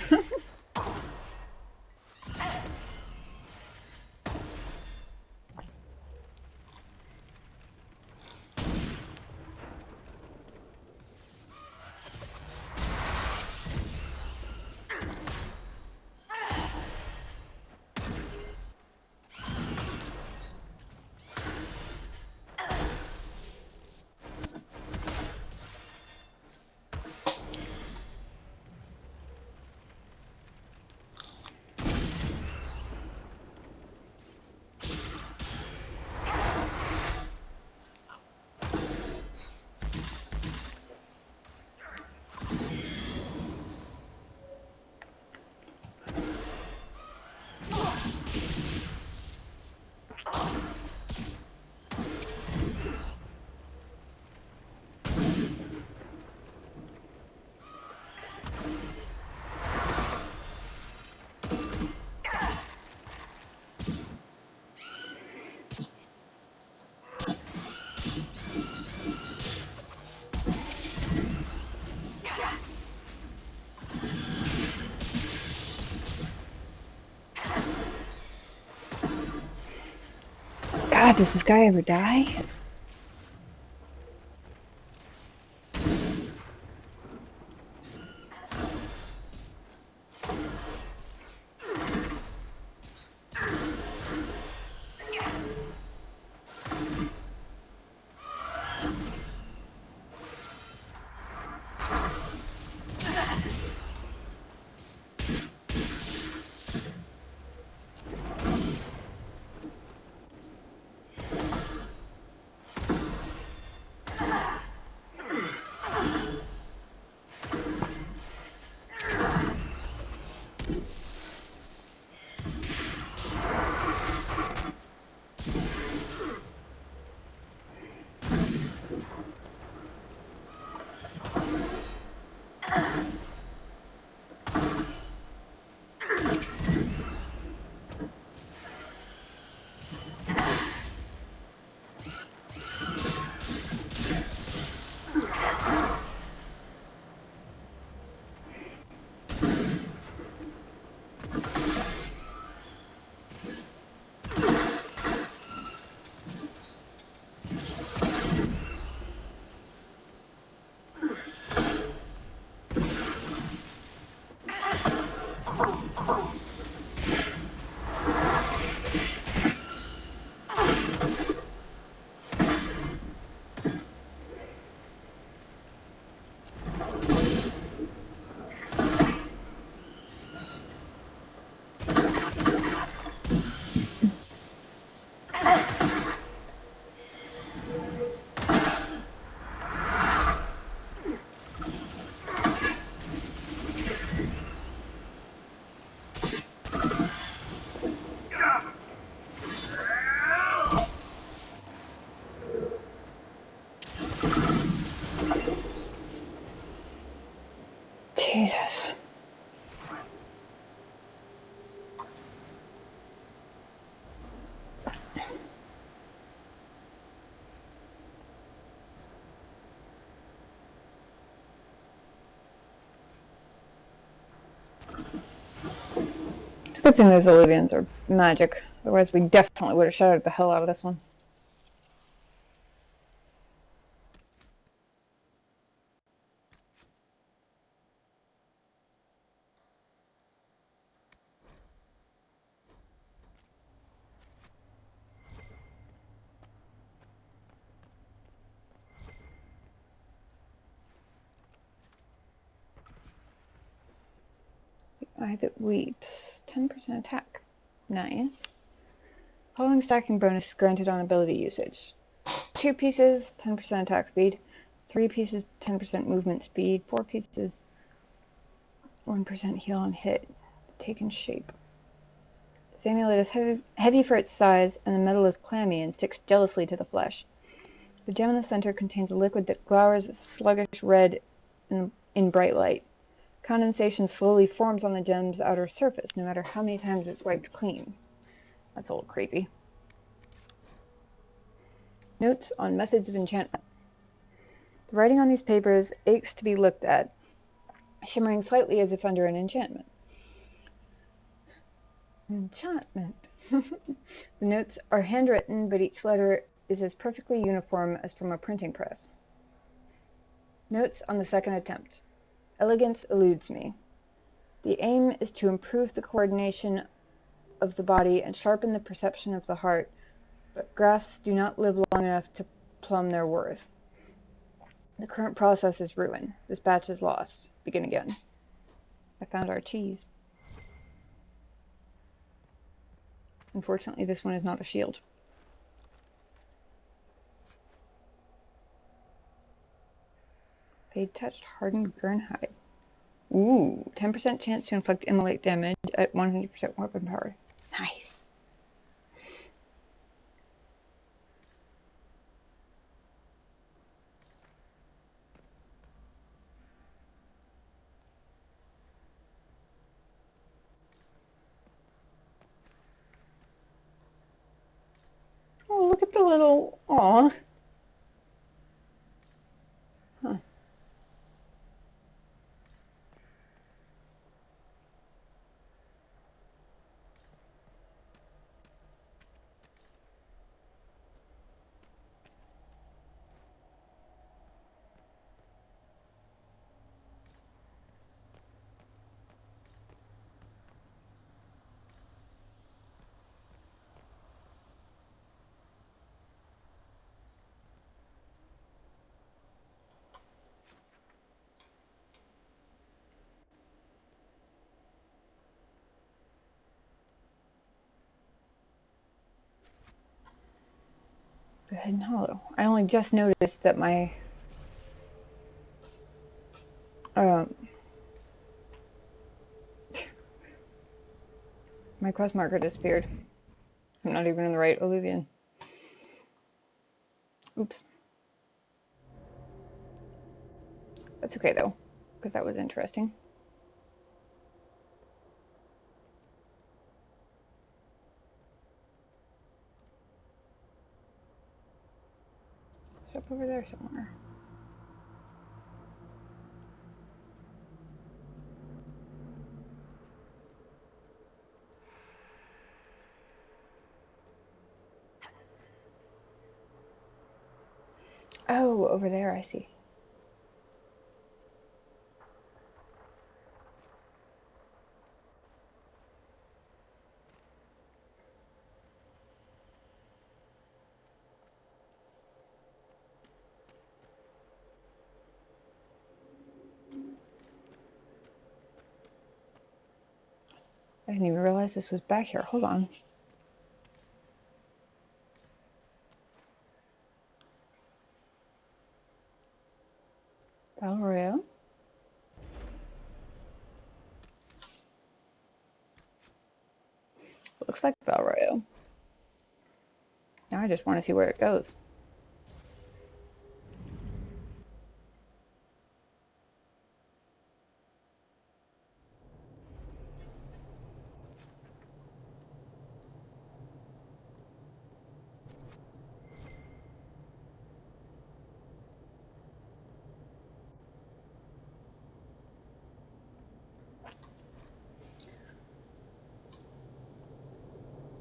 God, does this guy ever die? Jesus. It's a good thing those Olivians are magic. Otherwise, we definitely would have shouted the hell out of this one. The Eye That Weeps. 10% attack. Nice. Following stacking bonus granted on ability usage. 2 pieces, 10% attack speed. 3 pieces, 10% movement speed. 4 pieces, 1% heal on hit. Taken shape. This amulet is heavy for its size, and the metal is clammy and sticks jealously to the flesh. The gem in the center contains a liquid that glowers sluggish red in bright light. Condensation slowly forms on the gem's outer surface, no matter how many times it's wiped clean. That's a little creepy. Notes on methods of enchantment. The writing on these papers aches to be looked at, shimmering slightly as if under an enchantment. Enchantment. The notes are handwritten, but each letter is as perfectly uniform as from a printing press. Notes on the second attempt. Elegance eludes me. The aim is to improve the coordination of the body and sharpen the perception of the heart, but graphs do not live long enough to plumb their worth. The current process is ruin. This batch is lost. Begin again. I found our cheese. Unfortunately, this one is not a shield. Fade touched hardened Gurnhide. Ooh, 10% chance to inflict immolate damage at 100% weapon power. Nice. Oh, look at the little... Aw. Huh. The Hidden Hollow. I only just noticed that my my quest marker disappeared. I'm not even in the right Illuvian. Oops. That's okay though, because that was interesting. It's up over there somewhere. Oh, over there, I see. I didn't even realize this was back here. Hold on. Valroyo? Looks like Valroyo. Now I just want to see where it goes.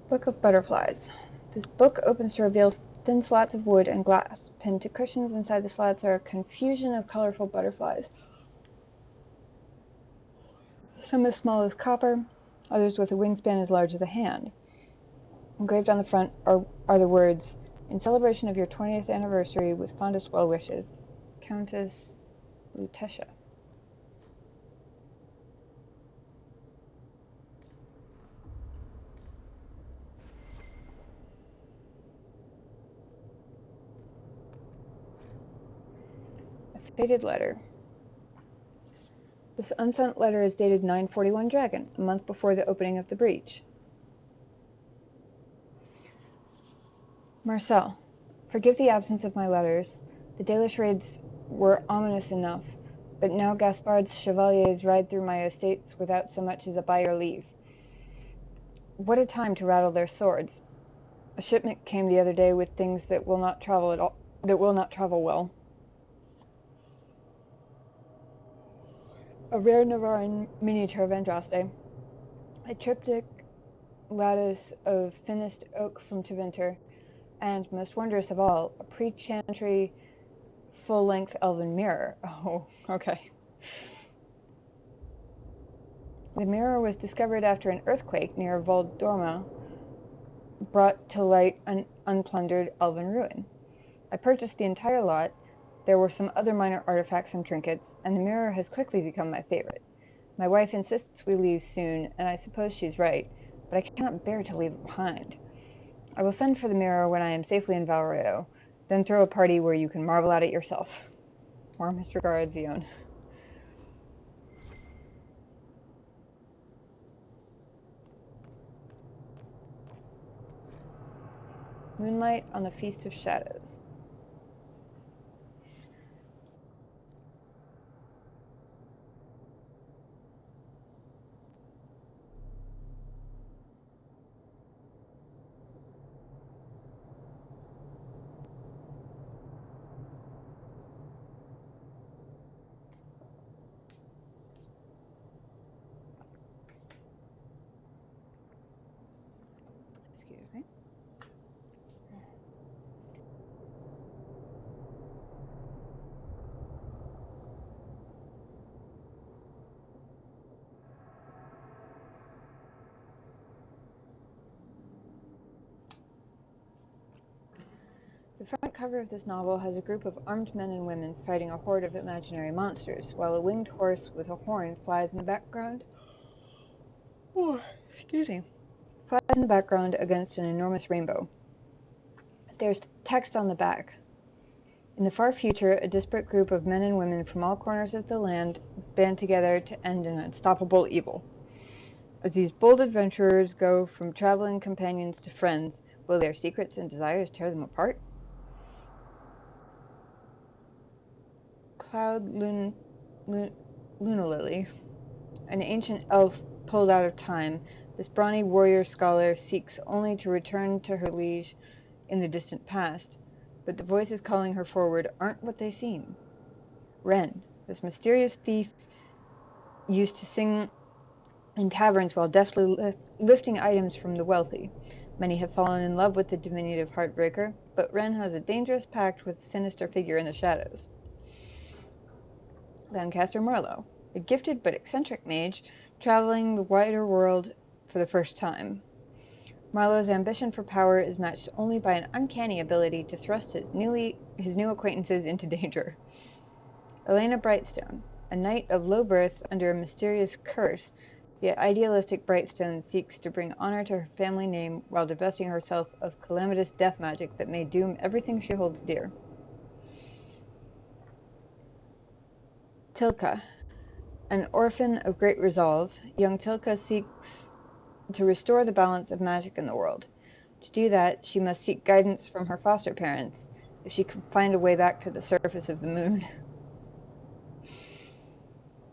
Book of Butterflies. This book opens to reveal thin slats of wood and glass. Pinned to cushions inside the slats are a confusion of colorful butterflies. Some as small as copper, others with a wingspan as large as a hand. Engraved on the front are the words, "In celebration of your 20th anniversary with fondest well wishes, Countess Lutetia." A faded letter. This unsent letter is dated 941 Dragon, a month before the opening of the breach. Marcel, forgive the absence of my letters. The Dalish raids were ominous enough, but now Gaspard's chevaliers ride through my estates without so much as a by your leave. What a time to rattle their swords. A shipment came the other day with things that will not travel at all, that will not travel well. A rare Navarran miniature of Andraste, a triptych lattice of thinnest oak from Tevinter, and, most wondrous of all, a pre-chantry full-length elven mirror. Oh, okay. The mirror was discovered after an earthquake near Voldorma brought to light an unplundered elven ruin. I purchased the entire lot. There were some other minor artifacts and trinkets, and the mirror has quickly become my favorite. My wife insists we leave soon, and I suppose she's right, but I cannot bear to leave it behind. I will send for the mirror when I am safely in Valroyo, then throw a party where you can marvel at it yourself. Warmest regards, Ion. Moonlight on the Feast of Shadows. Excuse me. The front cover of this novel has a group of armed men and women fighting a horde of imaginary monsters, while a winged horse with a horn flies in the background. Oh, excuse me. Flies in the background against an enormous rainbow. There's text on the back. In the far future, a disparate group of men and women from all corners of the land band together to end an unstoppable evil. As these bold adventurers go from traveling companions to friends, will their secrets and desires tear them apart? Cloud Lunalily, an ancient elf pulled out of time, this brawny warrior scholar seeks only to return to her liege in the distant past, but the voices calling her forward aren't what they seem. Ren, this mysterious thief, used to sing in taverns while deftly lifting items from the wealthy. Many have fallen in love with the diminutive Heartbreaker, but Ren has a dangerous pact with a sinister figure in the shadows. Lancaster Marlowe, a gifted but eccentric mage, traveling the wider world for the first time. Marlowe's ambition for power is matched only by an uncanny ability to thrust his new acquaintances into danger. Elena Brightstone, a knight of low birth under a mysterious curse, the idealistic Brightstone seeks to bring honor to her family name while divesting herself of calamitous death magic that may doom everything she holds dear. Tilka, an orphan of great resolve, young Tilka seeks to restore the balance of magic in the world. To do that, she must seek guidance from her foster parents, if she can find a way back to the surface of the moon.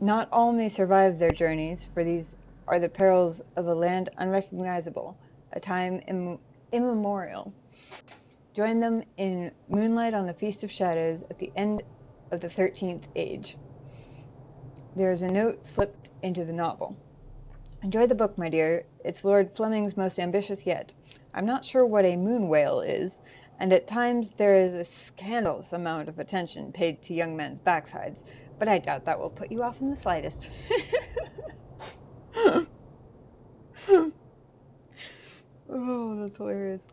Not all may survive their journeys, for these are the perils of a land unrecognizable, a time immemorial. Join them in Moonlight on the Feast of Shadows at the end of the 13th Age. There is a note slipped into the novel. Enjoy the book, my dear. It's Lord Fleming's most ambitious yet. I'm not sure what a moon whale is, and at times there is a scandalous amount of attention paid to young men's backsides, but I doubt that will put you off in the slightest. Oh, that's hilarious.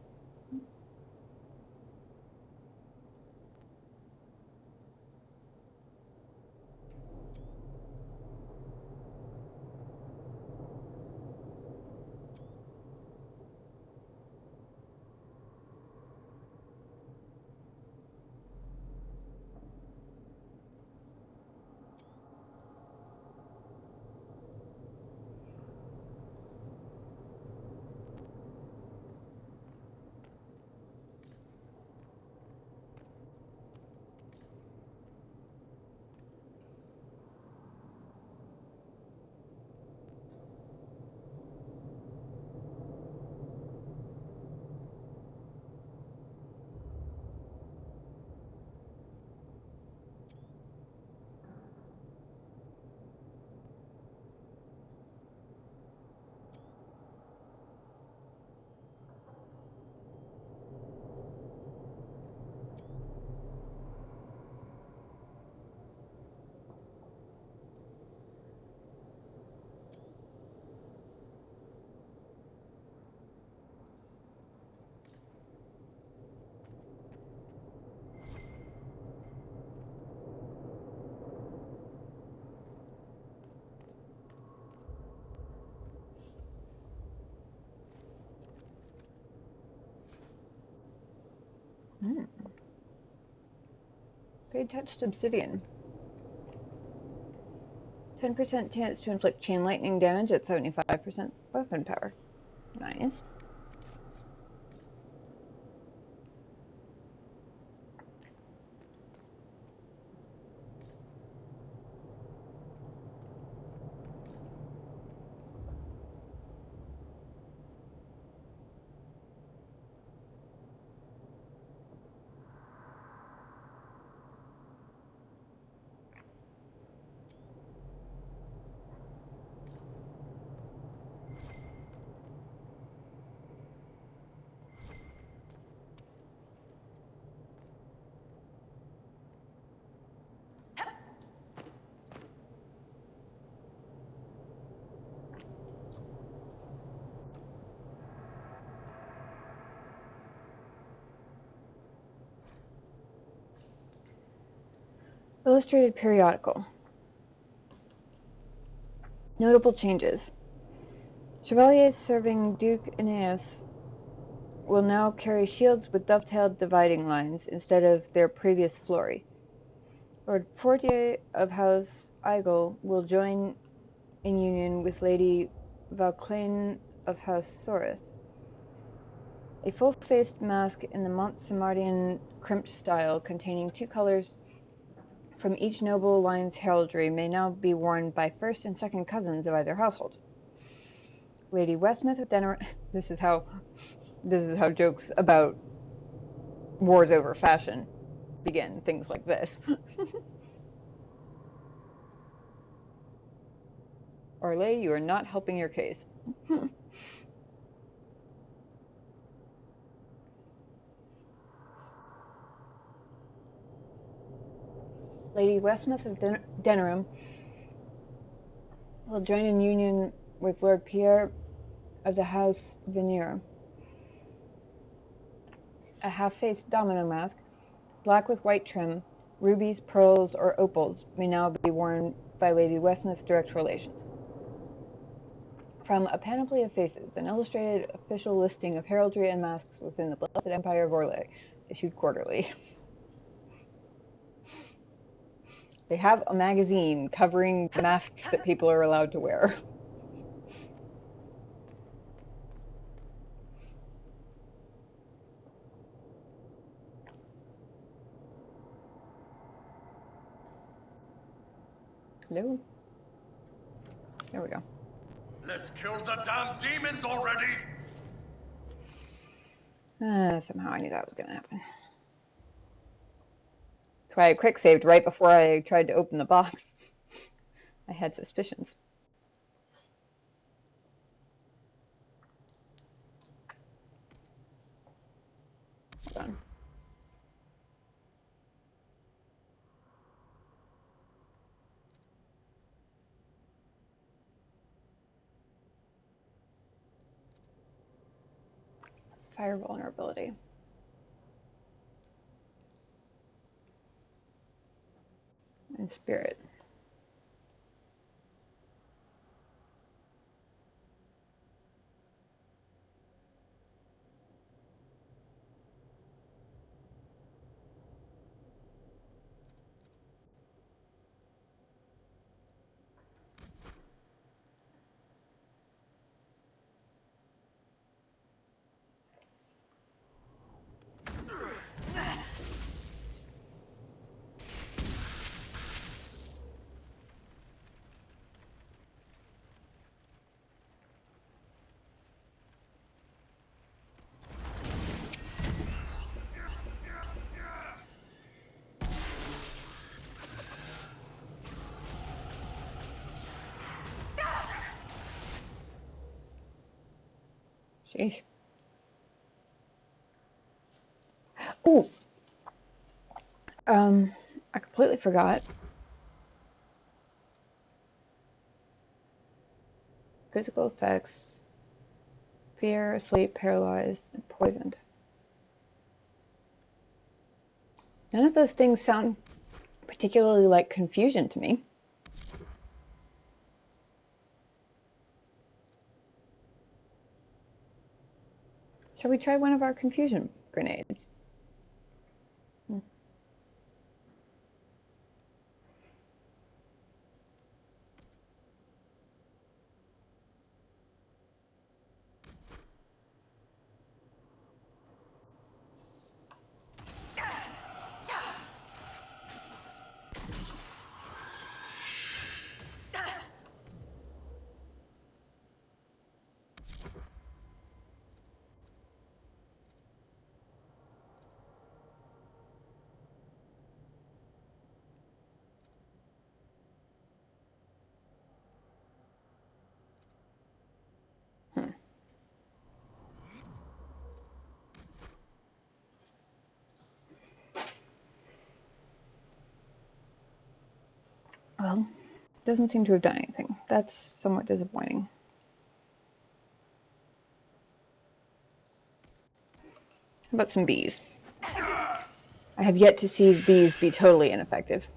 Very touched obsidian. 10% chance to inflict chain lightning damage at 75% weapon power. Nice. Illustrated periodical. Notable changes. Chevaliers serving Duke Aeneas will now carry shields with dovetailed dividing lines instead of their previous flooring. Lord Fortier of House Eigel will join in union with Lady Valclain of House Sorus. A full-faced mask in the Mont-Samardian crimped style, containing 2 colors from each noble line's heraldry, may now be worn by first and second cousins of either household. Lady Westmouth of Denner. This is how jokes about wars over fashion begin. Things like this. Orlais, you are not helping your case. Lady Westmouth of Dennerham will join in union with Lord Pierre of the House Veneer. A half-faced domino mask, black with white trim, rubies, pearls, or opals, may now be worn by Lady Westmouth's direct relations. From A Panoply of Faces, an illustrated official listing of heraldry and masks within the Blessed Empire of Orlais, issued quarterly. They have a magazine covering masks that people are allowed to wear. Hello? There we go. Let's kill the damn demons already! Somehow I knew that was going to happen. That's why I quick saved right before I tried to open the box. I had suspicions. Hold on. Fire vulnerability. And spirit. Sheesh. Ooh. I completely forgot. Physical effects. Fear, asleep, paralyzed, and poisoned. None of those things sound particularly like confusion to me. Shall we try one of our confusion grenades? Well, doesn't seem to have done anything. That's somewhat disappointing. How about some bees? I have yet to see bees be totally ineffective.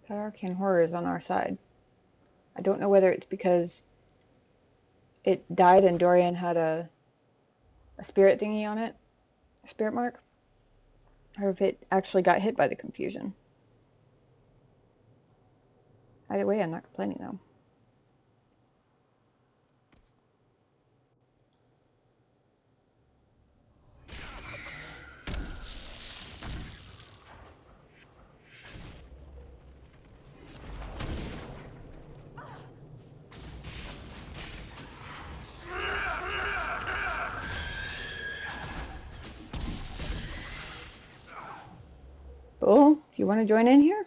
That arcane horror is on our side. I don't know whether it's because it died and Dorian had a spirit thingy on it, a spirit mark, or if it actually got hit by the confusion. Either way, I'm not complaining though. Bull, you want to join in here?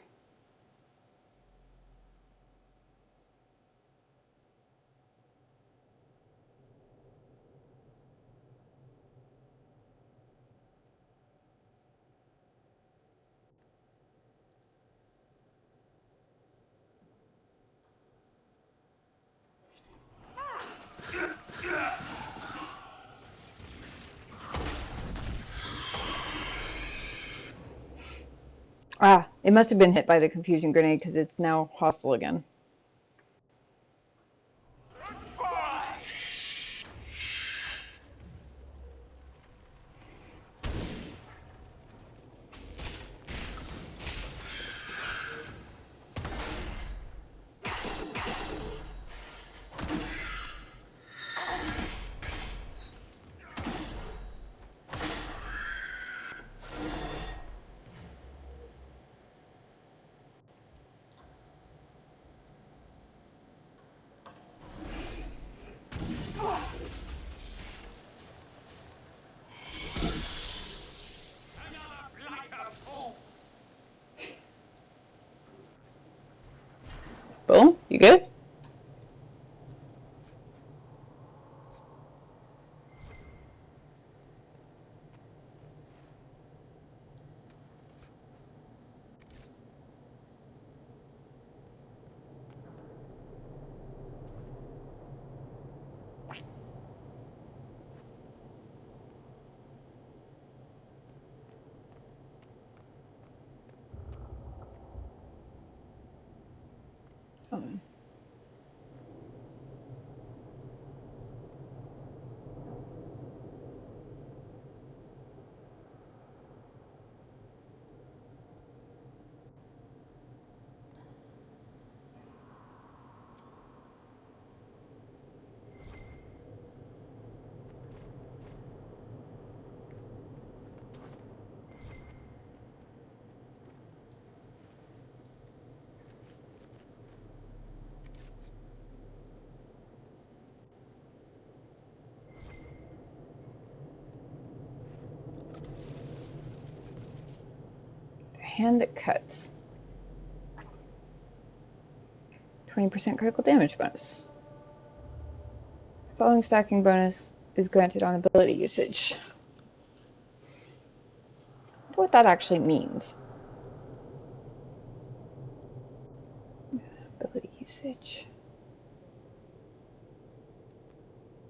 Ah, it must have been hit by the confusion grenade because it's now hostile again. Bull, you good? Oh. Hand that cuts. 20% critical damage bonus. Following stacking bonus is granted on ability usage. I wonder what that actually means. Ability usage.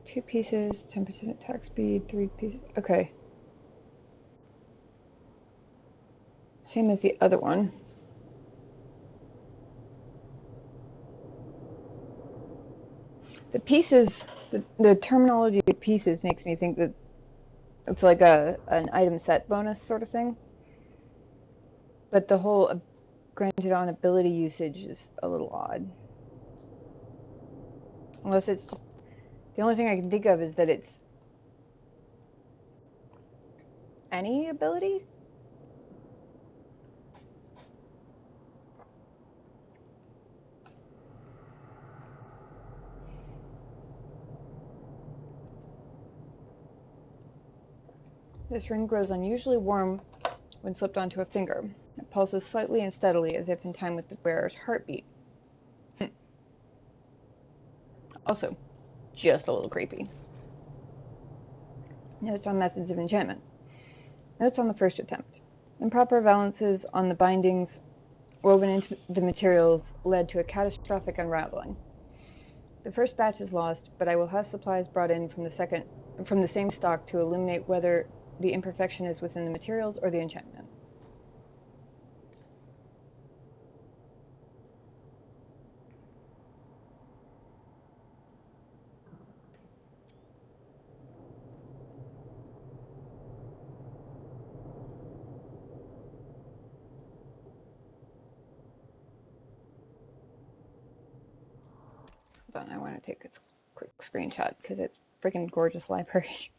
2 pieces, 10% attack speed, 3 pieces. Okay. Same as the other one. The pieces, the terminology of pieces makes me think that it's like an item set bonus sort of thing. But the whole granted on ability usage is a little odd. Unless it's just, the only thing I can think of is that it's any ability? This ring grows unusually warm when slipped onto a finger. It pulses slightly and steadily as if in time with the wearer's heartbeat. Also, just a little creepy. Notes on methods of enchantment. Notes on the first attempt. Improper balances on the bindings woven into the materials led to a catastrophic unraveling. The first batch is lost, but I will have supplies brought in from the same stock to illuminate whether the imperfection is within the materials or the enchantment. Hold on, I want to take a quick screenshot because it's freaking gorgeous library.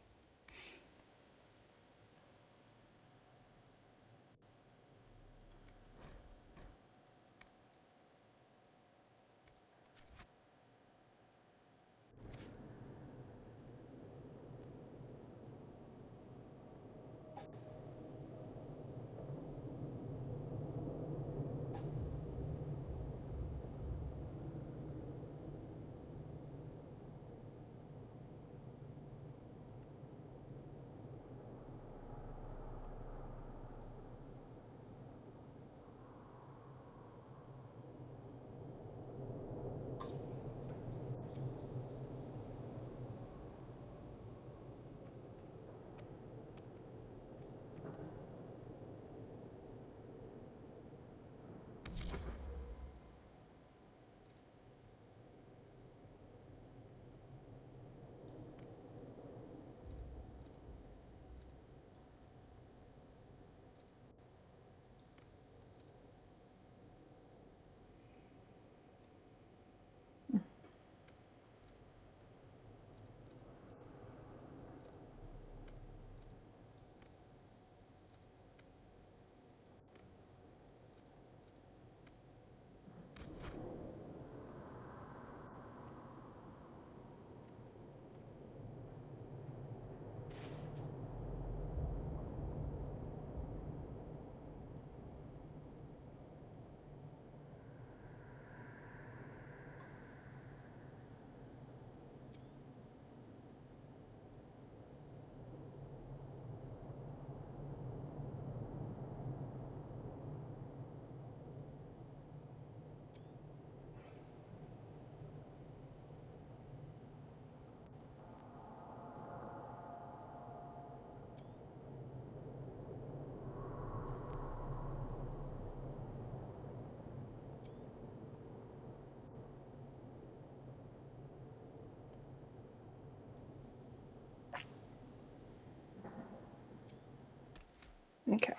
Okay,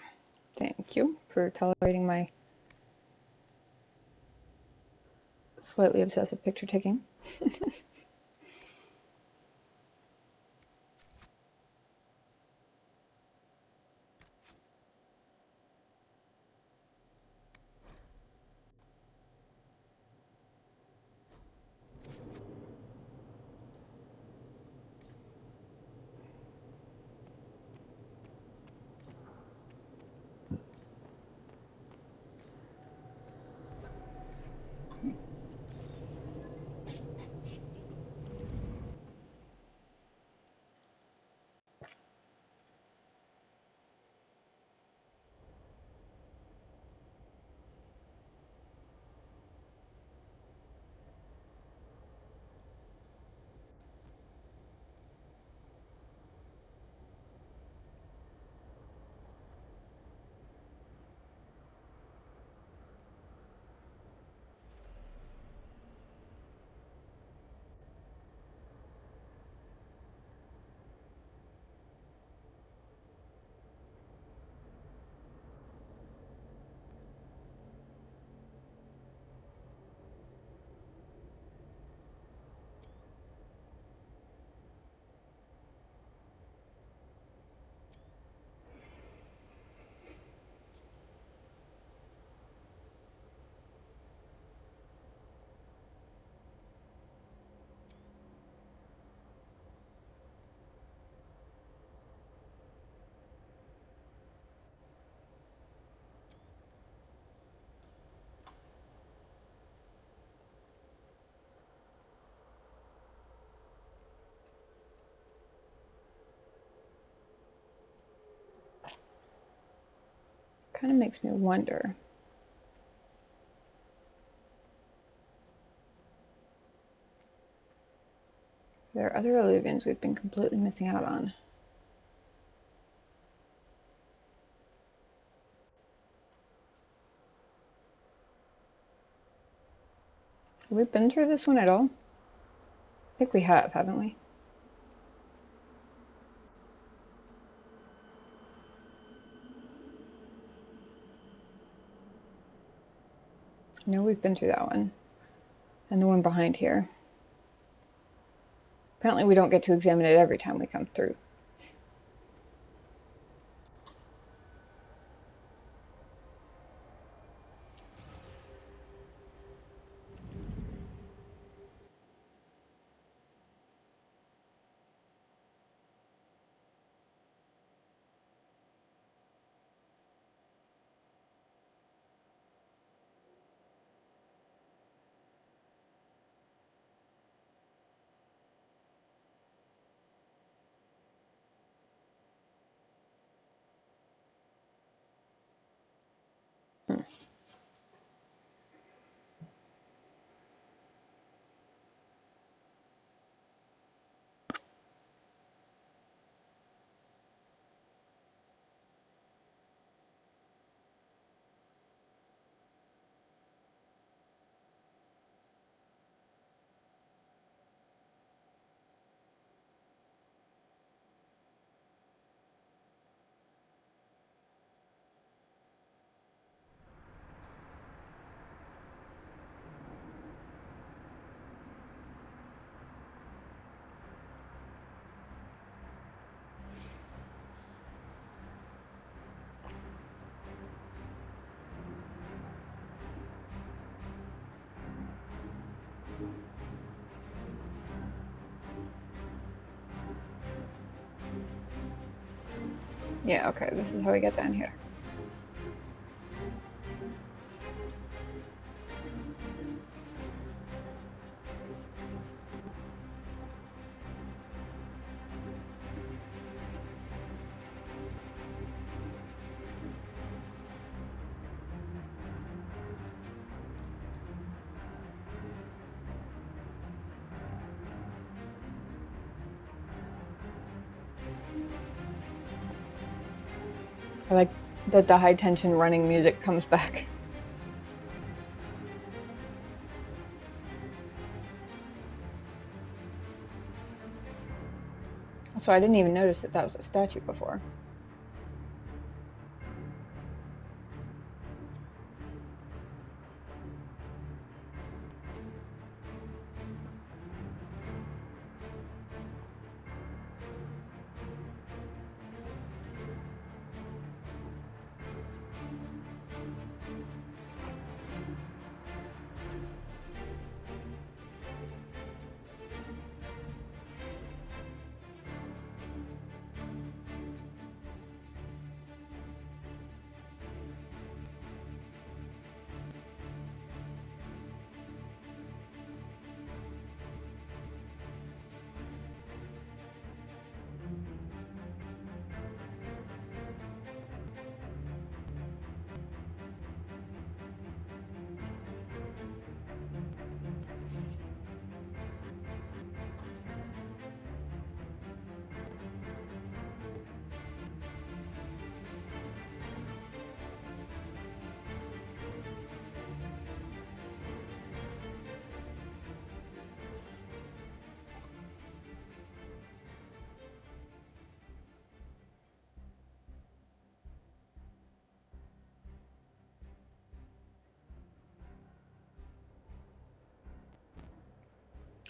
thank you for tolerating my slightly obsessive picture taking. Kind of makes me wonder. There are other illusions we've been completely missing out on. Have we been through this one at all? I think we have, haven't we? No, we've been through that one. And the one behind here. Apparently we don't get to examine it every time we come through. Yeah, okay, this is how we get down here. I like that the high tension running music comes back. So I didn't even notice that that was a statue before.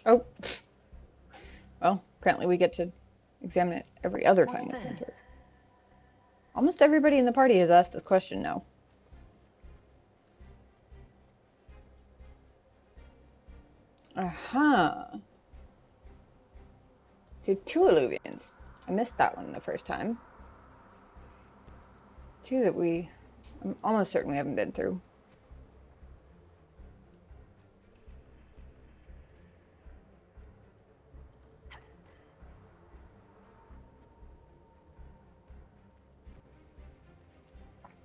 Oh, well, apparently we get to examine it every other time we come through. Almost everybody in the party has asked this question now. Aha. So 2 Illuvians. I missed that one the first time. 2 that I'm almost certain we haven't been through.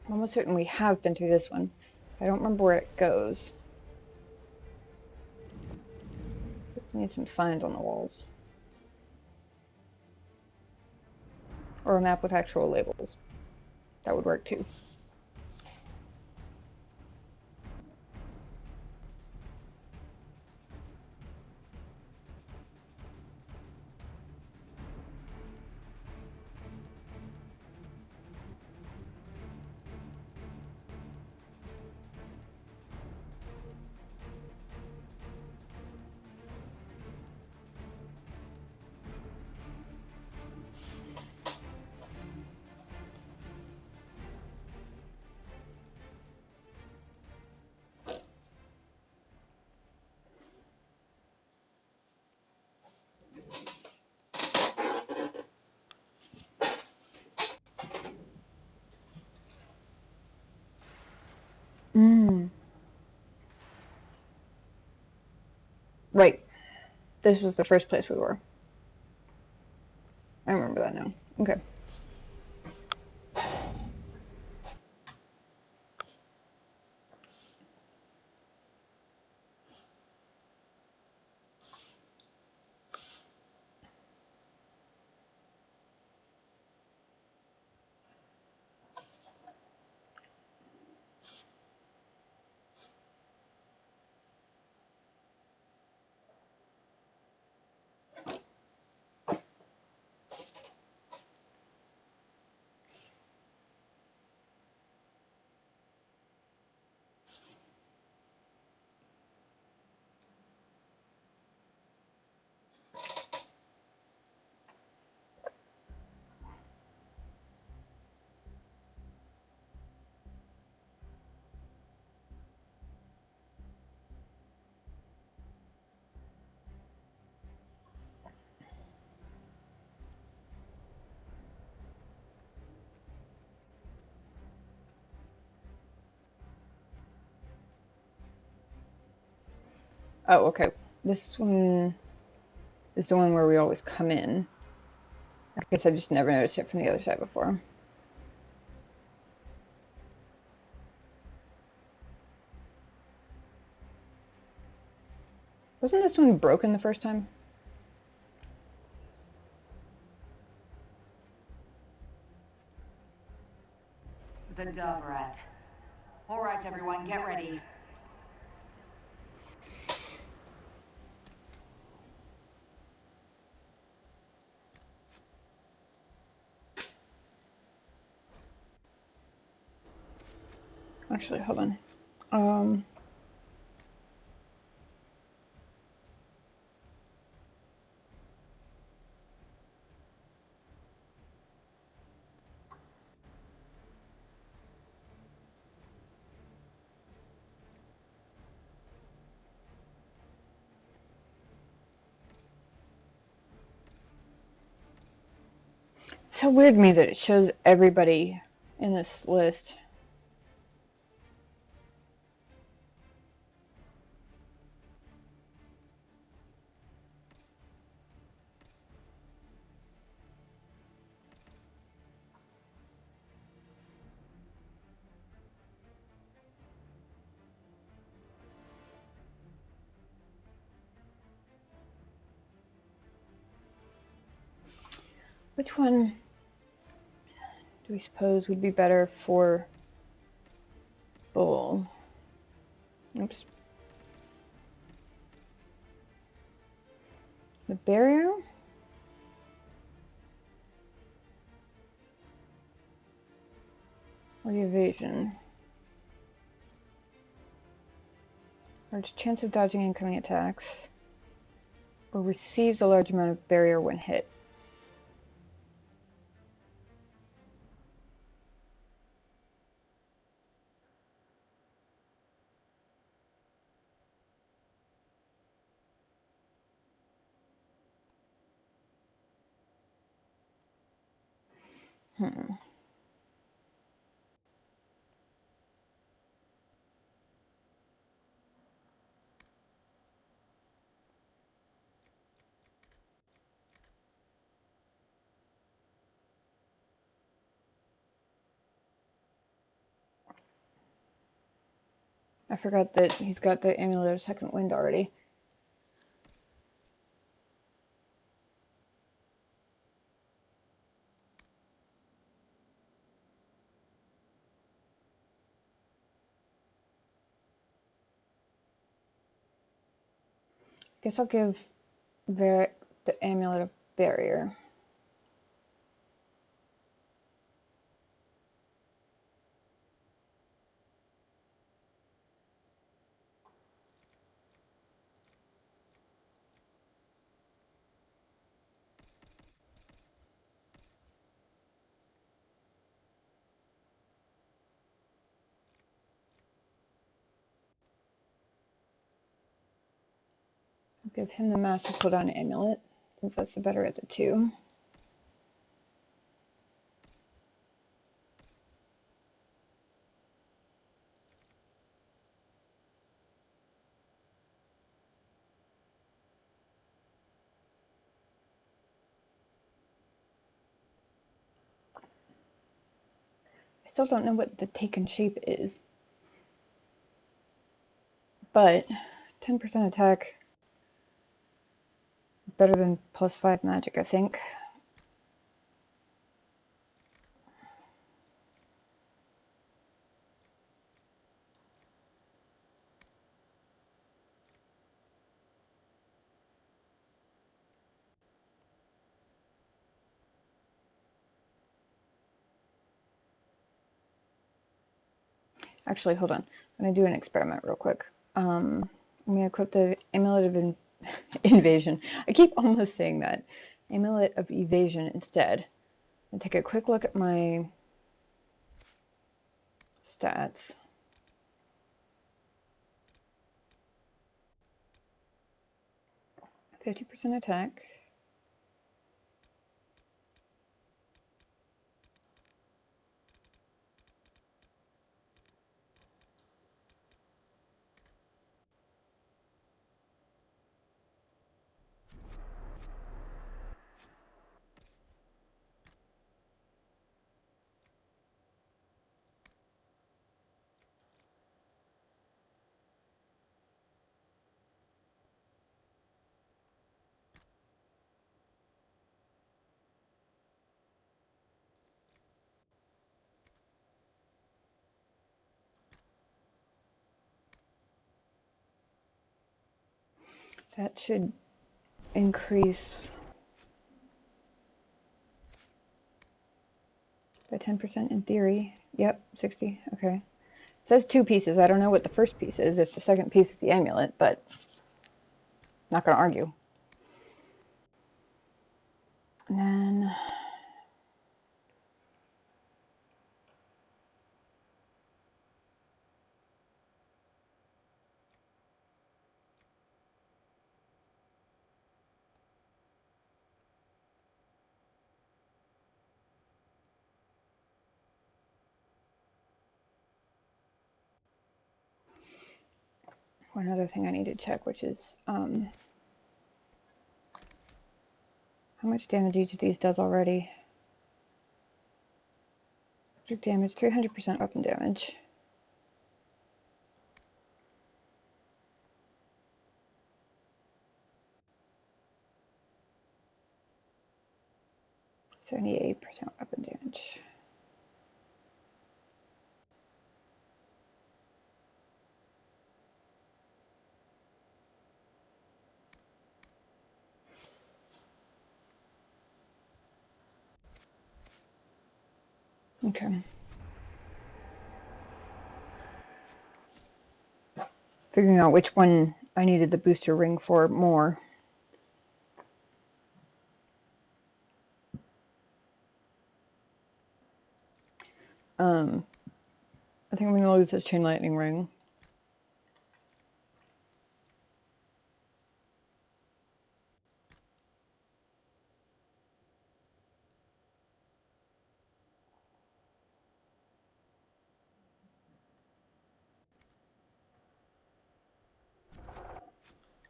I'm almost certain we have been through this one. I don't remember where it goes. We need some signs on the walls. Or a map with actual labels. That would work too. Right. This was the first place we were. I remember that now. Okay. Oh, okay. This one is the one where we always come in. I guess I just never noticed it from the other side before. Wasn't this one broken the first time? The dove rat. All right, everyone, get ready. Actually, hold on. It's so weird to me that it shows everybody in this list. Which one do we suppose would be better for Bull? Oops. The barrier? Or the evasion? Large chance of dodging incoming attacks. Or receives a large amount of barrier when hit. I forgot that he's got the Amulet of Second Wind already. Guess I'll give the Amulet of Barrier. I'll give him the Master Cooldown Amulet, since that's the better of the two. still don't know what the taken shape is. But 10% attack, better than +5 magic, I think. Actually, hold on. I'm going to do an experiment real quick. I'm going to equip the Amulet of Invasion. I keep almost saying that. Amulet of Evasion instead. And take a quick look at my stats. %50 attack. That should increase by 10% in theory. Yep, 60. Okay. It says 2 pieces. I don't know what the first piece is, if the second piece is the amulet, but not going to argue. And then one other thing I need to check, which is how much damage each of these does already. Electric damage, 300% weapon damage. %78 weapon damage. Okay. Figuring out which one I needed the booster ring for more. I think I'm going to lose this chain lightning ring.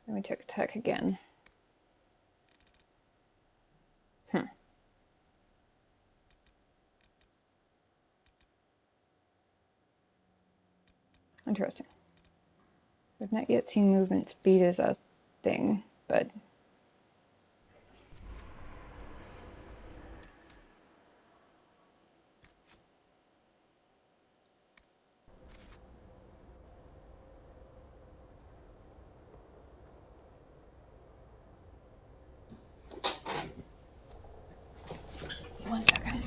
Let me check attack again. Interesting. I've not yet seen movement speed as a thing, but one second.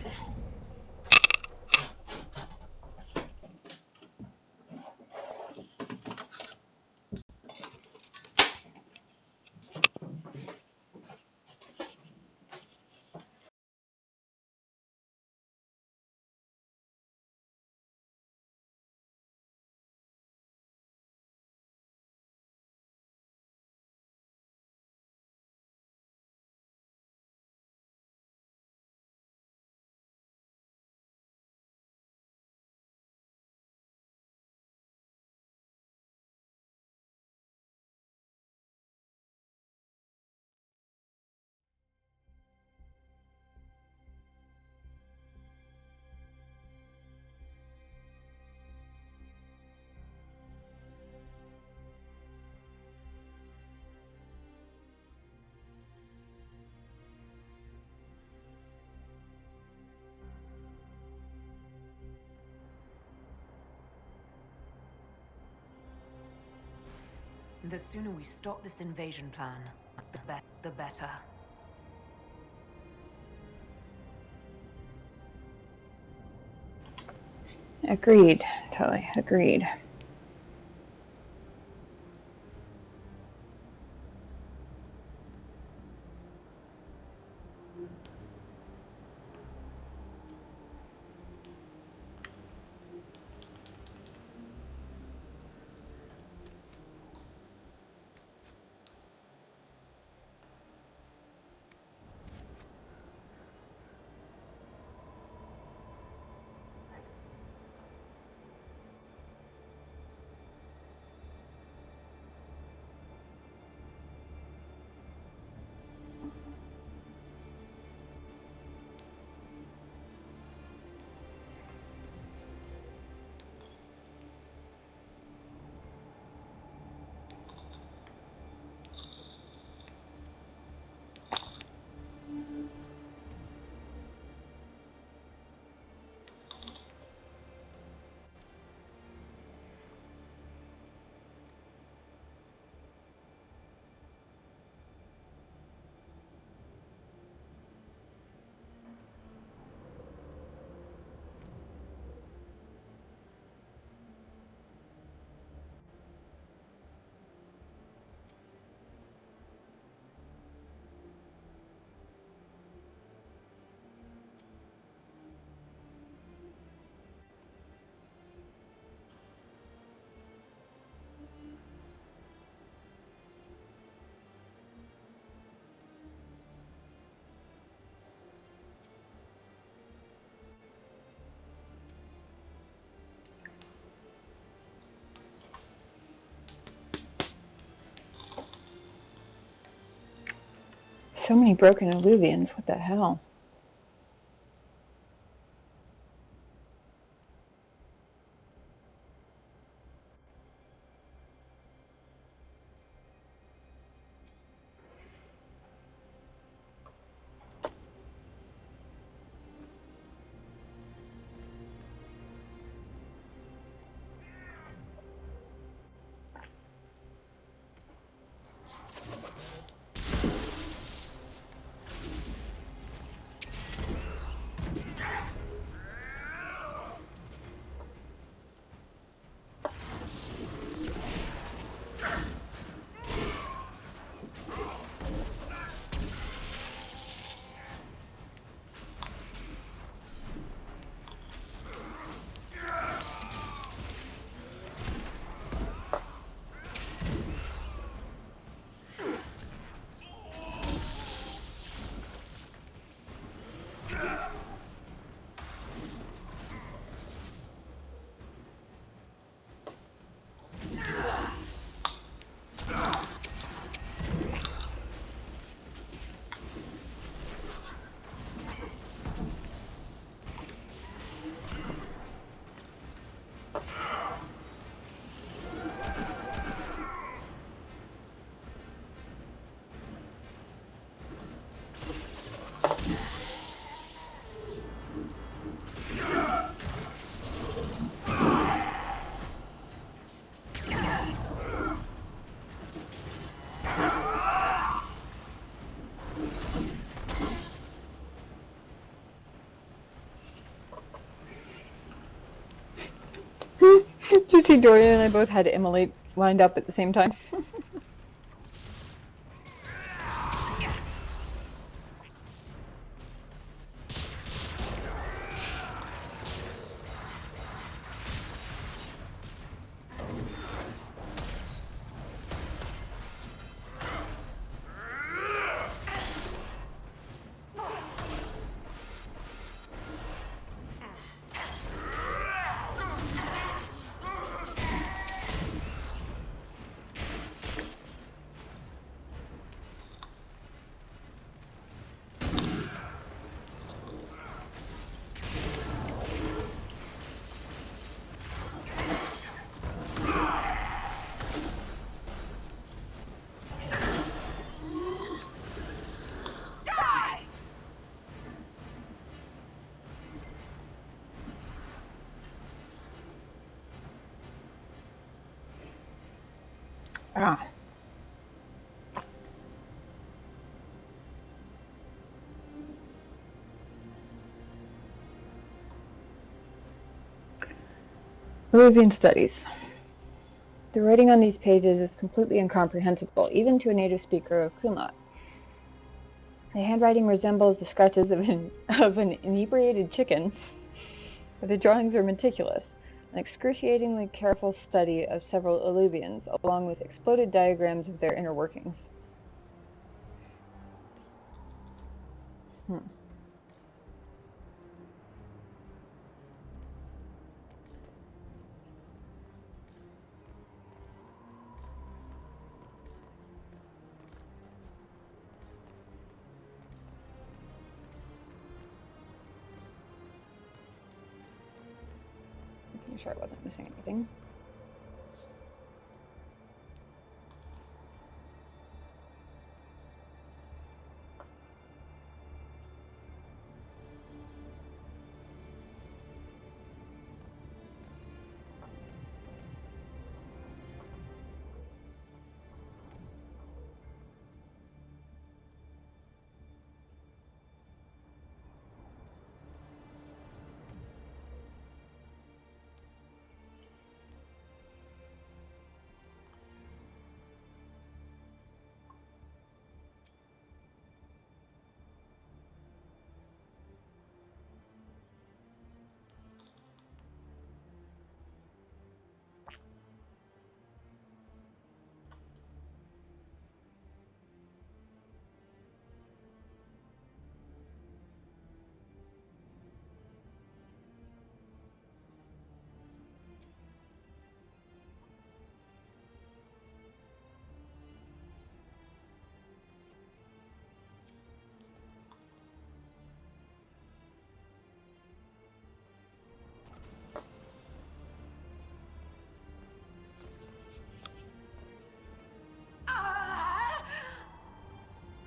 The sooner we stop this invasion plan, the better. Agreed, Tully, agreed. So many broken illuvians, what the hell? Did you see Dorian and I both had Immolate lined up at the same time? Ah. Peruvian studies. The writing on these pages is completely incomprehensible, even to a native speaker of Kunlat. The handwriting resembles the scratches of an inebriated chicken, but the drawings are meticulous, an excruciatingly careful study of several alluvions, along with exploded diagrams of their inner workings. Making sure I wasn't missing anything.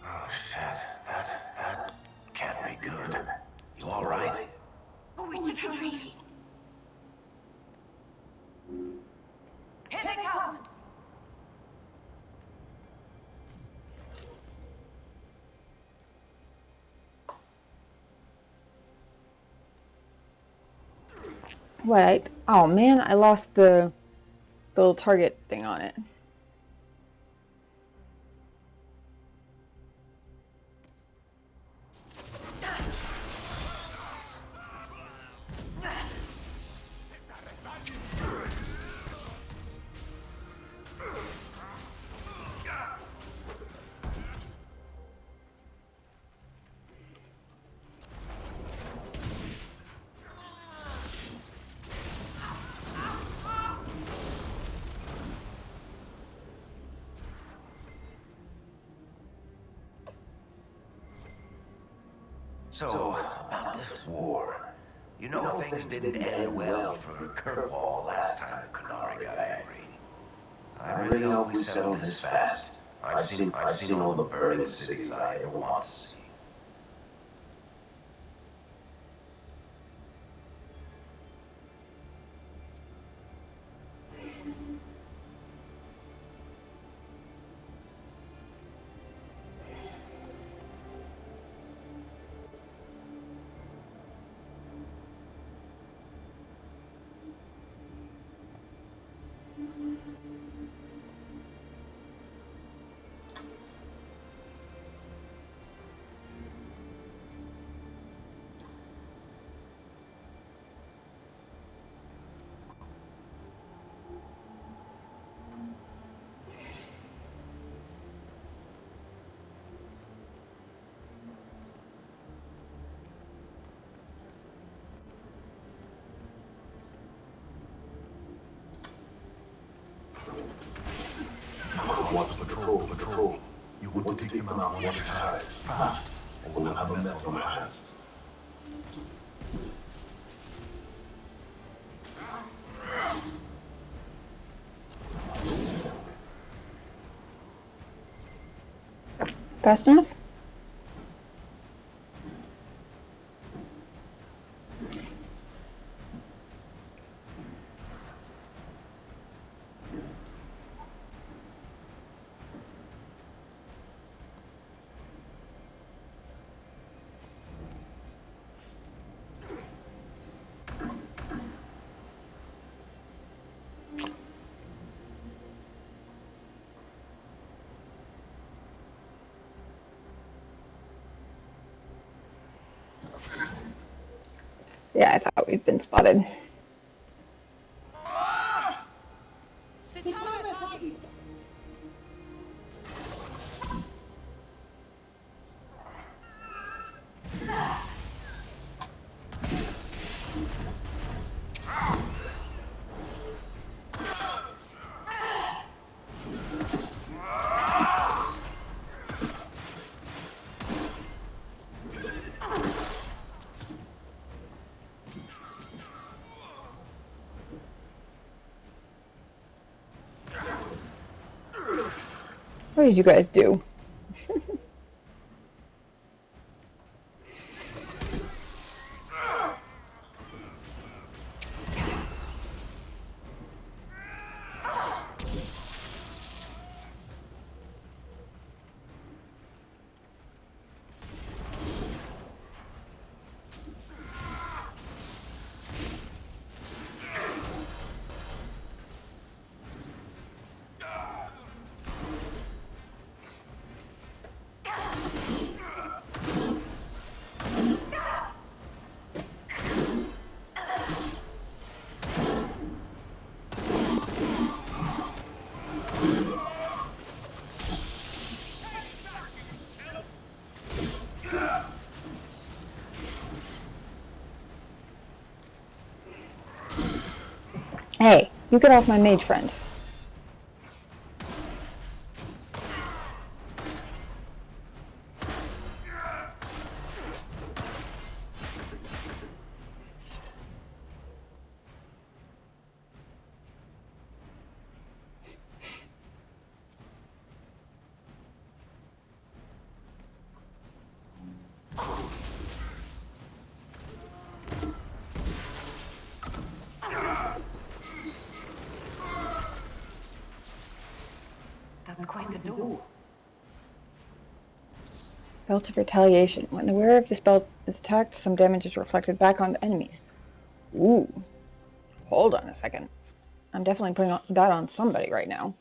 Oh, shit. That can't be good. You all right? Oh, we should hurry. Here they come! What? Oh man, I lost the little target thing on it. So, about this war. You know things didn't end well for Kirkwall last time the Qunari got angry. I really hope we settle this fast. I've seen all the burning cities I ever want to see. Watch patrol. You want to take them out one at a time, fast, or we'll have a mess on our hands. Fast enough? Yeah, I thought we'd been spotted. What did you guys do? Hey, you get off my mage friend. That's quite the door. Belt of Retaliation. When the wearer of this belt is attacked, some damage is reflected back on the enemies. Ooh. Hold on a second. I'm definitely putting that on somebody right now.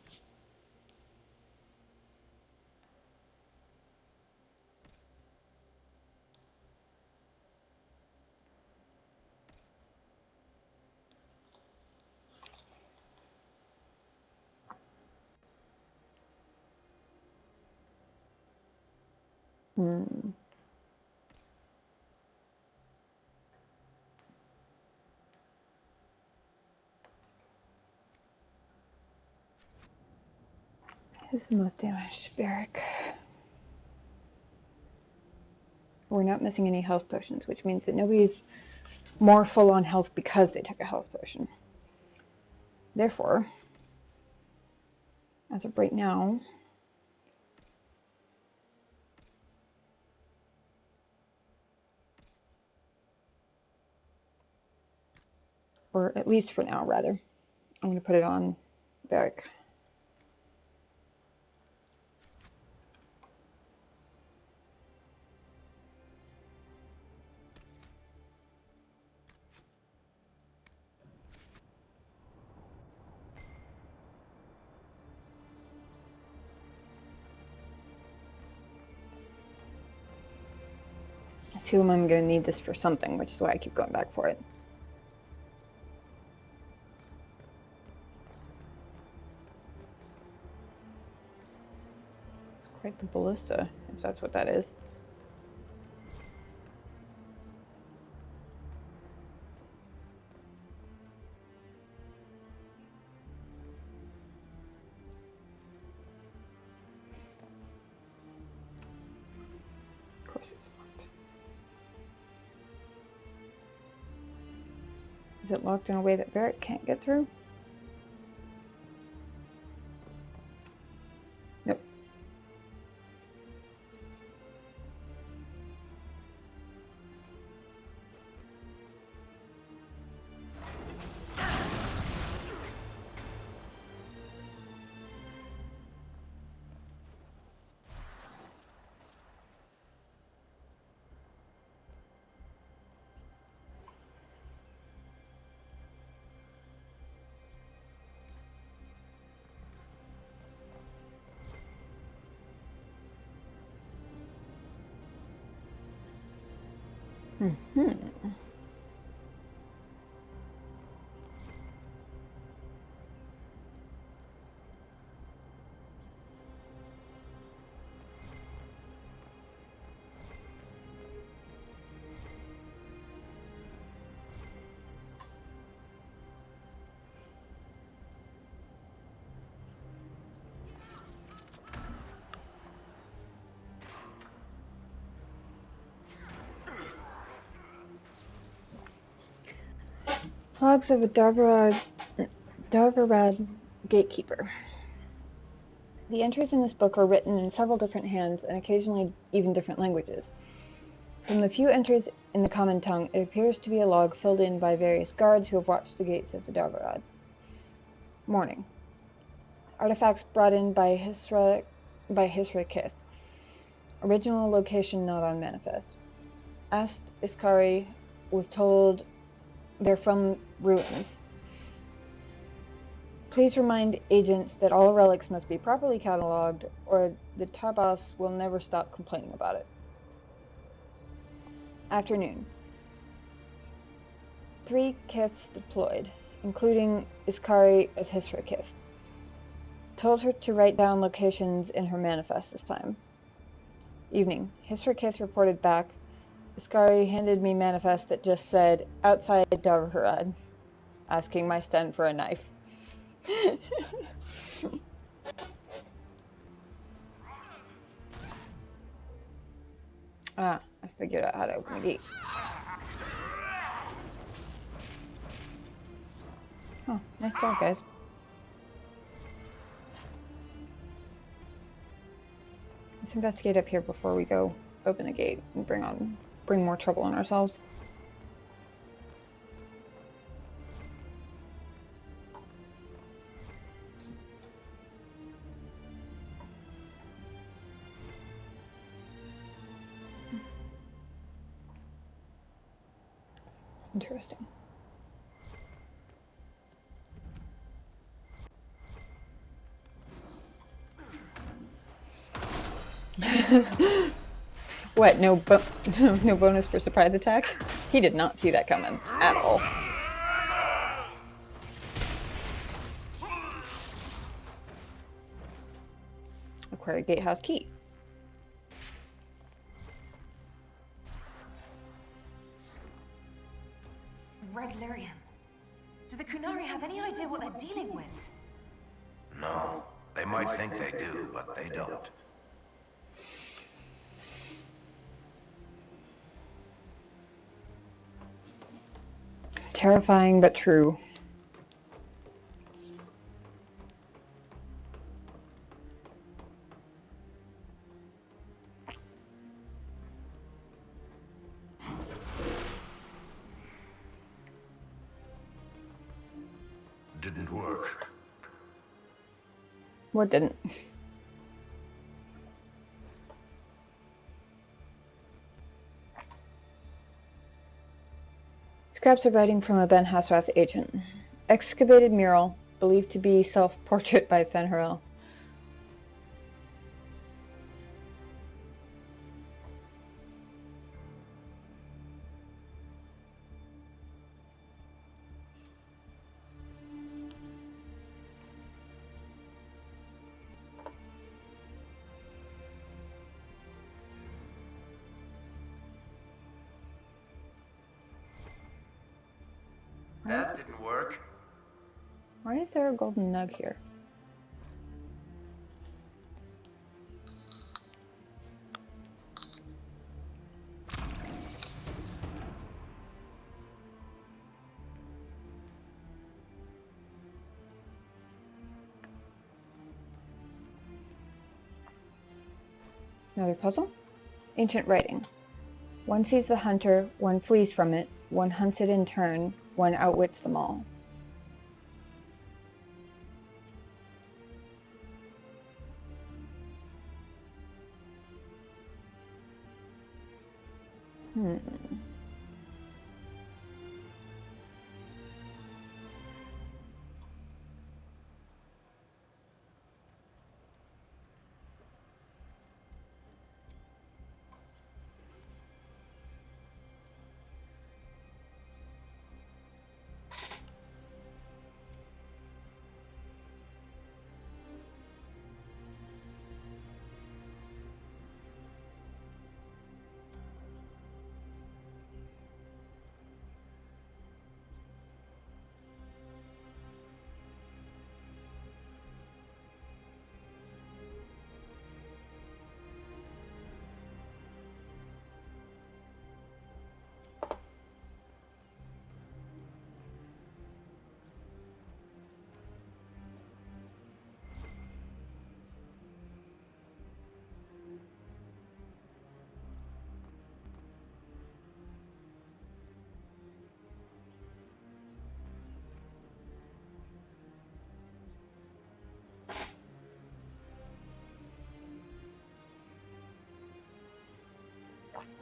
Who's the most damaged? Barrick. We're not missing any health potions, which means that nobody's more full on health because they took a health potion. Therefore, as of right now, or at least for now, rather, I'm going to put it on Barrick. I assume I'm going to need this for something, which is why I keep going back for it. It's quite the ballista, if that's what that is. Of course it's not. Is it locked in a way that Barrick can't get through? Nope. Logs of a Darvarad gatekeeper. The entries in this book are written in several different hands and occasionally even different languages. From the few entries in the common tongue, it appears to be a log filled in by various guards who have watched the gates of the Darvarad. Morning. Artifacts brought in by Hisra Kith. Original location not on manifest. Asked Iskari, was told they're from ruins. Please remind agents that all relics must be properly catalogued, or the Tabas will never stop complaining about it. Afternoon. 3 Kiths deployed, including Iskari of Hisra Kith. Told her to write down locations in her manifest this time. Evening. Hisra Kith reported back. Iskari handed me manifest that just said, outside Darvarad, asking my sten for a knife. I figured out how to open the gate. Oh, nice job, guys. Let's investigate up here before we go open the gate and bring more trouble on ourselves. Interesting. What, no bonus for surprise attack? He did not see that coming at all. Acquire a gatehouse key. Red Lyrium. Do the Kunari have any idea what they're dealing with? No. They might think they do, but they don't. Terrifying, but true. Didn't work. What didn't? Scraps of writing from a Ben Hasrath agent. Excavated mural, believed to be self-portrait by Fenharel. That didn't work. Why is there a golden nug here? Another puzzle? Ancient writing. One sees the hunter, one flees from it, one hunts it in turn, one outwits them all.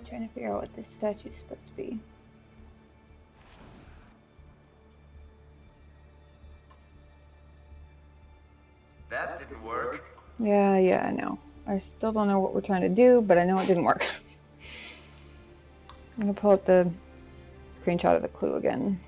Trying to figure out what this statue's supposed to be. That didn't work. Yeah, I know. I still don't know what we're trying to do, but I know it didn't work. I'm gonna pull up the screenshot of the clue again.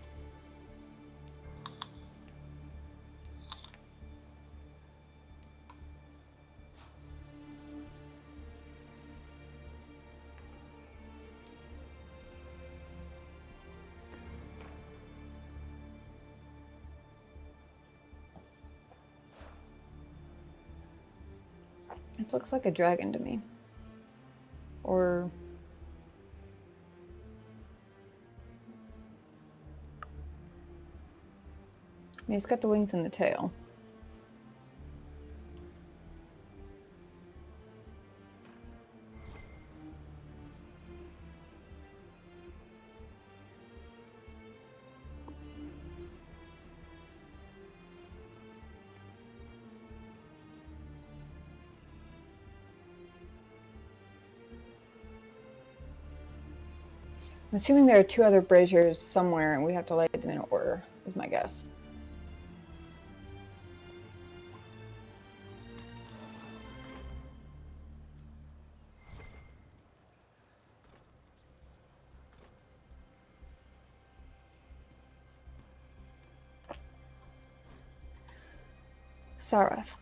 This looks like a dragon to me. Or... I mean, it's got the wings and the tail. I'm assuming there are two other braziers somewhere and we have to light them in order, is my guess. Sarath.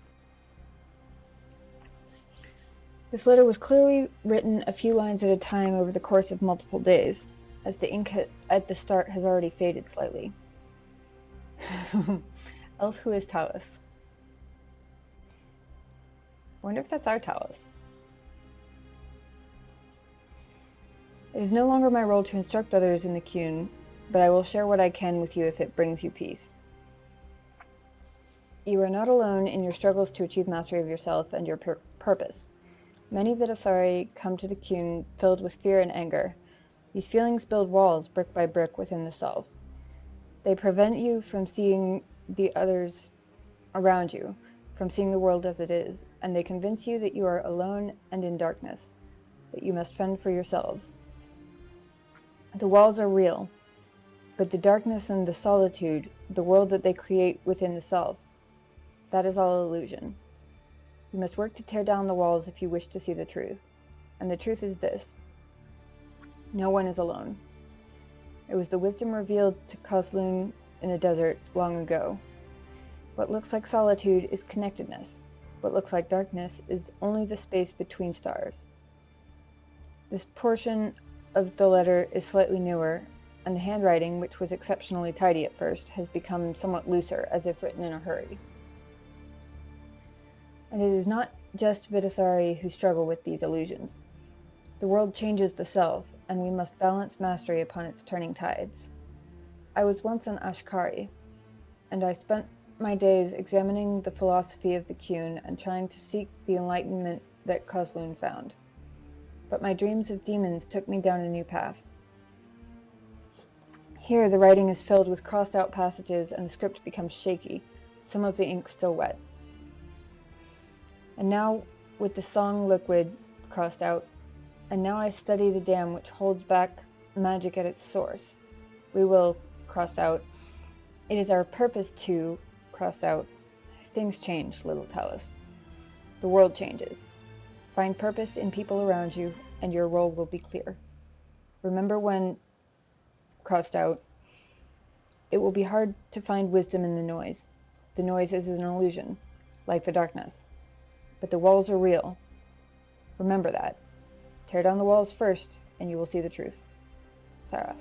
This letter was clearly written a few lines at a time over the course of multiple days, as the ink at the start has already faded slightly. Elf who is Talus. I wonder if that's our Talus. It is no longer my role to instruct others in the Qun, but I will share what I can with you if it brings you peace. You are not alone in your struggles to achieve mastery of yourself and your purpose. Many Vidithari come to the Qun filled with fear and anger. These feelings build walls brick by brick within the self. They prevent you from seeing the others around you, from seeing the world as it is, and they convince you that you are alone and in darkness, that you must fend for yourselves. The walls are real, but the darkness and the solitude, the world that they create within the self, that is all illusion. You must work to tear down the walls if you wish to see the truth. And the truth is this. No one is alone. It was the wisdom revealed to Kozlun in a desert long ago. What looks like solitude is connectedness. What looks like darkness is only the space between stars. This portion of the letter is slightly newer, and the handwriting, which was exceptionally tidy at first, has become somewhat looser, as if written in a hurry. And it is not just Vidithari who struggle with these illusions. The world changes the self, and we must balance mastery upon its turning tides. I was once an Ashkari, and I spent my days examining the philosophy of the Qun and trying to seek the enlightenment that Kozlun found. But my dreams of demons took me down a new path. Here the writing is filled with crossed-out passages and the script becomes shaky, some of the ink still wet. And now, with the song liquid crossed out, and now I study the dam which holds back magic at its source. We will, crossed out. It is our purpose to, crossed out. Things change, little Talus. The world changes. Find purpose in people around you, and your role will be clear. Remember when, crossed out, it will be hard to find wisdom in the noise. The noise is an illusion, like the darkness. But the walls are real. Remember that. Tear down the walls first, and you will see the truth. Sarath.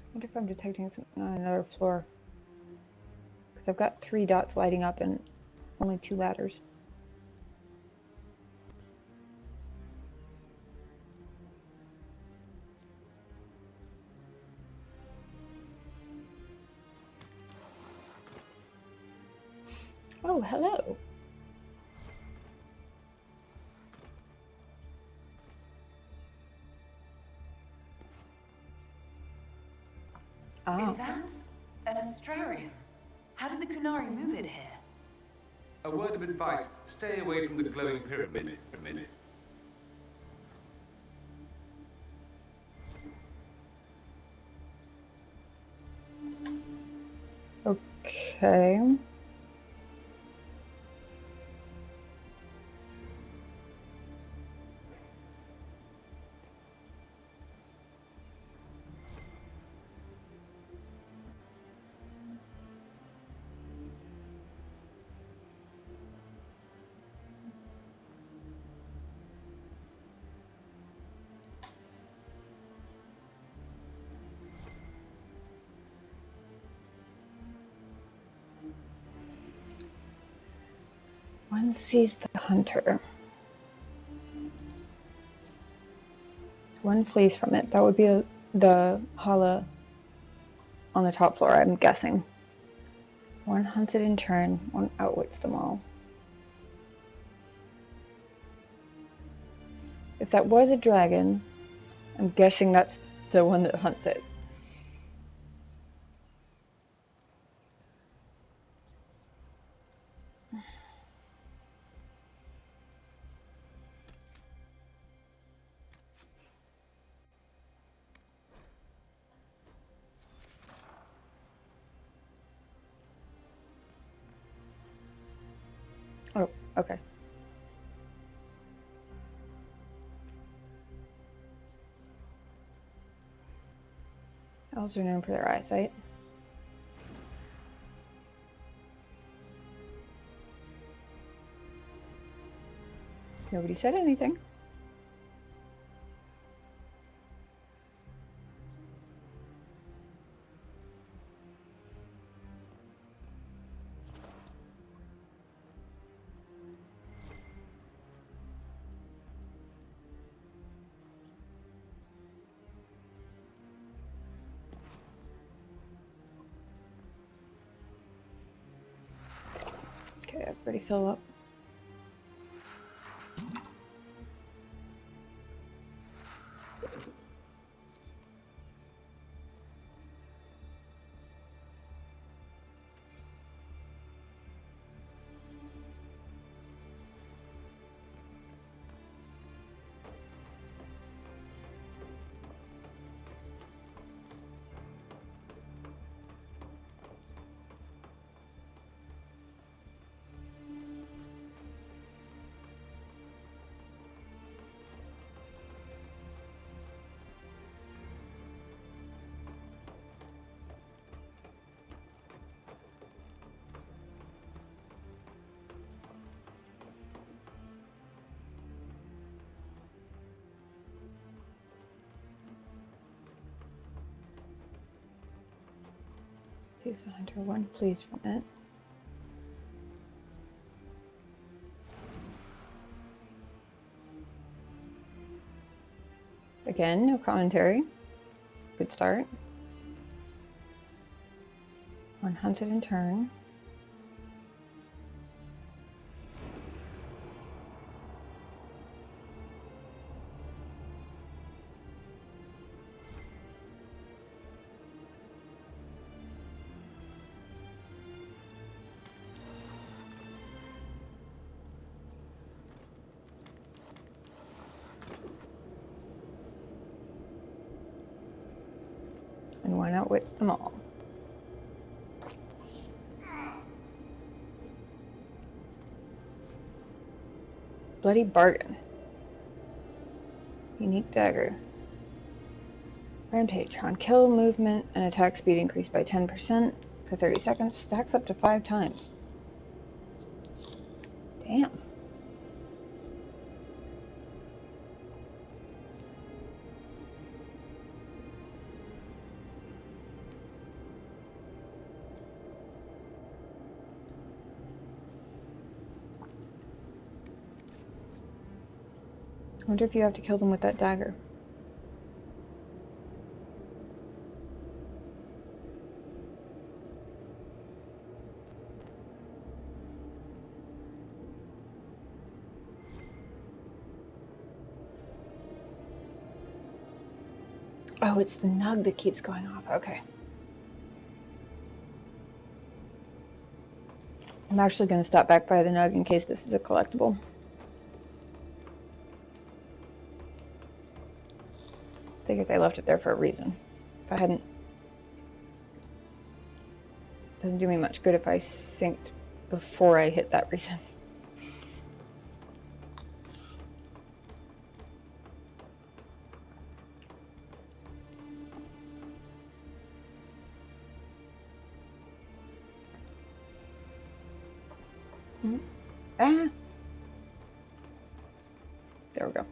I wonder if I'm detecting something on another floor. Because I've got 3 dots lighting up and only 2 ladders. Oh, hello. Is that an astrarium? How did the Kunari move it here? A word of advice, stay away from the glowing pyramid. Okay. One sees the hunter. One flees from it. That would be the hala on the top floor, I'm guessing. One hunts it in turn, one outwits them all. If that was a dragon, I'm guessing that's the one that hunts it. Oh, okay. Owls are known for their eyesight. Nobody said anything. Okay, everybody fill up. Sees the hunter, one flees from it. Again, no commentary. Good start. One hunts it in turn. And one outwits them all. Bloody bargain. Unique dagger. Rampage. On kill, movement, and attack speed increased by 10% for 30 seconds. Stacks up to 5 times. Damn. I wonder if you have to kill them with that dagger. Oh, it's the nug that keeps going off. Okay. I'm actually going to stop back by the nug in case this is a collectible. Figured they left it there for a reason. If I hadn't... Doesn't do me much good if I synced before I hit that reason. Ah! There we go.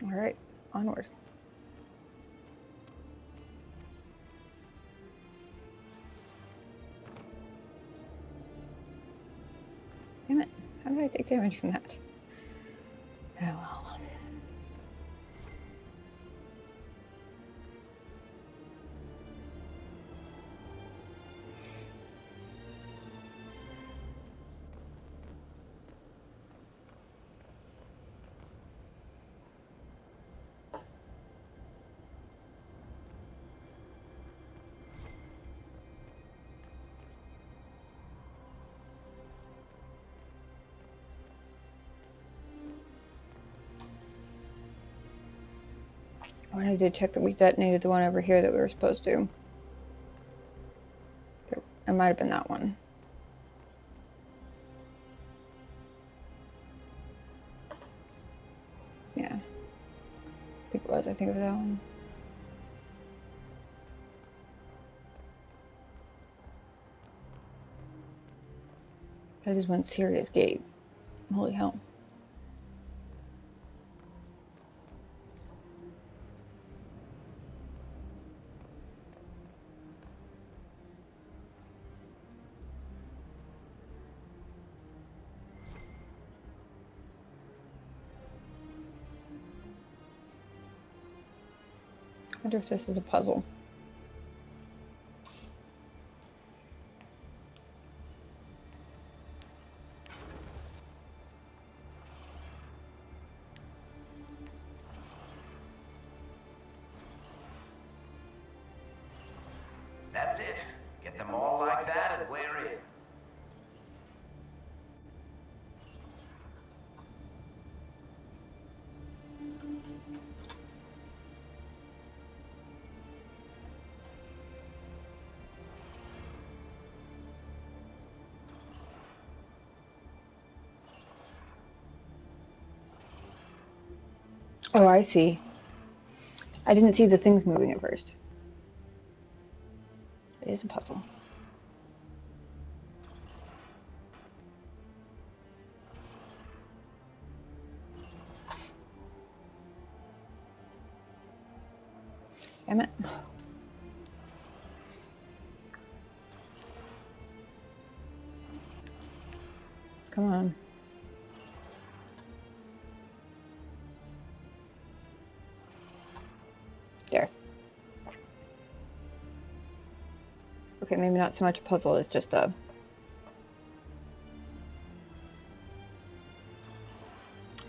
All right, onward. Damn it, how did I take damage from that? Oh well. I did check that we detonated the one over here that we were supposed to. It might have been that one. Yeah. I think it was. I think it was that one. That is one serious gate. Holy hell. I wonder if this is a puzzle. That's it. Get them all like that and we're in. Oh, I see. I didn't see the things moving at first. It is a puzzle. Damn it. Come on. There. Okay, maybe not so much a puzzle, it's just a...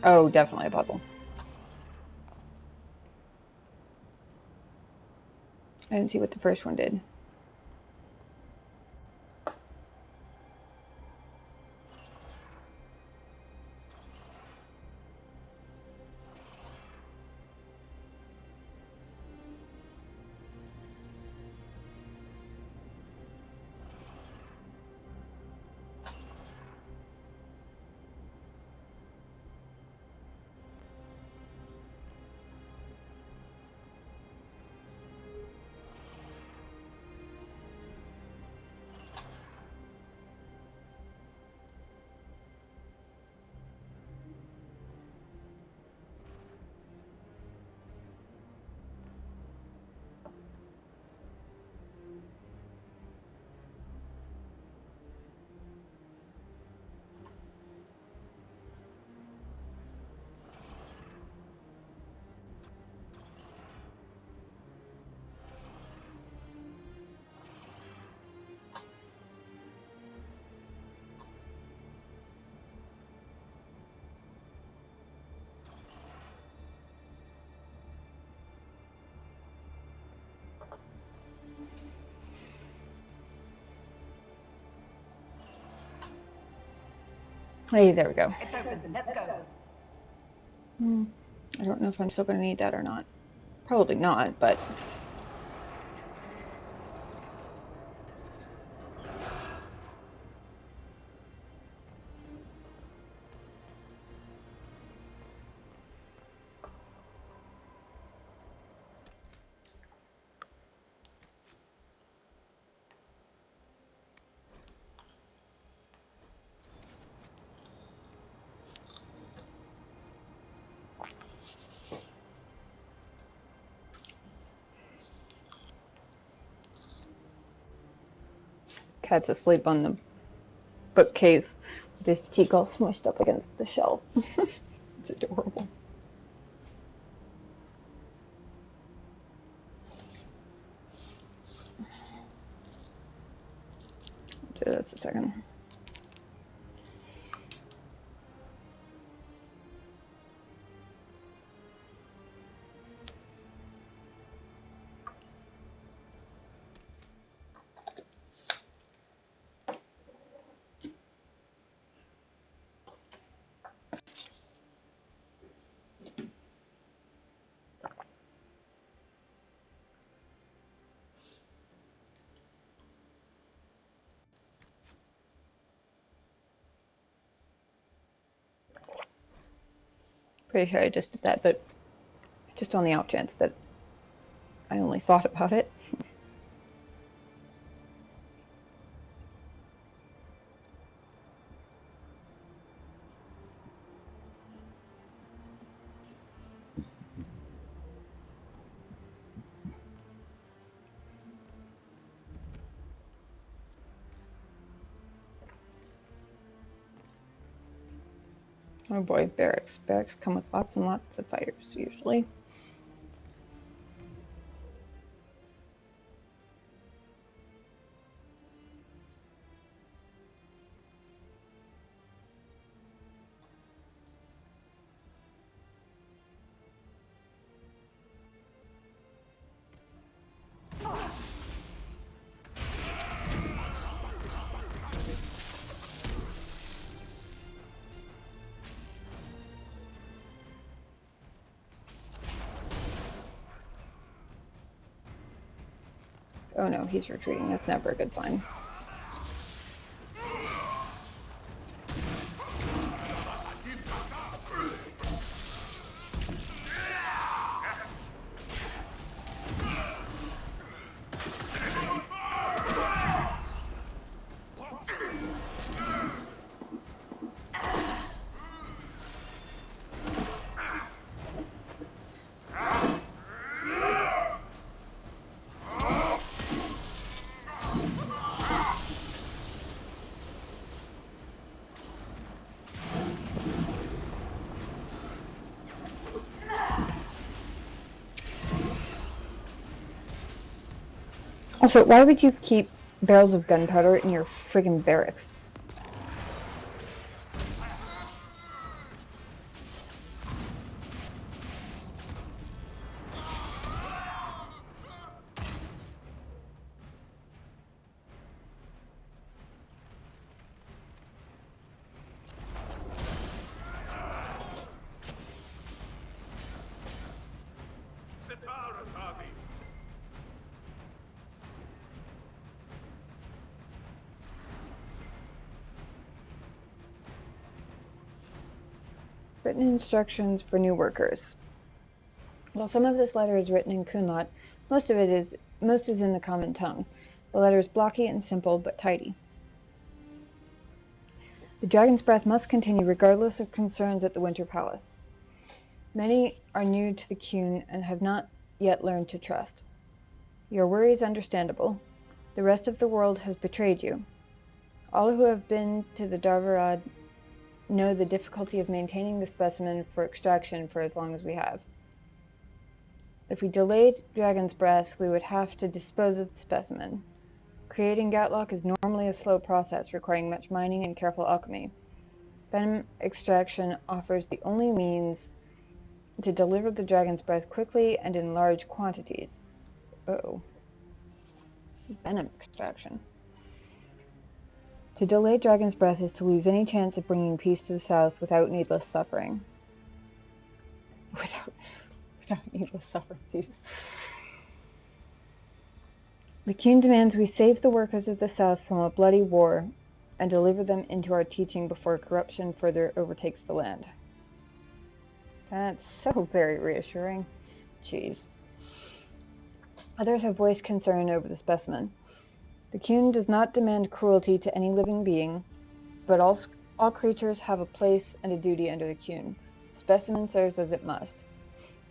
Oh, definitely a puzzle. I didn't see what the first one did. Hey, there we go. It's open. Let's go. I don't know if I'm still going to need that or not. Probably not, but... Cat's asleep on the bookcase with his cheek all smushed up against the shelf. It's adorable. Do this a second. Pretty sure I just did that, but just on the off chance that I only thought about it. Oh boy, barracks. Barracks come with lots and lots of fighters, usually. Oh no, he's retreating. That's never a good sign. Also, why would you keep barrels of gunpowder in your friggin' barracks? Written instructions for new workers. While some of this letter is written in Kunlot, most is in the common tongue. The letter is blocky and simple, but tidy. The Dragon's Breath must continue regardless of concerns at the Winter Palace. Many are new to the Qun and have not yet learned to trust. Your worry is understandable. The rest of the world has betrayed you. All who have been to the Darvarad know the difficulty of maintaining the specimen for extraction for as long as we have. If we delayed Dragon's Breath, we would have to dispose of the specimen. Creating Gatlock is normally a slow process requiring much mining and careful alchemy. Venom extraction offers the only means to deliver the Dragon's Breath quickly and in large quantities. Uh-oh. Venom extraction. To delay Dragon's Breath is to lose any chance of bringing peace to the south without needless suffering. Without needless suffering, Jesus. The King demands we save the workers of the south from a bloody war and deliver them into our teaching before corruption further overtakes the land. That's so very reassuring. Jeez. Others have voiced concern over the specimen. The Qun does not demand cruelty to any living being, but all creatures have a place and a duty under the Qun. The specimen serves as it must.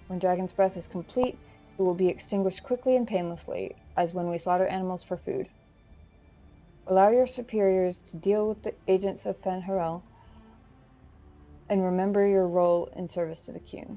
When Dragon's Breath is complete, it will be extinguished quickly and painlessly, as when we slaughter animals for food. Allow your superiors to deal with the agents of Fen'Harel, and remember your role in service to the Qun.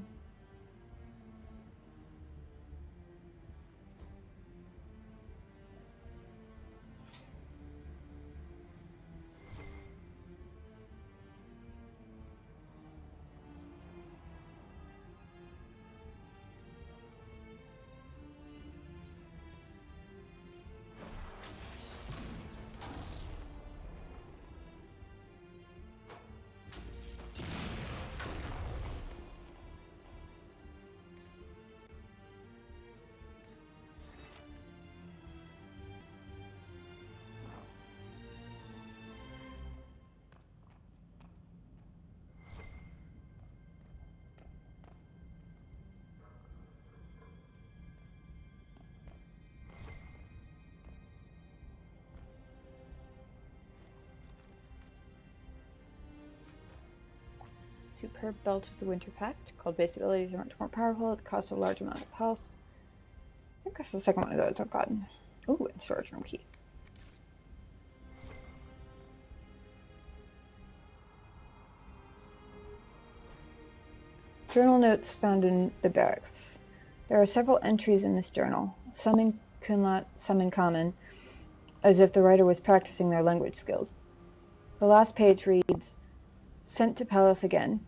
Superb Belt of the Winter Pact. Called base abilities are much more powerful at the cost of a large amount of health. I think that's the second one of those I've gotten. Ooh, and storage room key. Journal notes found in the barracks. There are several entries in this journal, some in Kunlat, some in Common, as if the writer was practicing their language skills. The last page reads, "Sent to palace again.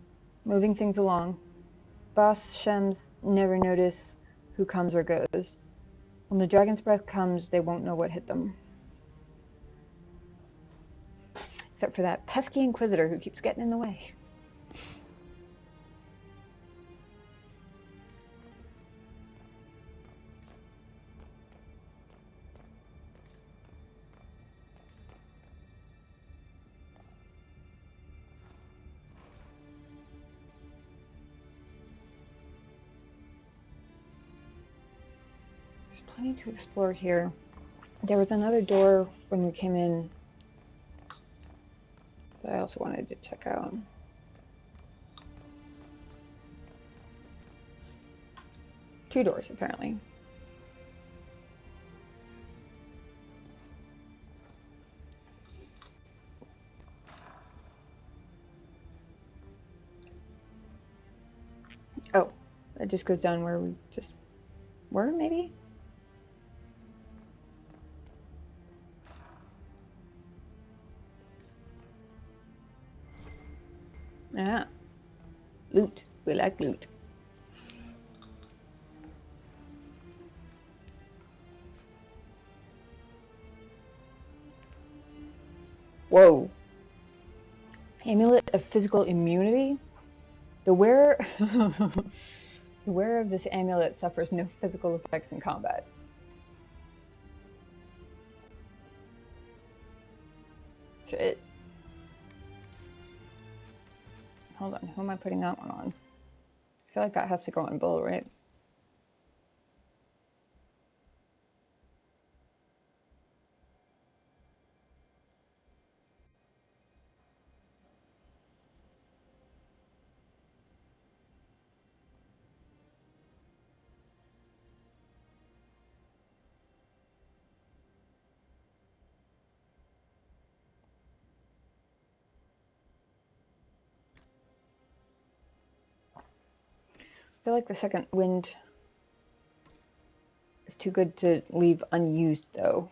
Moving things along. Boss Shems never notice who comes or goes. When the Dragon's Breath comes, they won't know what hit them. Except for that pesky Inquisitor who keeps getting in the way." There's plenty to explore here. There was another door when we came in that I also wanted to check out. Two doors, apparently. Oh, it just goes down where we just were, maybe? Ah. Loot. We like loot. Whoa. Amulet of physical immunity? The wearer the wearer of this amulet suffers no physical effects in combat. Shit. Hold on, who am I putting that one on? I feel like that has to go on Bull, right? I feel like the second wind is too good to leave unused, though.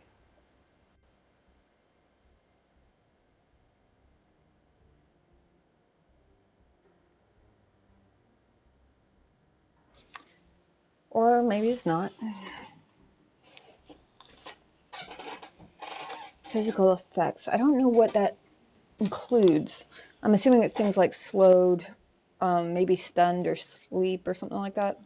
Or maybe it's not. Physical effects. I don't know what that includes. I'm assuming it's things like slowed, maybe stunned or sleep or something like that.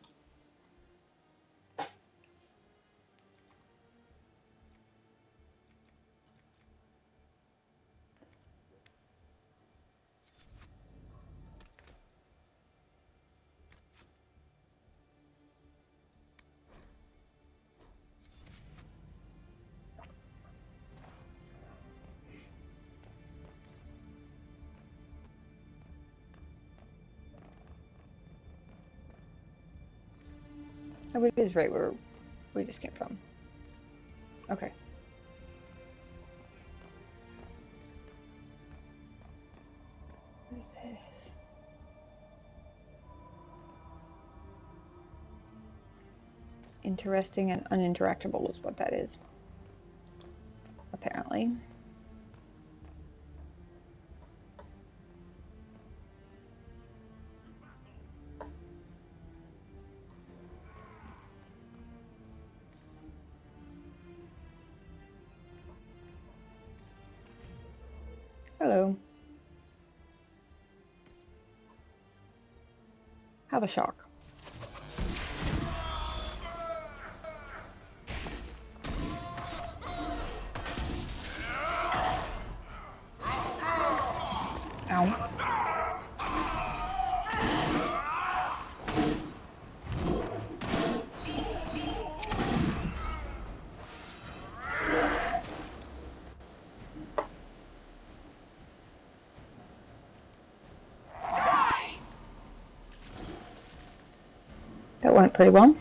Oh, it is right where we just came from. Okay. What is this? Interesting and uninteractable is what that is. Apparently. Hello. Have a shock. Ow. That went pretty well.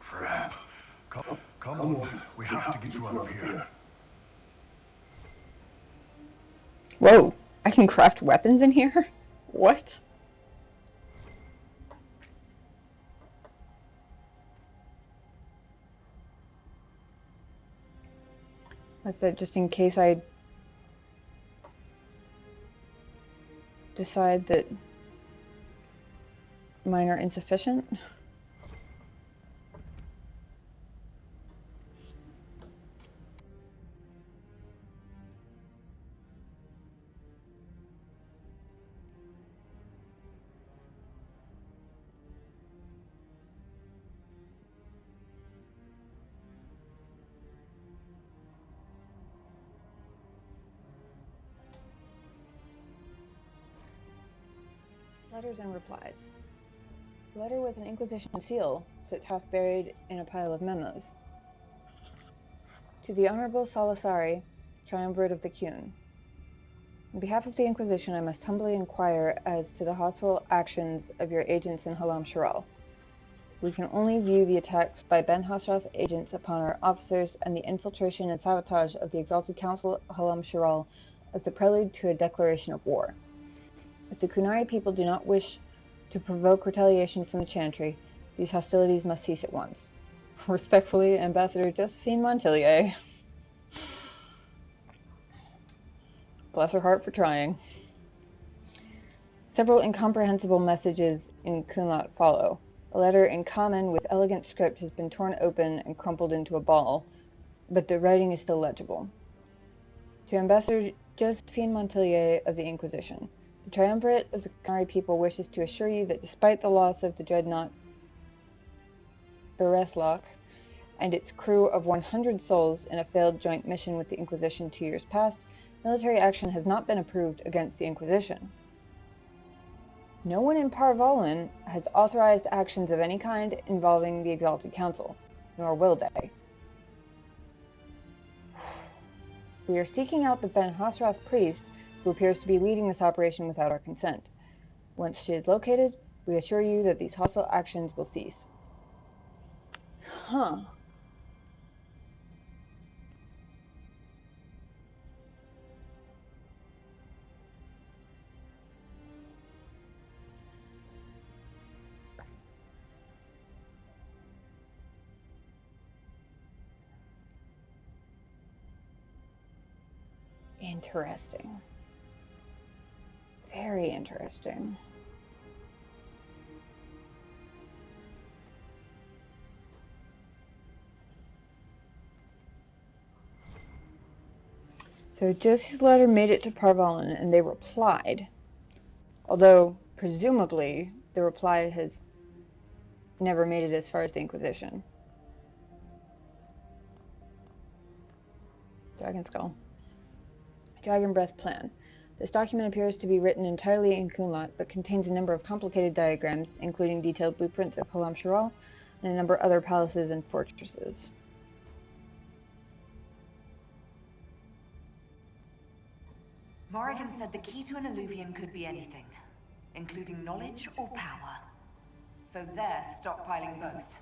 Crap. Come on. We have to get you out of here. Whoa. I can craft weapons in here? What? That's it, just in case I decide that mine are insufficient. Letters and replies. A letter with an Inquisition seal sits half buried in a pile of memos. To the Honorable Salasari, Triumvirate of the Cune. On behalf of the Inquisition, I must humbly inquire as to the hostile actions of your agents in Halam Sharal. We can only view the attacks by Ben Hasrath agents upon our officers and the infiltration and sabotage of the Exalted Council of Halam Sharal as the prelude to a declaration of war. If the Kunari people do not wish to provoke retaliation from the Chantry, these hostilities must cease at once. Respectfully, Ambassador Josephine Montilier. Bless her heart for trying. Several incomprehensible messages in Kunlat follow. A letter in common with elegant script has been torn open and crumpled into a ball, but the writing is still legible. To Ambassador Josephine Montilier of the Inquisition, the Triumvirate of the Kunari people wishes to assure you that despite the loss of the dreadnought Berethlock and its crew of 100 souls in a failed joint mission with the Inquisition 2 years past, military action has not been approved against the Inquisition. No one in Parvalin has authorized actions of any kind involving the Exalted Council, nor will they. We are seeking out the Ben Hasrath priest, who appears to be leading this operation without our consent. Once she is located, we assure you that these hostile actions will cease. Huh. Interesting. Very interesting. So Josie's letter made it to Parvalin, and they replied. Although, presumably, the reply has never made it as far as the Inquisition. Dragon Skull. Dragon Breath Plan. This document appears to be written entirely in Kunlat, but contains a number of complicated diagrams, including detailed blueprints of Halam Sharal and a number of other palaces and fortresses. Morrigan said the key to an Illuvian could be anything, including knowledge or power. So they're stockpiling both.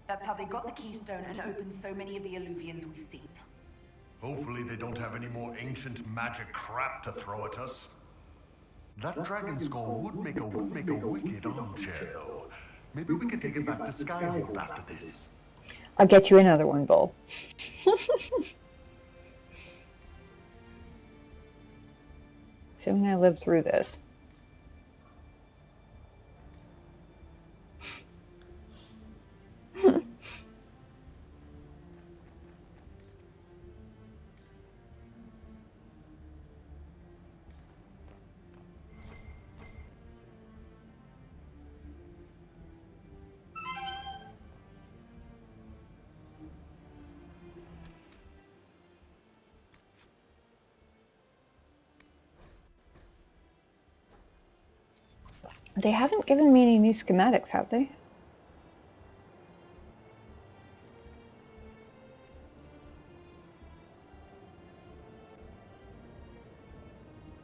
That's how they got the keystone and opened so many of the Illuvians we've seen. Hopefully they don't have any more ancient magic crap to throw at us. That dragon skull would make a wicked armchair, though. Maybe we could take it back to Skyhold after this. I'll get you another one, Bull. Soon I live through this. They haven't given me any new schematics, have they?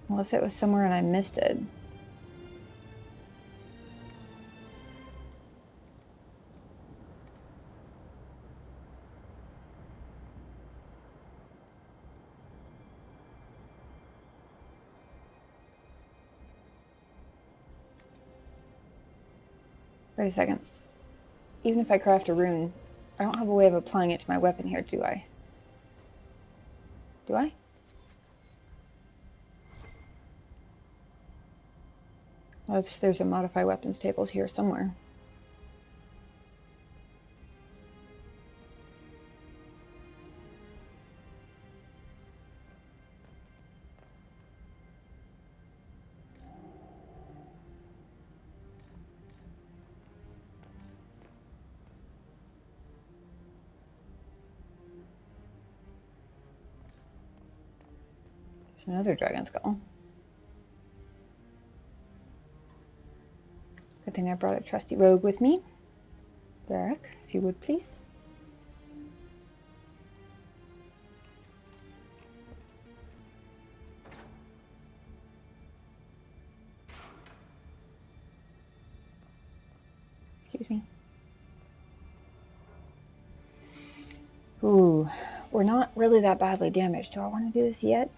Unless it was somewhere and I missed it. Wait a second. Even if I craft a rune, I don't have a way of applying it to my weapon here, do I? Do I? Well, there's a modify weapons tables here somewhere. Another dragon skull. Good thing I brought a trusty rogue with me. Derek, if you would please. Excuse me. Ooh, we're not really that badly damaged. Do I want to do this yet?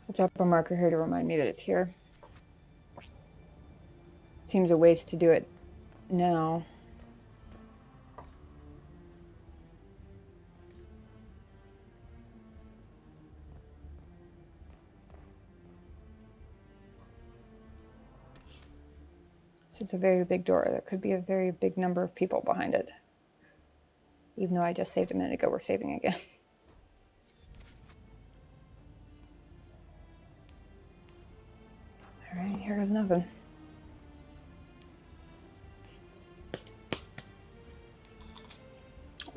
I'll drop a marker here to remind me that it's here. Seems a waste to do it now. So it's a very big door. There could be a very big number of people behind it. Even though I just saved a minute ago, we're saving again. Alright, here goes nothing.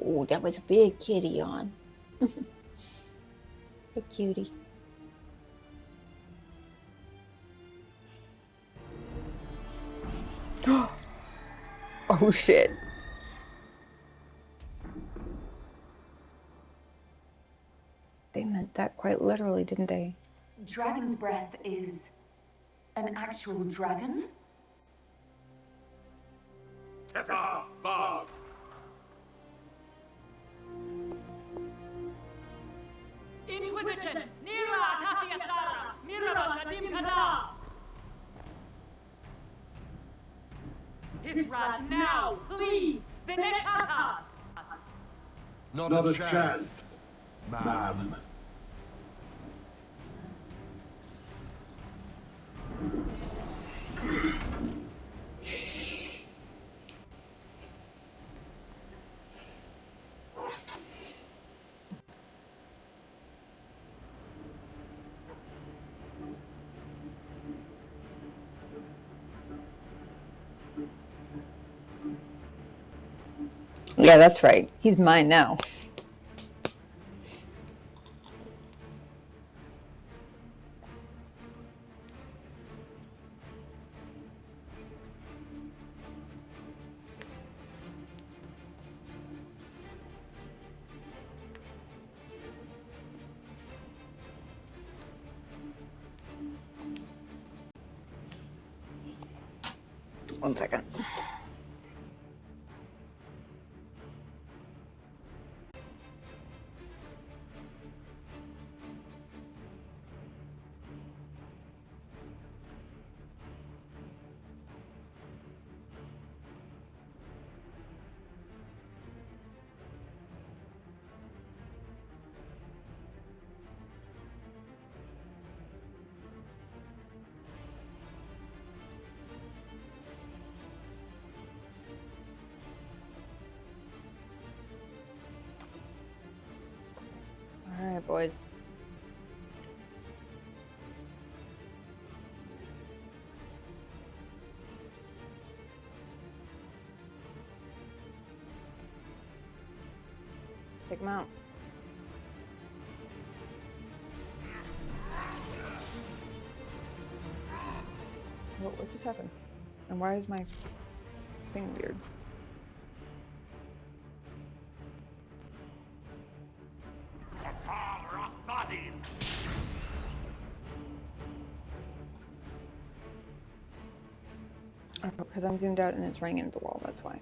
Oh, that was a big kitty on. A cutie. Oh shit. They meant that quite literally, didn't they? Dragon's breath is an actual dragon? Tetha, Baz. Inquisition! Nira Atasia Sara! Miraba Sadim Kada! Hisrat now, please! The Nekatas! Not a chance, ma'am. Yeah, that's right. He's mine now. One second. All right, boys. Stick him out. What just happened? And why is my thing weird? Oh, because I'm zoomed out and it's running into the wall, that's why.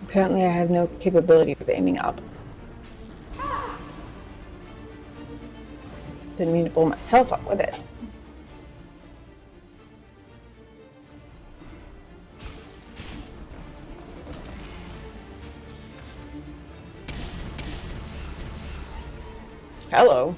Apparently I have no capability of aiming up. Didn't mean to blow myself up with it. Hello.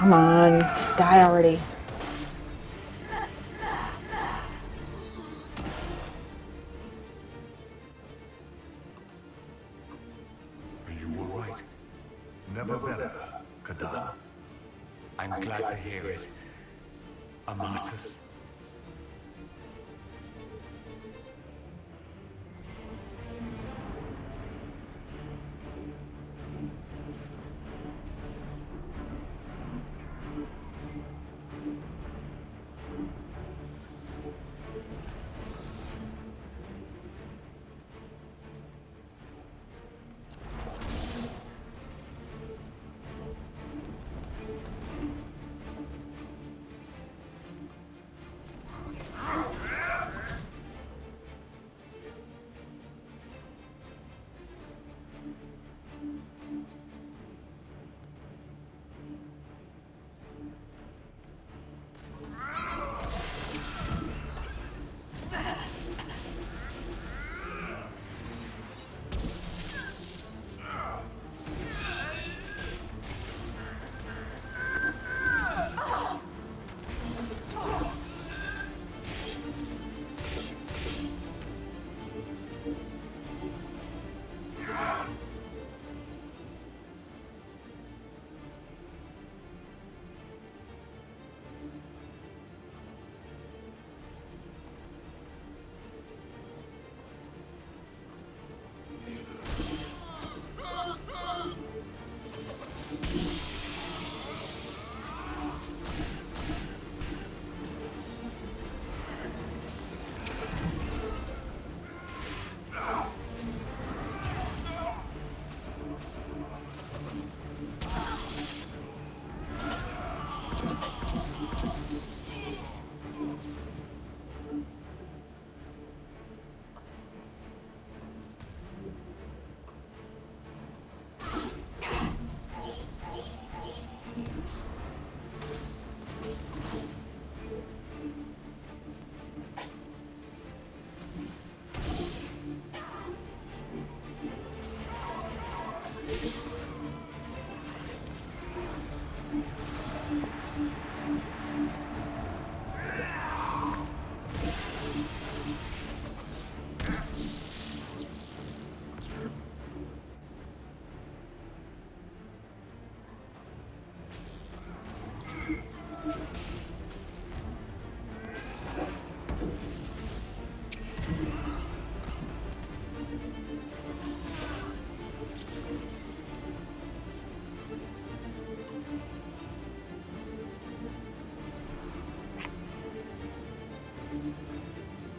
Come on, just die already. You were right. Never better, Kadan. I'm glad to hear it. Amatus.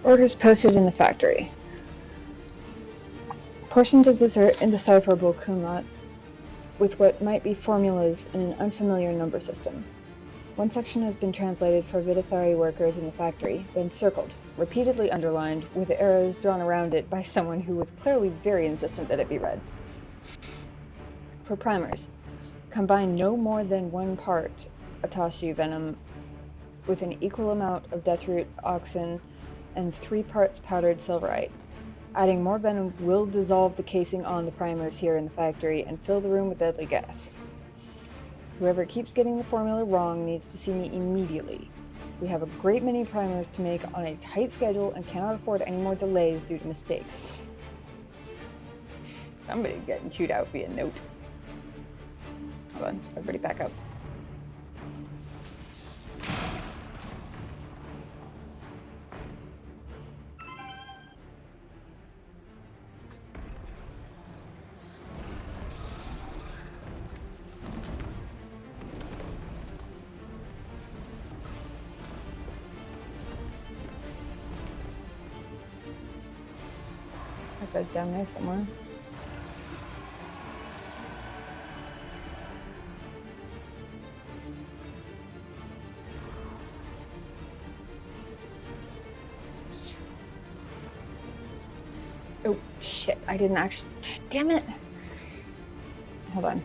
Orders posted in the factory. Portions of this are indecipherable Kumat with what might be formulas in an unfamiliar number system. One section has been translated for Vidithari workers in the factory, then circled, repeatedly underlined, with arrows drawn around it by someone who was clearly very insistent that it be read. For primers, combine no more than 1 part Atashi venom with an equal amount of deathroot oxen and 3 parts powdered silverite. Adding more venom will dissolve the casing on the primers here in the factory and fill the room with deadly gas. Whoever keeps getting the formula wrong needs to see me immediately. We have a great many primers to make on a tight schedule and cannot afford any more delays due to mistakes. Somebody's getting chewed out via note. Hold on, everybody back up. That goes down there somewhere. Oh shit, I didn't actually. Damn it! Hold on.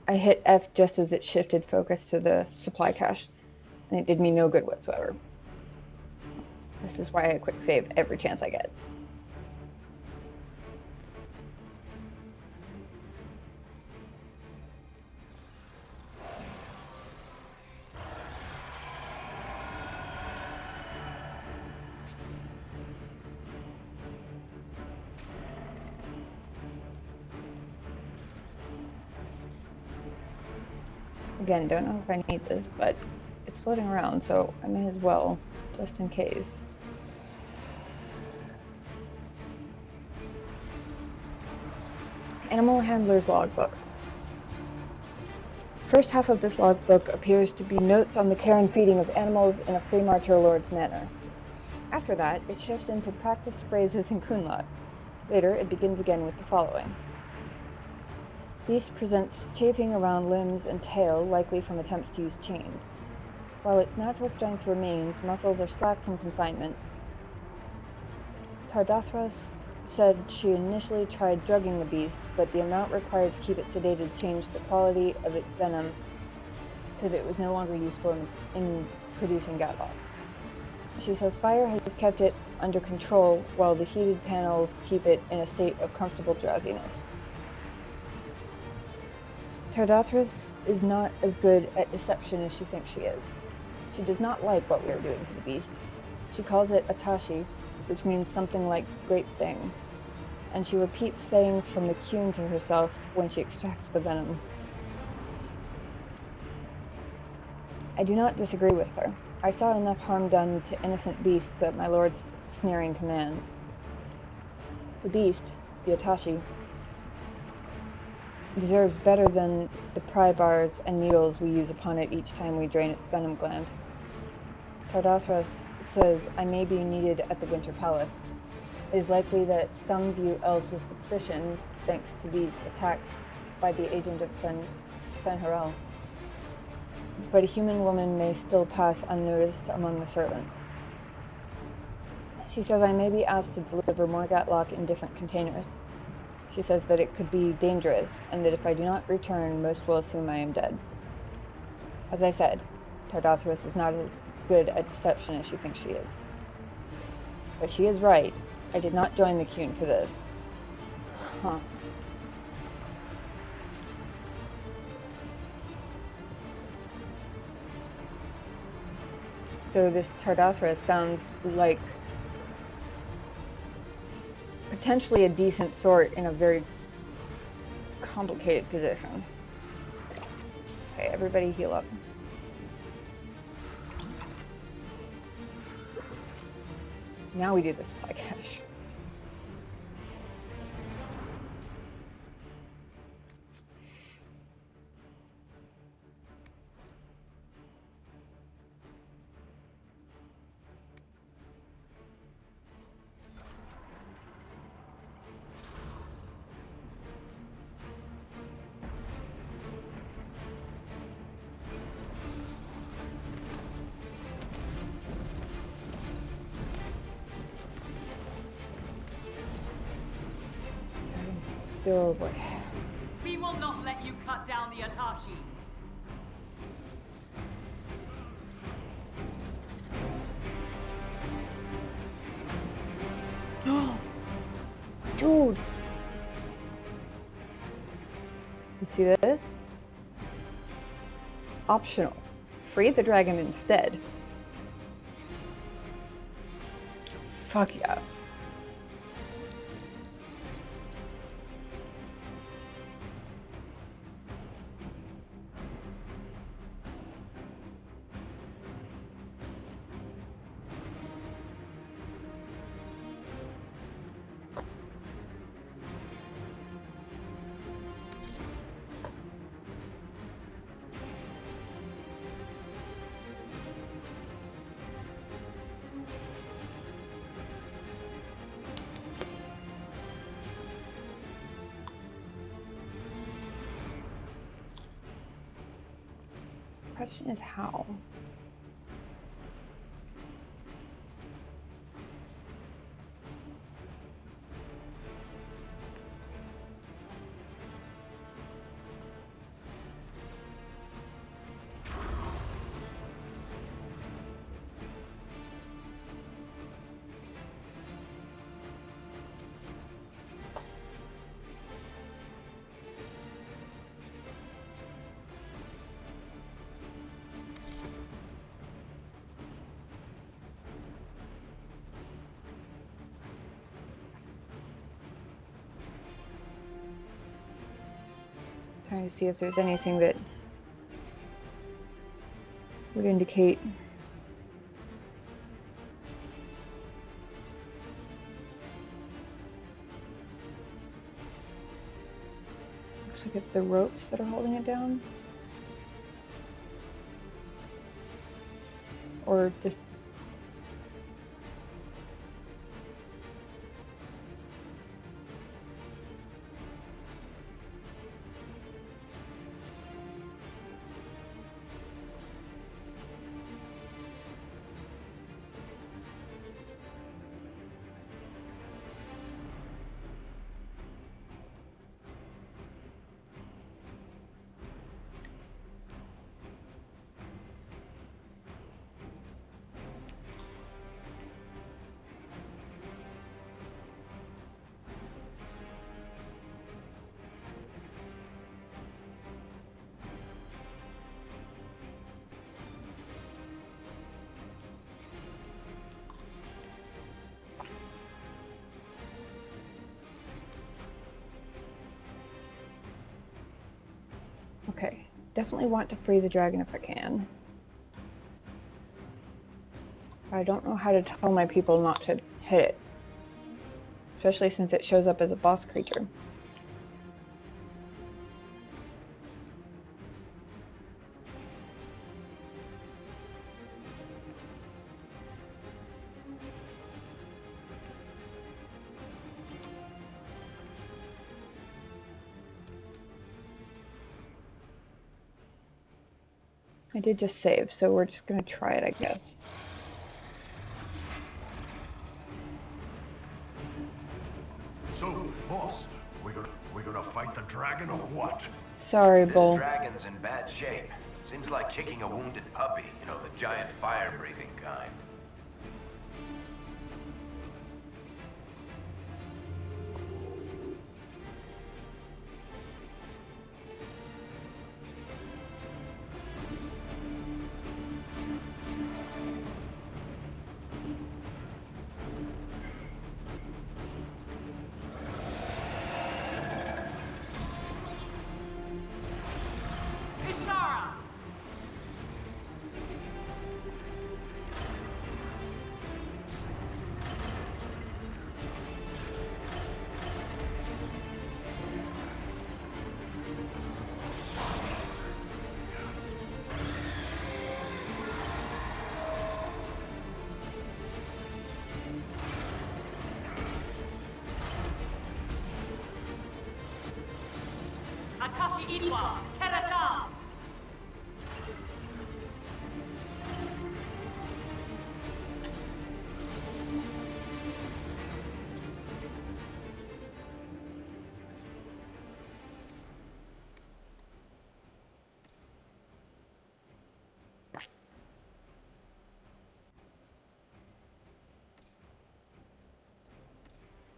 I hit F just as it shifted focus to the supply cache, and it did me no good whatsoever. This is why I quick save every chance I get. Again, don't know if I need this, but it's floating around, so I may as well, just in case. Animal Handler's Logbook. First half of this logbook appears to be notes on the care and feeding of animals in a free marcher lord's manner. After that, it shifts into practice phrases in Kunlat. Later, it begins again with the following. Beast presents chafing around limbs and tail, likely from attempts to use chains. While its natural strength remains, muscles are slack from confinement. Tardathras said she initially tried drugging the beast, but the amount required to keep it sedated changed the quality of its venom so that it was no longer useful in producing Gatlock. She says fire has kept it under control, while the heated panels keep it in a state of comfortable drowsiness. Tardathras is not as good at deception as she thinks she is. She does not like what we are doing to the beast. She calls it Atashi, which means something like great thing, and she repeats sayings from the Kyun to herself when she extracts the venom. I do not disagree with her. I saw enough harm done to innocent beasts at my lord's sneering commands. The beast, the Atashi, deserves better than the pry bars and needles we use upon it each time we drain its venom gland. Tardathras says I may be needed at the Winter Palace. It is likely that some view elves with suspicion thanks to these attacks by the agent of Fenharel. But a human woman may still pass unnoticed among the servants. She says I may be asked to deliver more Gatlock in different containers. She says that it could be dangerous, and that if I do not return, most will assume I am dead. As I said, Tardathras is not as good at deception as she thinks she is. But she is right. I did not join the Kyun for this. Huh. So this Tardathras sounds like potentially a decent sort in a very complicated position. Okay, everybody heal up. Now we do the supply cache. Oh boy. We will not let you cut down the Atashi. Dude! You see this? Optional. Free the dragon instead. Fuck yeah. Question is how? Trying to see if there's anything that would indicate looks like it's the ropes that are holding it down, or just okay. Definitely want to free the dragon if I can. I don't know how to tell my people not to hit it, especially since it shows up as a boss creature. I did just save, so we're just gonna try it, I guess. So, boss, we're gonna fight the dragon or what? Sorry, Bull. This dragon's in bad shape. Seems like kicking a wounded puppy, you know, the giant fire-breathing kind.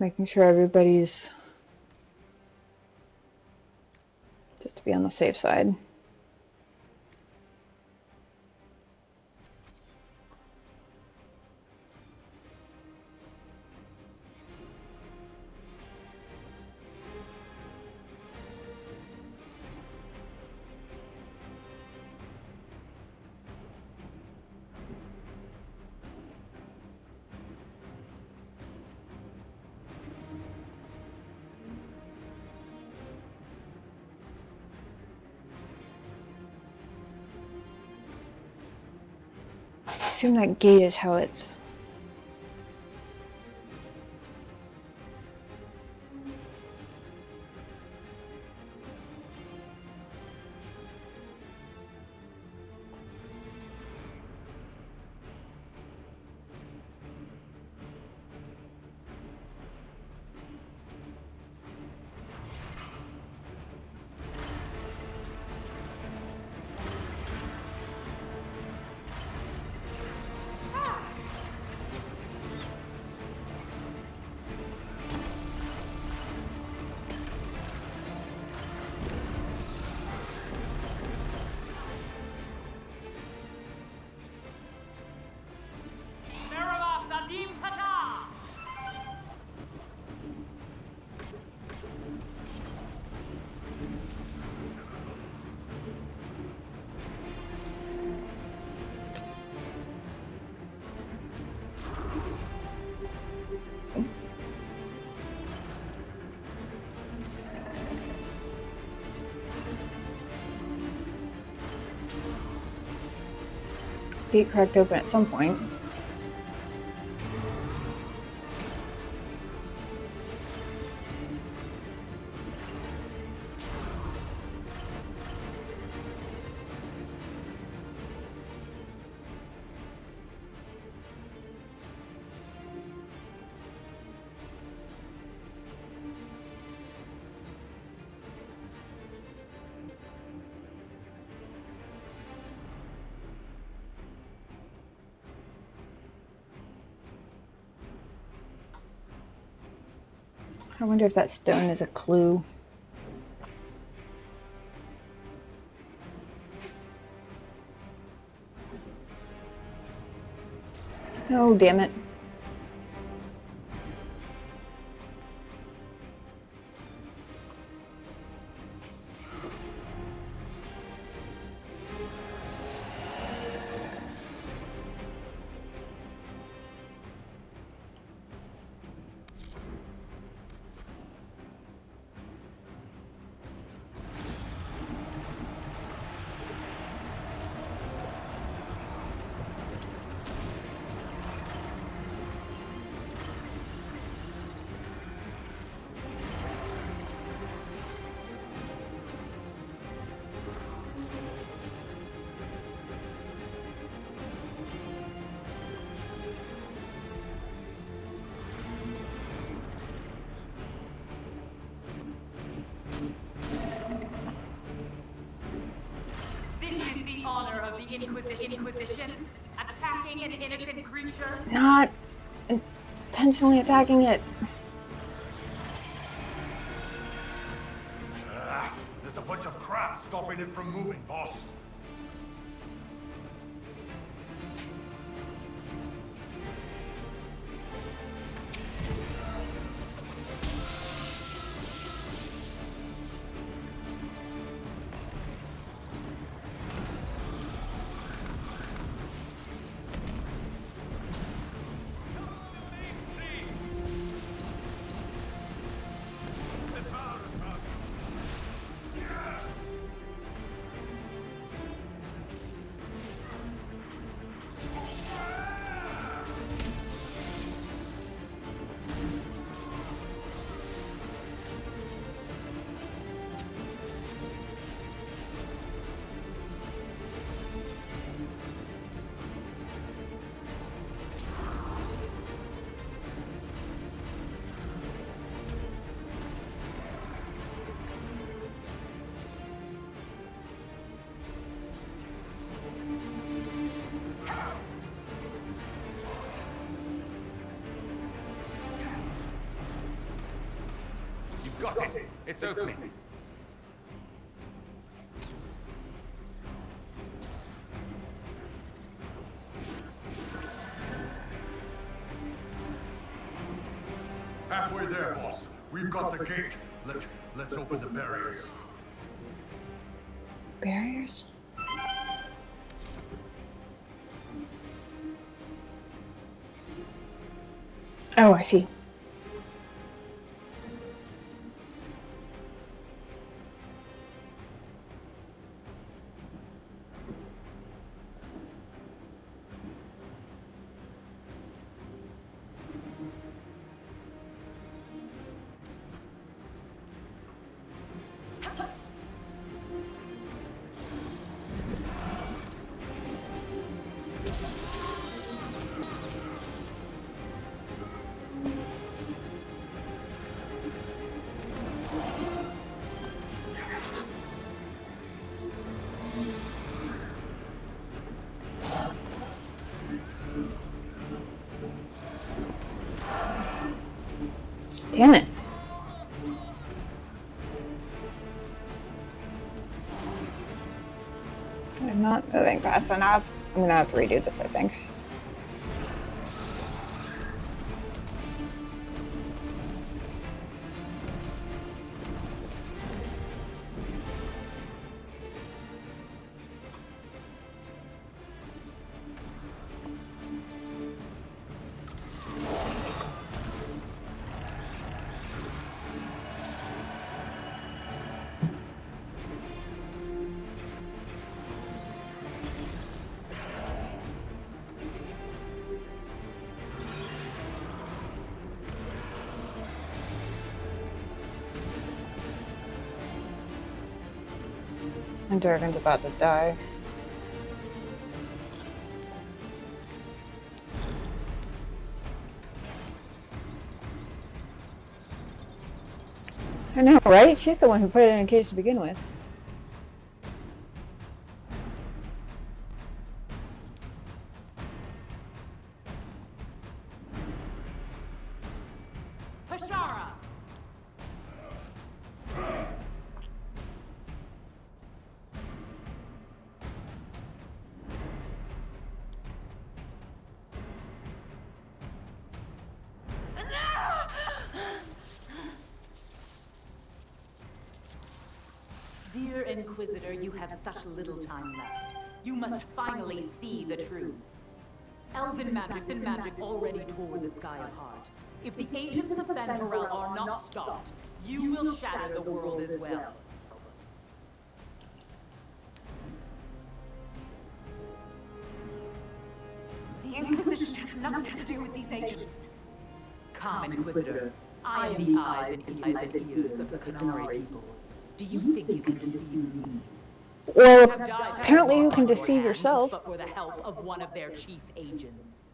Making sure everybody's just to be on the safe side. I assume that gate is how it's... gate cracked open at some point. I wonder if that stone is a clue. Oh, damn it. Honor of the Inquisition, attacking an innocent creature. Not intentionally attacking it. There's a bunch of crap stopping it from moving, boss. Got it. It's opening. Halfway there, boss. We've got the gate. Let's open the barriers. Barriers? Oh, I see. Damn it. I'm not moving fast enough. I'm gonna have to redo this, I think. And Dragon's about to die. I know, right? She's the one who put it in a cage to begin with. Hashara! Dear Inquisitor, you have such little time left. You must finally see the truth. Elven magic already tore the sky apart. If the agents of Fen'Harel are not stopped, you will shatter the world as well. The Inquisition has nothing to do with these agents. Come, Inquisitor. I am the eyes and ears of the Qunari people. Do you think you can deceive me? Or apparently you can deceive yourself. But for the help of one of their chief agents.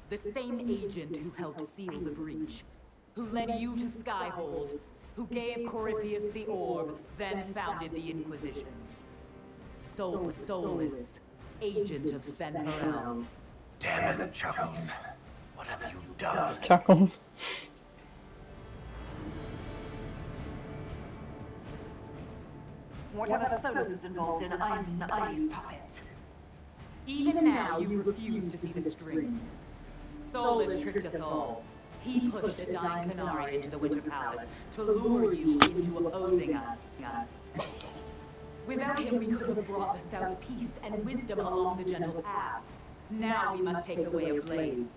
The same agent who helped seal the breach, who led you to Skyhold, who gave Corypheus the orb, then founded the Inquisition. Soulless, agent of Fen'Harel. Damn it, Chuckles. What have you done? Chuckles. Whatever Solus is involved in, I am Nai's puppet. Even now, you refuse to see the strings. Solus tricked us all. He pushed a dying Qunari into the Winter Palace to lure you into opposing us. Without him, we could have brought the South peace and wisdom along the gentle path. Now we must take the way of blades.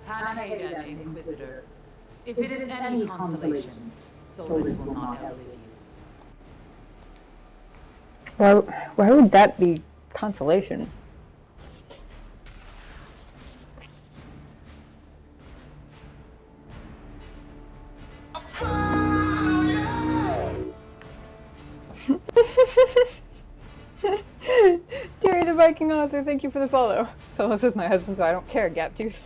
Panhaida, Inquisitor. If it is any consolation, Solus will not outlive you. Why would that be consolation? Terry the Viking author, thank you for the follow. So this is my husband, so I don't care, Gaptooth.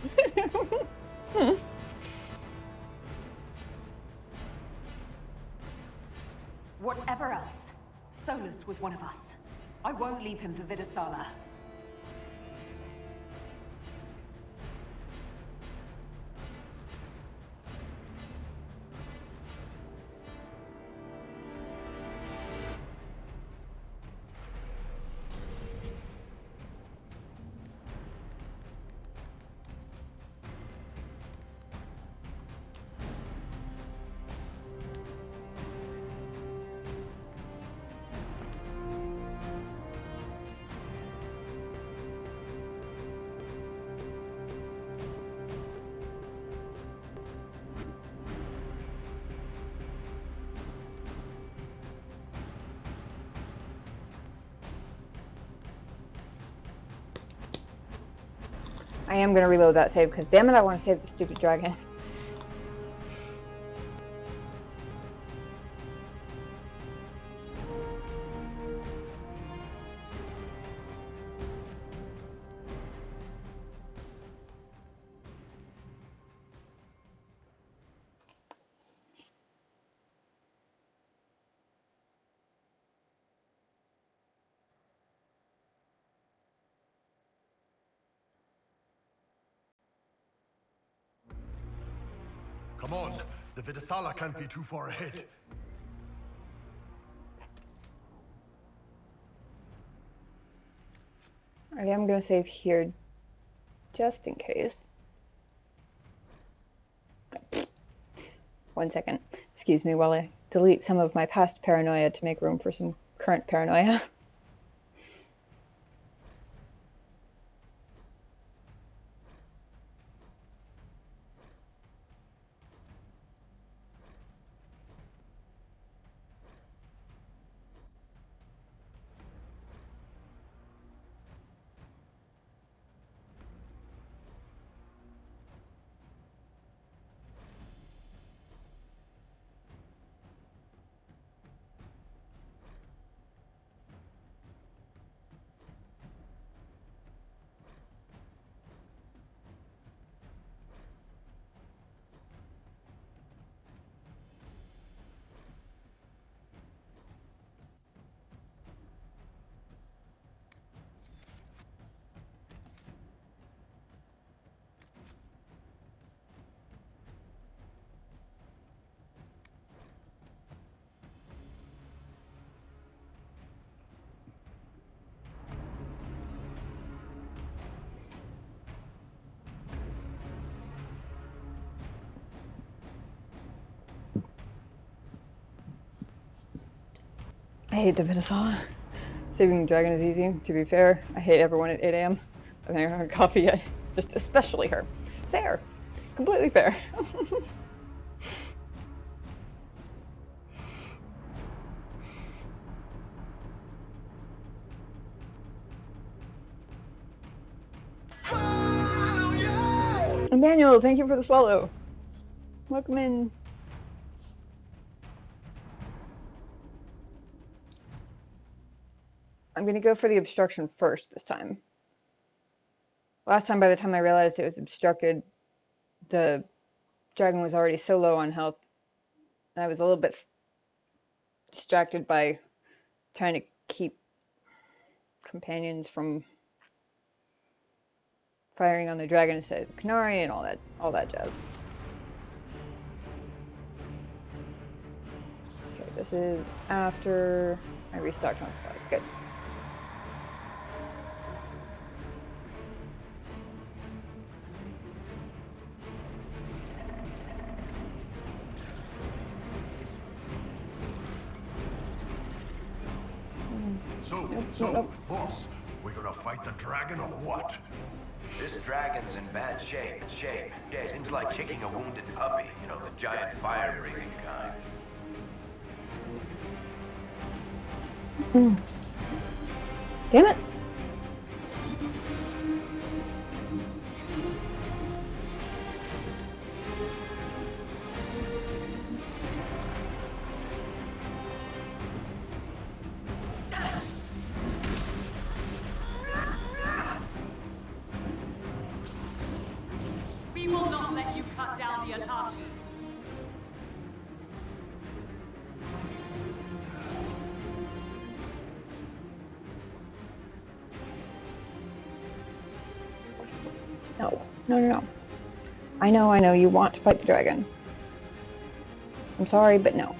Whatever else, Solus was one of us. I won't leave him for Vidisala. I am gonna reload that save because damn it, I want to save the stupid dragon. Come on, the Vidisala can't be too far ahead. I am gonna save here just in case. 1 second. Excuse me while I delete some of my past paranoia to make room for some current paranoia. I hate the Vitasaw. Saving the dragon is easy, to be fair. I hate everyone at 8 AM. I haven't had coffee yet. Just especially her. Fair. Completely fair. Emmanuel, thank you for the follow. Welcome in. I'm going to go for the obstruction first this time. Last time, by the time I realized it was obstructed, the dragon was already so low on health, and I was a little bit distracted by trying to keep companions from firing on the dragon instead of the Canary and all that jazz. Okay, this is after I restocked on supplies. Good. So, boss, we gonna fight the dragon or what? This dragon's in bad shape. Yeah, seems like kicking a wounded puppy. You know, the giant fire-breathing kind. Damn it! We will not let you cut down the Atashi. No. I know, you want to fight the dragon. I'm sorry, but no.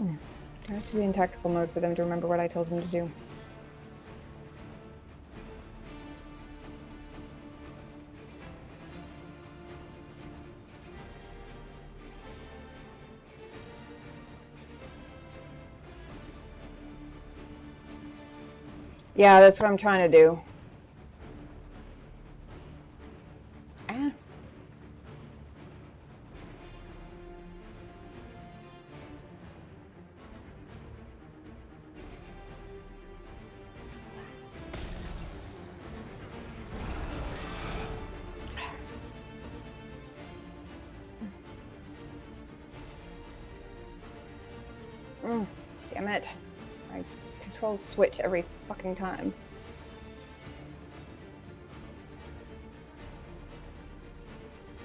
I have to be in tactical mode for them to remember what I told them to do. Yeah, that's what I'm trying to do. Damn it. My controls switch every fucking time.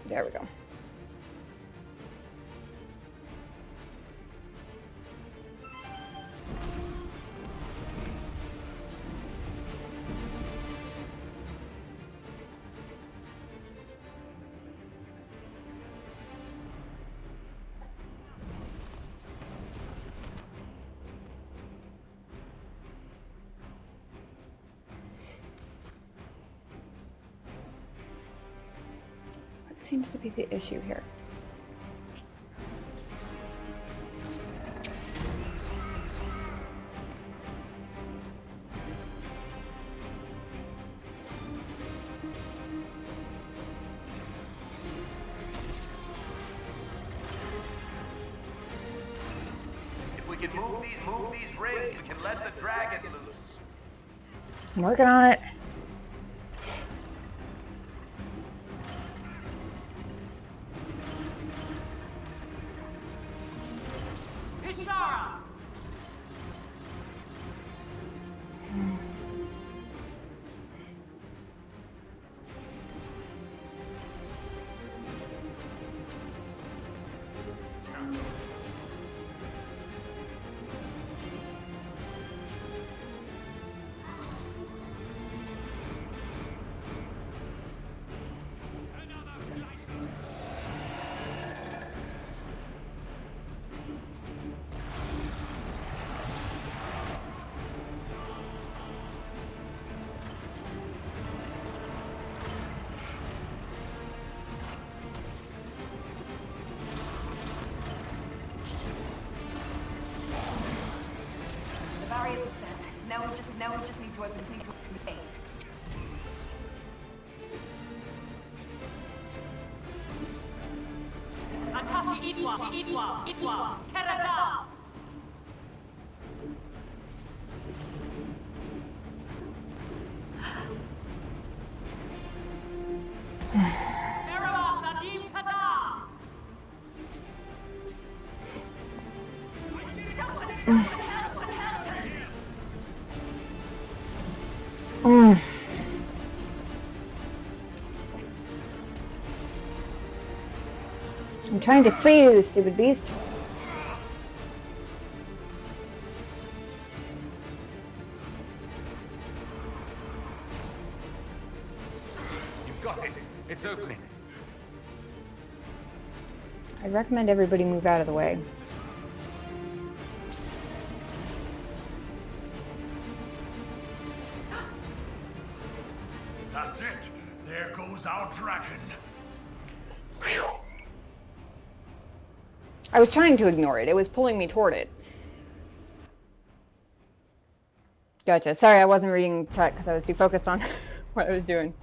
There we go. Seems to be the issue here. If we can move these rings, we can let the dragon loose. I'm working on it. I've been thinking to late. Atashi Itwa, Kerasa! Merhaba, Sadim Kata! I'm trying to free you, stupid beast. You've got it. It's opening. I recommend everybody move out of the way. That's it. There goes our dragon. Whew. I was trying to ignore it. It was pulling me toward it. Gotcha. Sorry, I wasn't reading chat because I was too focused on what I was doing.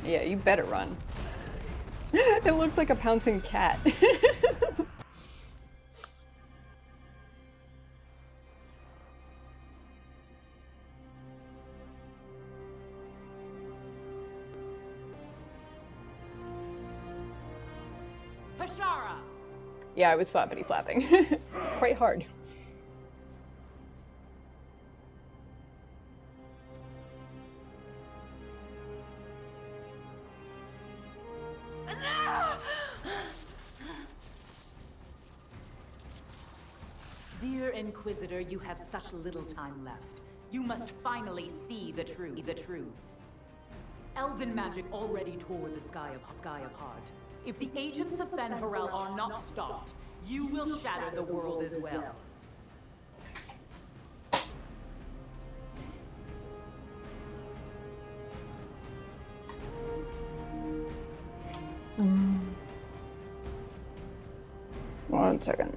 Yeah, you better run. It looks like a pouncing cat. Pashara! Yeah, I was flappity flapping. Quite hard. Dear Inquisitor, you have such little time left. You must finally see the truth. Elven magic already tore the sky apart. If the agents of Fen'Harel are not stopped, you will shatter the world as well. One second.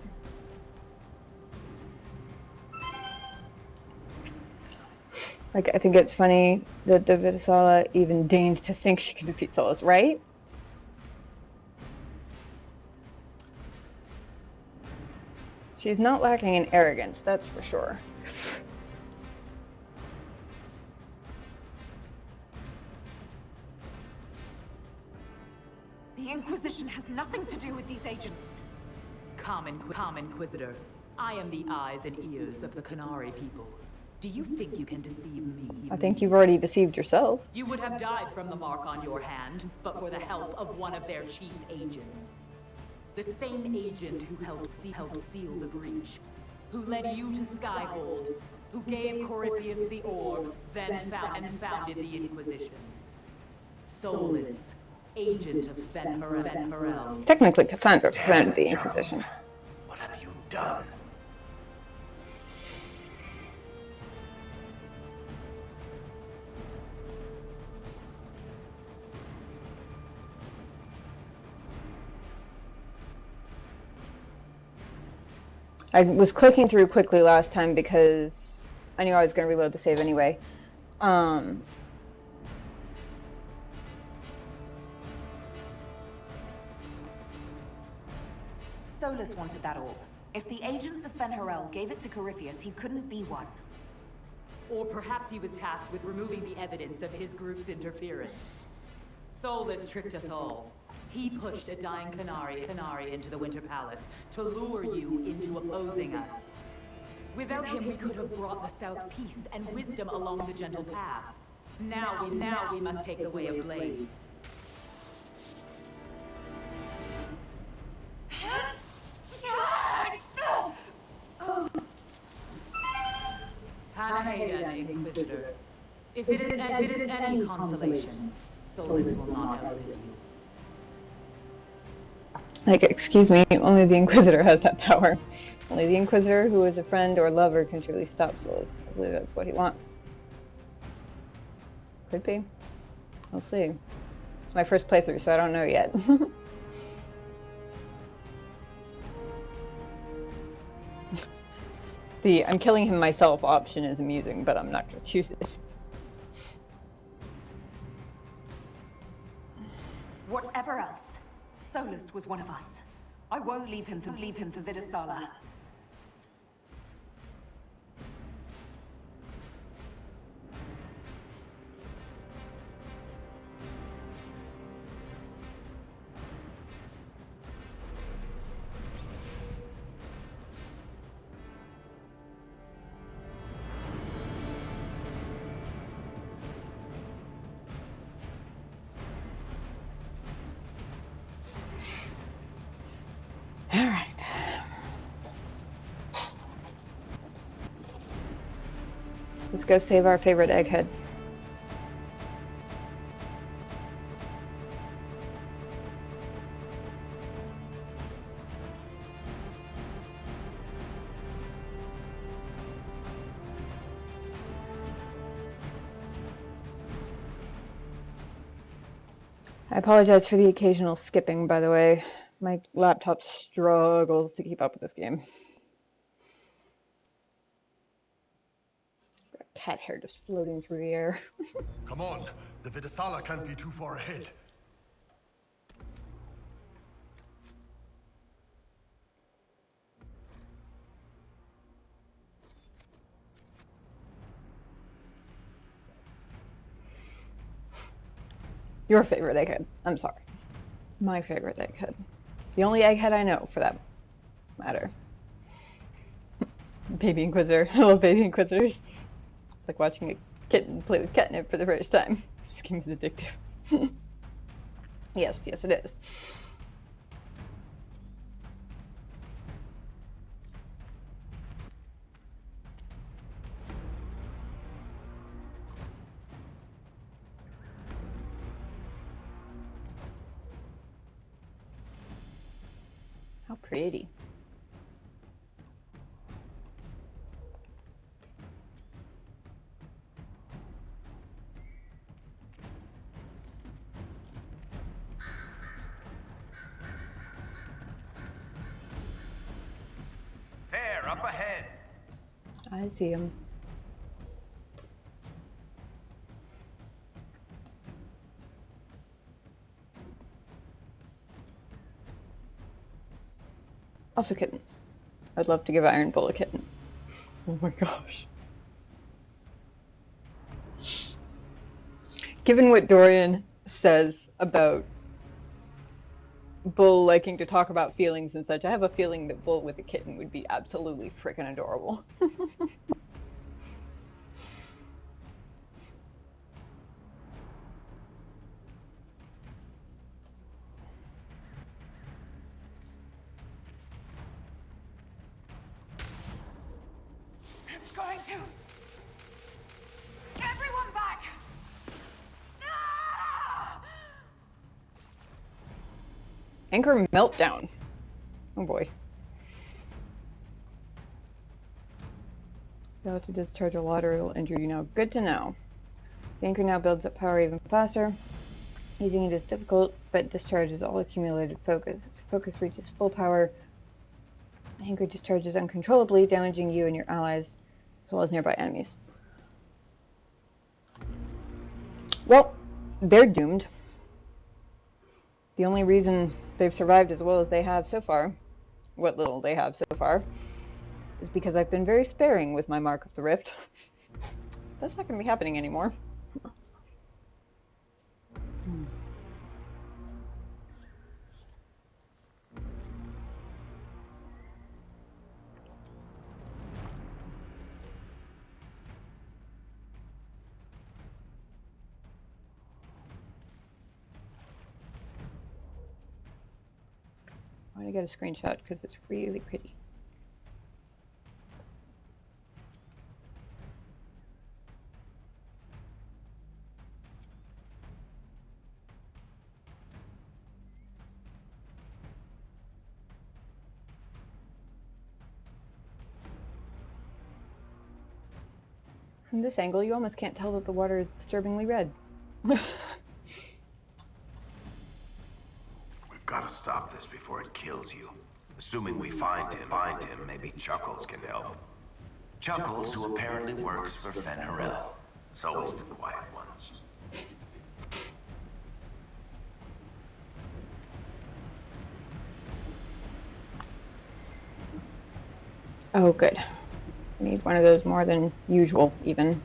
Like, I think it's funny that the Vidisala even deigns to think she can defeat Solus, right? She's not lacking in arrogance, that's for sure. The Inquisition has nothing to do with these agents. Come, Inquisitor. I am the eyes and ears of the Qunari people. Do you think you can deceive me? I think you've already deceived yourself. You would have died from the mark on your hand, but for the help of one of their chief agents. The same agent who helped seal the breach, who led you to Skyhold, who gave Corypheus the orb, then founded the Inquisition. Solus, agent of Fen'Harel. Technically, Cassandra prevented the Inquisition. What have you done? I was clicking through quickly last time because I knew I was going to reload the save anyway. Solus wanted that orb. If the agents of Fen'Harel gave it to Corypheus, he couldn't be one. Or perhaps he was tasked with removing the evidence of his group's interference. Solus tricked us all. He pushed a dying Qunari into the Winter Palace to lure you into opposing us. Without him, we could have brought the South peace and wisdom along the gentle path. Now we must take the way of Blades. Panaheda, Inquisitor. If it is any consolation, Solus will not outlive you. Like, excuse me, only the Inquisitor has that power. Only the Inquisitor, who is a friend or lover, can truly stop Solus. I believe that's what he wants. Could be. We'll see. It's my first playthrough, so I don't know yet. The I'm killing him myself option is amusing, but I'm not going to choose it. Whatever else, Solus was one of us. I won't leave him for Vidasala. Alright. Let's go save our favorite egghead. I apologize for the occasional skipping, by the way. My laptop struggles to keep up with this game. Got cat hair just floating through the air. Come on, the Vidasala can't be too far ahead. Your favorite egghead. I'm sorry. My favorite egghead. The only egghead I know, for that matter. Baby Inquisitor. I love Baby Inquisitors. It's like watching a kitten play with catnip for the first time. This game is addictive. Yes, it is. How pretty. There, up ahead. I see him. Also kittens. I'd love to give Iron Bull a kitten. Oh my gosh. Given what Dorian says about Bull liking to talk about feelings and such, I have a feeling that Bull with a kitten would be absolutely freaking adorable. Going to... Everyone back! No! Anchor meltdown. Oh boy. Fail to discharge a water, it'll injure you now. Good to know. The anchor now builds up power even faster. Using it is difficult, but discharges all accumulated focus. If focus reaches full power, the anchor discharges uncontrollably, damaging you and your allies, as well as nearby enemies. Well, they're doomed. The only reason they've survived as well as they have so far, what little they have so far, is because I've been very sparing with my Mark of the Rift. That's not going to be happening anymore. I want to get a screenshot because it's really pretty. From this angle, you almost can't tell that the water is disturbingly red. We've got to stop this before it kills you. Assuming we find him, maybe Chuckles can help. Chuckles, who apparently works for Fen Harel. It's always the quiet ones. Oh, good. I need one of those more than usual, even.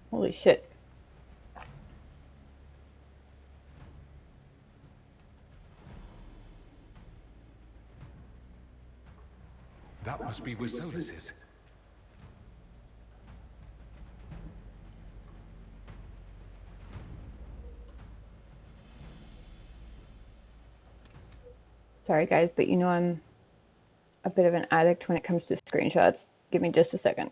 Holy shit. That must be where Solus is. Sorry guys, but you know I'm a bit of an addict when it comes to screenshots. Give me just a second.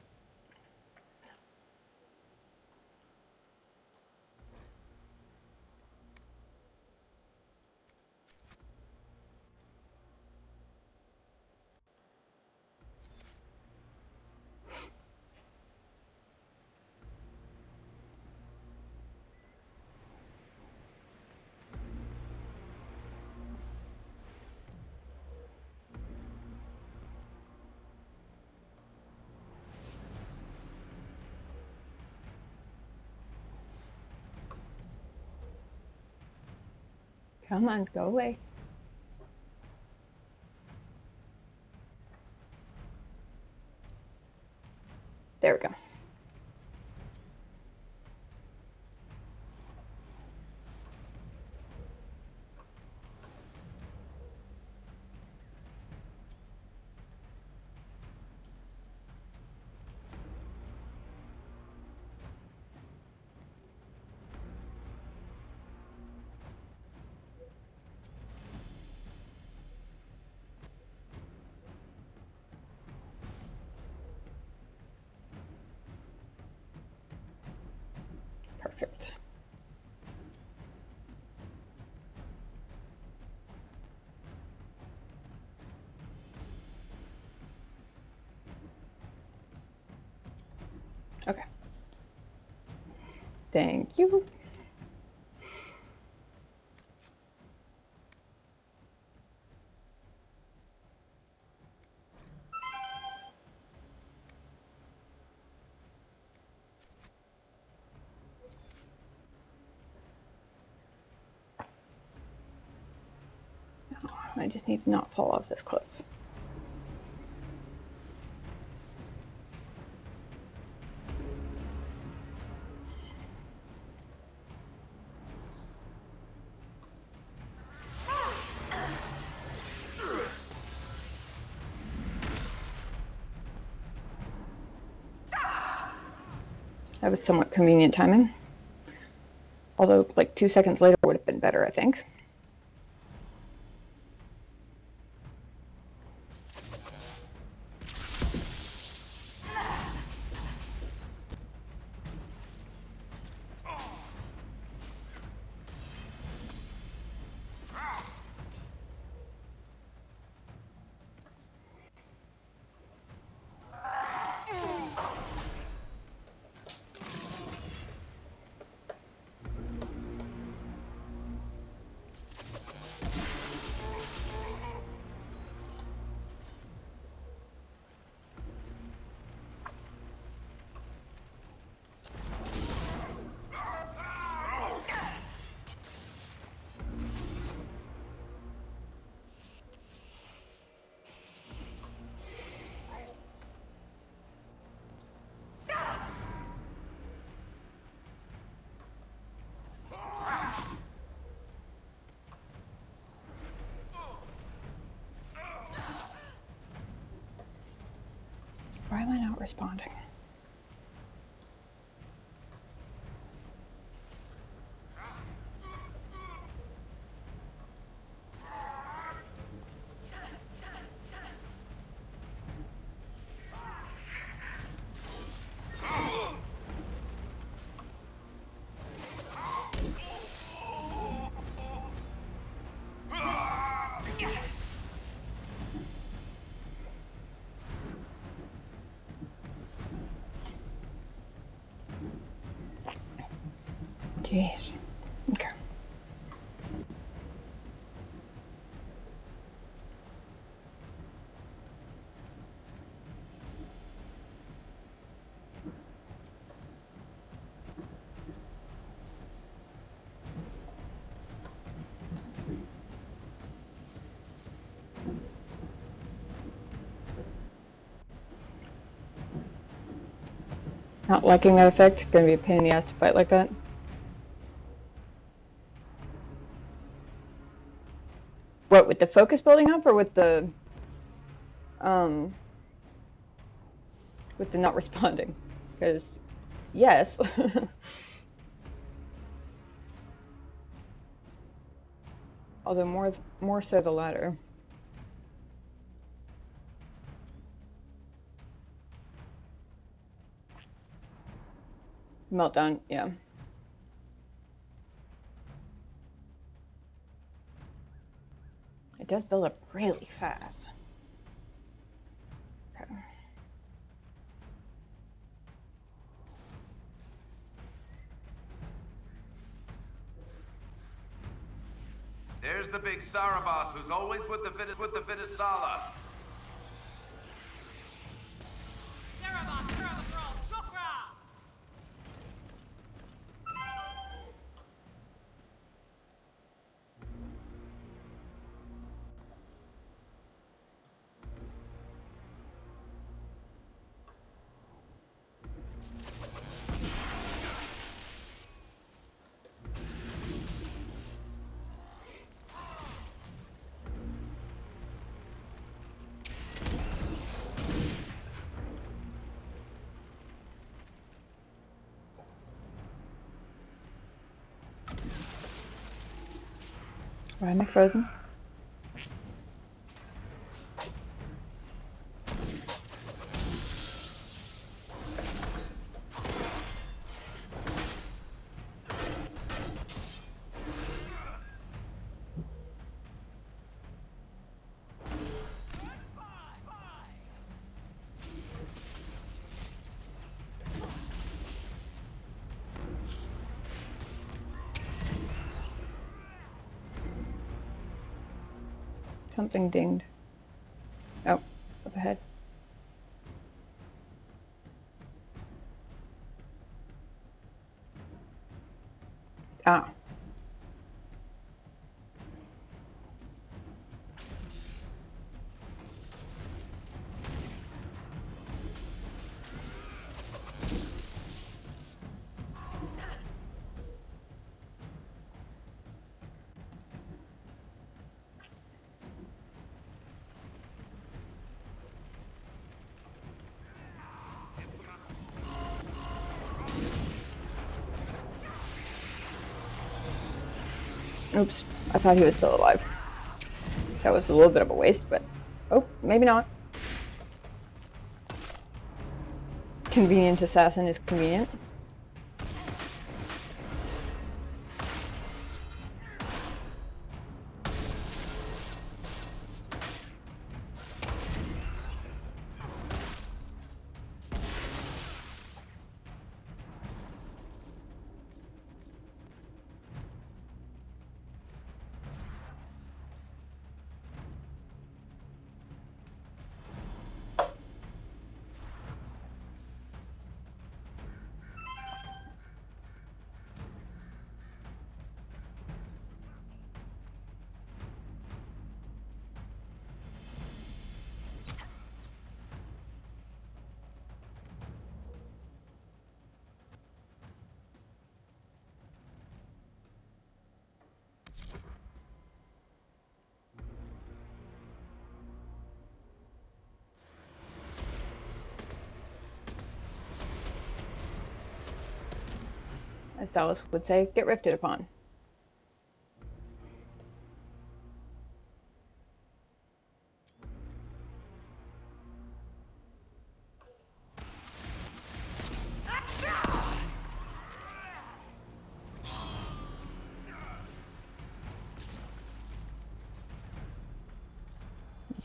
Come on, go away. There we go. Perfect. Okay. Thank you. I just need to not fall off this cliff. That was somewhat convenient timing. Although, like 2 seconds later would have been better, I think. Why am I not responding? Jeez. Okay. Not liking that effect. Gonna be a pain in the ass to fight like that. What, with the focus building up, or with the not responding? Because yes. Although more so the latter. Meltdown, yeah. It does build up really fast. Okay. There's the big Sarabas who's always with the Vidisala. Why am I frozen? Something dinged. Oh, up ahead. Ah. Oops, I thought he was still alive. That was a little bit of a waste, but oh, maybe not. Convenient assassin is convenient. As Dallas would say, get rifted upon.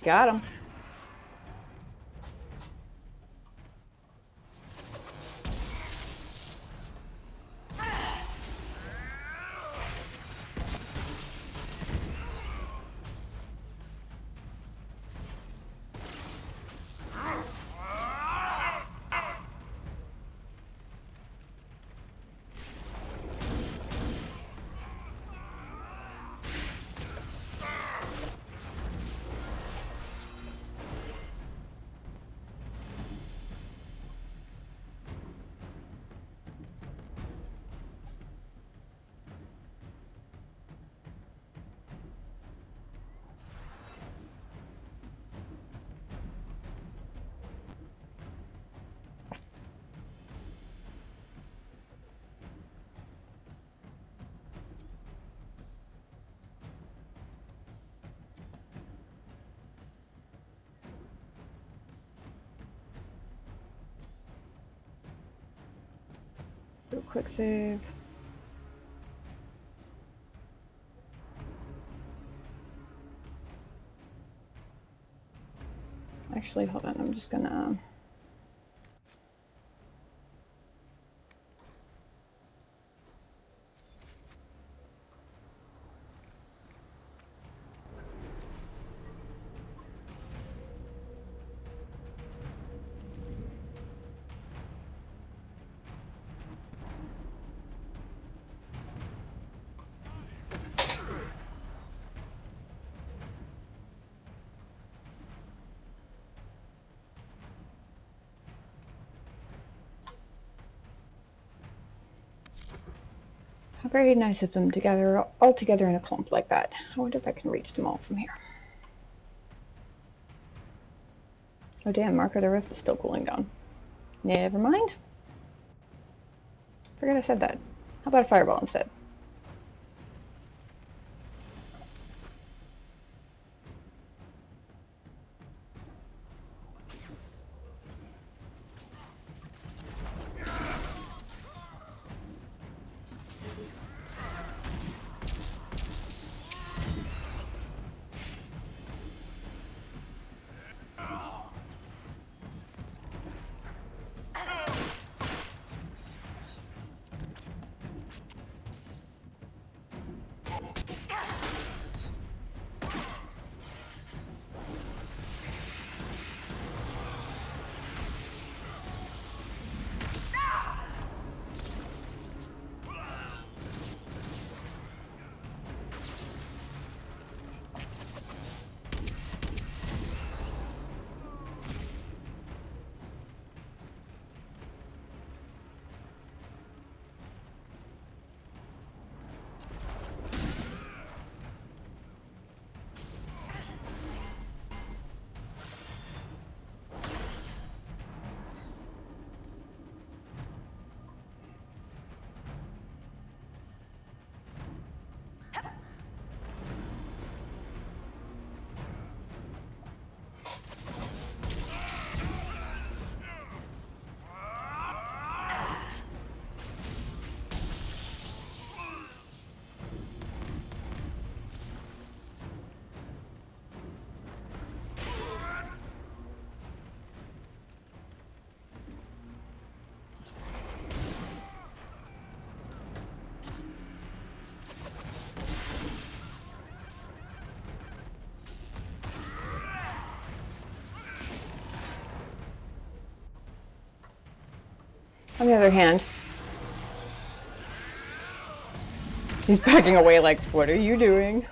Got him. a quick save. Actually, hold on, I'm just gonna... How very nice of them to gather all together in a clump like that. I wonder if I can reach them all from here. Oh damn, Mark of the Rift is still cooling down. Never mind. Forget I said that. How about a fireball instead? On the other hand, he's backing away like, what are you doing?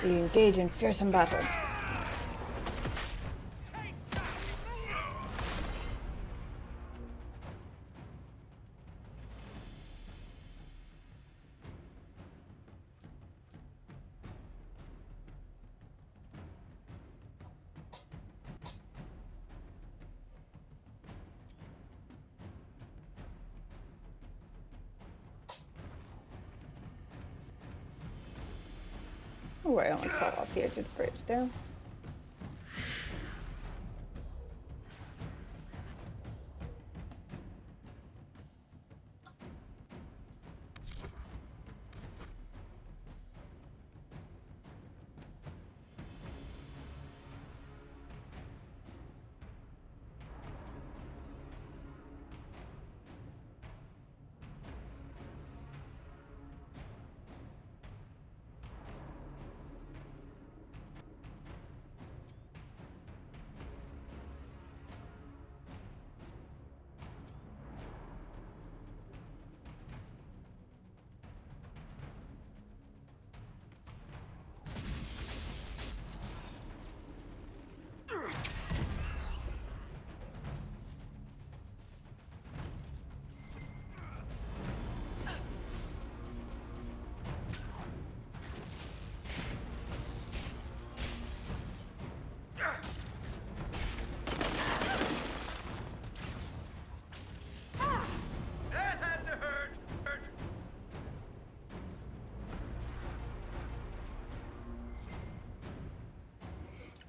We engage in fearsome battle. Oh, I almost fell off the edge of the bridge there.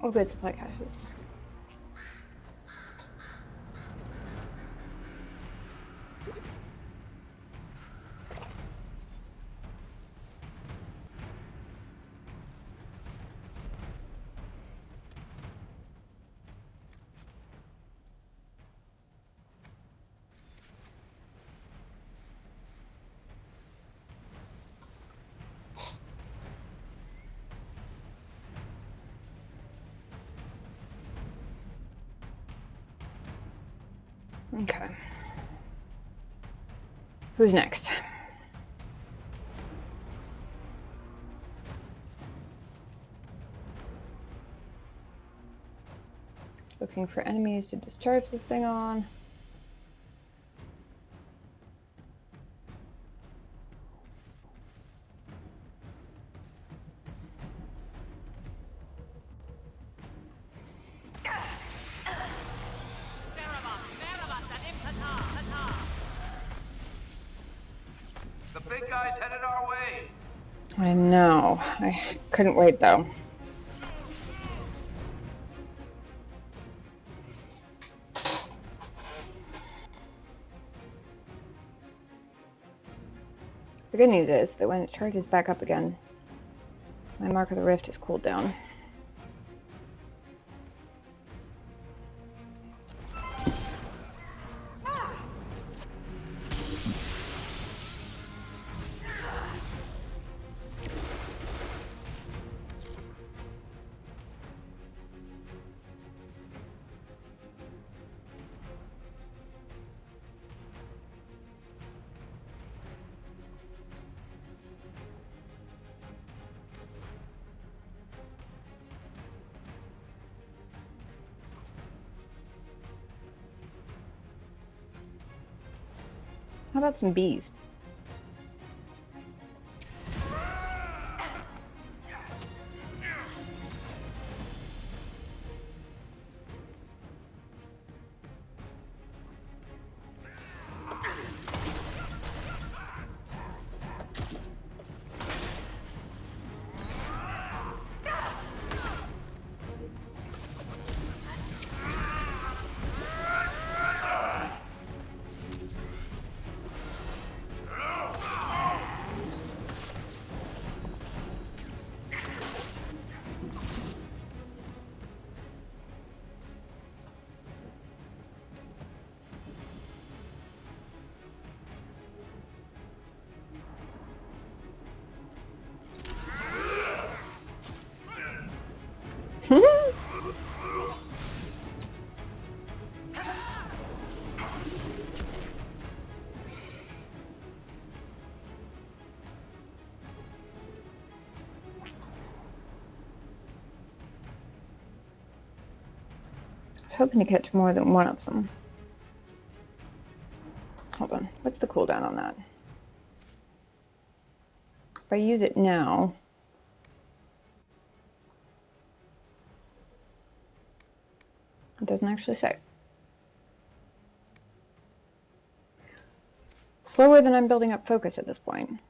Oh, good supply caches. Okay. Who's next? Looking for enemies to discharge this thing on. The big guy's headed our way. I know. I couldn't wait though. The good news is that when it charges back up again, my Mark of the Rift is cooled down. How about some bees? I was hoping to catch more than one of them. Hold on, what's the cooldown on that? If I use it now, it doesn't actually say. Slower than I'm building up focus at this point.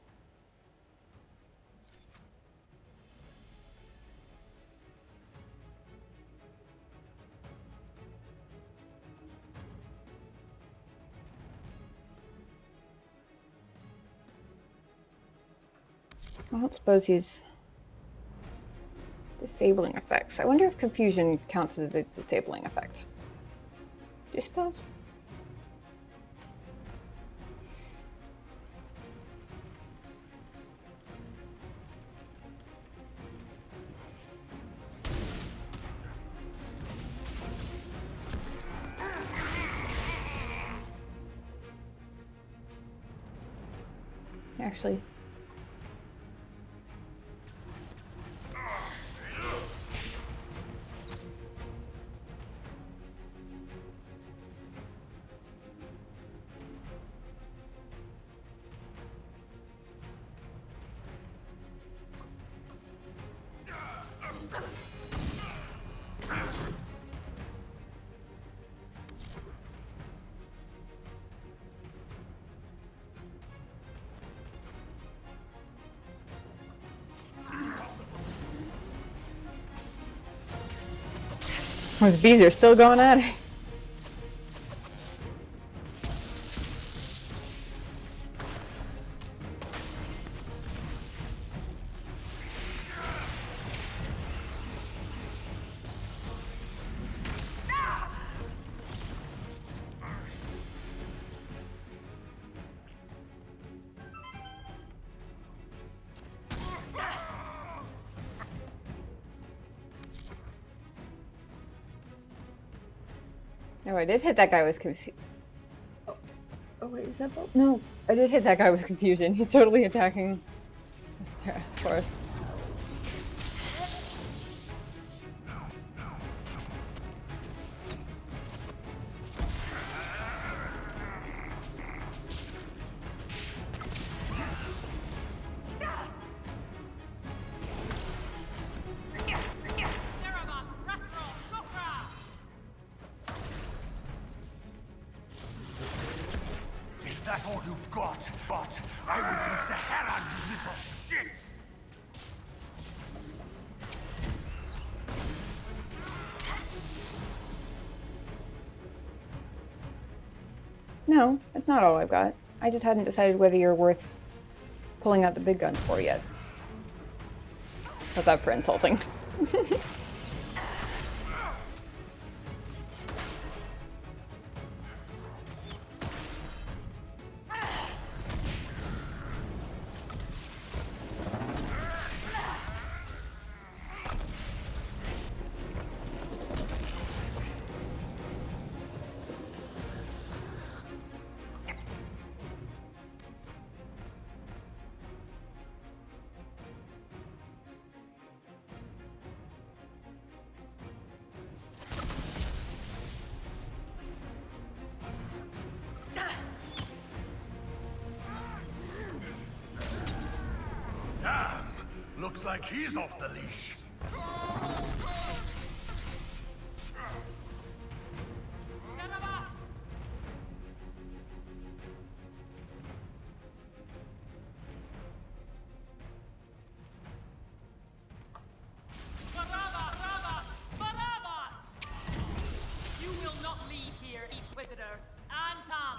I don't suppose he's disabling effects. I wonder if confusion counts as a disabling effect. Do you suppose? Actually, Those bees are still going at it. Oh, I did hit that guy with confusion. Oh, wait, was that bolt? No, I did hit that guy with confusion. He's totally attacking this task force. Is that all you've got? But I will be Saharan, you little shits! No, that's not all I've got. I just hadn't decided whether you're worth pulling out the big guns for yet. How's that for insulting? Damn! Looks like he's off the leash. You will not leave here, Inquisitor. Antam!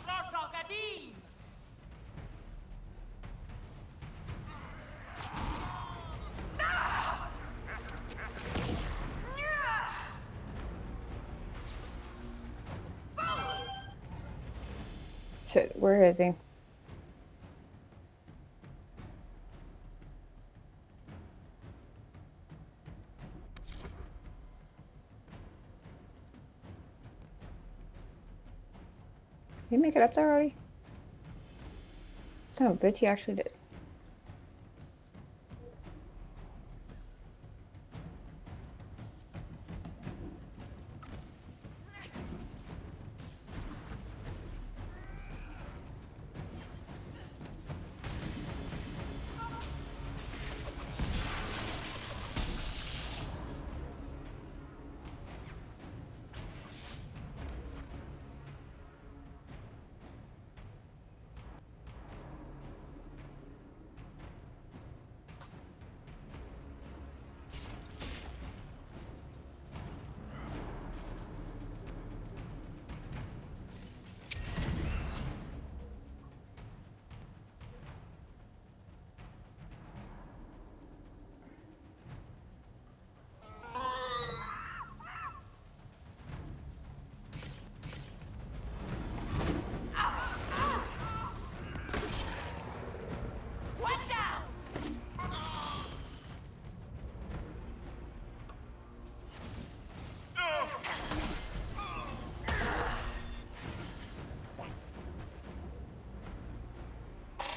Rosha Gadim! Shit, where is he? Did you make it up there already? Son of a bitch, he actually did.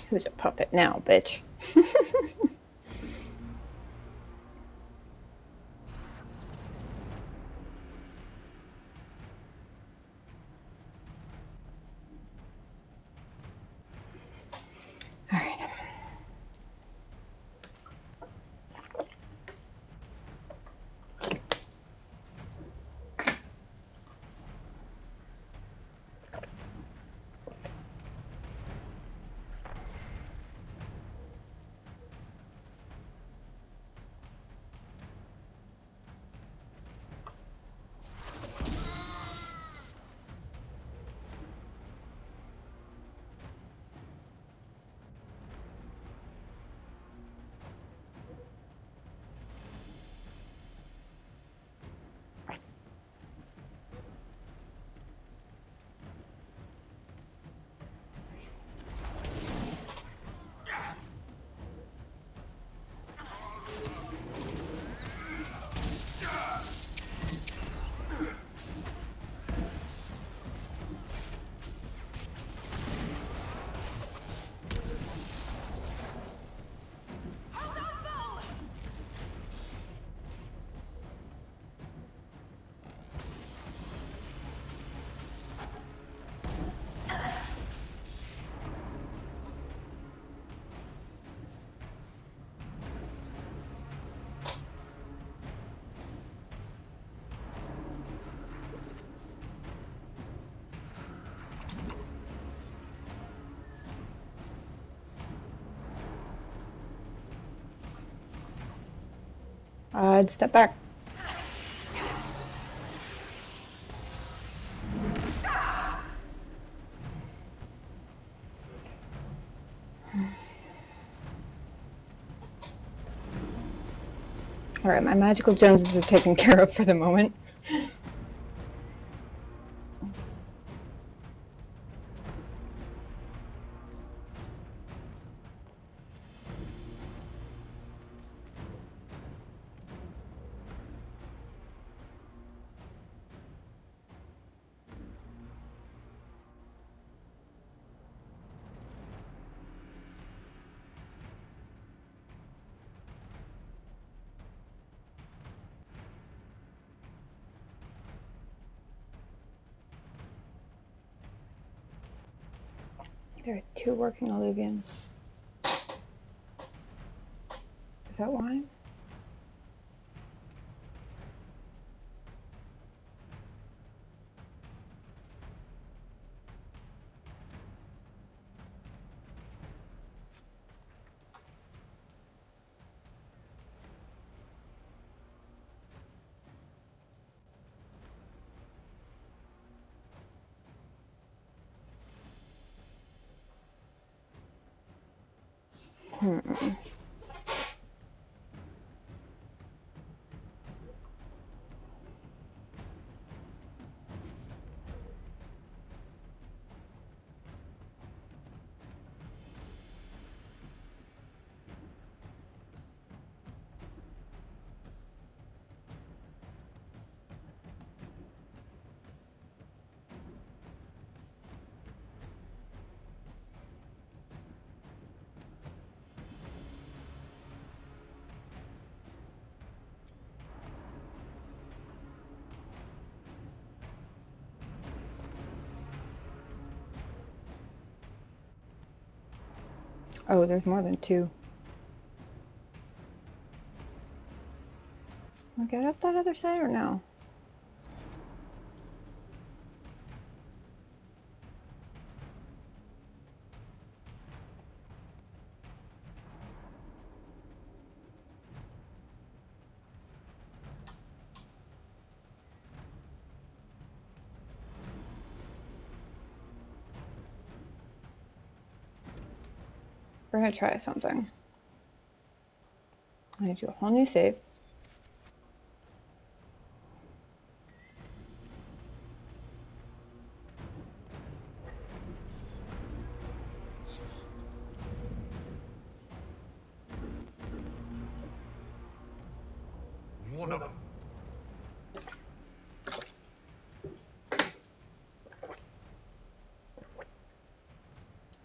Who's a puppet now, bitch? I'd step back. Alright, my magical Joneses are taken care of for the moment. There are 2 working Illuvians. Is that wine? Oh, there's more than 2. Can I get up that other side or no? We're gonna try something. I need to do a whole new save. One of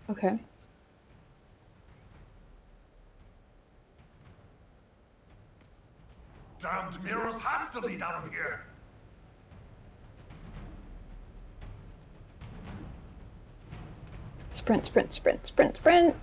Okay. damned mirrors has to lead out of here. Sprint, sprint, sprint, sprint, sprint.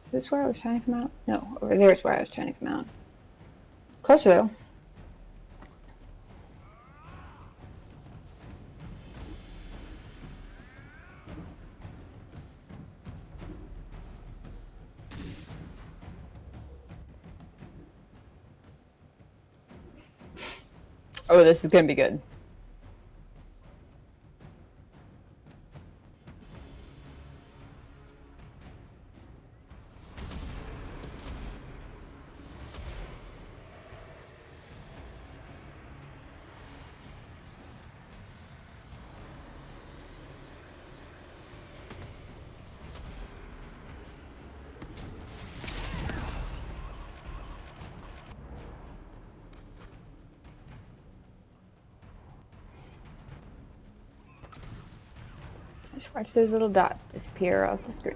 Is this where I was trying to come out? No, over there is where I was trying to come out. Closer though. Oh, this is gonna be good. Just watch those little dots disappear off the screen.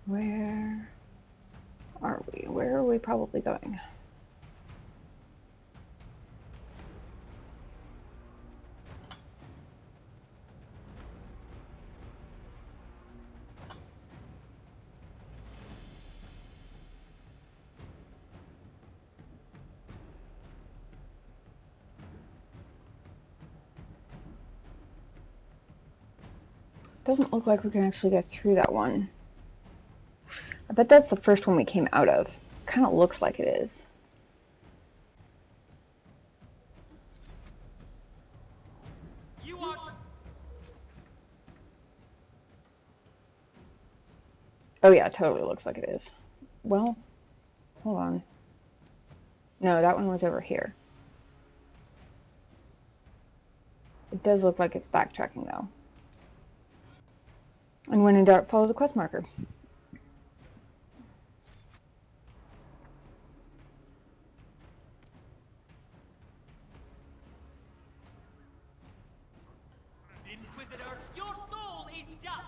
Where are we? Where are we probably going? Doesn't look like we can actually get through that one. I bet that's the first one we came out of. Kind of looks like it is. Oh yeah, totally looks like it is. Well, hold on. No, that one was over here. It does look like it's backtracking though. And when in doubt, follow the quest marker. Inquisitor, your soul is dust!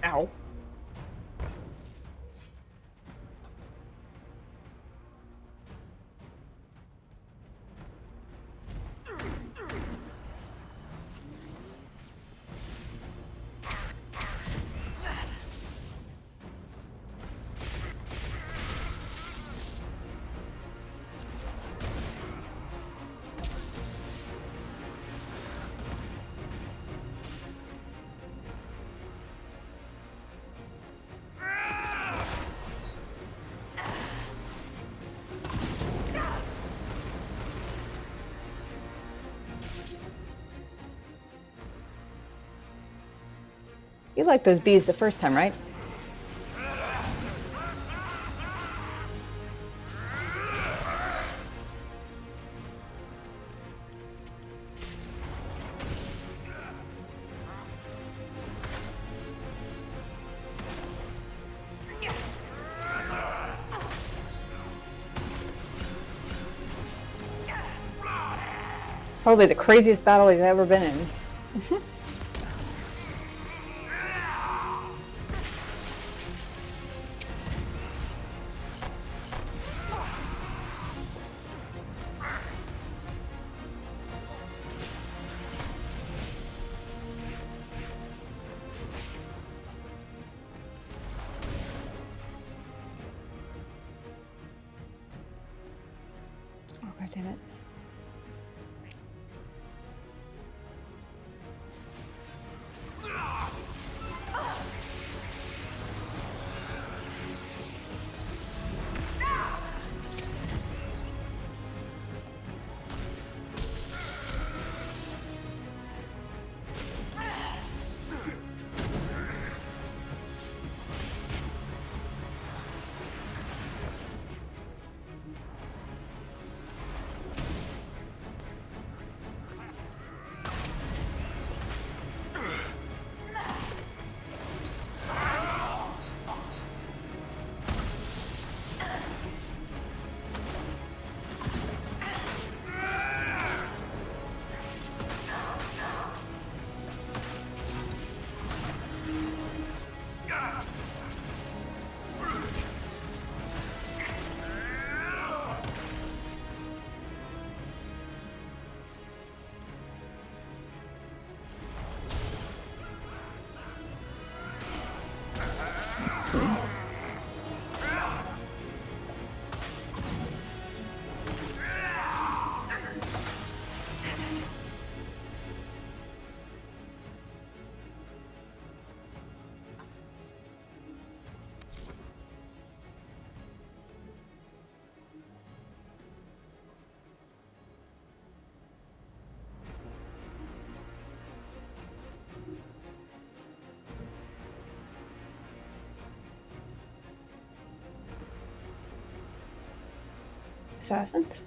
Ow. You liked those bees the first time, right? Probably the craziest battle he's ever been in. Oh, God damn it. Assassins?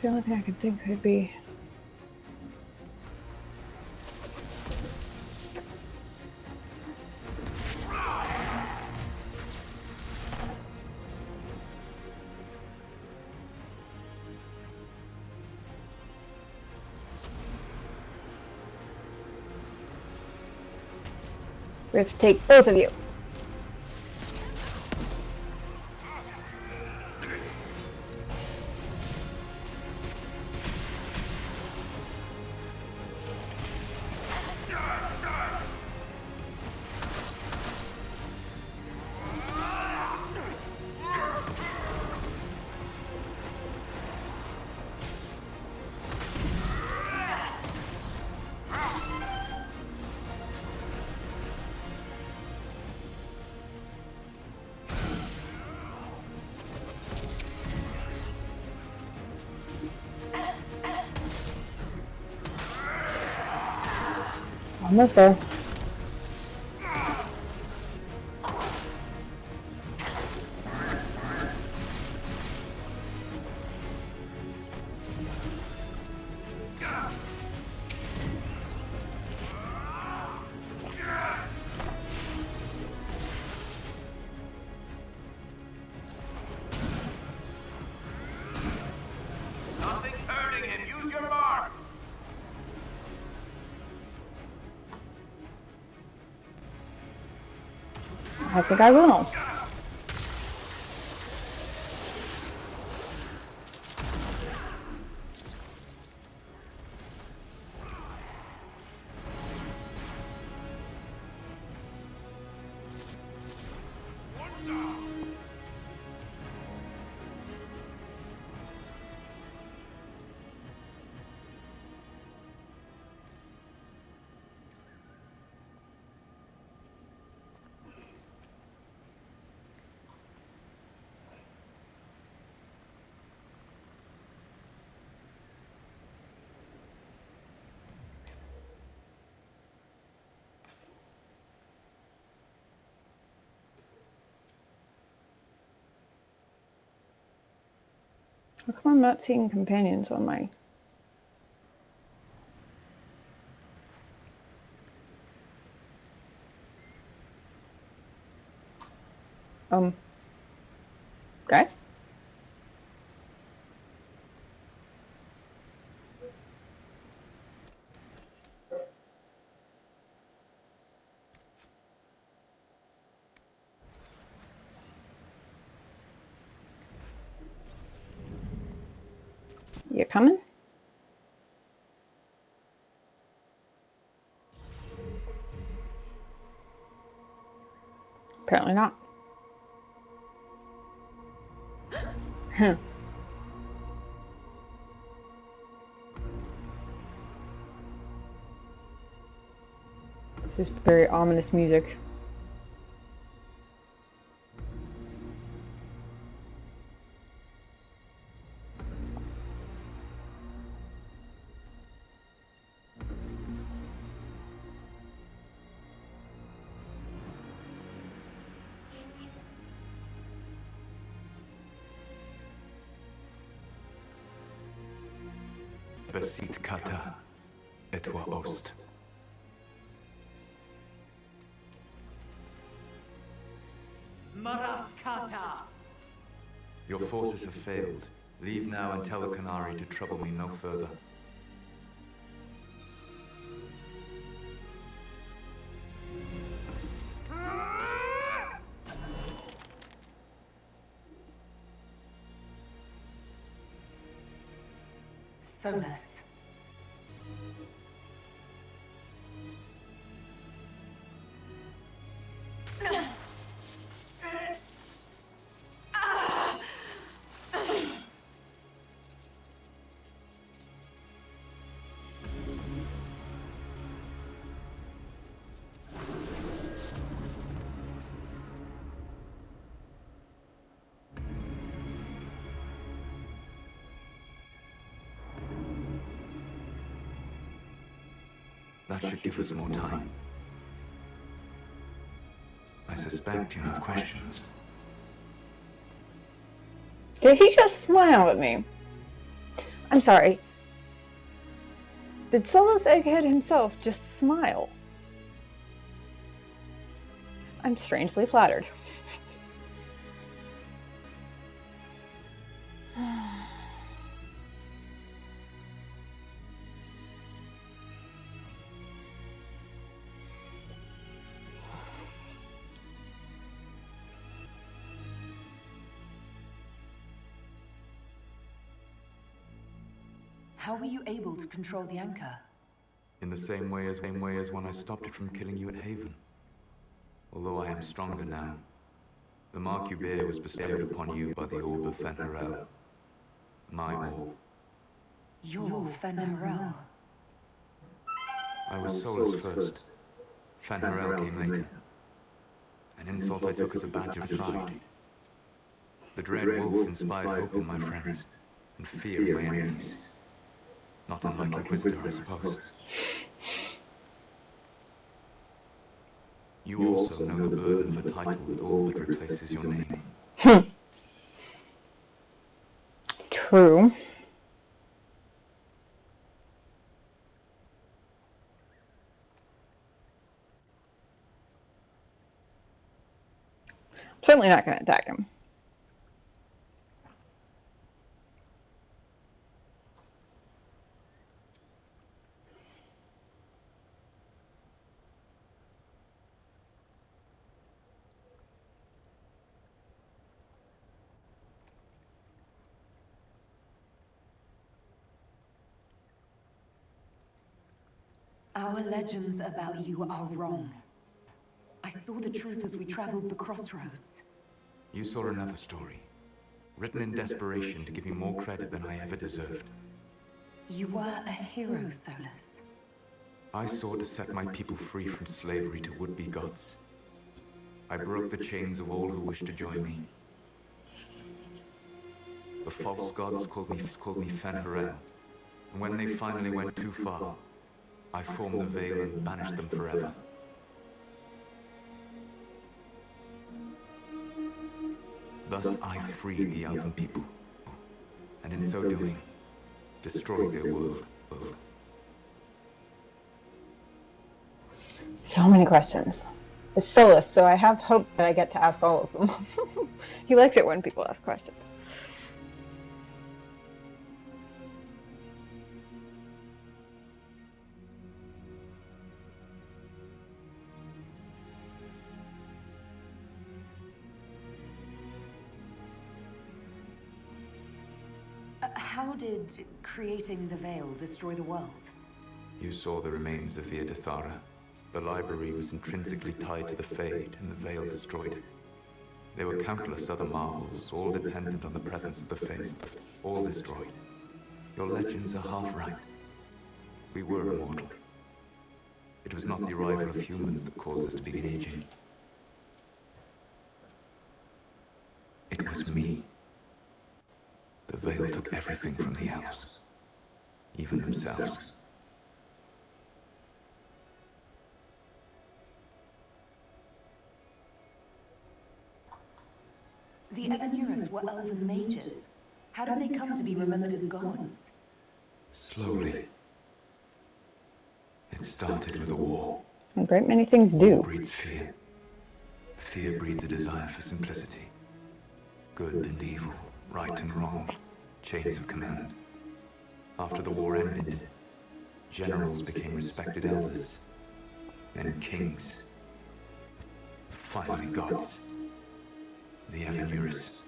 the only thing I could think could be. We have to take both of you. Almost there. Nothing's hurting him. Use your mark. I think I will. How come I'm not seeing companions on my... Guys? You coming? Apparently not. Huh. This is very ominous music. Besit kata, etwa ost. Maraskata! Your forces have failed. Leave now and tell the Qunari to trouble me no further. Solus. That should give us more time. I suspect you have questions. Did he just smile at me? I'm sorry. Did Solus Egghead himself just smile? I'm strangely flattered. How were you able to control the anchor? In the same way as when I stopped it from killing you at Haven. Although I am stronger now, the mark you bear was bestowed upon you by the Orb of Fen'Harel. My orb. Your Fen'Harel. I was Solus first. Fen'Harel came later. An insult I took as a badge of pride. The Dread Wolf inspired hope in my friends, and fear in my enemies. Not unlike Inquisitor, I suppose. You also know the burden of a title that all but replaces your name. True. Certainly not going to attack him. Our legends about you are wrong. I saw the truth as we traveled the crossroads. You saw another story, written in desperation to give me more credit than I ever deserved. You were a hero, Solus. I sought to set my people free from slavery to would-be gods. I broke the chains of all who wished to join me. The false gods called me Fen'Harel, and when they finally went too far, I formed the Veil and banished them forever. Thus I freed the Elven people, and in so doing, destroyed their world. So many questions. It's Solus, so I have hope that I get to ask all of them. He likes it when people ask questions. How did creating the Veil destroy the world? You saw the remains of Via Dethara. The library was intrinsically tied to the Fade, and the Veil destroyed it. There were countless other marvels, all dependent on the presence of the Fade, all destroyed. Your legends are half right. We were immortal. It was not the arrival of humans that caused us to begin aging. It was me. The Veil took everything from the Elves, even themselves. The Evanuris were elven mages. How did they come to be remembered as gods? Slowly. It started with a war. A great many things do. War breeds fear. Fear breeds a desire for simplicity. Good and evil, right and wrong, chains of command. After the war ended, generals became respected elders, then kings, finally gods. The Evanuris.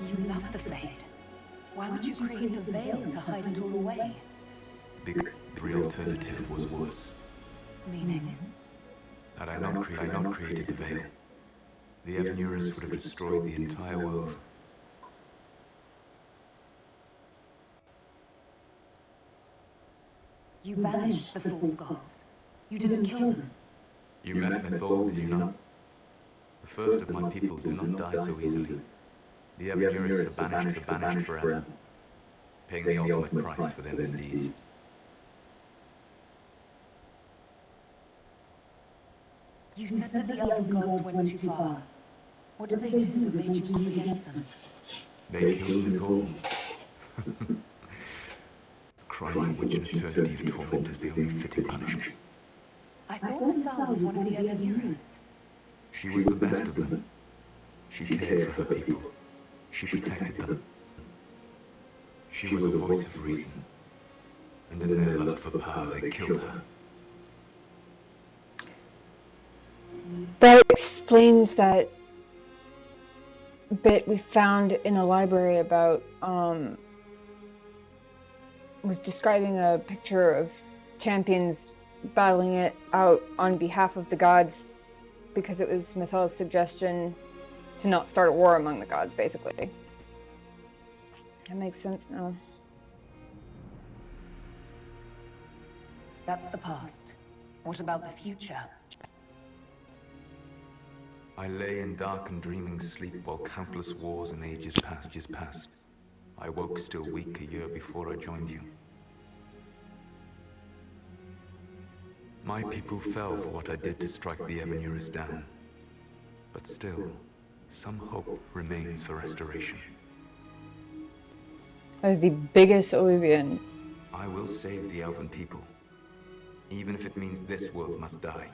You love the Fade. Why would you create the Veil to hide it all away? The alternative was worse. Meaning? Had I not created the Veil, the Evanuris would have destroyed the entire world. You banished the false gods. You didn't kill them. You met Mythol, did you not? The first of my people do not die so easily. The Evanuris are banished forever. paying the ultimate price for their misdeeds. You said that the elven gods went too far. What did they do that made you move against them? They killed Nithorn. Crime for which an eternity of torment is the only fitting punishment. I thought Nithal was one of the Elven. She was the best of them. She cared for her people. She protected them. She was a voice of reason. And in their lust for power, they killed her. That explains that bit we found in the library about, was describing a picture of champions battling it out on behalf of the gods because it was Mithal's suggestion to not start a war among the gods, basically. That makes sense now. That's the past. What about the future? I lay in dark and dreaming sleep while countless wars and ages passed. I woke still weak a year before I joined you. My people fell for what I did to strike the Evenuris down. But still, some hope remains for restoration. As the biggest Olivia. I will save the elven people, even if it means this world must die.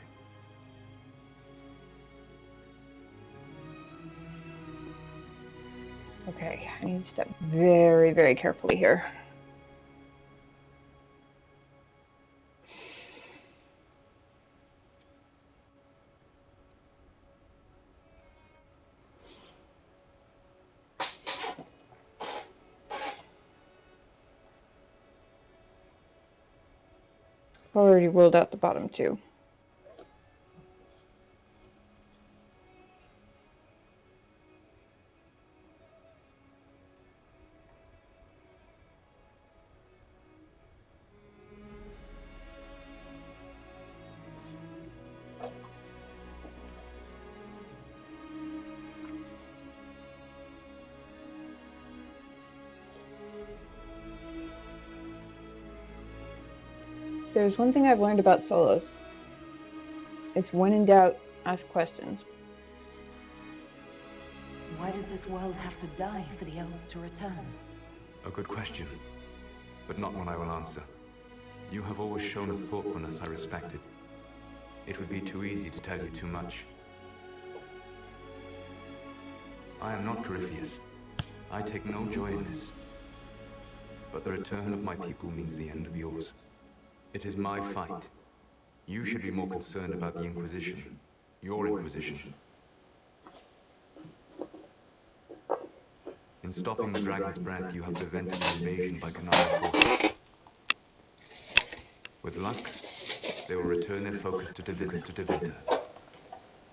Okay, I need to step very, very carefully here. I've already ruled out the bottom two. There's one thing I've learned about solos. It's when in doubt, ask questions. Why does this world have to die for the elves to return? A good question, but not one I will answer. You have always shown a thoughtfulness I respected. It would be too easy to tell you too much. I am not Corypheus. I take no joy in this. But the return of my people means the end of yours. It is my fight. You should be more concerned about the Inquisition. Your Inquisition. In stopping the Dragon's Breath, you have prevented an invasion by Canary forces. With luck, they will return their focus to Devinter.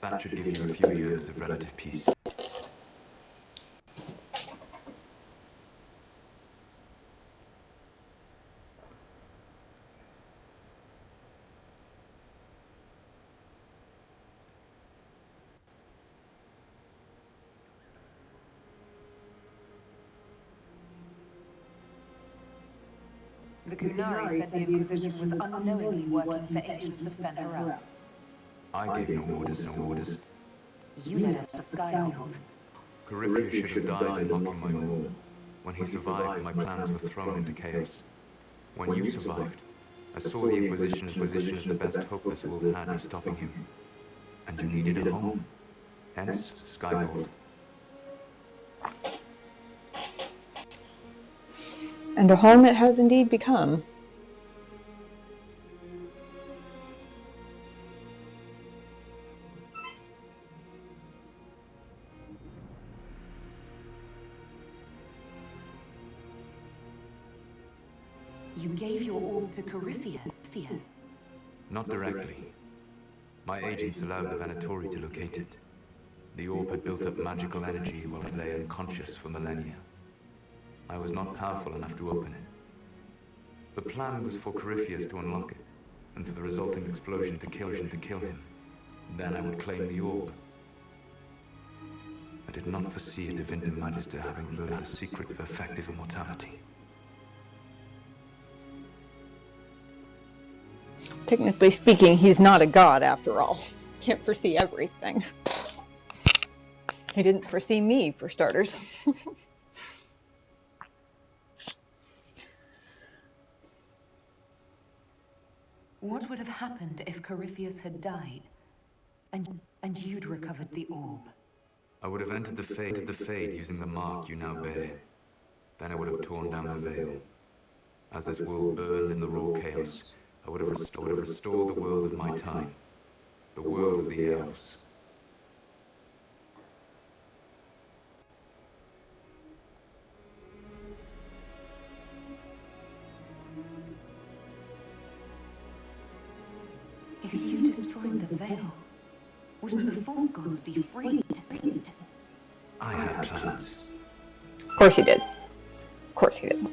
That should give you a few years of relative peace. The Kunari said the Inquisition was unknowingly working for agents of Fen'Harel. I gave no orders. You led us to Skyhold. Corypheus should have died in mocking my order. When he survived, my plans were thrown into chaos. When you survived, I saw the Inquisition's position as the best hope this world had of stopping him. And you needed a home. Hence, Skyhold. And a home it has indeed become. You gave your orb to Corypheus. Not directly. My agents allowed the Venatori to locate it. The orb had built up magical energy while it lay unconscious for millennia. I was not powerful enough to open it. The plan was for Corypheus to unlock it, and for the resulting explosion to kill him. Then I would claim the orb. I did not foresee a Divinity Magister having learned the secret of effective immortality. Technically speaking, he's not a god after all. Can't foresee everything. He didn't foresee me, for starters. What would have happened if Corypheus had died, and you'd recovered the orb? I would have entered the Fade using the mark you now bear. Then I would have torn down the veil. As this world burned in the raw chaos, I would have restored the world of my time. The world of the elves. If you destroyed the veil, wouldn't the false gods be freed? I had plans. Of course he did. Of course he did.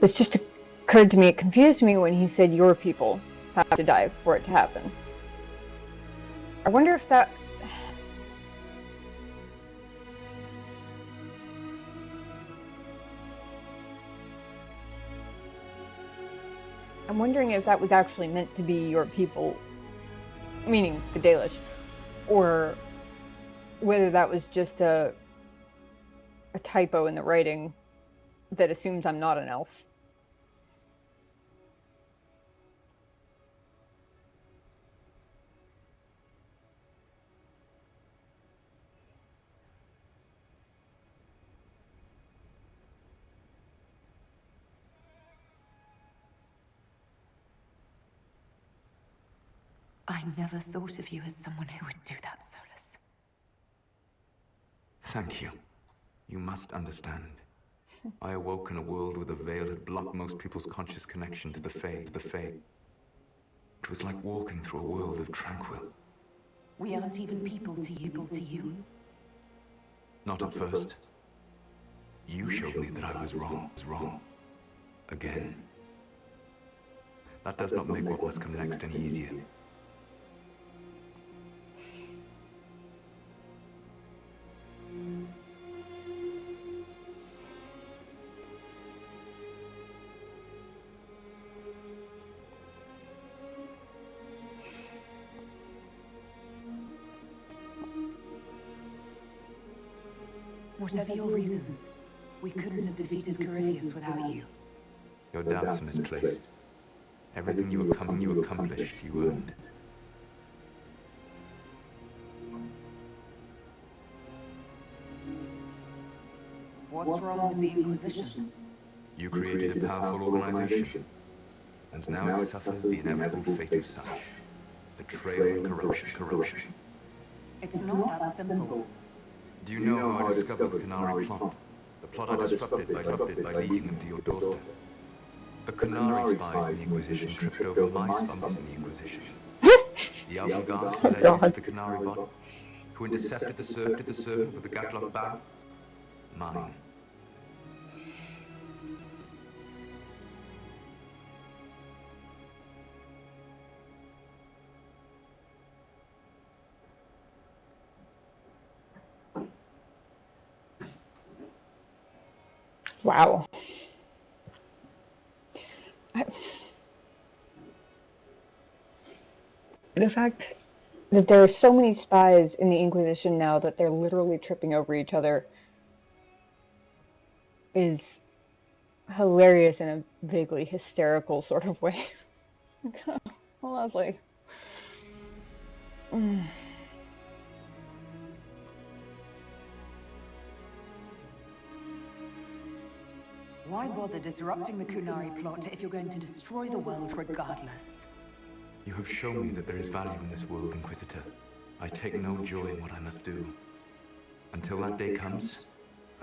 It's just occurred to me, it confused me when he said your people have to die for it to happen. I wonder if that... I'm wondering if that was actually meant to be your people, meaning the Dalish, or whether that was just a typo in the writing that assumes I'm not an elf. I never thought of you as someone who would do that, Solus. Thank you. You must understand. I awoke in a world where the veil had blocked most people's conscious connection to the Fade. It was like walking through a world of tranquil. We aren't even people to you. Not at first. You showed me that I was wrong. Again. That does not make what must come next any easier. Whatever your reasons, we couldn't have defeated Corypheus without you. Your doubts are misplaced. Everything you accomplished, you earned. What's wrong with the Inquisition? You created a powerful organization, and now it suffers the inevitable fate of such. Betrayal and corruption. It's not that simple. Do you know how I discovered the Qunari plot? The plot I disrupted by leading them to your doorstep. The Qunari spies in the Inquisition tripped over my spies in the Inquisition. The Alpha Guard who led you to the Qunari body, who intercepted the servant with the Gatlock barrel. Mine. Wow. The fact that there are so many spies in the Inquisition now that they're literally tripping over each other is hilarious in a vaguely hysterical sort of way. Lovely. Why bother disrupting the Qunari plot if you're going to destroy the world regardless? You have shown me that there is value in this world, Inquisitor. I take no joy in what I must do. Until that day comes,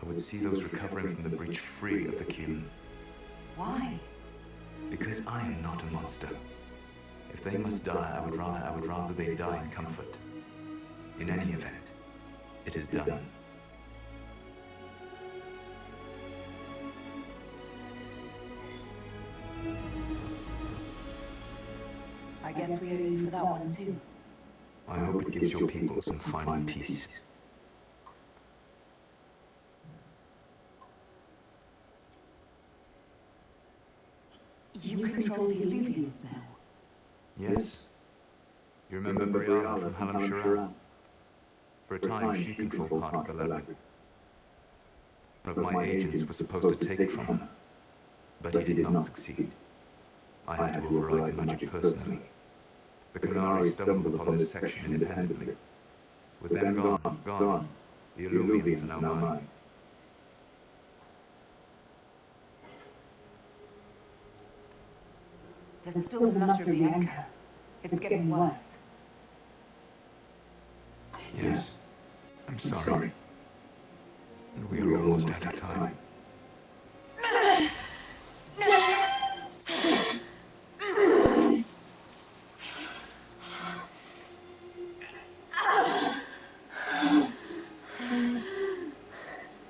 I would see those recovering from the breach free of the Qun. Why? Because I am not a monster. If they must die, I would rather they die in comfort. In any event, it is done. I guess we owe you for that one too. I hope it gives your people some final peace. You control the Illuvians now. Yes. You remember Brianna from Hallam. For a time, she controlled part of the labyrinth. One of my agents was supposed to take it from her, but he did not succeed. I had to override the magic personally. The Qunari stumbled upon this section independently. With them gone, the Illuvians are now mine. There's still the matter of the anchor. It's getting worse. Yes. I'm sorry. And we are almost out of time.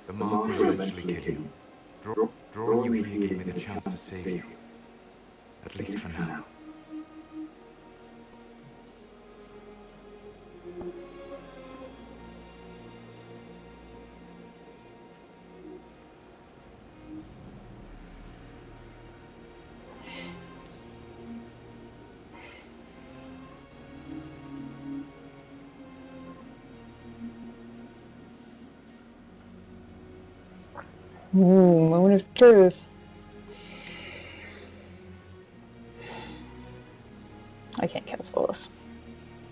The mark will eventually kill you. Drawing you here gave me the chance to save you. At least for now. Moment of truth. I can't cancel this.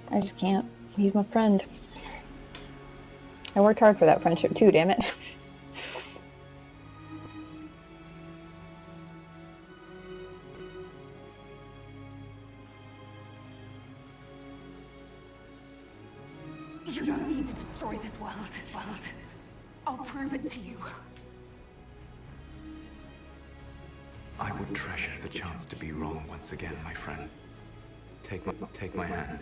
I just can't. He's my friend. I worked hard for that friendship too, damn it. You don't need to destroy this world. I'll prove it to you. I would treasure the chance to be wrong once again, my friend. Take my hand.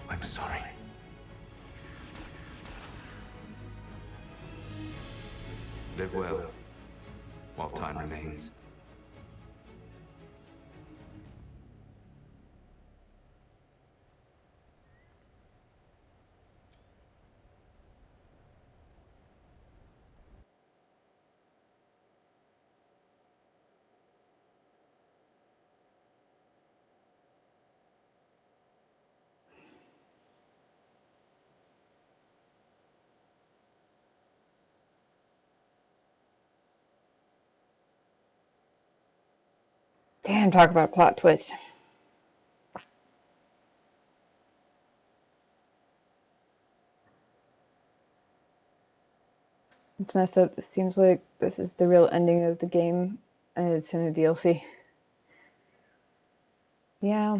I'm sorry. Live well, while time remains. Damn, talk about a plot twist. It's messed up. It seems like this is the real ending of the game, and it's in a DLC. Yeah.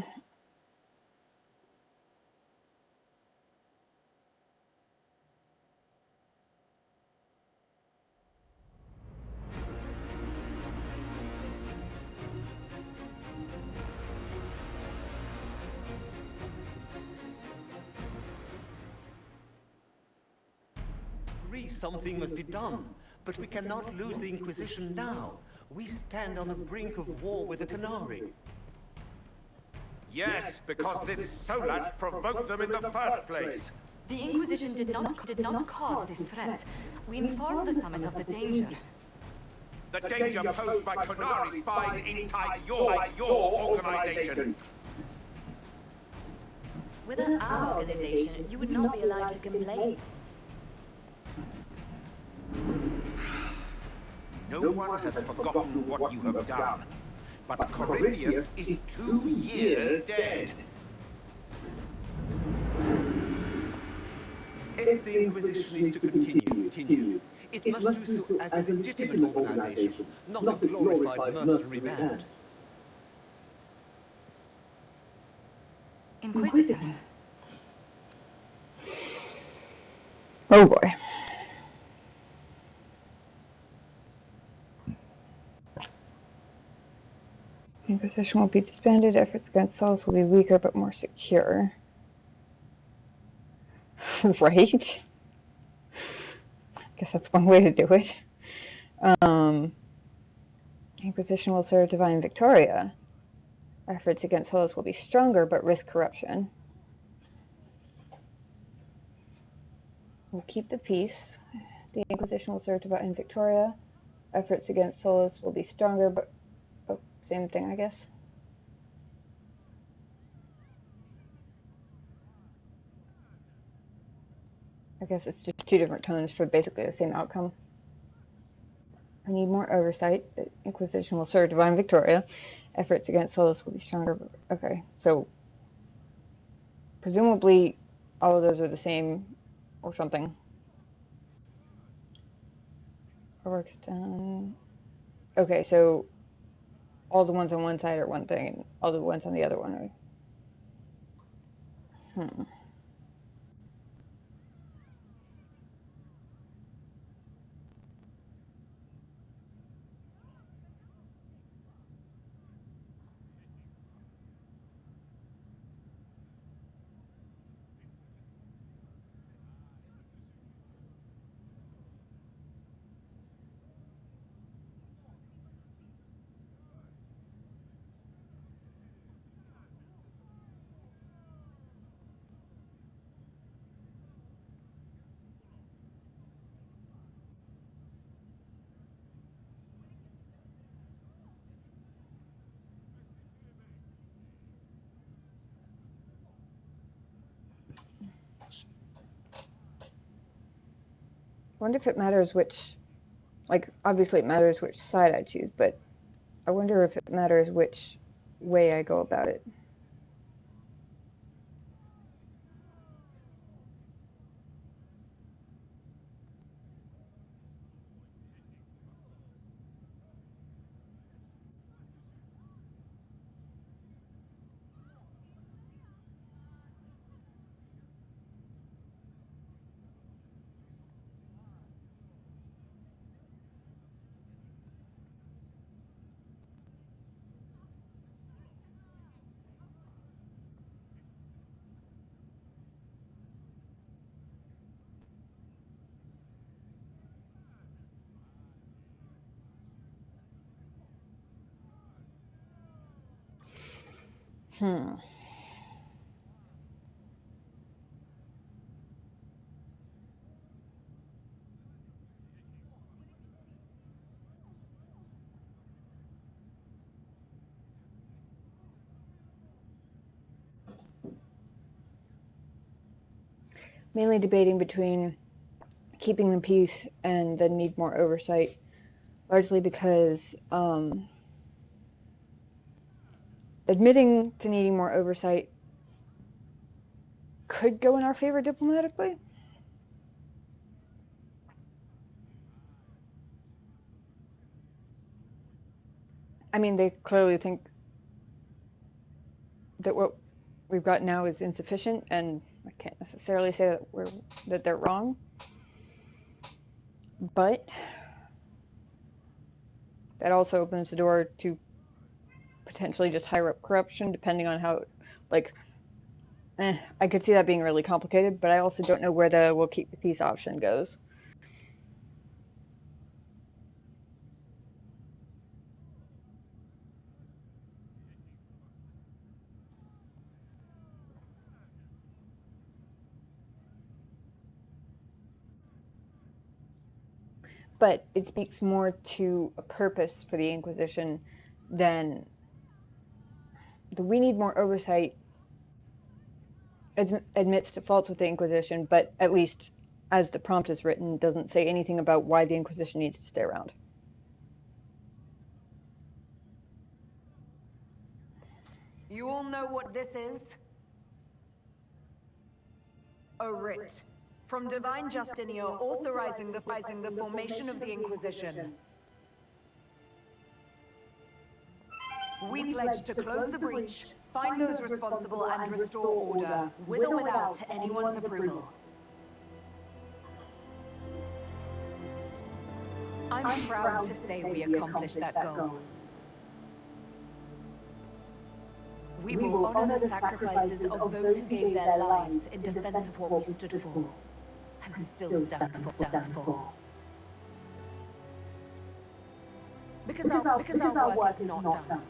Something must be done, but we cannot lose the Inquisition now. We stand on the brink of war with the Qunari. Yes, because this Solas provoked them in the first place. The Inquisition did not cause this threat. We informed the summit of the danger. The danger posed by Qunari spies inside your organization. Without our organization, you would not be allowed to complain. No one has forgotten what you have done, but Corypheus is 2 years dead. If the Inquisition is to continue, it must do so as a legitimate organization, not a glorified mercenary band. Inquisitor. Oh boy. Inquisition will be disbanded. Efforts against souls will be weaker but more secure. Right? Guess that's one way to do it. Inquisition will serve Divine Victoria. Efforts against souls will be stronger but risk corruption. We'll keep the peace. The Inquisition will serve Divine Victoria. Efforts against Solus will be stronger, but... Oh, same thing, I guess. I guess it's just two different tones for basically the same outcome. I need more oversight. The Inquisition will serve Divine Victoria. Efforts against Solus will be stronger. Okay, so presumably all of those are the same or something. Our work is done. Okay, so all the ones on one side are one thing, and all the ones on the other one are... I wonder if it matters which, like, obviously it matters which side I choose, but I wonder if it matters which way I go about it. Mainly debating between keeping the peace and the need more oversight, largely because admitting to needing more oversight could go in our favor diplomatically. I mean, they clearly think that what we've got now is insufficient, and I can't necessarily say that they're wrong. But that also opens the door to potentially just higher up corruption, depending on how, like, I could see that being really complicated, but I also don't know where the we'll keep the peace option goes. But it speaks more to a purpose for the Inquisition than the we need more oversight admits to faults with the Inquisition, but at least as the prompt is written, doesn't say anything about why the Inquisition needs to stay around. You all know what this is? A writ from Divine Justinia authorizing the formation of the Inquisition. We pledge to close the breach, find those responsible, and restore order, with or without anyone's approval. I'm proud to say we accomplished that goal. We will honor the sacrifices of those who gave their lives in defense of what we stood for, and still stand for. Because our work is not done.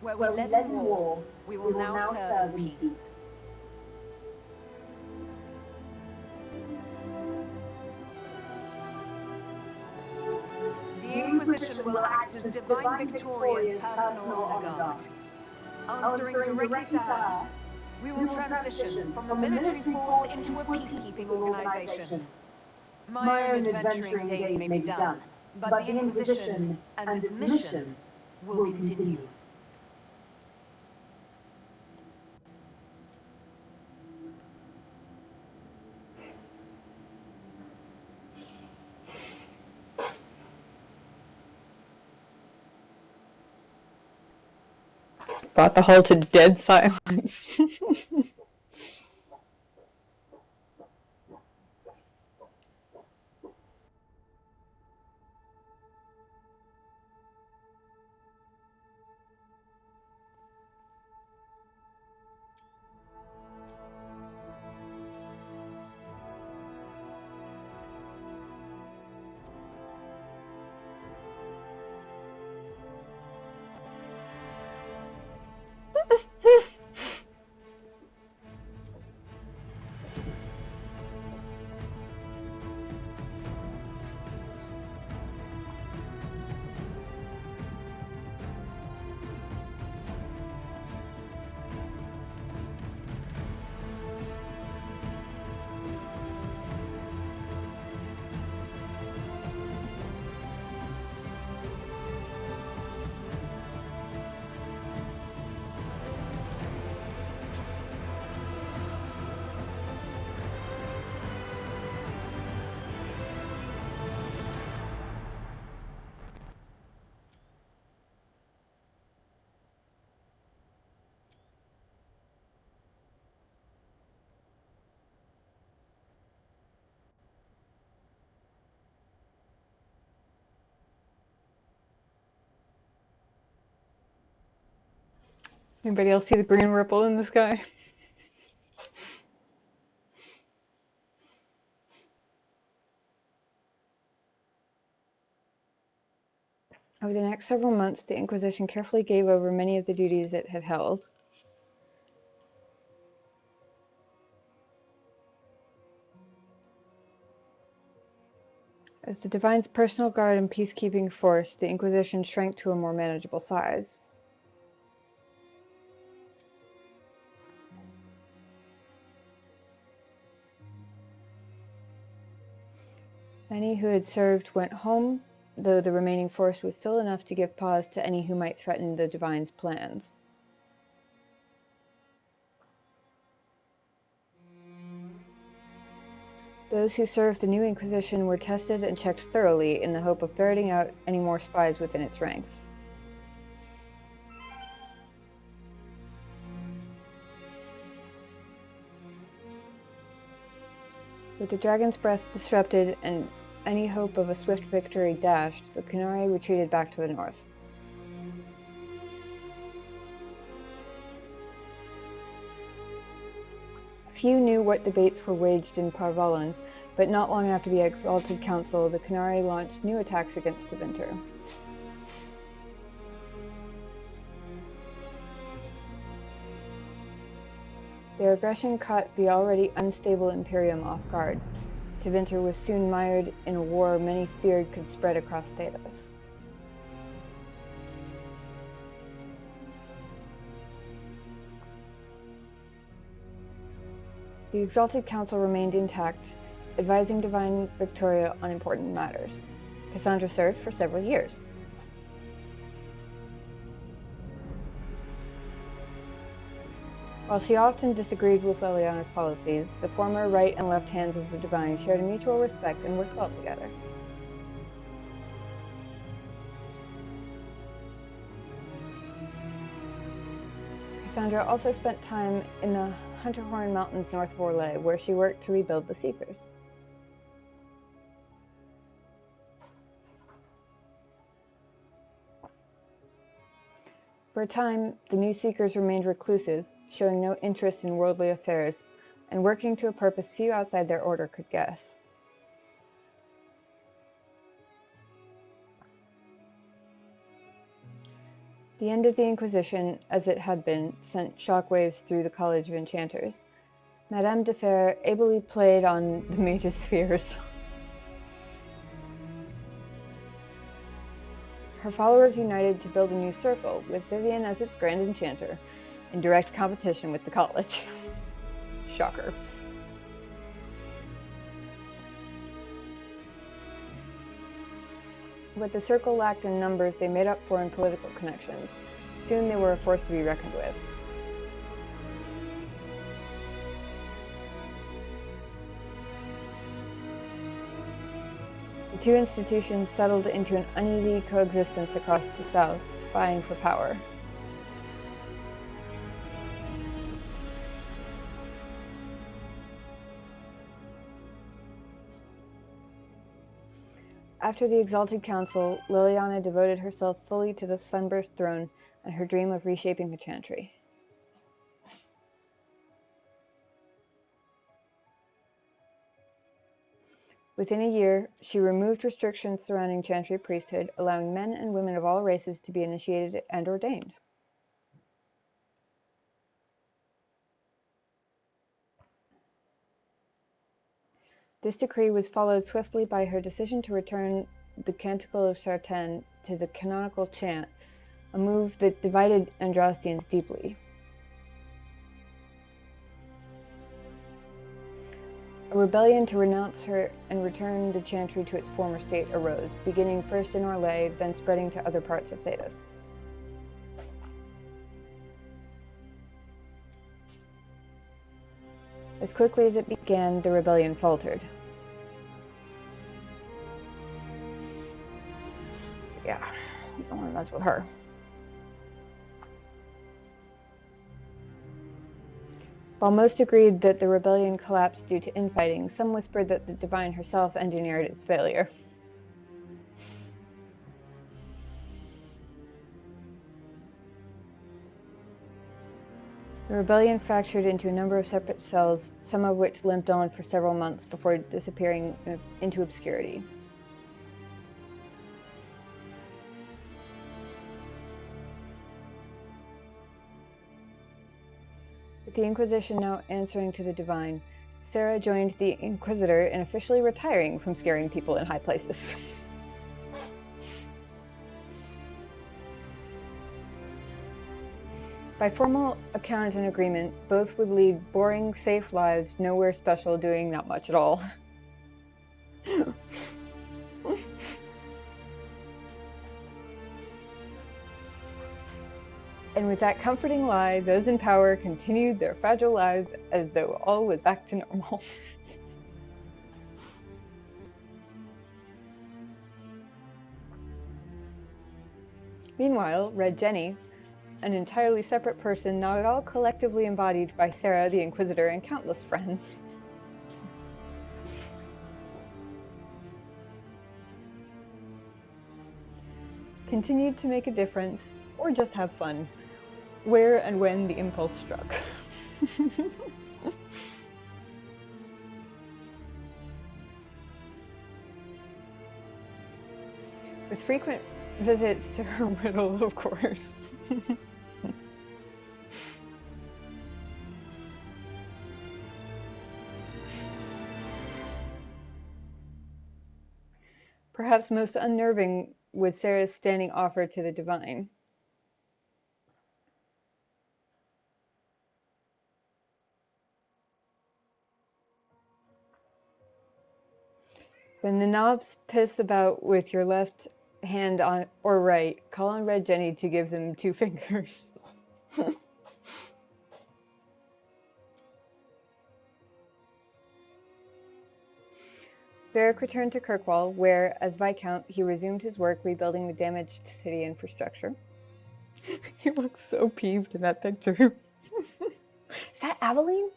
Where we led in war, we will now serve in peace. as Divine Victoria's personal honor guard. Answering directly to her, we will transition from a military force into a peacekeeping organization. My own adventuring days may be done, but the Inquisition and its mission will continue. Brought the hall to dead silence. Anybody else see the green ripple in the sky? Over the next several months, the Inquisition carefully gave over many of the duties it had held. As the Divine's personal guard and peacekeeping force, the Inquisition shrank to a more manageable size. Many who had served went home, though the remaining force was still enough to give pause to any who might threaten the Divine's plans. Those who served the new Inquisition were tested and checked thoroughly in the hope of ferreting out any more spies within its ranks. With the Dragon's Breath disrupted and any hope of a swift victory dashed, the Qunari retreated back to the north. Few knew what debates were waged in Parvalan, but not long after the Exalted Council, the Qunari launched new attacks against Tevinter. Their aggression caught the already unstable Imperium off guard. Tevinter was soon mired in a war many feared could spread across Thedas. The Exalted Council remained intact, advising Divine Victoria on important matters. Cassandra served for several years. While she often disagreed with Leliana's policies, the former right and left hands of the Divine shared a mutual respect and worked well together. Cassandra also spent time in the Hunterhorn Mountains north of Orlais, where she worked to rebuild the Seekers. For a time, the new Seekers remained reclusive, showing no interest in worldly affairs, and working to a purpose few outside their order could guess. The end of the Inquisition, as it had been, sent shockwaves through the College of Enchanters. Madame de Fer ably played on the mage's fears. her followers united to build a new circle, with Vivian as its Grand Enchanter, in direct competition with the college. Shocker. What the circle lacked in numbers, they made up for in political connections. Soon they were a force to be reckoned with. The two institutions settled into an uneasy coexistence across the South, vying for power. After the Exalted Council, Liliana devoted herself fully to the Sunburst throne and her dream of reshaping the Chantry. Within a year, she removed restrictions surrounding Chantry priesthood, allowing men and women of all races to be initiated and ordained. This decree was followed swiftly by her decision to return the Canticle of Sartène to the canonical chant, a move that divided Andrastians deeply. A rebellion to renounce her and return the Chantry to its former state arose, beginning first in Orlais, then spreading to other parts of Thedas. As quickly as it began, the rebellion faltered. Yeah, don't want to mess with her. While most agreed that the rebellion collapsed due to infighting, some whispered that the Divine herself engineered its failure. The rebellion fractured into a number of separate cells, some of which limped on for several months before disappearing into obscurity. With the Inquisition now answering to the Divine, Sarah joined the Inquisitor in officially retiring from scaring people in high places. By formal account and agreement, both would lead boring, safe lives, nowhere special, doing not much at all. And with that comforting lie, those in power continued their fragile lives as though all was back to normal. Meanwhile, Red Jenny, an entirely separate person not at all collectively embodied by Sarah the Inquisitor and countless friends, continued to make a difference, or just have fun, where and when the impulse struck. With frequent visits to her riddle, of course. Perhaps most unnerving was Sarah's standing offer to the Divine. When the knobs piss about with your left hand on or right, call on Red Jenny to give them 2 fingers. Varric returned to Kirkwall, where, as Viscount, he resumed his work rebuilding the damaged city infrastructure. He looks so peeved in that picture. Is that Aveline?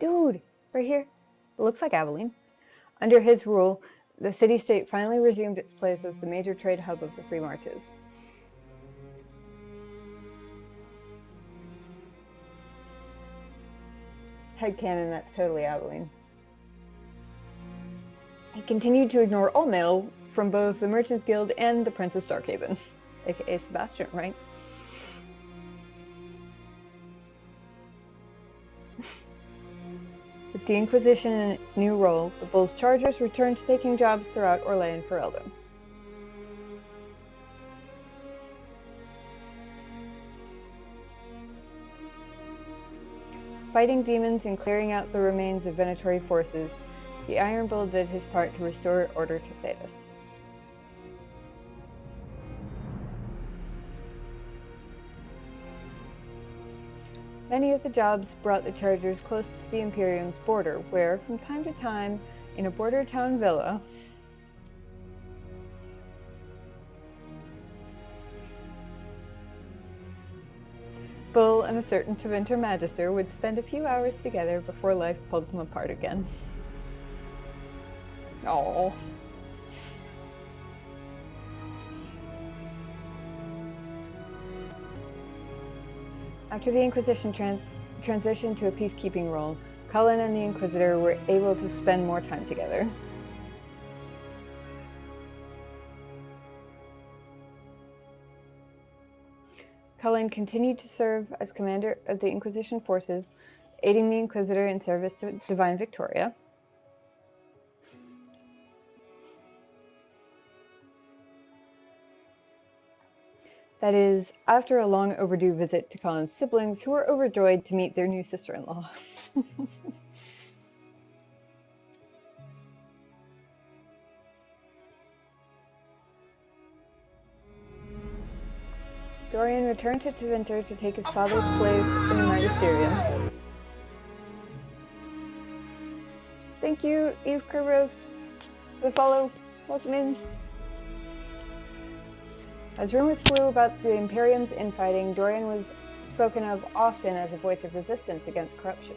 Dude, right here. It looks like Aveline. Under his rule, the city-state finally resumed its place as the major trade hub of the Free Marches. Headcanon, that's totally Aveline. He continued to ignore all mail from both the Merchants Guild and the Prince of Starkhaven, aka Sebastian, right? With the Inquisition in its new role, the Bull's Chargers returned to taking jobs throughout Orlais and Ferelden. Fighting demons and clearing out the remains of Venatori forces, the Iron Bull did his part to restore order to Thedas. Many of the jobs brought the Chargers close to the Imperium's border, where, from time to time, in a border town villa, Bull and a certain Tevinter Magister would spend a few hours together before life pulled them apart again. Aww. After the Inquisition transitioned to a peacekeeping role, Cullen and the Inquisitor were able to spend more time together. Cullen continued to serve as commander of the Inquisition forces, aiding the Inquisitor in service to Divine Victoria. That is, after a long overdue visit to Cullen's siblings, who were overjoyed to meet their new sister-in-law. Dorian returned to Tevinter to take his father's place in the Magisterium. Thank you, Eve Kerberos, for the follow. Welcome in. As rumors flew about the Imperium's infighting, Dorian was spoken of often as a voice of resistance against corruption.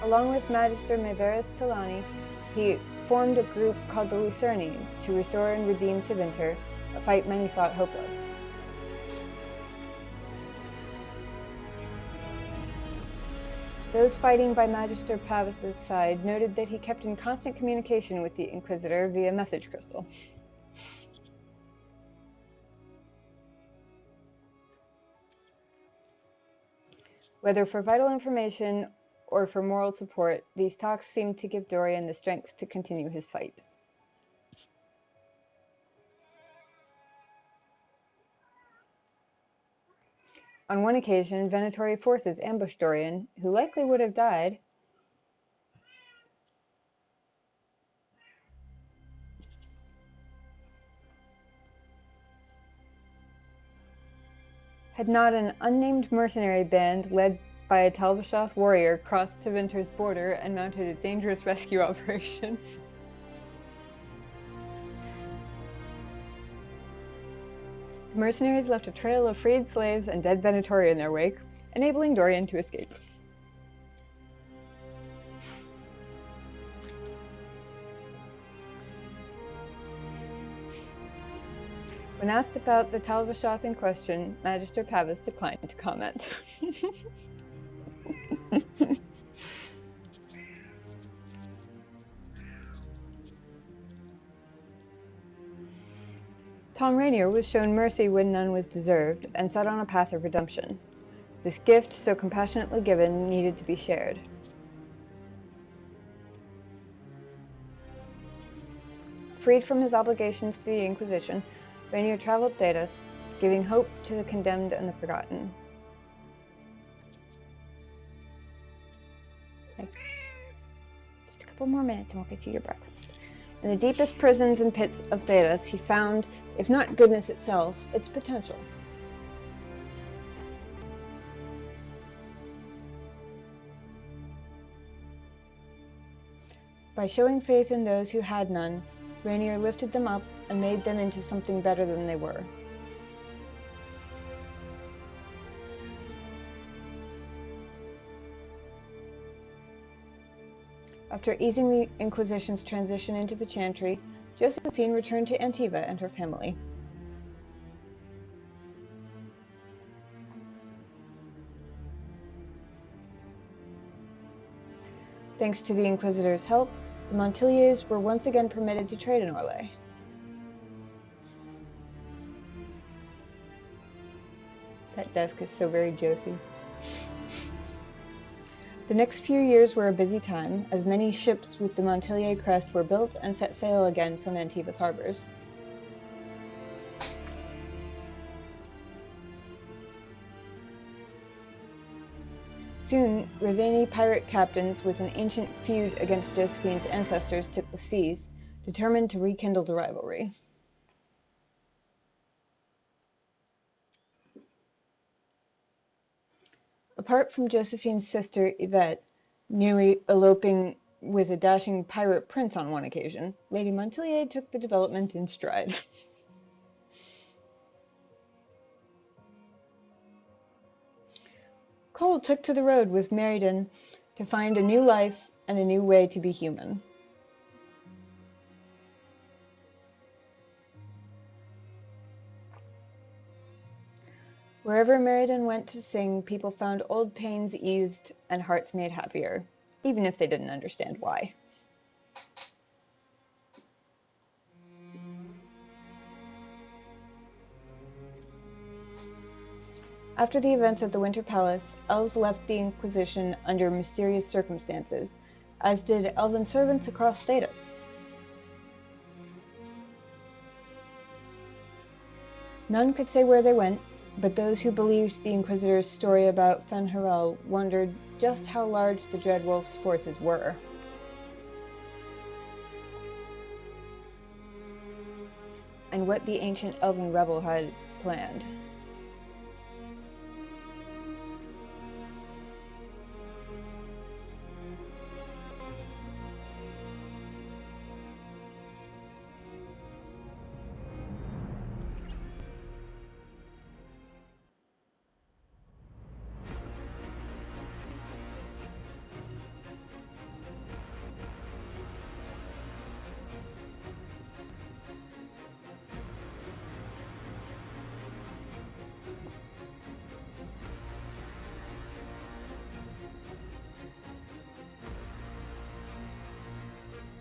Along with Magister Meveris Tilani, he formed a group called the Lucerni to restore and redeem Tevinter, a fight many thought hopeless. Those fighting by Magister Pavis's side noted that he kept in constant communication with the Inquisitor via message crystal. Whether for vital information or for moral support, these talks seemed to give Dorian the strength to continue his fight. On one occasion, Venatori forces ambushed Dorian, who likely would have died, had not an unnamed mercenary band led by a Talbashoth warrior crossed Tevinter's border and mounted a dangerous rescue operation. The mercenaries left a trail of freed slaves and dead Venatori in their wake, enabling Dorian to escape. When asked about the Talbashoth in question, Magister Pavis declined to comment. Tom Rainier was shown mercy when none was deserved, and set on a path of redemption. This gift, so compassionately given, needed to be shared. Freed from his obligations to the Inquisition, Rainier traveled Thedas, giving hope to the condemned and the forgotten. Just a couple more minutes and we'll get you your breakfast. In the deepest prisons and pits of Thedas, he found, if not goodness itself, its potential. By showing faith in those who had none, Rainier lifted them up and made them into something better than they were. After easing the Inquisition's transition into the Chantry, Josephine returned to Antiva and her family. Thanks to the Inquisitor's help, the Montiliers were once again permitted to trade in Orlais. That desk is so very Josie. The next few years were a busy time, as many ships with the Montilier crest were built and set sail again from Antiva's harbors. Soon, Ravani pirate captains with an ancient feud against Josephine's ancestors took the seas, determined to rekindle the rivalry. Apart from Josephine's sister Yvette, nearly eloping with a dashing pirate prince on one occasion, Lady Montilier took the development in stride. Cole took to the road with Meriden to find a new life and a new way to be human. Wherever Meriden went to sing, people found old pains eased and hearts made happier, even if they didn't understand why. After the events at the Winter Palace, elves left the Inquisition under mysterious circumstances, as did elven servants across Thedas. None could say where they went, but those who believed the Inquisitor's story about Fen'Harel wondered just how large the Dreadwolf's forces were. And what the ancient elven rebel had planned.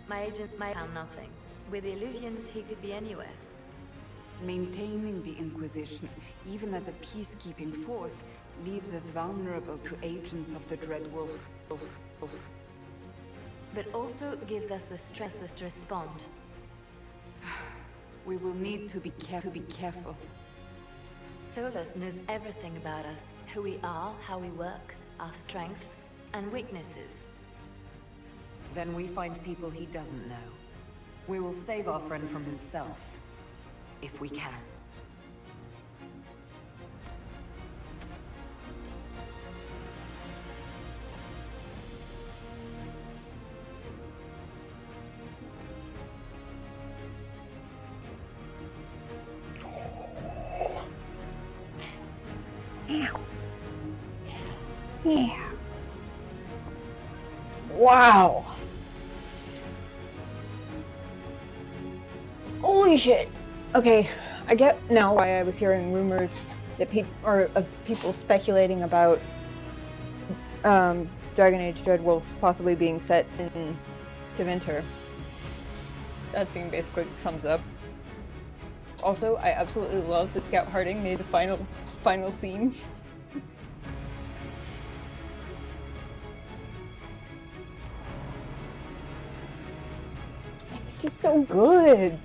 My agent might found nothing. With the Illuvians, he could be anywhere. Maintaining the Inquisition, even as a peacekeeping force, leaves us vulnerable to agents of the Dreadwolf. But also gives us the strength to respond. We will need to be careful. Solas knows everything about us. Who we are, how we work, our strengths and weaknesses. Then we find people he doesn't know. We will save our friend from himself. If we can. Yeah. Wow. Holy shit. Okay, I get now why I was hearing rumors that people speculating about Dragon Age Dreadwolf possibly being set in Tevinter. That scene basically sums up. Also, I absolutely love that Scout Harding made the final scene. It's just so good.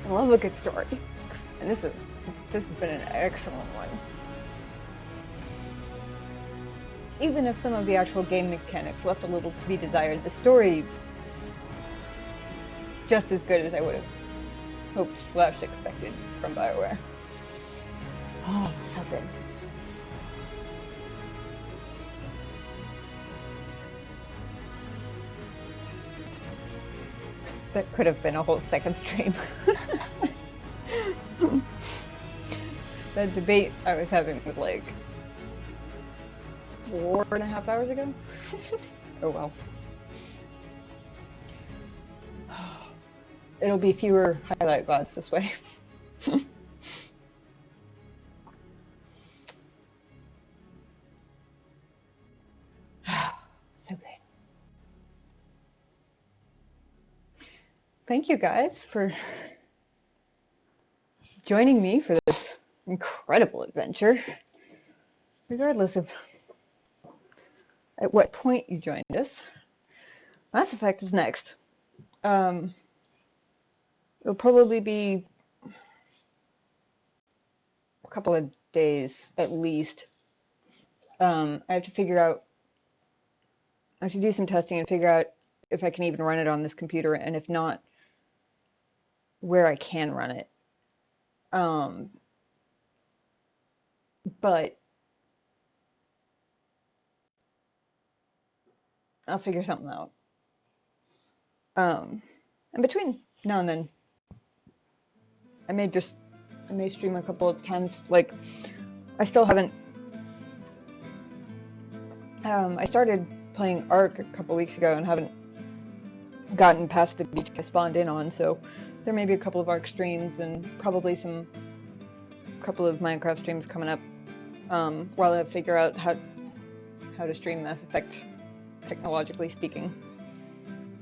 I love a good story, and this has been an excellent one. Even if some of the actual game mechanics left a little to be desired, the story just as good as I would have hoped / expected from BioWare. Oh, so good. That could have been a whole second stream. That debate I was having was like 4.5 hours ago. Oh well. It'll be fewer highlight VODs this way. So good. Thank you guys for joining me for this incredible adventure. Regardless of at what point you joined us. Mass Effect is next. It'll probably be a couple of days at least I have to figure out, I have to do some testing and figure out if I can even run it on this computer, and if not, where I can run it. But I'll figure something out. And between now and then, I may stream a couple of times. Like, I still haven't. I started playing Ark a couple weeks ago and haven't gotten past the beach I spawned in on. So there may be a couple of Ark streams and probably a couple of Minecraft streams coming up while I figure out how to stream Mass Effect, technologically speaking.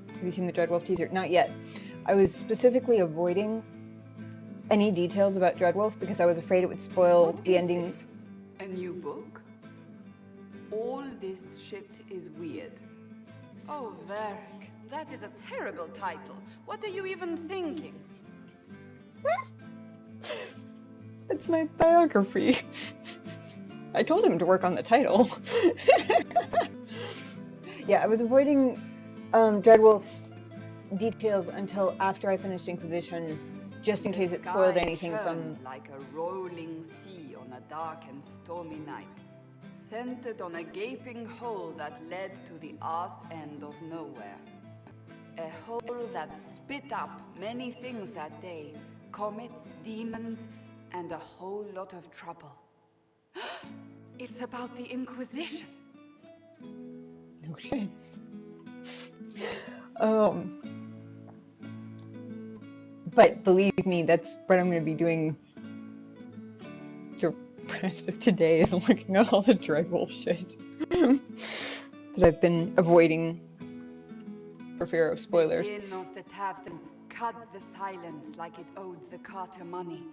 Have you seen the Dreadwolf teaser? Not yet. I was specifically avoiding any details about Dreadwolf because I was afraid it would spoil the ending. This? A new book? All this shit is weird. Oh, Varric, that is a terrible title. What are you even thinking? It's my biography. I told him to work on the title. Yeah, I was avoiding Dreadwolf details until after I finished Inquisition, just in case it spoiled anything from... like a rolling sea on a dark and stormy night, centered on a gaping hole that led to the arse end of nowhere. A hole that spit up many things that day, comets, demons, and a whole lot of trouble. It's about the Inquisition. Oh shit. But believe me, that's what I'm going to be doing the rest of today, is looking at all the Dreadwolf shit that I've been avoiding for fear of spoilers. The inn of the tavern cut the silence like it owed the carter money.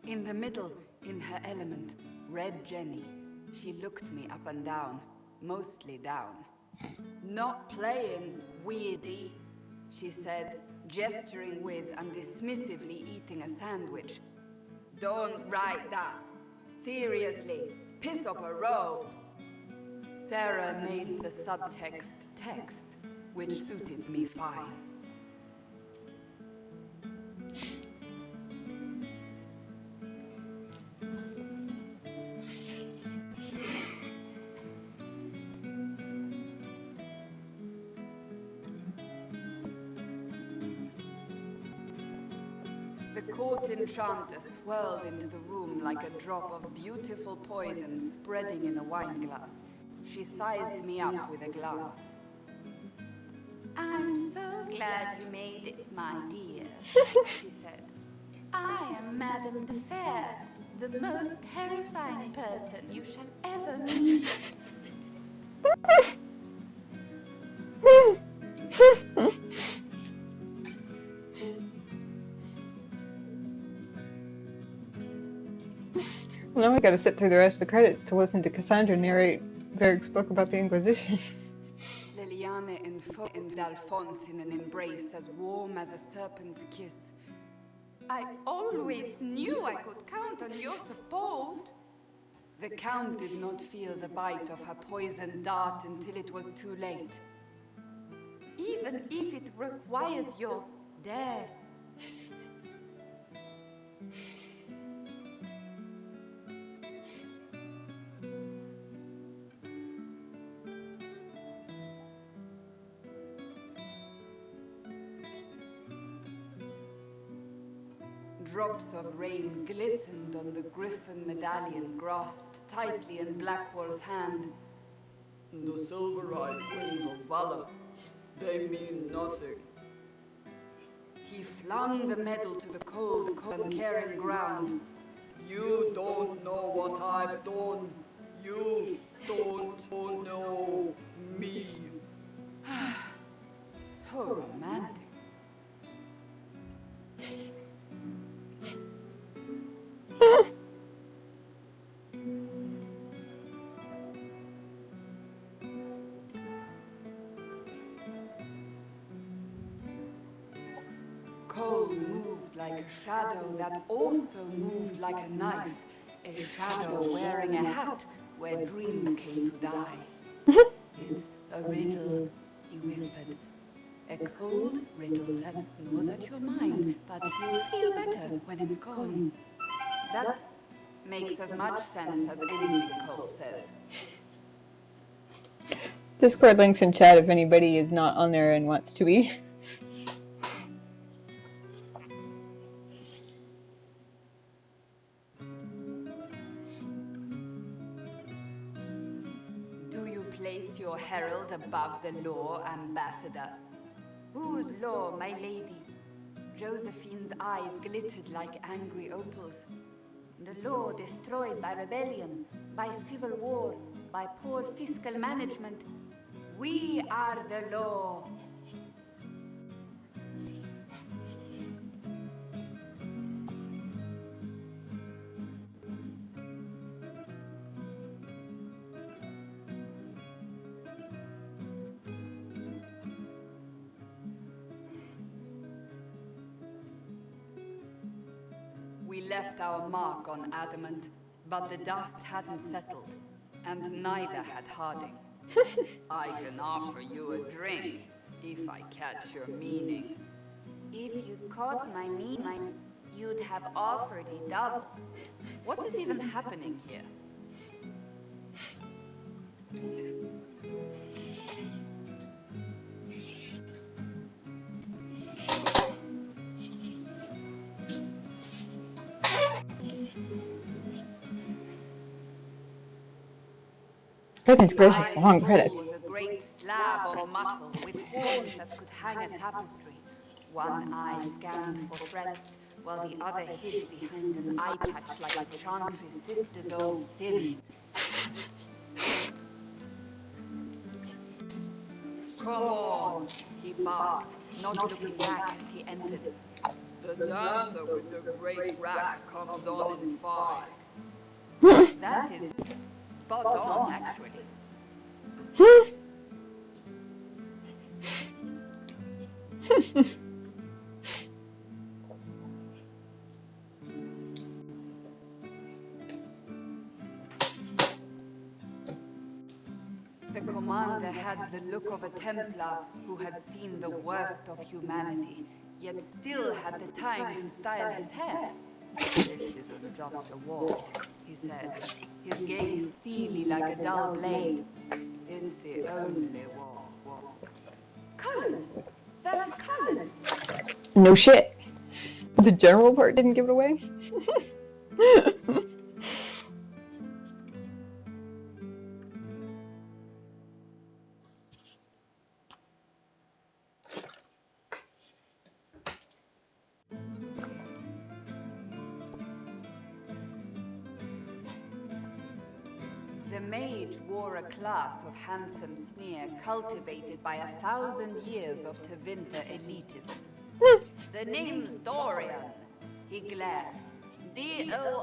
In the middle, in her element, Red Jenny. She looked me up and down, mostly down. Not playing, weirdy, she said, gesturing with and dismissively eating a sandwich. Don't write that. Seriously, piss up a robe. Sarah made the subtext text, which suited me fine. The court enchanter swirled into the room like a drop of beautiful poison spreading in a wineglass. She sized me up with a glance. I'm so glad you made it, my dear, she said. I am Madame de Fair, the most terrifying person you shall ever meet. Now I gotta sit through the rest of the credits to listen to Cassandra narrate Varric's book about the Inquisition. Liliane and Alphonse in an embrace as warm as a serpent's kiss. I always knew I could count on your support. The Count did not feel the bite of her poisoned dart until it was too late. Even if it requires your death. Drops of rain glistened on the griffin medallion grasped tightly in Blackwall's hand. The silver-eyed winds of valor, they mean nothing. He flung the medal to the cold, uncaring ground. You don't know what I've done. You don't know me. So romantic. Cole moved like a shadow that also moved like a knife. A shadow wearing a hat where dreams came to die. It's a riddle, he whispered. A cold riddle that gnaws at your mind, but you'll feel better when it's gone. That makes as much sense as anything Cole says. Discord links in chat if anybody is not on there and wants to be. Do you place your herald above the law, Ambassador? Whose law, my lady? Josephine's eyes glittered like angry opals. The law destroyed by rebellion, by civil war, by poor fiscal management. We are the law. We left our mark on Adamant, but the dust hadn't settled, and neither had Harding. I can offer you a drink, if I catch your meaning. If you caught my meaning, you'd have offered a double. What is even happening here? Goodness gracious, long credits. Was a great slab of muscle with horns that could hang a tapestry. One eye scanned for threats, while the other hid behind an eye patch like the Chantry's sister's own sins. Come on, he barked, not looking back as he entered. The dancer with the great rack comes on in 5. That is spot on, actually. The commander had the look of a Templar who had seen the worst of humanity, yet still had the time to style his hair. This isn't just a war, he said, his gaze steely like a dull blade. It's the only war. Cullen! That's Cullen! No shit. The general part didn't give it away? The mage wore a class of handsome sneer cultivated by 1,000 years of Tevinter elitism. The name's Dorian. He glared. D-O-R-I-A-N.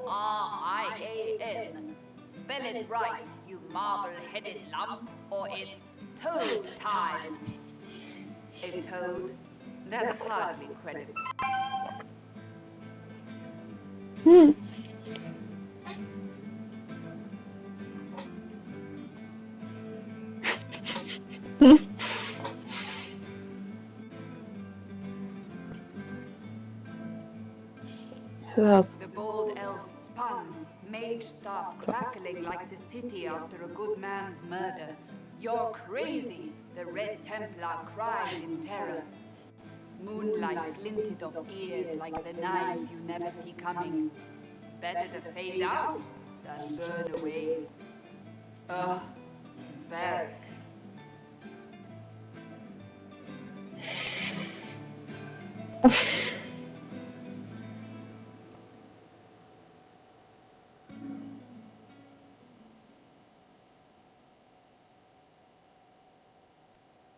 Spell it right, you marble-headed lump, or it's toad time. A toad? That's hardly credible. Who else? The bold elf spun, mage staff crackling like the city after a good man's murder. You're crazy, the Red Templar cried in terror. Moonlight glinted of ears like the knives you never see coming. Better to fade out than burn away. Ugh, Varric.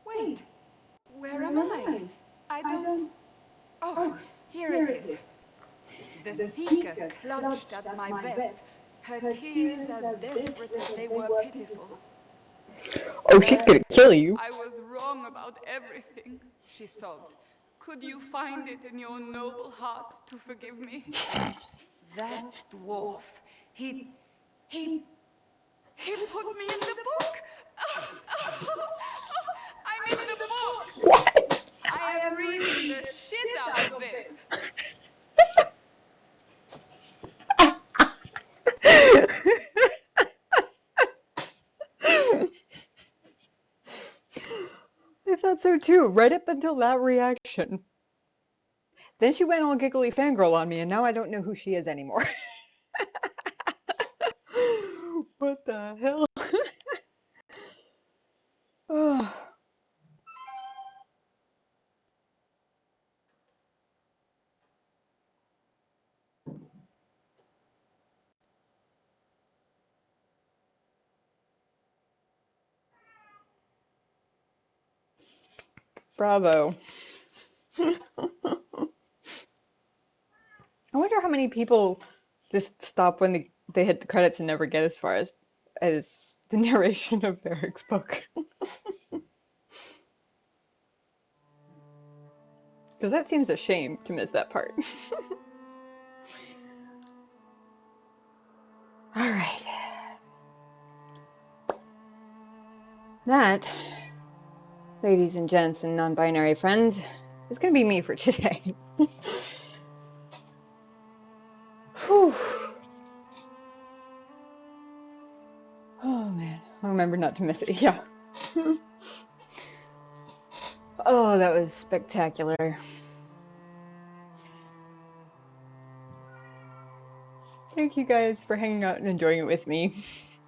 Wait, where am I? I don't... Oh, here it is. The Seeker clutched at my vest, her tears as desperate as they were pitiful. Oh, she's gonna kill you. I was wrong about everything, she sobbed. Could you find it in your noble heart to forgive me? That dwarf, he... He put me in the book! I'm in the book! What? I am reading the shit out of this! I thought so too, right up until that reaction. Then she went all giggly fangirl on me, and now I don't know who she is anymore. What the hell? Oh. Bravo. I wonder how many people just stop when they hit the credits and never get as far as the narration of Eric's book. Because that seems a shame to miss that part. Alright. That, ladies and gents and non-binary friends, is going to be me for today. Whew. Oh man, I'll remember not to miss it. Yeah. Oh, that was spectacular. Thank you guys for hanging out and enjoying it with me.